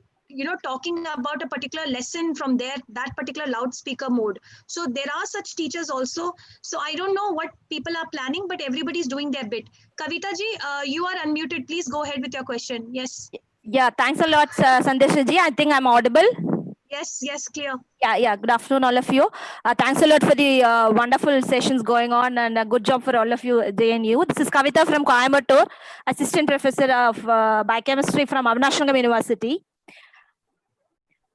Speaker 3: talking about a particular lesson from that particular loudspeaker mode. So there are such teachers also. So I don't know what people are planning, but everybody's doing their bit. Kavita ji, you are unmuted. Please go ahead with your question. Yes.
Speaker 12: Yeah, thanks a lot, Sandesha ji. I think I'm audible.
Speaker 3: Yes, clear.
Speaker 12: Yeah. Good afternoon, all of you. Thanks a lot for the wonderful sessions going on, and a good job for all of you, JNU. This is Kavita from Coimbatore, Assistant Professor of Biochemistry from Avanashangam University.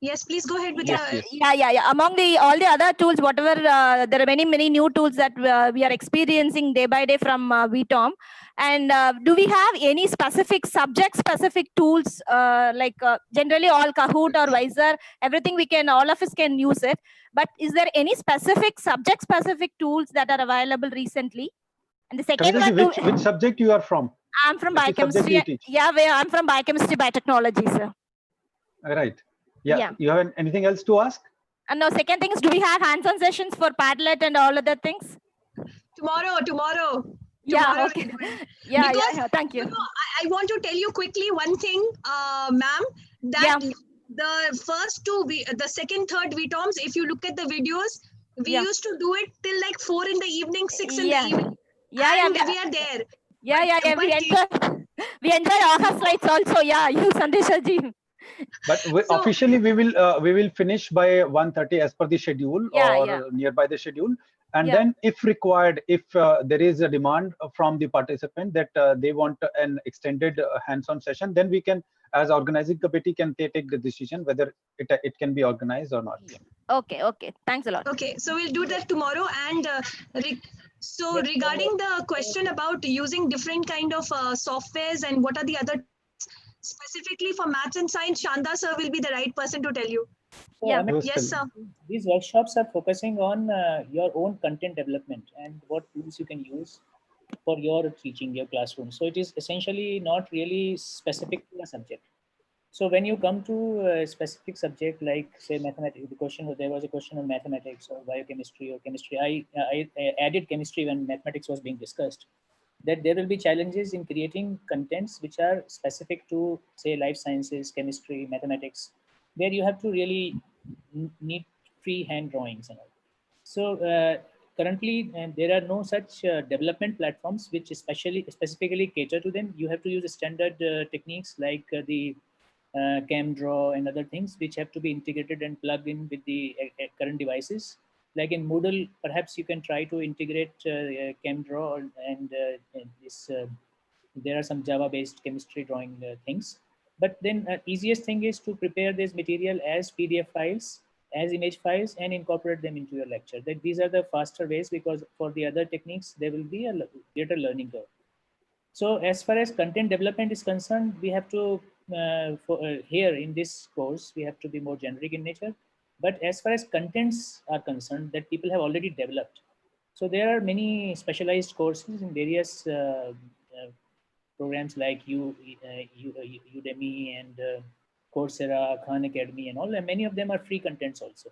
Speaker 3: Yes, please go ahead with
Speaker 12: your... Yeah. Among all the other tools, whatever, there are many new tools that we are experiencing day by day from VITOM. And do we have any specific subject-specific tools, like generally all Kahoot or Wiser, everything all of us can use it. But is there any specific subject-specific tools that are available recently? And the second one,
Speaker 7: which subject you are from?
Speaker 12: I'm from biochemistry. Yeah, I'm from biochemistry, biotechnology, sir.
Speaker 7: Right. Yeah. You have anything else to ask?
Speaker 12: And no, second thing is, do we have hands-on sessions for Padlet and all other things?
Speaker 3: Tomorrow.
Speaker 12: Yeah, okay. Yeah, thank you.
Speaker 3: I want to tell you quickly one thing, ma'am, that the first two, the second, third VTOMs, if you look at the videos, we used to do it till like 4 in the evening, 6 in the evening. And we are there.
Speaker 12: Yeah. We enjoy our slides also. Yeah, you, Sandesha ji.
Speaker 7: But officially we will finish by 1:30 as per the schedule or nearby the schedule. And then if required, if there is a demand from the participant that they want an extended hands-on session, then we can, as organizing committee, can take the decision whether it can be organized or not.
Speaker 12: Okay. Thanks a lot.
Speaker 3: Okay, so we'll do that tomorrow. And so regarding the question about using different kind of softwares and what are the other specifically for maths and science, Shandar sir will be the right person to tell you.
Speaker 1: So,
Speaker 3: Yes, sir.
Speaker 1: These workshops are focusing on your own content development and what tools you can use for your teaching, your classroom. So it is essentially not really specific to a subject. So when you come to a specific subject like say mathematics, there was a question on mathematics or biochemistry or chemistry. I added chemistry when mathematics was being discussed. That there will be challenges in creating contents which are specific to say life sciences, chemistry, mathematics, where you have to really need freehand drawings and all. So currently there are no such development platforms which specifically cater to them. You have to use standard techniques like the CamDraw and other things which have to be integrated and plugged in with the current devices. Like in Moodle, perhaps you can try to integrate CamDraw and there are some Java-based chemistry drawing things. But then easiest thing is to prepare this material as PDF files, as image files, and incorporate them into your lecture. These are the faster ways, because for the other techniques, there will be a greater learning curve. So as far as content development is concerned, we have to, here in this course, we have to be more generic in nature. But as far as contents are concerned that people have already developed, so there are many specialized courses in various programs like Udemy and Coursera, Khan Academy and all, and many of them are free contents also.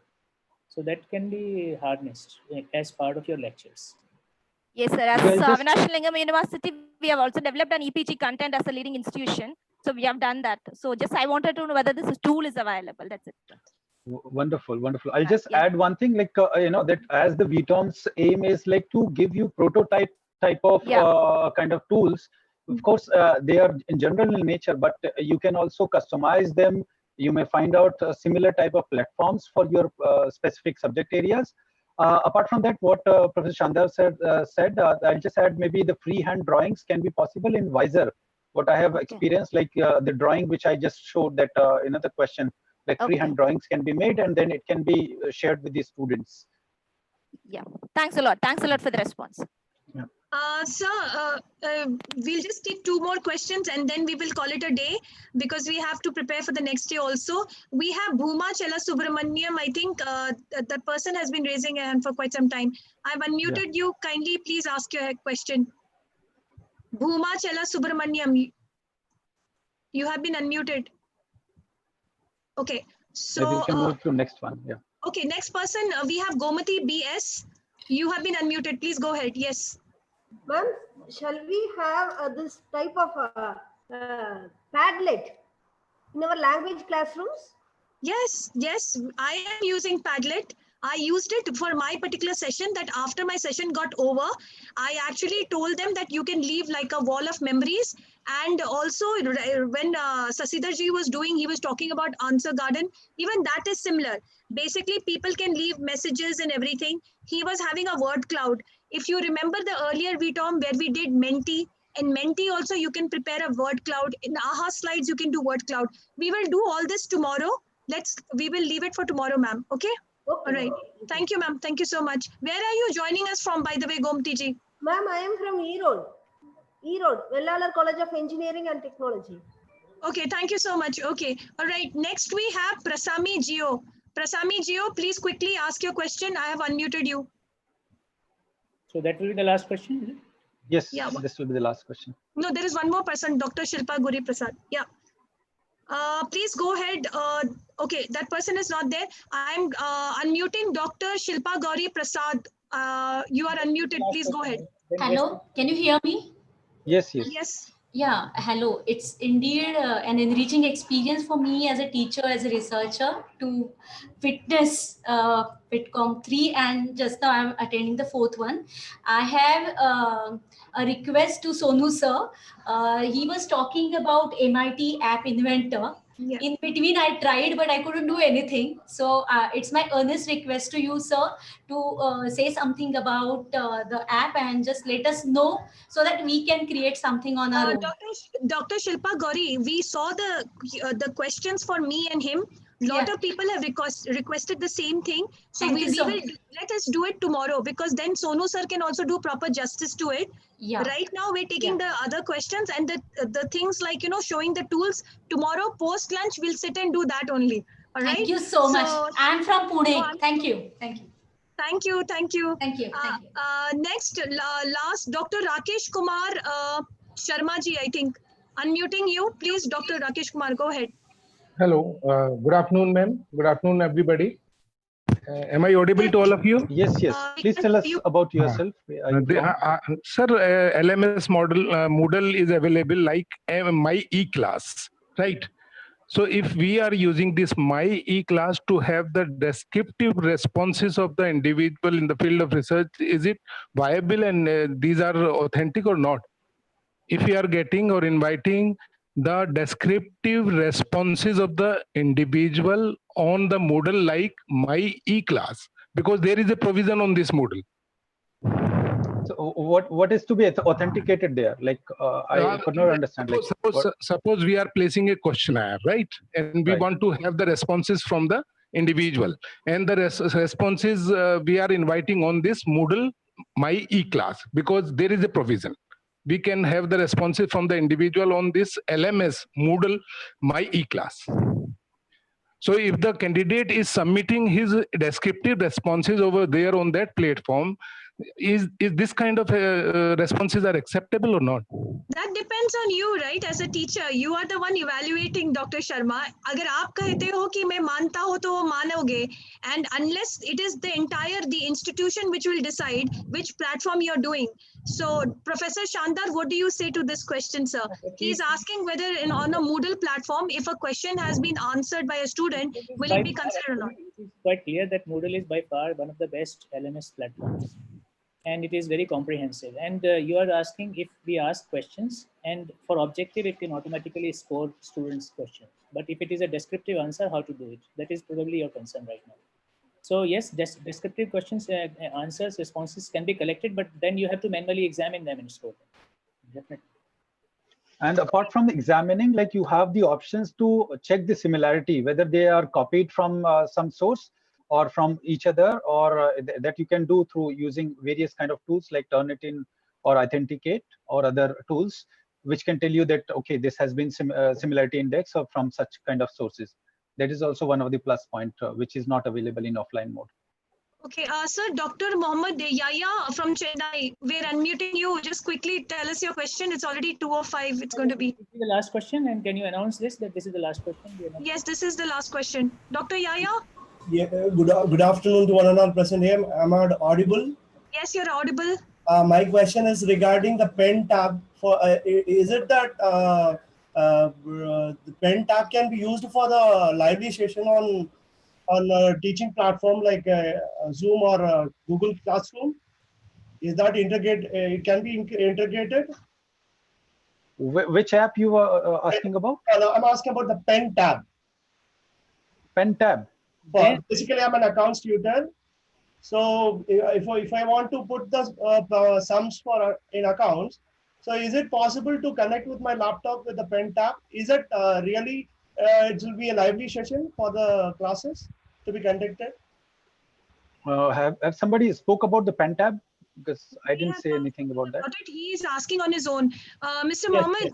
Speaker 1: So that can be harnessed as part of your lectures.
Speaker 12: Yes, sir. As Avinash Lingam University, we have also developed an EPG content as a leading institution. So we have done that. So just I wanted to know whether this tool is available. That's it.
Speaker 7: Wonderful, wonderful. I'll just add one thing, like that as the VITOM's aim is like to give you prototype type of kind of tools. Of course, they are in general in nature, but you can also customize them. You may find out similar type of platforms for your specific subject areas. Apart from that, what Professor Chandar said, I'll just add maybe the freehand drawings can be possible in Visor. What I have experienced, like the drawing which I just showed, that the question, like freehand drawings can be made and then it can be shared with the students.
Speaker 12: Yeah, thanks a lot. Thanks a lot for the response.
Speaker 7: Yeah.
Speaker 3: Sir, we'll just take 2 more questions and then we will call it a day because we have to prepare for the next day also. We have Bhuma Chela Subramaniam. I think that person has been raising a hand for quite some time. I've unmuted you. Kindly please ask your question. Bhuma Chela Subramaniam, you have been unmuted. Okay, so
Speaker 7: maybe we can move to next one. Yeah.
Speaker 3: Okay, next person, we have Gomati BS. You have been unmuted. Please go ahead. Yes.
Speaker 13: Ma'am, shall we have this type of Padlet in our language classrooms?
Speaker 3: Yes, yes, I am using Padlet. I used it for my particular session, that after my session got over, I actually told them that you can leave like a wall of memories. And also when Sasidhar ji was doing, he was talking about answer garden. Even that is similar. Basically, people can leave messages and everything. He was having a word cloud. If you remember the earlier VTOM where we did Menti, in Menti also you can prepare a word cloud. In AHA slides, you can do word cloud. We will do all this tomorrow. We will leave it for tomorrow, ma'am. Okay? All right. Thank you, ma'am. Thank you so much. Where are you joining us from, by the way, Gomti ji?
Speaker 13: Ma'am, I am from Erode. Erode, Vellalar College of Engineering and Technology.
Speaker 3: Okay, thank you so much. Okay. All right. Next, we have Prasami Gio. Prasami Gio, please quickly ask your question. I have unmuted you.
Speaker 1: So that will be the last question, is it?
Speaker 7: Yes,
Speaker 3: yeah.
Speaker 7: This will be the last question.
Speaker 3: No, there is one more person, Dr. Shilpa Gauri Prasad. Yeah. Please go ahead. Okay, that person is not there. I'm unmuting Dr. Shilpa Gauri Prasad. You are unmuted. Please go ahead.
Speaker 14: Hello, can you hear me?
Speaker 7: Yes, yes.
Speaker 3: Yes.
Speaker 14: Yeah, hello. It's indeed an enriching experience for me as a teacher, as a researcher to witness VITOM 3, and just now I'm attending the 4th one. I have a request to Sonu sir. He was talking about MIT App Inventor.
Speaker 3: Yeah.
Speaker 14: In between, I tried, but I couldn't do anything. So it's my earnest request to you, sir, to say something about the app and just let us know so that we can create something on our own.
Speaker 3: Dr. Shilpa Gauri, we saw the questions for me and him. Lot of people have requested the same thing. So let us do it tomorrow, because then Sonu sir can also do proper justice to it.
Speaker 14: Yeah.
Speaker 3: Right now we're taking the other questions and the things like, showing the tools. Tomorrow post lunch, we'll sit and do that only. All right.
Speaker 14: Thank you so much. I'm from Pune. Thank you. Thank you.
Speaker 3: Thank you. Thank you.
Speaker 14: Thank you. Thank you.
Speaker 3: Next, last, Dr. Rakesh Kumar Sharma ji, I think. Unmuting you. Please, Dr. Rakesh Kumar, go ahead.
Speaker 16: Hello. Good afternoon, ma'am. Good afternoon, everybody. Am I audible to all of you?
Speaker 7: Yes, yes. Please tell us about yourself.
Speaker 16: Sir, LMS model Moodle is available like my e-class, right? So if we are using this my e-class to have the descriptive responses of the individual in the field of research, is it viable and these are authentic or not? If we are getting or inviting the descriptive responses of the individual on the Moodle like my e-class, because there is a provision on this Moodle.
Speaker 7: So what is to be authenticated there? Like I could not understand.
Speaker 16: Suppose we are placing a questionnaire, right? And we want to have the responses from the individual, and the responses we are inviting on this Moodle my e-class, because there is a provision. we can have the responses from the individual on this LMS Moodle My E-Class. So if the candidate is submitting his descriptive responses over there on that platform, is this kind of responses are acceptable or not?
Speaker 3: That depends on you, right? As a teacher, you are the one evaluating, Dr. Sharma. अगर आप कहते हो कि मैं मानता हूँ तो वो मानोगे, and unless it is the institution which will decide which platform you're doing. So, Professor Shandar, what do you say to this question, sir? He's asking whether on a Moodle platform, if a question has been answered by a student, will it be considered or not?
Speaker 1: It is quite clear that Moodle is by far one of the best LMS platforms. And it is very comprehensive. And you are asking if we ask questions, and for objective, it can automatically score students' questions. But if it is a descriptive answer, how to do it? That is probably your concern right now. So yes, descriptive questions, answers, responses can be collected, but then you have to manually examine them and score them. Definitely.
Speaker 7: And apart from examining, like you have the options to check the similarity, whether they are copied from some source or from each other, or that you can do through using various kind of tools like Turnitin or Authenticate or other tools, which can tell you that, okay, this has been similarity index or from such kind of sources. That is also one of the plus point, which is not available in offline mode.
Speaker 3: Okay, sir, Dr. Mohammed Yaya from Chennai, we're unmuting you. Just quickly tell us your question. It's already 2:05. It's going to be.
Speaker 1: This is the last question, and can you announce this, that this is the last question?
Speaker 3: Yes, this is the last question. Dr. Yaya?
Speaker 15: Yeah, good afternoon to one and all present here. Am I audible?
Speaker 3: Yes, you're audible.
Speaker 15: My question is regarding the pen tab. For is it that the pen tab can be used for the lively session on a teaching platform like Zoom or Google Classroom? Is that integrated? It can be integrated.
Speaker 7: Which app you were asking about?
Speaker 15: I'm asking about the pen tab.
Speaker 7: Pen tab.
Speaker 15: Basically, I'm an accounts tutor. So if I want to put the sums for in accounts, so is it possible to connect with my laptop with the pen tab? Is it really it will be a lively session for the classes to be conducted?
Speaker 7: Have somebody spoke about the pen tab? Because I didn't say anything about that.
Speaker 3: He is asking on his own. Mr. Mohammed,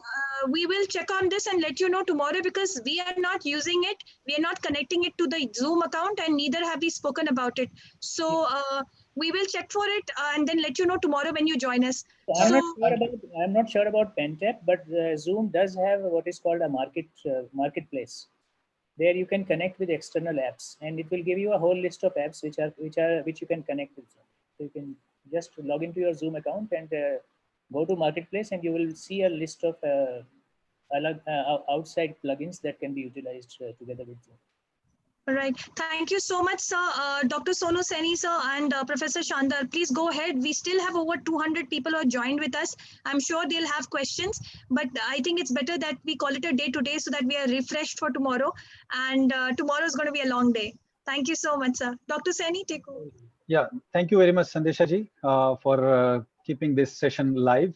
Speaker 3: we will check on this and let you know tomorrow, because we are not using it. We are not connecting it to the Zoom account, and neither have we spoken about it. So we will check for it and then let you know tomorrow when you join us.
Speaker 1: I'm not sure about PenTap, but Zoom does have what is called a marketplace. There you can connect with external apps, and it will give you a whole list of apps which you can connect with Zoom. So you can just log into your Zoom account and go to marketplace, and you will see a list of outside plugins that can be utilized together with Zoom.
Speaker 3: All right. Thank you so much, sir. Dr. Sonu Seni, sir, and Professor Shandar, please go ahead. We still have over 200 people who are joined with us. I'm sure they'll have questions, but I think it's better that we call it a day today so that we are refreshed for tomorrow. And tomorrow is going to be a long day. Thank you so much, sir. Dr. Seni, take over.
Speaker 7: Yeah, thank you very much, Sandesha ji, for keeping this session live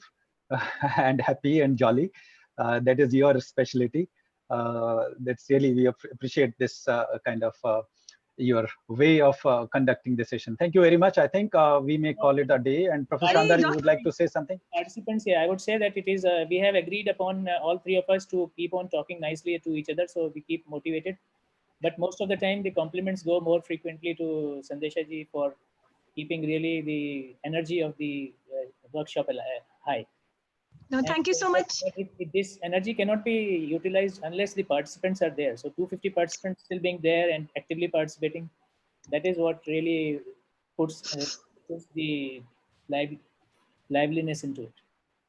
Speaker 7: and happy and jolly. That is your specialty. That's really, we appreciate this kind of your way of conducting the session. Thank you very much. I think we may call it a day. And Professor Shandar, you would like to say something?
Speaker 1: Participants, yeah, I would say that it is, we have agreed upon all three of us to keep on talking nicely to each other, so we keep motivated. But most of the time, the compliments go more frequently to Sandesha ji for keeping really the energy of the workshop high.
Speaker 3: No, thank you so much.
Speaker 1: This energy cannot be utilized unless the participants are there. So 250 participants still being there and actively participating, that is what really puts the liveliness into it.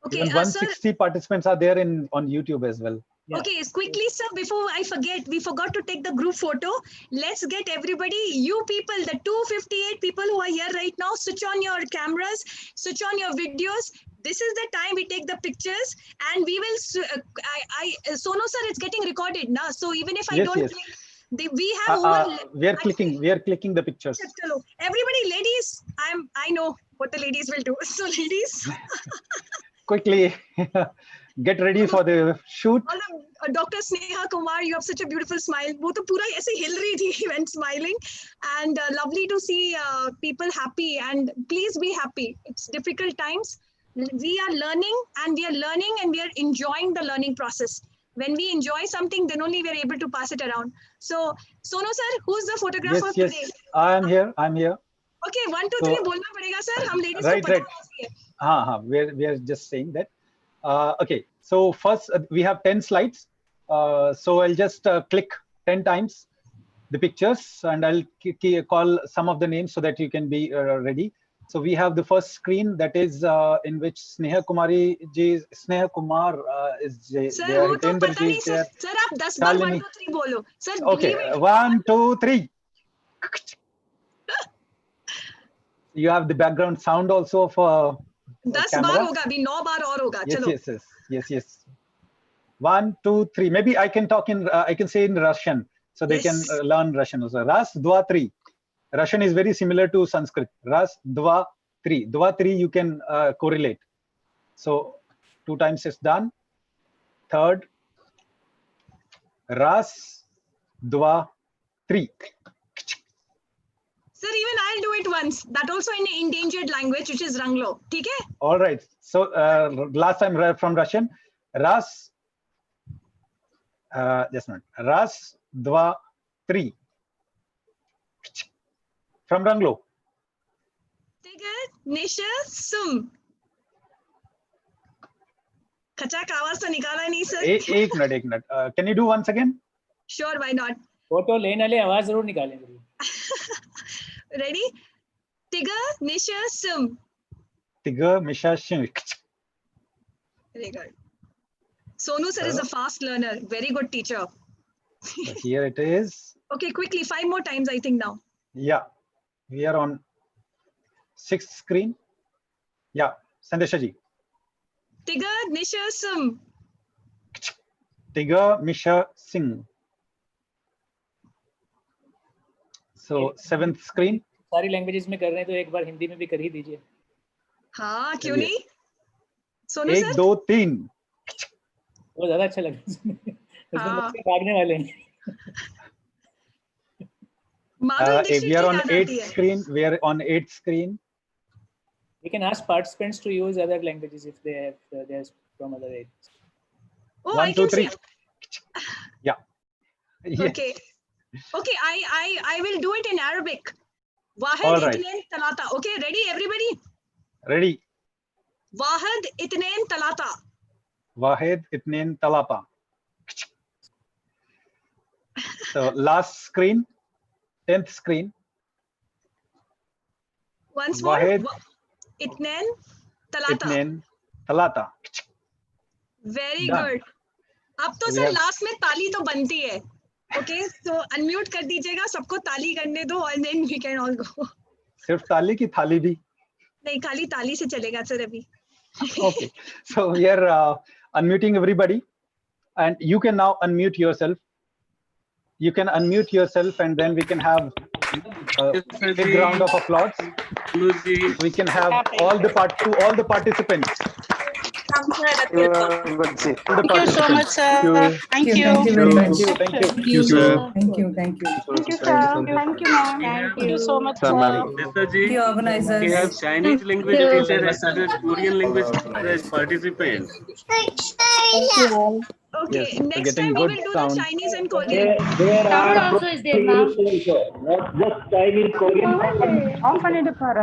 Speaker 3: Okay,
Speaker 7: even 160 participants are there on YouTube as well.
Speaker 1: Yeah.
Speaker 3: Okay, quickly, sir, before I forget, we forgot to take the group photo. Let's get everybody, you people, the 258 people who are here right now, switch on your cameras, switch on your videos. This is the time we take the pictures, and we will, Sonu sir, it's getting recorded now. So even if I don't click, we have over.
Speaker 7: We are clicking the pictures.
Speaker 3: Everybody, ladies, I know what the ladies will do. So ladies.
Speaker 7: Quickly. Get ready for the shoot.
Speaker 3: Dr. Sneha Kumar, you have such a beautiful smile. वो तो पूरा ऐसे हिल रही थी when smiling, and lovely to see people happy, and please be happy. It's difficult times, We are learning and we are enjoying the learning process. When we enjoy something, then only we are able to pass it around. So, Sonu sir, who's the photographer
Speaker 7: Yes,
Speaker 3: today?
Speaker 7: I am here.
Speaker 3: Okay, 1, 2, 3 बोलना पड़ेगा sir. हम ladies
Speaker 7: Right,
Speaker 3: को पता होती है.
Speaker 7: We are just saying that. Okay, so first we have 10 slides. So I'll just click 10 times the pictures, and I'll call some of the names so that you can be ready. So we have the first screen, that is in which Sneha Kumar is there.
Speaker 3: Sir, वो तो पता नहीं sir. Sir, आप 10 बार 1, 2, 3 बोलो. Sir,
Speaker 7: okay, 1, 2, 3. You have the background sound also of
Speaker 3: 10 बार होगा अभी 9 बार और होगा. चलो.
Speaker 7: Yes. 1, 2, 3. Maybe I can talk in I can say in Russian, so they can learn Russian also. Ras, dva, tri. Russian is very similar to Sanskrit. Ras, dva, tri. Dva, tri you can correlate. So 2 times is done. Third, ras, dva, tri.
Speaker 3: Sir, even I'll do it once. That also in an endangered language, which is Ranglo. ठीक है?
Speaker 7: All right. So last time from Russian, ras, just a minute. Ras, dva, tri. From Ranglo.
Speaker 3: Tigar, Nisha, Sum. खचाक आवाज तो निकाला नहीं sir.
Speaker 7: एक minute. Can you do once again?
Speaker 3: Sure, why not?
Speaker 1: Photo लेने वाले आवाज जरूर निकालेंगे.
Speaker 3: Ready? Tigar, Nisha, Sum.
Speaker 7: Tigar, Nisha, Sum.
Speaker 3: Very good. Sonu sir is a fast learner. Very good teacher.
Speaker 7: Here it is.
Speaker 3: Okay, quickly, 5 more times I think now.
Speaker 7: Yeah, we are on 6th screen. Yeah, Sandesha ji.
Speaker 3: Tigar, Nisha, Sum.
Speaker 7: Tigar, Misha, Singh. So 7th screen.
Speaker 1: सारी languages में कर रहे हैं तो एक बार हिंदी में भी कर ही दीजिए.
Speaker 3: हाँ, क्यों नहीं? सोनू सर.
Speaker 7: 1, 2, 3.
Speaker 1: वो ज्यादा अच्छा लगा. उसमें बच्चे भागने वाले हैं.
Speaker 7: We are on 8th screen. We are on 8th screen.
Speaker 1: We can ask participants to use other languages if they have theirs from other areas.
Speaker 3: Oh,
Speaker 7: 1, 2, 3. Yeah.
Speaker 3: Yes. Okay. I will do it in Arabic. Wahid
Speaker 7: All right.
Speaker 3: Itnain Talata. Okay, ready everybody?
Speaker 7: Ready.
Speaker 3: Wahid Itnain Talata.
Speaker 7: Wahid Itnain Talata. So last screen, 10th screen.
Speaker 3: Once more.
Speaker 7: Wahid
Speaker 3: Itnain Talata.
Speaker 7: Itnain Talata.
Speaker 3: Very
Speaker 7: Done.
Speaker 3: good. अब तो sir last में ताली तो बनती है. Okay, so unmute कर दीजिएगा, सबको ताली करने दो and then we can all go.
Speaker 7: सिर्फ ताली की थाली भी?
Speaker 3: नहीं, खाली ताली से चलेगा सर अभी.
Speaker 7: Okay, so we are unmuting everybody, and you can now unmute yourself. You can unmute yourself, and then we can have a big round of applause. We can have all the participants.
Speaker 17: Thank you so much, sir. Thank you.
Speaker 7: Thank you very much.
Speaker 17: Thank you, sir.
Speaker 18: Thank you.
Speaker 17: Thank you, sir. Thank you, ma'am. Thank you so much, sir.
Speaker 18: The organizers.
Speaker 22: We have Chinese language teacher as well as Korean language as participants.
Speaker 3: Okay,
Speaker 7: Yes,
Speaker 3: next
Speaker 7: getting
Speaker 3: time we
Speaker 7: good
Speaker 3: will do
Speaker 7: sound.
Speaker 3: the Chinese and Korean.
Speaker 18: There are also is there, ma'am.
Speaker 22: Not just Chinese, Korean.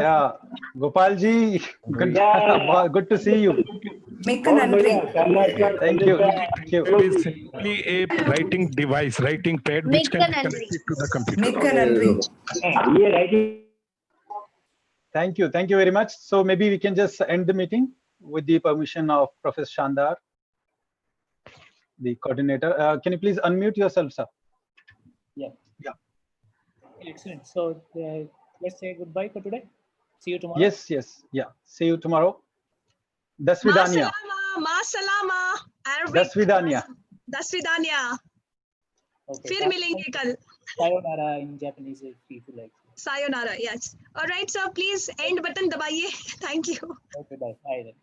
Speaker 7: Yeah, Gopal ji, good to see you.
Speaker 18: Make an entry.
Speaker 7: Thank you.
Speaker 16: It is simply a writing device, writing pad which can be connected to the computer.
Speaker 18: Make an entry.
Speaker 7: Thank you very much. So maybe we can just end the meeting with the permission of Professor Shandar, the coordinator. Can you please unmute yourself, sir?
Speaker 1: Yeah. Excellent. So let's say goodbye for today. See you tomorrow.
Speaker 7: Yes. Yeah. See you tomorrow. Dasvidania.
Speaker 3: Ma salama. Arabic.
Speaker 7: Dasvidania.
Speaker 3: Dasvidania.
Speaker 1: Okay.
Speaker 3: फिर मिलेंगे कल.
Speaker 1: Sayonara in Japanese if you like.
Speaker 3: Sayonara. Yes. All right, sir. Please end button दबाइए. Thank you.
Speaker 1: Okay. Bye. Bye then.